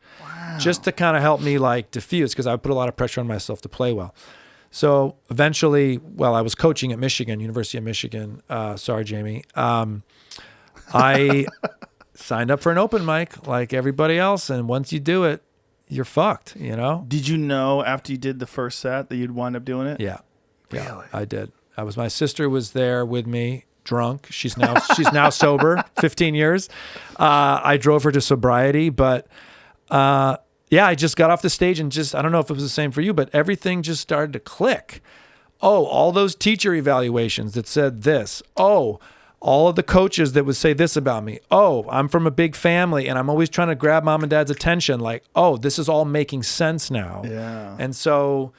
Speaker 5: just to kind of help me like diffuse, because I would put a lot of pressure on myself to play well. So eventually, I was coaching at Michigan, University of Michigan. Sorry, Jamie. I signed up for an open mic like everybody else. And once you do it, you're fucked, you know?
Speaker 4: Did you know after you did the first set that you'd wind up doing it?
Speaker 5: Yeah.
Speaker 4: Really?
Speaker 5: Yeah, I did. My sister was there with me, drunk. She's now sober, 15 years. I drove her to sobriety, but I just got off the stage and I don't know if it was the same for you, but everything just started to click. Oh, all those teacher evaluations that said this. Oh, all of the coaches that would say this about me. Oh, I'm from a big family and I'm always trying to grab mom and dad's attention. Like, oh, this is all making sense now.
Speaker 4: Yeah.
Speaker 5: And so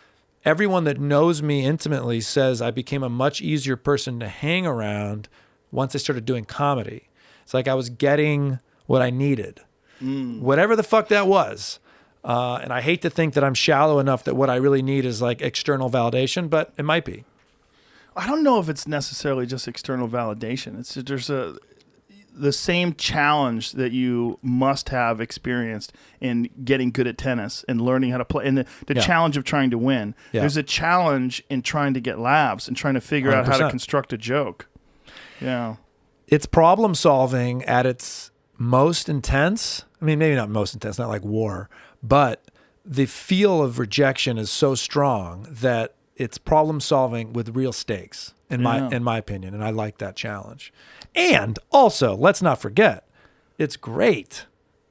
Speaker 5: everyone that knows me intimately says I became a much easier person to hang around once I started doing comedy. It's like I was getting what I needed, whatever the fuck that was. And I hate to think that I'm shallow enough that what I really need is like external validation, but it might be.
Speaker 4: I don't know if it's necessarily just external validation. There's the same challenge that you must have experienced in getting good at tennis and learning how to play, and the challenge of trying to win.
Speaker 5: Yeah.
Speaker 4: There's a challenge in trying to get laughs and trying to figure out how to
Speaker 5: 100%.
Speaker 4: construct a joke. Yeah.
Speaker 5: It's problem solving at its most intense. I mean, maybe not most intense, not like war, but the feel of rejection is so strong that it's problem solving with real stakes, in my opinion, and I like that challenge. And also, let's not forget, it's great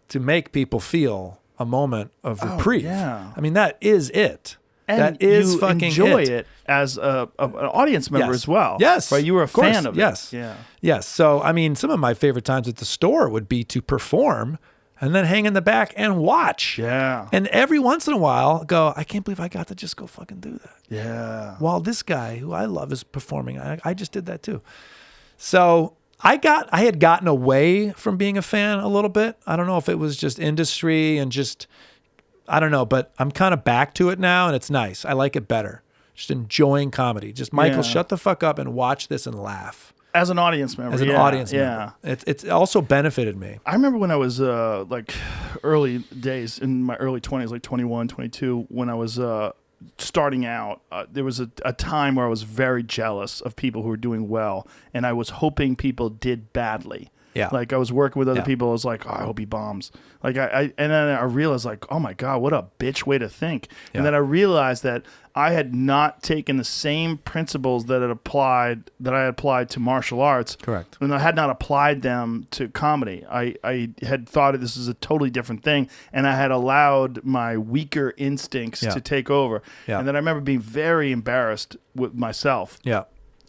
Speaker 5: to make people feel a moment of reprieve.
Speaker 4: Yeah.
Speaker 5: I mean, that is it.
Speaker 4: And
Speaker 5: that is
Speaker 4: you
Speaker 5: fucking
Speaker 4: enjoy it as an audience member as well.
Speaker 5: Yes.
Speaker 4: Right? You were a fan of it.
Speaker 5: Yes.
Speaker 4: Yeah.
Speaker 5: Yes. So, I mean, some of my favorite times at the store would be to perform and then hang in the back and watch.
Speaker 4: Yeah.
Speaker 5: And every once in a while go, I can't believe I got to just go fucking do that.
Speaker 4: Yeah.
Speaker 5: While this guy who I love is performing, I just did that too. So I had gotten away from being a fan a little bit. I don't know if it was just industry and just, I don't know, but I'm kind of back to it now and it's nice. I like it better. Just enjoying comedy. Just Michael, shut the fuck up and watch this and laugh.
Speaker 4: As an audience member.
Speaker 5: As an audience member. It's also benefited me.
Speaker 4: I remember when I was like early days, in my early 20s, like 21, 22, when I was starting out, there was a time where I was very jealous of people who were doing well, and I was hoping people did badly.
Speaker 5: Yeah.
Speaker 4: Like I was working with other people. I was like, oh, I hope he bombs. Like and then I realized like, oh my God, what a bitch way to think.
Speaker 5: Yeah.
Speaker 4: And then I realized that I had not taken the same principles that I had applied to martial arts.
Speaker 5: Correct.
Speaker 4: And I had not applied them to comedy. I had thought this is a totally different thing, and I had allowed my weaker instincts to take over.
Speaker 5: Yeah.
Speaker 4: And then I remember being very embarrassed with myself.
Speaker 5: Yeah.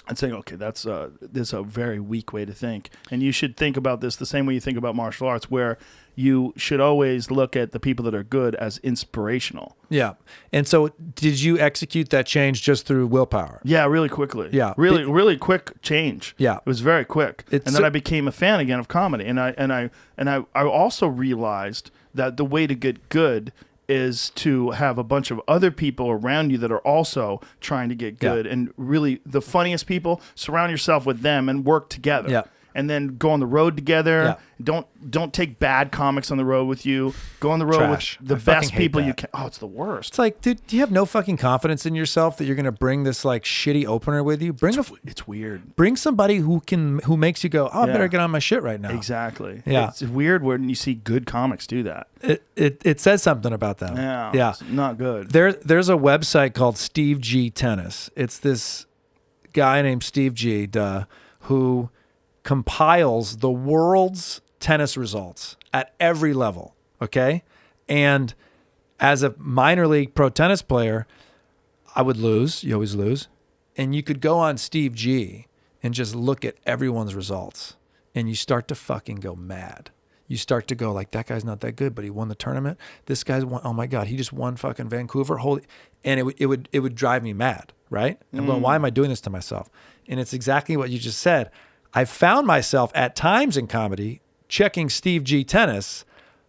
Speaker 4: And saying, okay, this is a very weak way to think. And you should think about this the same way you think about martial arts, where you should always look at the people that are good as inspirational.
Speaker 5: Yeah. And so did you execute that change just through willpower?
Speaker 4: Yeah, really quickly.
Speaker 5: Yeah.
Speaker 4: Really quick change.
Speaker 5: Yeah.
Speaker 4: It was very quick. And then I became a fan again of comedy. And I also realized that the way to get good is to have a bunch of other people around you that are also trying to get good. And really, the funniest people, surround yourself with them and work together.
Speaker 5: Yeah.
Speaker 4: And then go on the road together.
Speaker 5: Yeah.
Speaker 4: Don't take bad comics on the road with you. Go on the road
Speaker 5: Trash.
Speaker 4: with the
Speaker 5: I fucking
Speaker 4: best
Speaker 5: hate
Speaker 4: people
Speaker 5: that.
Speaker 4: you can. Oh, it's the worst.
Speaker 5: It's like, dude, do you have no fucking confidence in yourself that you're going to bring this like shitty opener with you?
Speaker 4: It's weird.
Speaker 5: Bring somebody who makes you go, oh, I better get on my shit right now.
Speaker 4: Exactly.
Speaker 5: Yeah.
Speaker 4: It's weird when you see good comics do that.
Speaker 5: It says something about them.
Speaker 4: Yeah.
Speaker 5: Yeah.
Speaker 4: It's not good.
Speaker 5: There's a website called Steve G Tennis. It's this guy named Steve G, who compiles the world's tennis results at every level. Okay. And as a minor league pro tennis player, I would lose. You always lose. And you could go on Steve G and just look at everyone's results. And you start to fucking go mad. You start to go like, that guy's not that good, but he won the tournament. This guy's won. Oh my God, he just won fucking Vancouver. Holy, and it would drive me mad, right? I'm going, why am I doing this to myself? And it's exactly what you just said. I found myself at times in comedy checking Steve G Tennis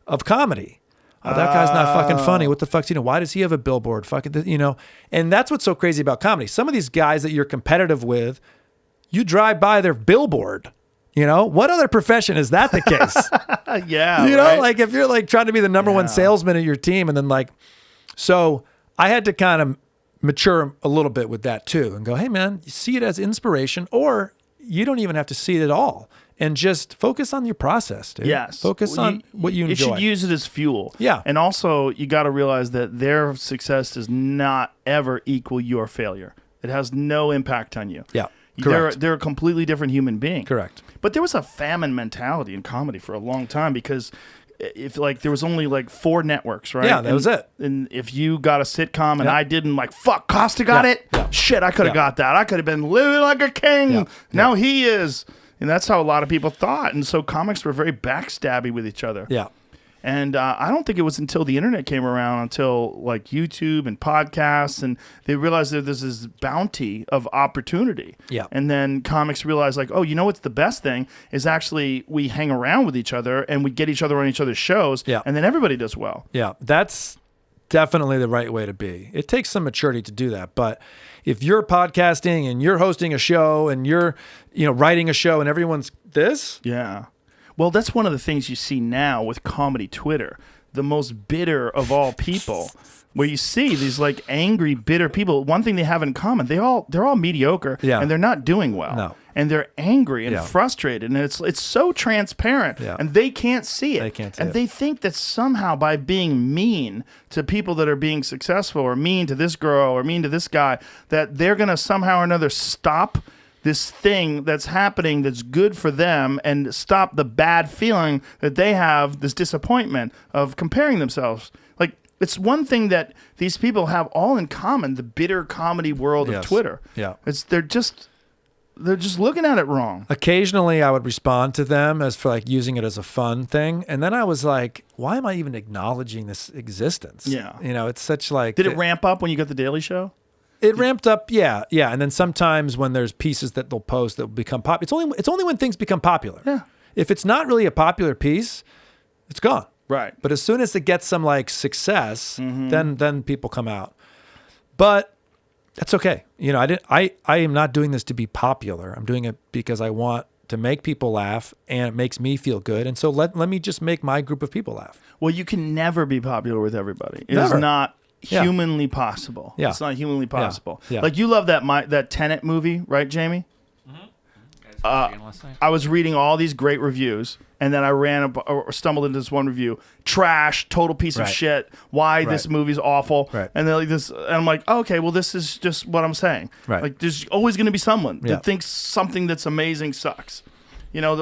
Speaker 5: of comedy. Oh, that guy's not fucking funny. What the fuck's why does he have a billboard? Fucking, and that's what's so crazy about comedy. Some of these guys that you're competitive with, you drive by their billboard. What other profession is that the case?
Speaker 4: Yeah.
Speaker 5: Right? Like if you're like trying to be the number one salesman at your team and then so I had to kind of mature a little bit with that too and go, hey man, you see it as inspiration or you don't even have to see it at all. And just focus on your process, dude.
Speaker 4: Yes.
Speaker 5: Focus on what you enjoy.
Speaker 4: You should use it as fuel.
Speaker 5: Yeah.
Speaker 4: And also, you got to realize that their success does not ever equal your failure. It has no impact on you.
Speaker 5: Yeah. Correct.
Speaker 4: They're a completely different human being.
Speaker 5: Correct.
Speaker 4: But there was a famine mentality in comedy for a long time because if there was only 4 networks, right?
Speaker 5: Yeah, that was it.
Speaker 4: And if you got a sitcom and I didn't, fuck, Kosta got it?
Speaker 5: Yeah.
Speaker 4: Shit, I could have got that. I could have been living like a king.
Speaker 5: Yeah.
Speaker 4: Now he is. And that's how a lot of people thought. And so comics were very backstabby with each other.
Speaker 5: Yeah.
Speaker 4: And I don't think it was until the internet came around, until YouTube and podcasts, and they realized that there's this bounty of opportunity.
Speaker 5: Yeah.
Speaker 4: And then comics realized what's the best thing is actually we hang around with each other and we get each other on each other's shows.
Speaker 5: Yeah.
Speaker 4: And then everybody does well.
Speaker 5: Yeah. That's definitely the right way to be. It takes some maturity to do that. But if you're podcasting and you're hosting a show and you're, writing a show and everyone's this.
Speaker 4: Yeah. Well, that's one of the things you see now with comedy Twitter, the most bitter of all people, where you see these angry, bitter people. One thing they have in common, they're all mediocre and they're not doing well.
Speaker 5: No.
Speaker 4: And they're angry and frustrated, and it's so transparent, and they can't see it.
Speaker 5: They can't see
Speaker 4: and
Speaker 5: it.
Speaker 4: they think that somehow by being mean to people that are being successful, or mean to this girl, or mean to this guy, that they're going to somehow or another stop this thing that's happening that's good for them and stop the bad feeling that they have, this disappointment of comparing themselves. It's one thing that these people have all in common, the bitter comedy world of Twitter.
Speaker 5: Yeah.
Speaker 4: They're just looking at it wrong.
Speaker 5: Occasionally I would respond to them as for using it as a fun thing. And then I was like, why am I even acknowledging this existence?
Speaker 4: Yeah.
Speaker 5: It's such
Speaker 4: Did it ramp up when you got the Daily Show?
Speaker 5: It ramped up, yeah. And then sometimes when there's pieces that they'll post that will become popular, it's only when things become popular.
Speaker 4: Yeah.
Speaker 5: If it's not really a popular piece, it's gone.
Speaker 4: Right.
Speaker 5: But as soon as it gets some success, then people come out. But that's okay. I am not doing this to be popular. I'm doing it because I want to make people laugh and it makes me feel good. And so let me just make my group of people laugh.
Speaker 4: Well, you can never be popular with everybody. It
Speaker 5: Never.
Speaker 4: is not humanly possible.
Speaker 5: Yeah.
Speaker 4: It's not humanly possible.
Speaker 5: Yeah.
Speaker 4: You love that Tenet movie, right, Jamie? I was reading all these great reviews, and then I stumbled into this one review. Trash, total piece of
Speaker 5: Right.
Speaker 4: shit. Why this movie's awful.
Speaker 5: Right.
Speaker 4: And they're this, and I'm like, okay, well, this is just what I'm saying.
Speaker 5: Right.
Speaker 4: There's always going to be someone
Speaker 5: Yeah.
Speaker 4: that thinks something that's amazing sucks. There's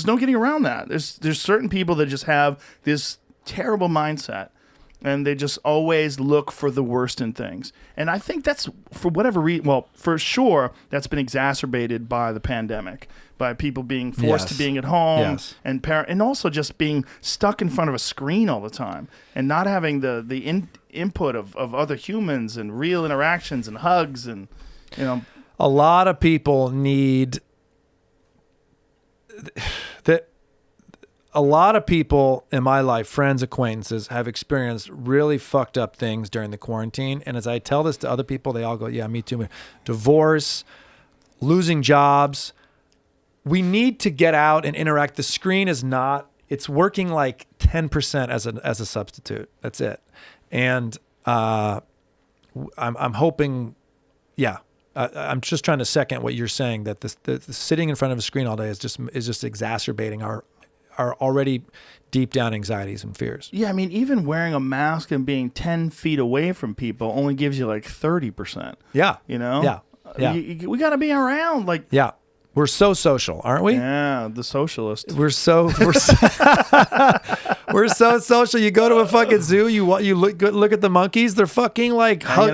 Speaker 4: no getting around that. There's certain people that just have this terrible mindset. And they just always look for the worst in things. And I think that's, for whatever reason, well, for sure, that's been exacerbated by the pandemic, by people being forced to being at home and also just being stuck in front of a screen all the time and not having the input of other humans and real interactions and hugs and,
Speaker 5: A lot of people need that. A lot of people in my life, friends, acquaintances, have experienced really fucked up things during the quarantine. And as I tell this to other people, they all go, yeah, me too. Divorce, losing jobs. We need to get out and interact. The screen is not, it's working 10% as a substitute. That's it. And I'm hoping, I'm just trying to second what you're saying, that the sitting in front of a screen all day is just exacerbating our already deep down anxieties and fears.
Speaker 4: Yeah, I mean, even wearing a mask and being 10 feet away from people only gives you 30%.
Speaker 5: Yeah.
Speaker 4: Yeah. We got to be around.
Speaker 5: Yeah. We're so social, aren't we?
Speaker 4: Yeah, the socialist.
Speaker 5: We're so we're so social. You go to a fucking zoo, you look at the monkeys, they're fucking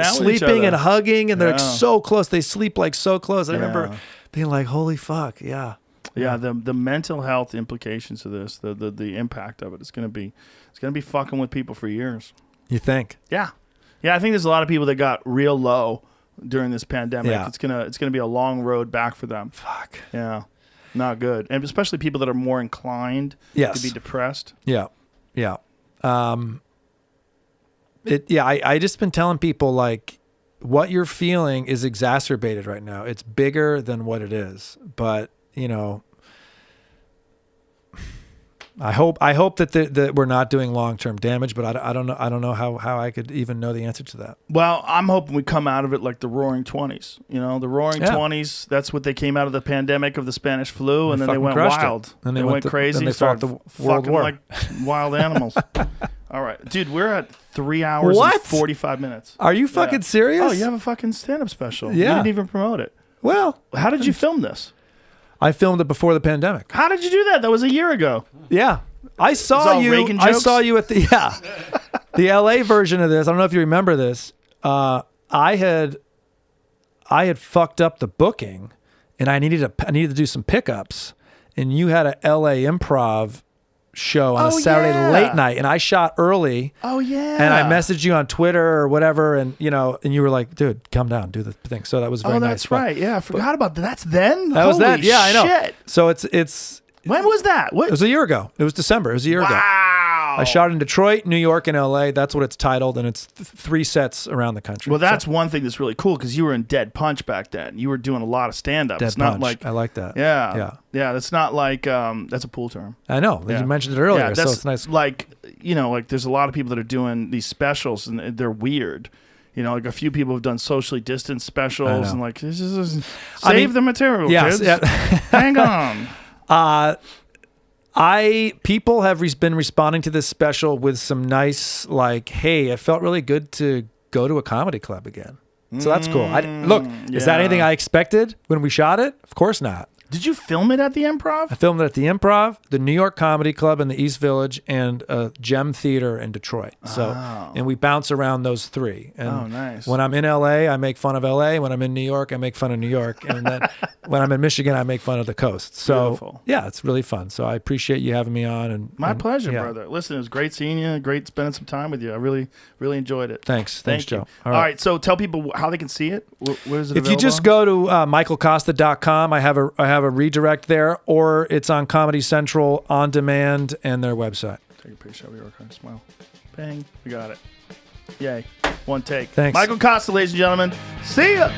Speaker 5: sleeping and hugging, and they're so close. They sleep so close. I remember being holy fuck, yeah.
Speaker 4: Yeah, the mental health implications of this, the impact of it's gonna be fucking with people for years.
Speaker 5: You think?
Speaker 4: Yeah, I think there's a lot of people that got real low during this pandemic.
Speaker 5: Yeah.
Speaker 4: It's gonna be a long road back for them.
Speaker 5: Fuck.
Speaker 4: Yeah, not good, and especially people that are more inclined to be depressed.
Speaker 5: Yeah, yeah. I just been telling people like what you're feeling is exacerbated right now. It's bigger than what it is. But, you know, I hope that we're not doing long-term damage, but I don't know how I could even know the answer to that.
Speaker 4: Well, I'm hoping we come out of it like the Roaring 20s. You know, the Roaring 20s. That's what they came out of the pandemic of the Spanish flu, and then they went wild.
Speaker 5: And
Speaker 4: they went crazy.
Speaker 5: And they fought the World War
Speaker 4: like wild animals. All right, dude, we're at 3 hours and 45 minutes.
Speaker 5: Are you fucking serious?
Speaker 4: Oh, you have a fucking stand-up special.
Speaker 5: Yeah.
Speaker 4: You didn't even promote it.
Speaker 5: Well,
Speaker 4: how did you film this?
Speaker 5: I filmed it before the pandemic.
Speaker 4: How did you do that? That was a year ago.
Speaker 5: Yeah. I saw you at the LA version of this. I don't know if you remember this. I had fucked up the booking and I needed to do some pickups, and you had a LA improv show on a Saturday late night, and I shot early.
Speaker 4: Oh yeah.
Speaker 5: And I messaged you on Twitter or whatever, and you were like, dude, come down, do the thing. So that was very nice.
Speaker 4: Oh, that's right. Yeah, I forgot about that. That's then?
Speaker 5: That was then. Yeah, I know.
Speaker 4: Shit.
Speaker 5: So it's
Speaker 4: when was that? What?
Speaker 5: It was a year ago. It was December. It was a year ago.
Speaker 4: Wow.
Speaker 5: I shot in Detroit, New York, and LA. That's what it's titled, and it's 3 sets around the country.
Speaker 4: Well, that's one thing that's really cool, because you were in Dead Punch back then. You were doing a lot of stand-up.
Speaker 5: Dead
Speaker 4: it's not
Speaker 5: Punch.
Speaker 4: like
Speaker 5: I like that.
Speaker 4: Yeah. That's not like that's a pool term.
Speaker 5: I know.
Speaker 4: Yeah.
Speaker 5: You mentioned it earlier,
Speaker 4: yeah, that's
Speaker 5: so it's nice.
Speaker 4: Like, like there's a lot of people that are doing these specials, and they're weird. Like a few people have done socially distanced specials, and like this is save the material, kids. Yeah. Hang on.
Speaker 5: People have been responding to this special with some nice, like, hey, it felt really good to go to a comedy club again. So that's cool. Is that anything I expected when we shot it? Of course not.
Speaker 4: Did you film it at the Improv?
Speaker 5: I filmed it at the Improv, the New York Comedy Club in the East Village, and Gem Theater in Detroit. And we bounce around those 3. And
Speaker 4: nice.
Speaker 5: When I'm in LA, I make fun of LA. When I'm in New York, I make fun of New York. And then when I'm in Michigan, I make fun of the coast. So
Speaker 4: beautiful. Yeah,
Speaker 5: it's really fun. So I appreciate you having me on. And
Speaker 4: my pleasure, brother. Listen, it was great seeing you. Great spending some time with you. I really, really enjoyed it.
Speaker 5: Thanks, Joe.
Speaker 4: All right. So tell people how they can see it. Where is it?
Speaker 5: If you just go to michaelkosta.com, I have a redirect there, or it's on Comedy Central on demand and their website.
Speaker 4: Take a picture of your record. Smile. Bang. We got it. Yay. One take.
Speaker 5: Thanks.
Speaker 4: Michael Kosta, ladies and gentlemen. See ya.